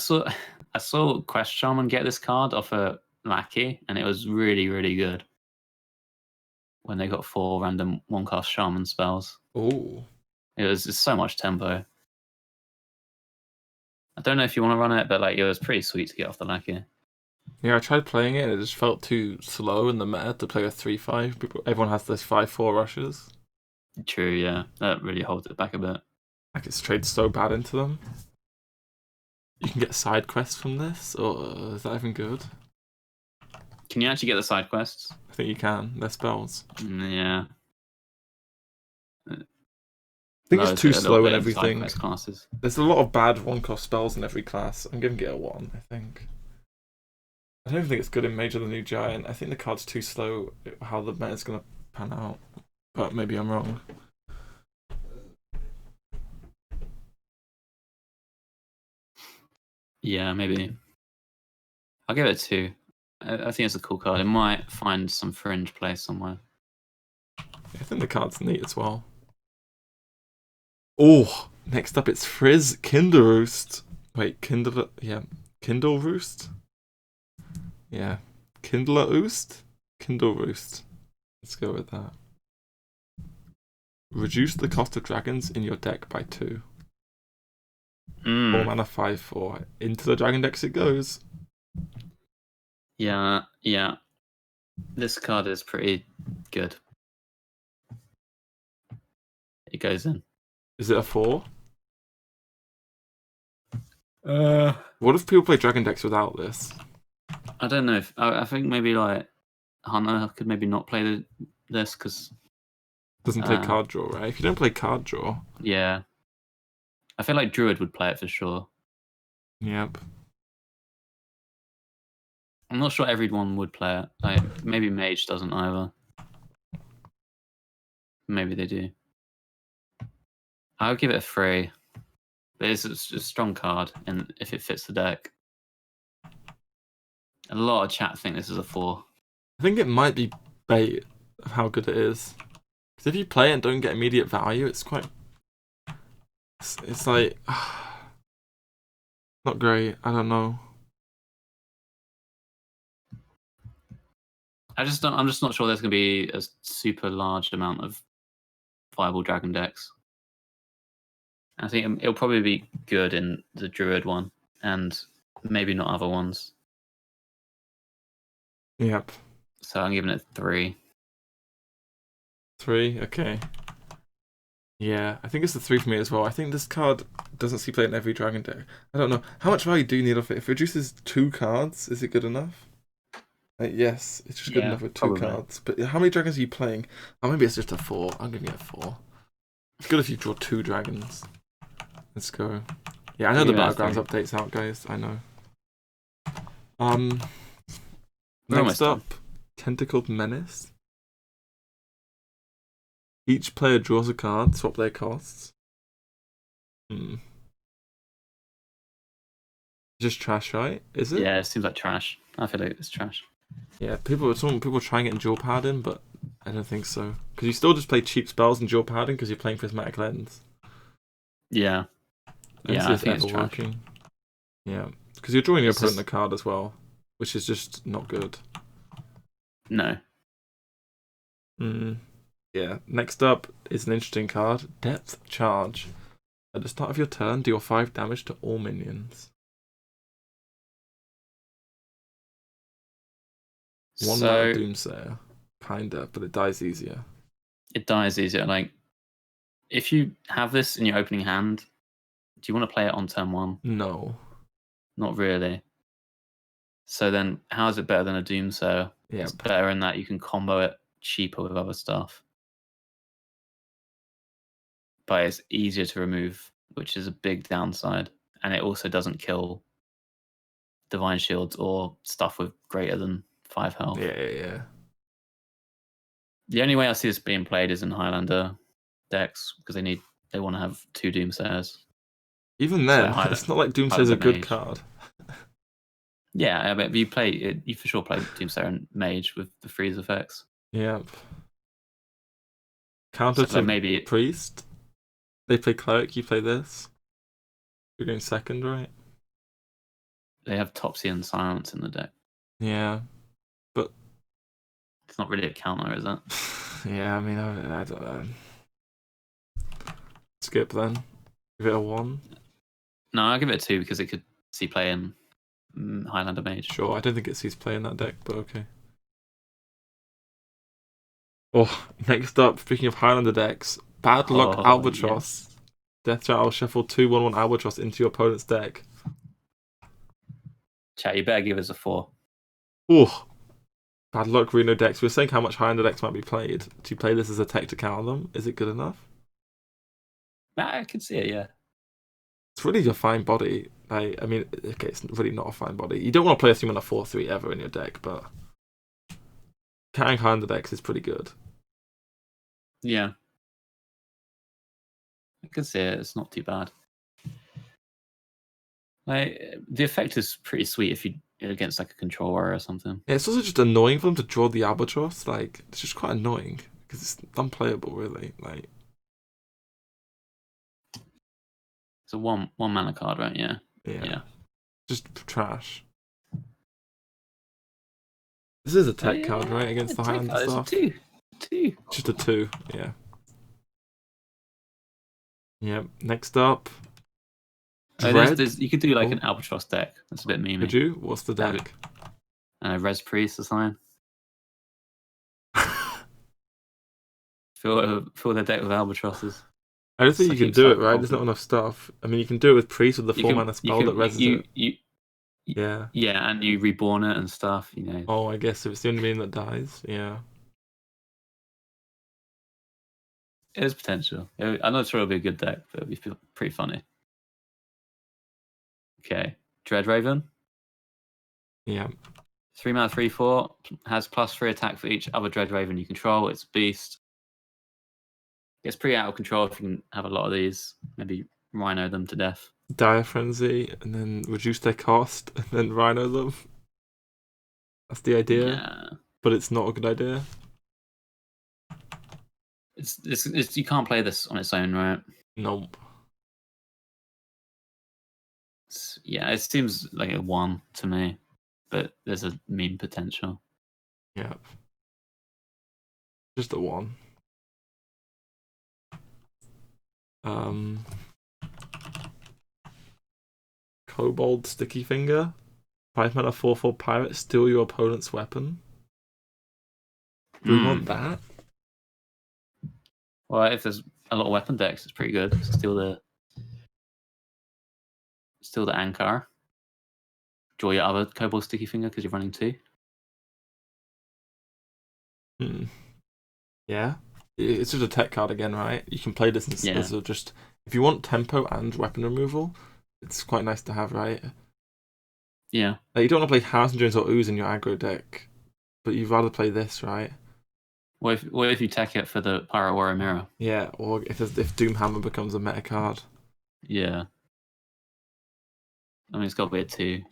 saw Quest Shaman get this card off a lackey, and it was really, really good. When they got 4 random 1-cost Shaman spells. Oh. It's so much tempo. I don't know if you want to run it, but like it was pretty sweet to get off the lackey. Yeah, I tried playing it and it just felt too slow in the meta to play a 3/5. Everyone has those 5/4 rushes. True, yeah. That really holds it back a bit. Like, it's trade so bad into them. You can get side quests from this, or is that even good? Can you actually get the side quests? I think you can. They're spells. Yeah. think it's too a little slow bit and in side everything. quest classes. There's a lot of bad 1-cost spells in every class. I'm giving it a 1, I think. I don't think it's good in Mage of the New Giant. I think the card's too slow how the meta's going to pan out. But maybe I'm wrong. Yeah, maybe. I'll give it a 2. I think it's a cool card. It might find some fringe play somewhere. I think the card's neat as well. Oh, next up it's Frizz Kindle Roost. Wait, Kindle Roost? Yeah. Kindler Oost? Kindle Roost. Let's go with that. Reduce the cost of dragons in your deck by 2. 4 mana 5/4. Into the dragon decks it goes. Yeah. This card is pretty good. It goes in. Is it a 4? What if people play dragon decks without this? I don't know. I think maybe like Hunter could maybe not play this because Doesn't play card draw, right? If you don't play card draw. Yeah. I feel like Druid would play it for sure. Yep. I'm not sure everyone would play it. Like maybe Mage doesn't either. Maybe they do. I'll give it a 3. But it's a strong card, and if it fits the deck. A lot of chat think this is a 4. I think it might be bait of how good it is. Because if you play it and don't get immediate value, it's quite... It's like... not great. I don't know. I'm just not sure there's going to be a super large amount of viable dragon decks. I think it'll probably be good in the Druid one, and maybe not other ones. Yep. So I'm giving it 3. 3? Okay. Yeah, I think it's a 3 for me as well. I think this card doesn't see play in every dragon deck. I don't know. How much value do you need of it? If it reduces 2 cards, is it good enough? Yes, it's just good enough with 2 cards. But how many dragons are you playing? Oh, maybe it's just a 4. I'm giving it a 4. It's good if you draw 2 dragons. Let's go. Yeah, I know the Battlegrounds update's out, guys. I know. Next up, Tentacled Menace. Each player draws a card, swap their costs. Just trash, right? Is it? Yeah, it seems like trash. I feel like it's trash. Yeah, some people trying it in dual Paladin, but I don't think so. Because you still just play cheap spells in dual Paladin because you're playing Prismatic Lens. Yeah. I think it's working. Yeah, because you're drawing your opponent a card as well, which is just not good. No. Yeah. Next up is an interesting card, Depth Charge. At the start of your turn, deal 5 damage to all minions. 1 mana Doomsayer, kinda, but it dies easier. It dies easier. Like, if you have this in your opening hand, do you want to play it on turn 1? No. Not really. So then, how is it better than a Doomsayer? Yeah. It's better in that you can combo it cheaper with other stuff. But it's easier to remove, which is a big downside. And it also doesn't kill Divine Shields or stuff with greater than 5 health. Yeah. The only way I see this being played is in Highlander decks, because they want to have 2 Doomsayers. Even then, so it's not like Doomsayer's a good card. Yeah, but you for sure play Doomsayer and Mage with the freeze effects. Yep. Counter to maybe Priest. They play Cleric, you play this. You're going second, right? They have Topsy and Silence in the deck. Yeah, but it's not really a counter, is it? Yeah, I mean, I don't know. Skip then. Give it a 1. No, I'll give it a 2 because it could see play in Highlander Mage. Sure, I don't think it sees play in that deck, but okay. Oh, next up, speaking of Highlander decks, Bad Luck Albatross. Yes. Death Rattle, shuffle 2/1/1 Albatross into your opponent's deck. Chat, you better give us a 4. Oh, Bad Luck Reno decks. We're saying how much Highlander decks might be played. Do you play this as a tech to counter them? Is it good enough? I can see it. Yeah. It's really a fine body. I mean, okay, it's really not a fine body. You don't want to play a team on a 4/3 ever in your deck, but carrying high on the decks is pretty good. Yeah. I can see it. It's not too bad. Like the effect is pretty sweet if you against like a control warrior or something. Yeah, it's also just annoying for them to draw the albatross. Like, it's just quite annoying because it's unplayable, really. Like, It's a one mana card, right? Yeah. yeah. Just trash. This is a tech card, right? Against the high end stuff. It's a 2. Just a 2, yeah. Yep. Next up, Dread. You could do like an albatross deck. That's a bit memey. Could you? What's the deck? Res Priest or something. Fill their deck with albatrosses. I don't think you can do it, right? There's not enough stuff. I mean, you can do it with Priest with the 4-mana spell that reses it. Yeah. Yeah, and you reborn it and stuff, you know. Oh, I guess if it's the only minion that dies, yeah. There's potential. I'm not sure it'll be a good deck, but it'll be pretty funny. Okay. Dread Raven. Yeah. 3 mana 3/4 has +3 attack for each other Dread Raven you control. It's a beast. Gets pretty out of control if you can have a lot of these. Maybe Rhino them to death. Dire Frenzy, and then reduce their cost, and then Rhino them. That's the idea. Yeah. But it's not a good idea. It's you can't play this on its own, right? Nope. Yeah, it seems like a 1 to me, but there's a meme potential. Yeah. Just a 1. Kobold Sticky Finger. 5 mana 4/4 pirate, steal your opponent's weapon. Do we want that? Well, if there's a lot of weapon decks, it's pretty good. Steal the Ankar. Draw your other Kobold Sticky Finger because you're running 2. Yeah. It's just a tech card again, right? You can play this as just... If you want tempo and weapon removal, it's quite nice to have, right? Yeah. Like, you don't want to play House and Jones or Ooze in your aggro deck, but you'd rather play this, right? What if you tech it for the Pirate Warrior Mirror? Yeah, or if Doomhammer becomes a meta card. Yeah. I mean, it's got to be a 2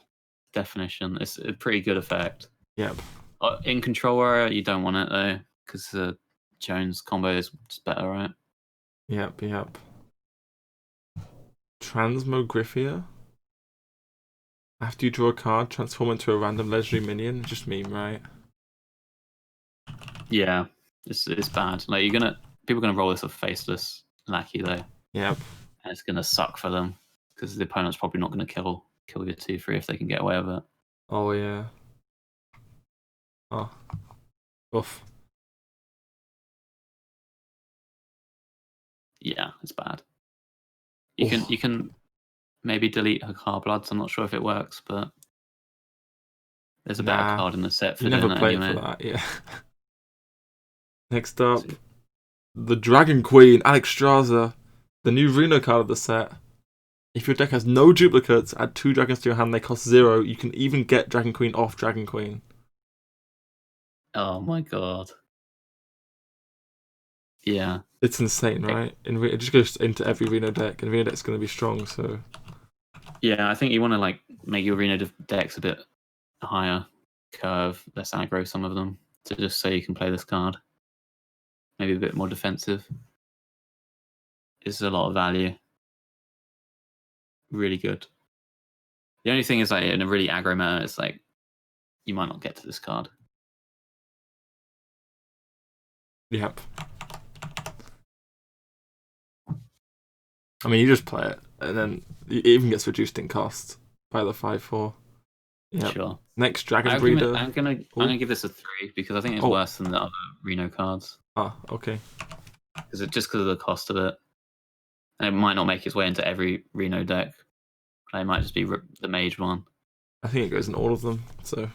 definition. It's a pretty good effect. Yep. In Control Warrior, you don't want it, though, because the Jones combo is just better, right? Yep. Transmogriphia. After you draw a card, transform into a random legendary minion. Just meme, right? Yeah, it's bad. Like people are gonna roll this with Faceless Lackey though. Yep. And it's gonna suck for them because the opponent's probably not gonna kill your 2/3 if they can get away with it. Oh yeah. Oh. Oof. Yeah, it's bad. You can maybe delete her Car Bloods. I'm not sure if it works, but there's a better card in the set for you doing never that played anyway. for that, yeah. Next up, the Dragon Queen, Alexstrasza, the new Reno card of the set. If your deck has no duplicates, add 2 dragons to your hand, they cost 0. You can even get Dragon Queen off Dragon Queen. Oh my god. Yeah. It's insane, right? It just goes into every Reno deck, and Reno deck's going to be strong, so... Yeah, I think you want to like make your Reno decks a bit higher curve, less aggro some of them, to just so you can play this card. Maybe a bit more defensive. It's a lot of value. Really good. The only thing is, like, in a really aggro meta, it's like you might not get to this card. Yep. I mean, you just play it, and then it even gets reduced in cost by the 5/4. Yeah. Sure. Next, Dragon Breeder. I'm gonna give this a 3 because I think it's worse than the other Reno cards. Ah, okay. Because of the cost of it, and it might not make its way into every Reno deck. It might just be the Mage one. I think it goes in all of them. So.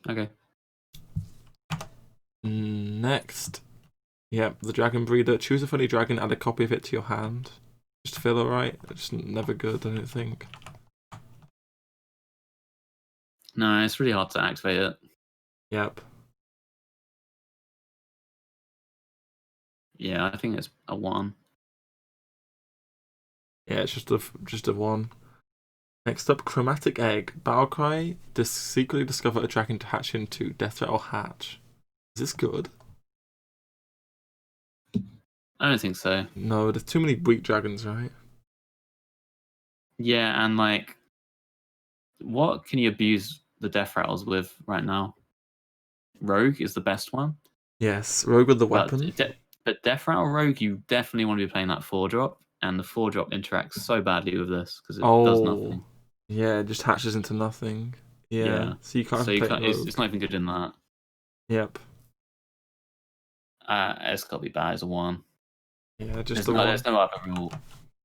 Okay. Next, Yep, the Dragon Breeder. Choose a funny dragon, add a copy of it to your hand. Just feel alright. It's never good, I don't think. No, it's really hard to activate it. Yep. Yeah, I think it's a 1. Yeah, it's just a 1. Next up, Chromatic Egg. Battlecry. Secretly discover a dragon to hatch into. Death threat or hatch. Is this good? I don't think so. No, there's too many weak dragons, right? Yeah, and like, what can you abuse the death rattles with right now? Rogue is the best one. Yes, Rogue with the weapon. But death rattle rogue, you definitely want to be playing that 4-drop, and the 4-drop interacts so badly with this because it does nothing. Yeah, it just hatches into nothing. Yeah. So you can't So you play can't. Rogue. It's not even good in that. Yep. It's got to be bad as a 1. Yeah, just there's no other real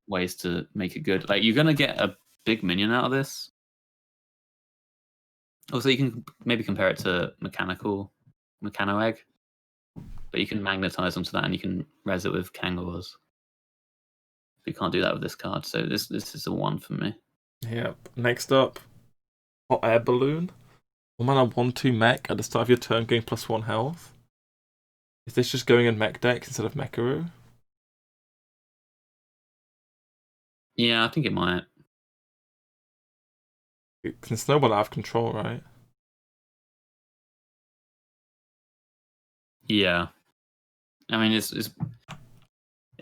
ways to make it good. Like, you're gonna get a big minion out of this. Also, you can maybe compare it to Mechano Egg, but you can magnetize onto that and you can res it with Kangors. You can't do that with this card, so this is a 1 for me. Yep. Next up, Hot Air Balloon. 1 mana 1/2 mech at the start of your turn, gain +1 health. Is this just going in mech deck instead of Mecharo? Yeah, I think it might. It can snowball out of control, right? Yeah, I mean it's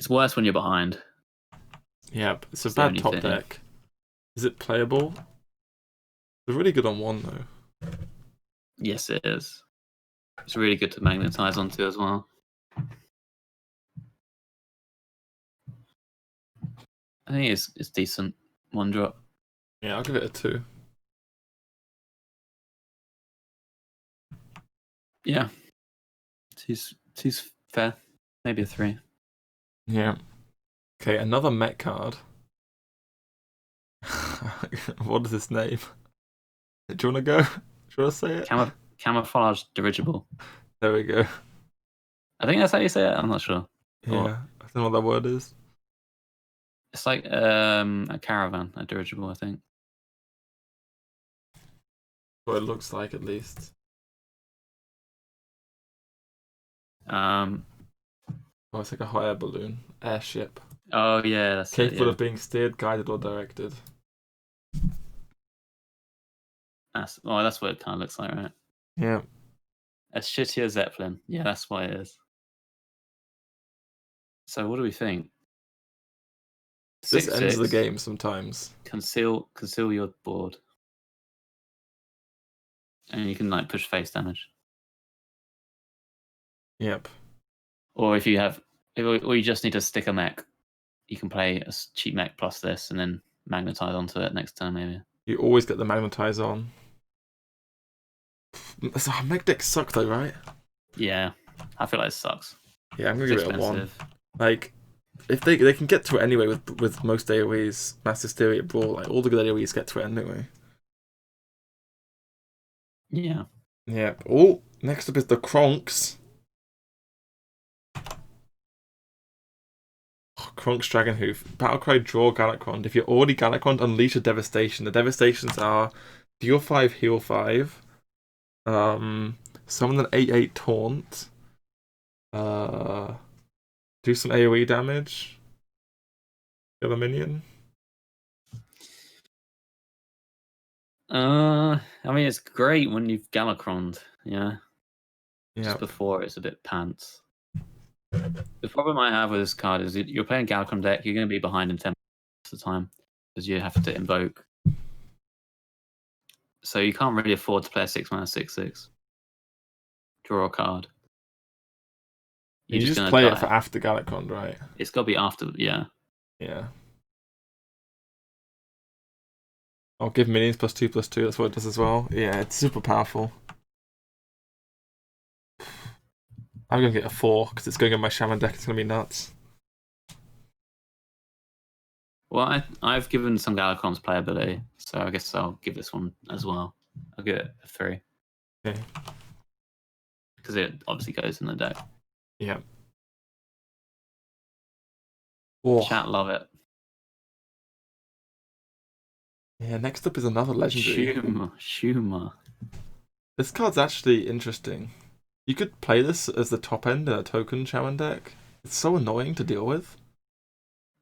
worse when you're behind. Yep, it's a It's the bad only top thing. deck. Is it playable? They're really good on 1 though. Yes, it is. It's really good to magnetize onto as well. I think it's decent. 1-drop. Yeah, I'll give it a 2. Yeah, two's fair. Maybe a 3. Yeah. Okay, another mech card. What is this name? Do you want to go? Do you want to say it? Camouflage dirigible. There we go. I think that's how you say it. I'm not sure. Yeah, I don't know what that word is. It's like a caravan, a dirigible, I think. What it looks like, at least. Oh, it's like a hot air balloon. Airship. Oh yeah, that's Capable it, of being steered, guided, or directed. That's what it kind of looks like, right? Yeah. A shittier Zeppelin. Yeah, that's what it is. So what do we think? This ends the 6/6. game sometimes. Conceal your board, and you can like push face damage. Yep. Or if you have, or you just need to stick a mech, you can play a cheap mech plus this, and then magnetize onto it next turn maybe. You always get the magnetize on. So mech decks suck though, right? Yeah, I feel like it sucks. Yeah, I'm gonna It's give it a 1. expensive. Like, if they can get to it anyway with most AoEs, Mass Hysteria, Brawl, like all the good AoEs get to it anyway. Yeah. Yeah. Oh, next up is the Kronks. Oh, Kronks Dragonhoof. Battlecry, draw Galakrond. If you're already Galakrond, unleash a Devastation. The Devastations are deal 5, heal 5. Summon an 8/8 taunt. Do some AoE damage. Kill a minion. I mean, it's great when you've Galakrond, yeah. Yeah. Just before it's a bit pants. The problem I have with this card is you're playing Galakrond deck, you're going to be behind in 10 minutes of the time because you have to invoke. So you can't really afford to play a 6-mana 6/6. Draw a card. You just play it for after Galakrond, right? It's got to be after, yeah. Yeah. I'll give minions +2/+2. That's what it does as well. Yeah, it's super powerful. I'm gonna get a 4 because it's going in my Shaman deck. It's gonna be nuts. Well, I've given some Galakrond's playability, so I guess I'll give this one as well. I'll give it a 3. Okay. Because it obviously goes in the deck. Yeah. Oh, Chat love it. yeah. Next up is another legendary. Schumer. This card's actually interesting. You could play this as the top end in a token Shaman deck. It's so annoying to deal with.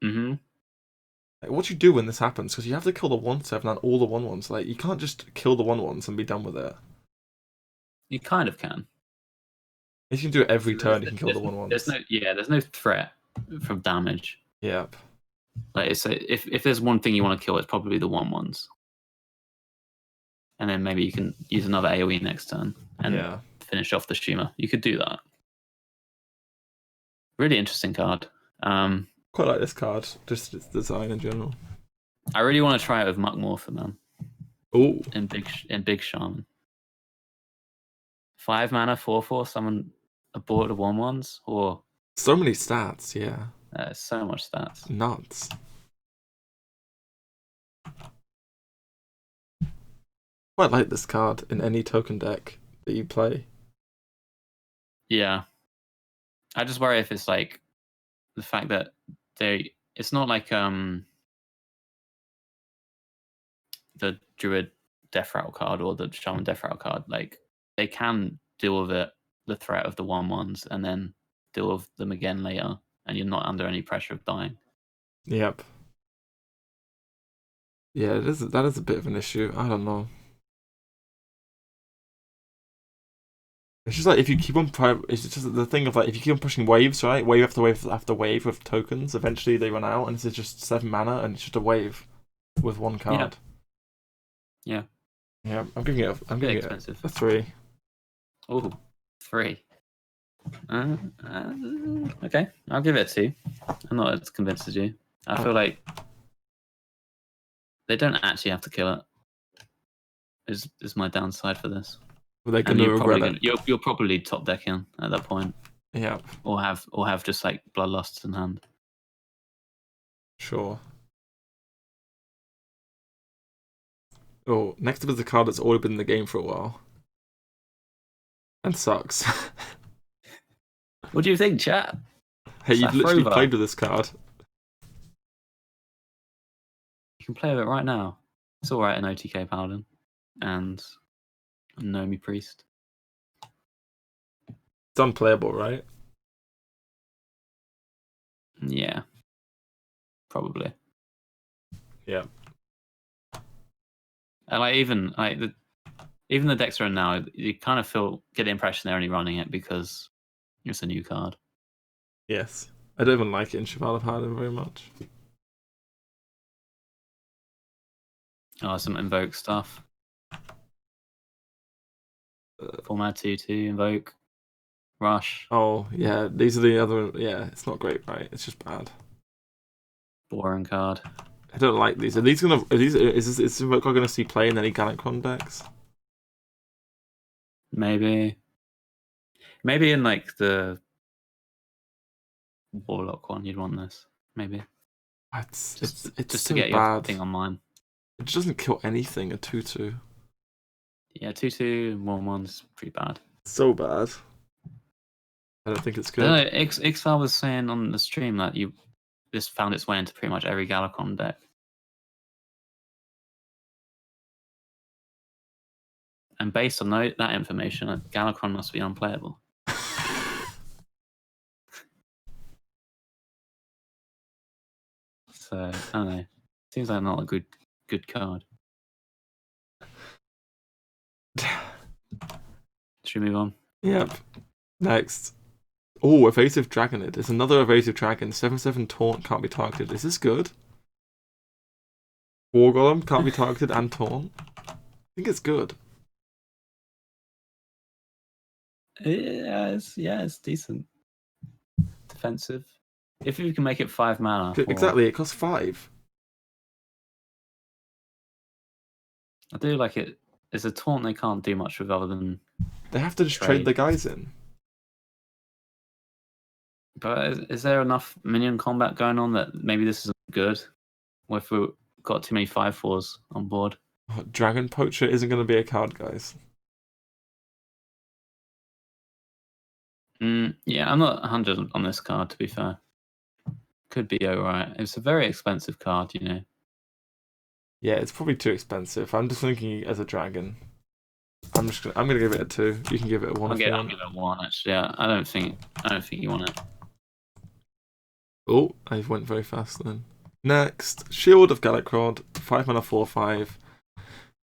Mm-hmm. Like, what do you do when this happens? Because you have to kill the 1/7 and all the 1/1s. Like, you can't just kill the 1/1s and be done with it. You kind of can. If you can do it every So turn, you can kill the 1/1s. There's no threat from damage. Yep. Like if there's one thing you want to kill, it's probably the 1/1s. And then maybe you can use another AoE next turn and finish off the Schumer. You could do that. Really interesting card. Quite like this card, just its design in general. I really want to try it with Muck Morpher, man. Oh. In big Shaman. 5 mana, 4/4, summon a board of 1/1s, or So many stats, yeah. so much stats. Nuts. Quite like this card in any token deck that you play. Yeah. I just worry if it's like the fact that it's not like the Druid Death Rattle card or the Shaman Death Rattle card. Like they can deal with the threat of the 1/1s, and then deal with them again later, and you're not under any pressure of dying. Yep. Yeah, that is a bit of an issue. I don't know. It's just like if you keep on it's just the thing of like if you keep on pushing waves, right? Wave after wave after wave with tokens, eventually they run out and this is just 7 mana and it's just a wave with one card. Yeah. Yeah, I'm giving it a 3. Oh, 3. Okay, I'll give it a 2. I'm not as convinced as you. I feel like they don't actually have to kill it. Is my downside for this. Well, they're gonna regret it. You're probably top decking at that point. Yeah. Or have just like Bloodlusts in hand. Sure. Oh, next up is a card that's already been in the game for a while. And sucks. What do you think, chat? Hey, you've literally played with this card. You can play with it right now. It's alright in OTK Paladin. And Nomi Priest. It's unplayable, right? Yeah. Probably. Yeah. And like even the decks are in now, you kind of get the impression they're only running it because it's a new card. Yes. I don't even like it in Shaman Paladin very much. Oh, some invoke stuff. 4-mana 2/2 invoke. Rush. Oh yeah, these are the other. Yeah, it's not great, right? It's just bad. Boring card. I don't like these. Is Invoke going to see play in any Galakrond decks? Maybe in like the Warlock one, you'd want this. Maybe. It's just so to get bad. your thing online. It just doesn't kill anything. A 2/2. Yeah, 2/2 1/1's pretty bad. So bad. I don't think it's good. I don't know, Xval was saying on the stream that this found its way into pretty much every Galakrond deck. And based on that information, Galakrond must be unplayable. So I don't know. Seems like not a good card. Should we move on? Yep. Next. Oh, Evasive Dragonid. It's another Evasive Dragon. 7/7 Taunt can't be targeted. Is this good? War Golem can't be targeted and Taunt. I think it's good. Yeah, it's decent. Defensive. If you can make it 5 mana. Exactly, it costs 5. I do like it. It's a taunt they can't do much with other than. They have to just trade the guys in. But is there enough minion combat going on that maybe this isn't good? Or if we've got too many 5/4s on board? Oh, Dragon Poacher isn't going to be a card, guys. Yeah, I'm not 100 on this card, to be fair. could be alright. It's a very expensive card, you know. Yeah, it's probably too expensive. I'm just thinking as a dragon. I'm gonna give it a 2. You can give it a 1 if you I'll want. give it 1 actually. Yeah, I don't think you want it. Oh, I went very fast then. Next, Shield of Galakrod, 5 mana 4/5.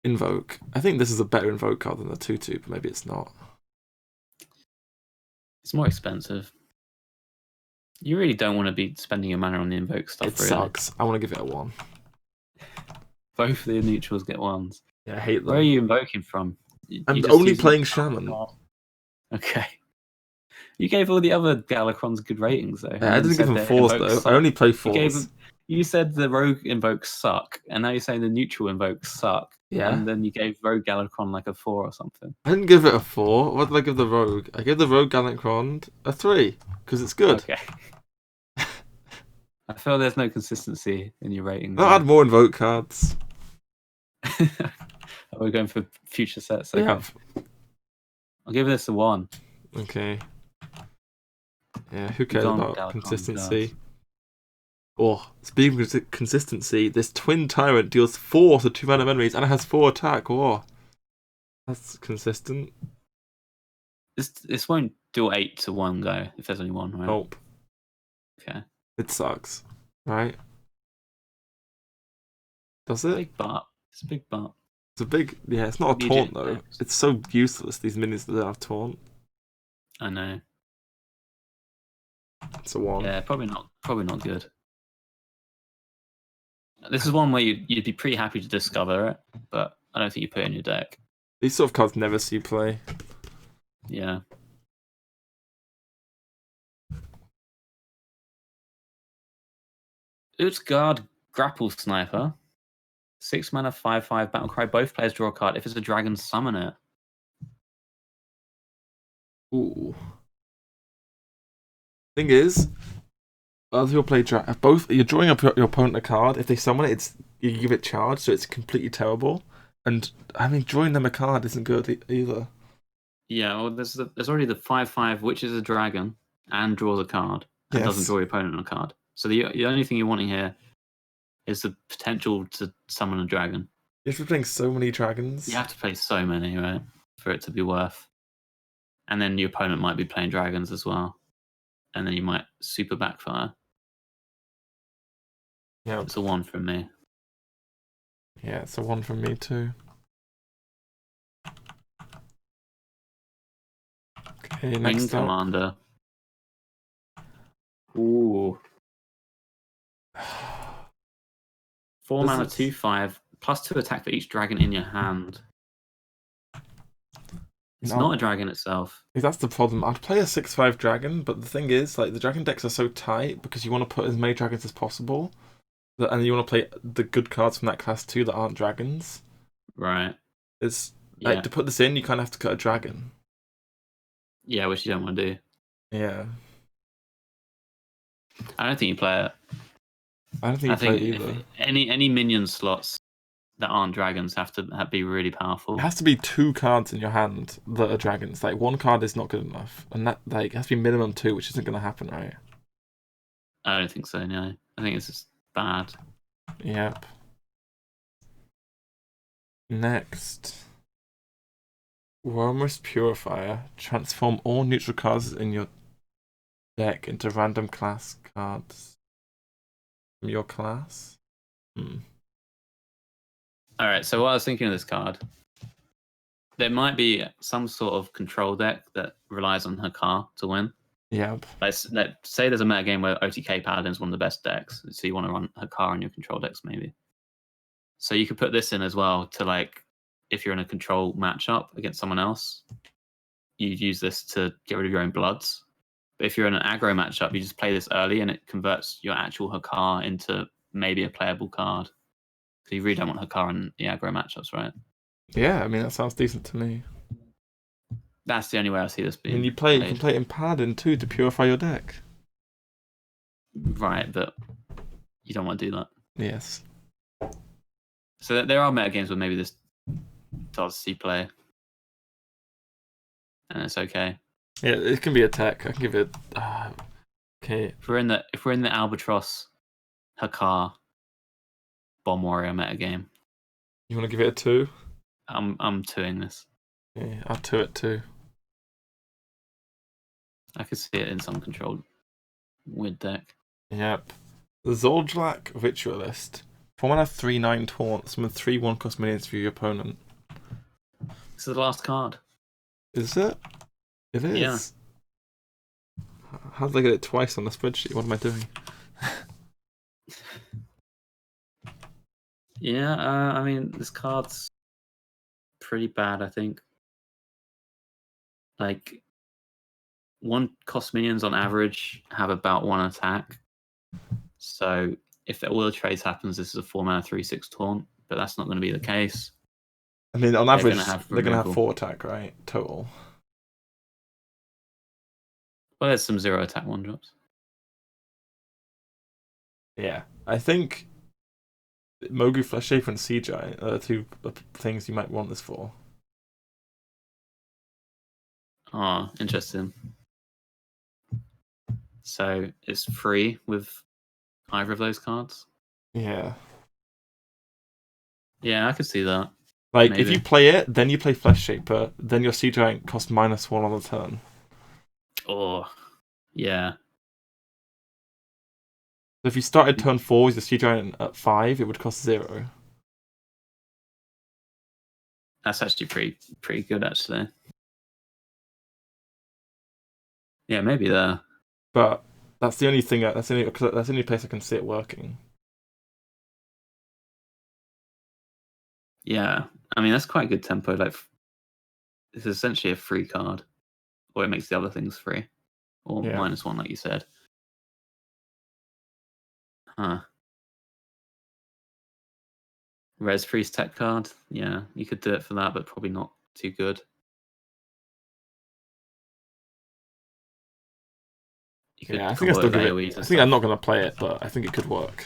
Invoke. I think this is a better invoke card than the 2/2, but maybe it's not. It's more expensive. You really don't want to be spending your mana on the invoke stuff. It really. sucks. I want to give it a 1. Both the neutrals get 1s. Yeah, I hate them. Where are you invoking from? I'm only playing Shaman. Okay. You gave all the other Galakrons good ratings though. I didn't give them 4s though. Suck. I only play 4s. You said the rogue invokes suck, and now you're saying the neutral invokes suck. Yeah. And then you gave rogue Galakron like a 4 or something. I didn't give it a 4. What did I give the rogue? I gave the rogue Galakrond a 3 because it's good. Okay. I feel there's no consistency in your ratings. I'll add more invoke cards. We're going for future sets. Okay. Yeah. I'll give this a 1. Okay. Yeah, who cares about consistency? Oh, speaking of consistency, this Twin Tyrant deals 4 to 2 random enemies and it has 4 attack. Oh, that's consistent. This won't do 8 to 1 go if there's only 1, right? Nope. Okay. It sucks, right? Does it? Big butt. It's a big butt. It's a big... Yeah, it's not a taunt though. It's so useless, these minions that don't have taunt. I know. It's a 1. Yeah, probably not good. This is one where you'd be pretty happy to discover it, but I don't think you put it in your deck. These sort of cards never see play. Yeah. Utgard Grapple Sniper. 6 mana, 5/5 Battlecry. Both players draw a card. If it's a dragon, summon it. Ooh. Thing is, other people play both. You're drawing up your opponent a card. If they summon it, you give it charge, so it's completely terrible. And I mean, drawing them a card isn't good either. Yeah, well, there's already the 5/5, which is a dragon, and draws a card, and doesn't draw your opponent a card. So the only thing you're wanting here is the potential to summon a dragon. You have to be playing so many dragons. You have to play so many, right, for it to be worth. And then your opponent might be playing dragons as well. And then you might super backfire. Yeah. It's a 1 from me. Yeah, it's a 1 from me too. Okay, next Ring Commander. Ooh. 4 mana, 2/5, +2 attack for each dragon in your hand. It's not a dragon itself. That's the problem. I'd play a 6/5 dragon, but the thing is, like, the dragon decks are so tight because you want to put as many dragons as possible, and you want to play the good cards from that class too that aren't dragons. Right. It's like to put this in, you kind of have to cut a dragon. Yeah, which you don't want to do. Yeah. I don't think you play it. I don't think you play it either. Any minion slots that aren't dragons have to be really powerful. It has to be 2 cards in your hand that are dragons. Like, 1 card is not good enough, and that like has to be minimum 2, which isn't going to happen, right? I don't think so. No, I think it's just bad. Yep. Next, Wormrest Purifier. Transform all neutral cards in your deck into random class cards from your class. Alright, so what I was thinking of this card, there might be some sort of control deck that relies on Hakar to win. Yep. Like, say there's a meta game where OTK Paladin is one of the best decks, so you want to run Hakar in your control decks maybe. So you could put this in as well to, like, if you're in a control matchup against someone else, you'd use this to get rid of your own bloods. But if you're in an aggro matchup, you just play this early and it converts your actual Hakar into maybe a playable card. So you really don't want Hakar in the aggro matchups, right? Yeah, I mean, that sounds decent to me. That's the only way I see this being. And you can play it in Paladin too to purify your deck. Right, but you don't want to do that. Yes. So there are meta games where maybe this does see play. And it's okay. Yeah, it can be a tech. I can give it Okay. If we're in the Albatross, Hakar, Bomb Warrior metagame, You want to give it a 2? I'm 2ing this. Okay, I'll 2 it too. I could see it in some controlled weird deck. Yep. The Zoldjalak Ritualist. 4 mana 3/9 taunt. Summon 3/1 cost minions for your opponent. This is the last card. Is it? It is. Yeah. How did I get it twice on the spreadsheet? What am I doing? Yeah, I mean, this card's pretty bad, I think. Like, 1 cost minions on average have about 1 attack. So if all the trades happens, this is a 4 mana 3/6 taunt, but that's not going to be the case. I mean, on average, they're going to have 4 attack, right? Total. Well, there's some 0 attack 1-drops. Yeah. I think Mogu Fleshaper and Sea Giant are 2 things you might want this for. Oh, interesting. So it's free with either of those cards? Yeah. Yeah, I could see that. Like, Maybe. if you play it, then you play Fleshaper, then your Sea Giant costs -1 on the turn. Oh, yeah. So if you started turn 4 with the Sea Giant at 5, it would cost 0. That's actually pretty good, actually. Yeah, maybe there. But that's the only thing. That's the only place I can see it working. Yeah, I mean, that's quite good tempo. Like, it's essentially a free card, or it makes the other things free, or Yeah. -1, like you said. Huh. Res Freeze tech card. Yeah, you could do it for that, but probably not too good. You could Yeah, I think I still give it. AoEs I and think I'm stuff. not gonna play it, but I think it could work.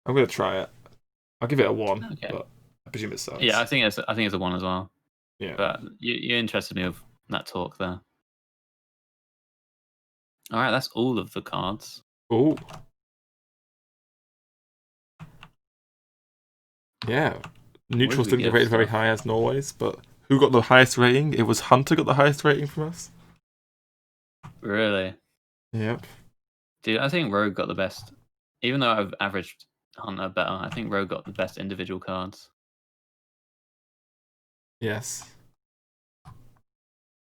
I'm gonna try it. I'll give it a 1, Okay. but I presume it sucks. Yeah, I think it's a 1 as well. Yeah. But you interested me with that talk there. All right, that's all of the cards. Oh. Yeah. Neutrals didn't get rated very high as Norway's, but who got the highest rating? It was Hunter got the highest rating from us. Really? Yep. Dude, I think Rogue got the best. Even though I've averaged Hunter better, I think Rogue got the best individual cards. Yes.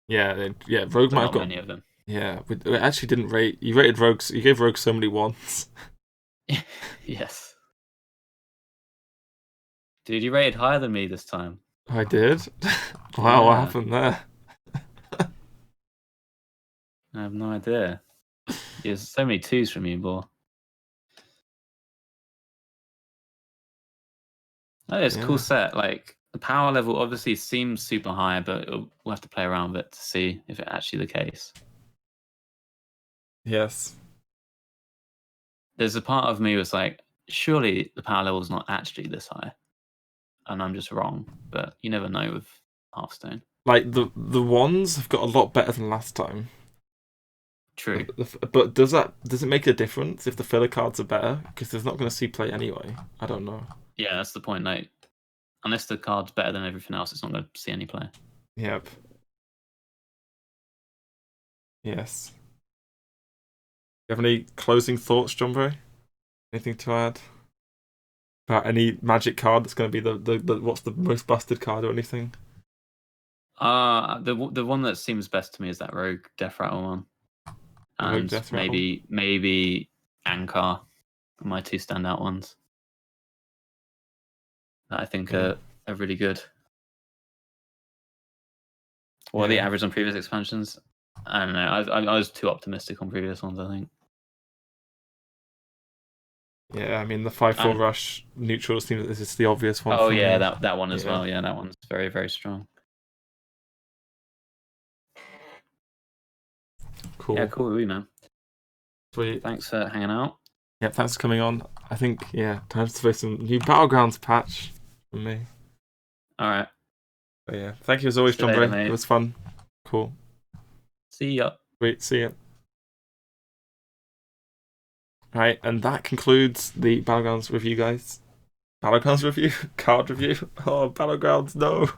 Yeah, Rogue might have got many of them. Yeah, we actually didn't rate. You rated Rogue. You gave Rogue so many 1s. Yes. Dude, you rated higher than me this time. I did. Wow, what happened there? I have no idea. There's so many 2s from you, boy. Oh, it's a cool set. Like, the power level obviously seems super high, but we'll have to play around with it to see if it's actually the case. Yes. There's a part of me was like, surely the power level is not actually this high, and I'm just wrong. But you never know with Hearthstone. Like the 1s have got a lot better than last time. True. But does it make a difference if the filler cards are better? Because there's not going to see play anyway. I don't know. Yeah, that's the point. Like, unless the card's better than everything else, it's not going to see any play. Yep. Yes. You have any closing thoughts, Jambre? Anything to add? About any magic card that's going to be the what's the most busted card or anything? The one that seems best to me is that Rogue Death Rattle one, and maybe Ankar, my 2 standout ones that I think are really good. What are the average on previous expansions? I don't know. I was too optimistic on previous ones, I think. Yeah, I mean the 5/4 rush neutral seems this is the obvious one. Oh for yeah, me. that one as well. Yeah, that one's very, very strong. Cool. Yeah, cool, man. Sweet. Thanks for hanging out. Yeah, thanks for coming on. I think time to play some new Battlegrounds patch from me. All right. But yeah, thank you as always, Jambre. It was fun. Cool. See ya. Great. See ya. Right, and that concludes the Battlegrounds review, guys. Battlegrounds review? Card review? Oh, Battlegrounds, no.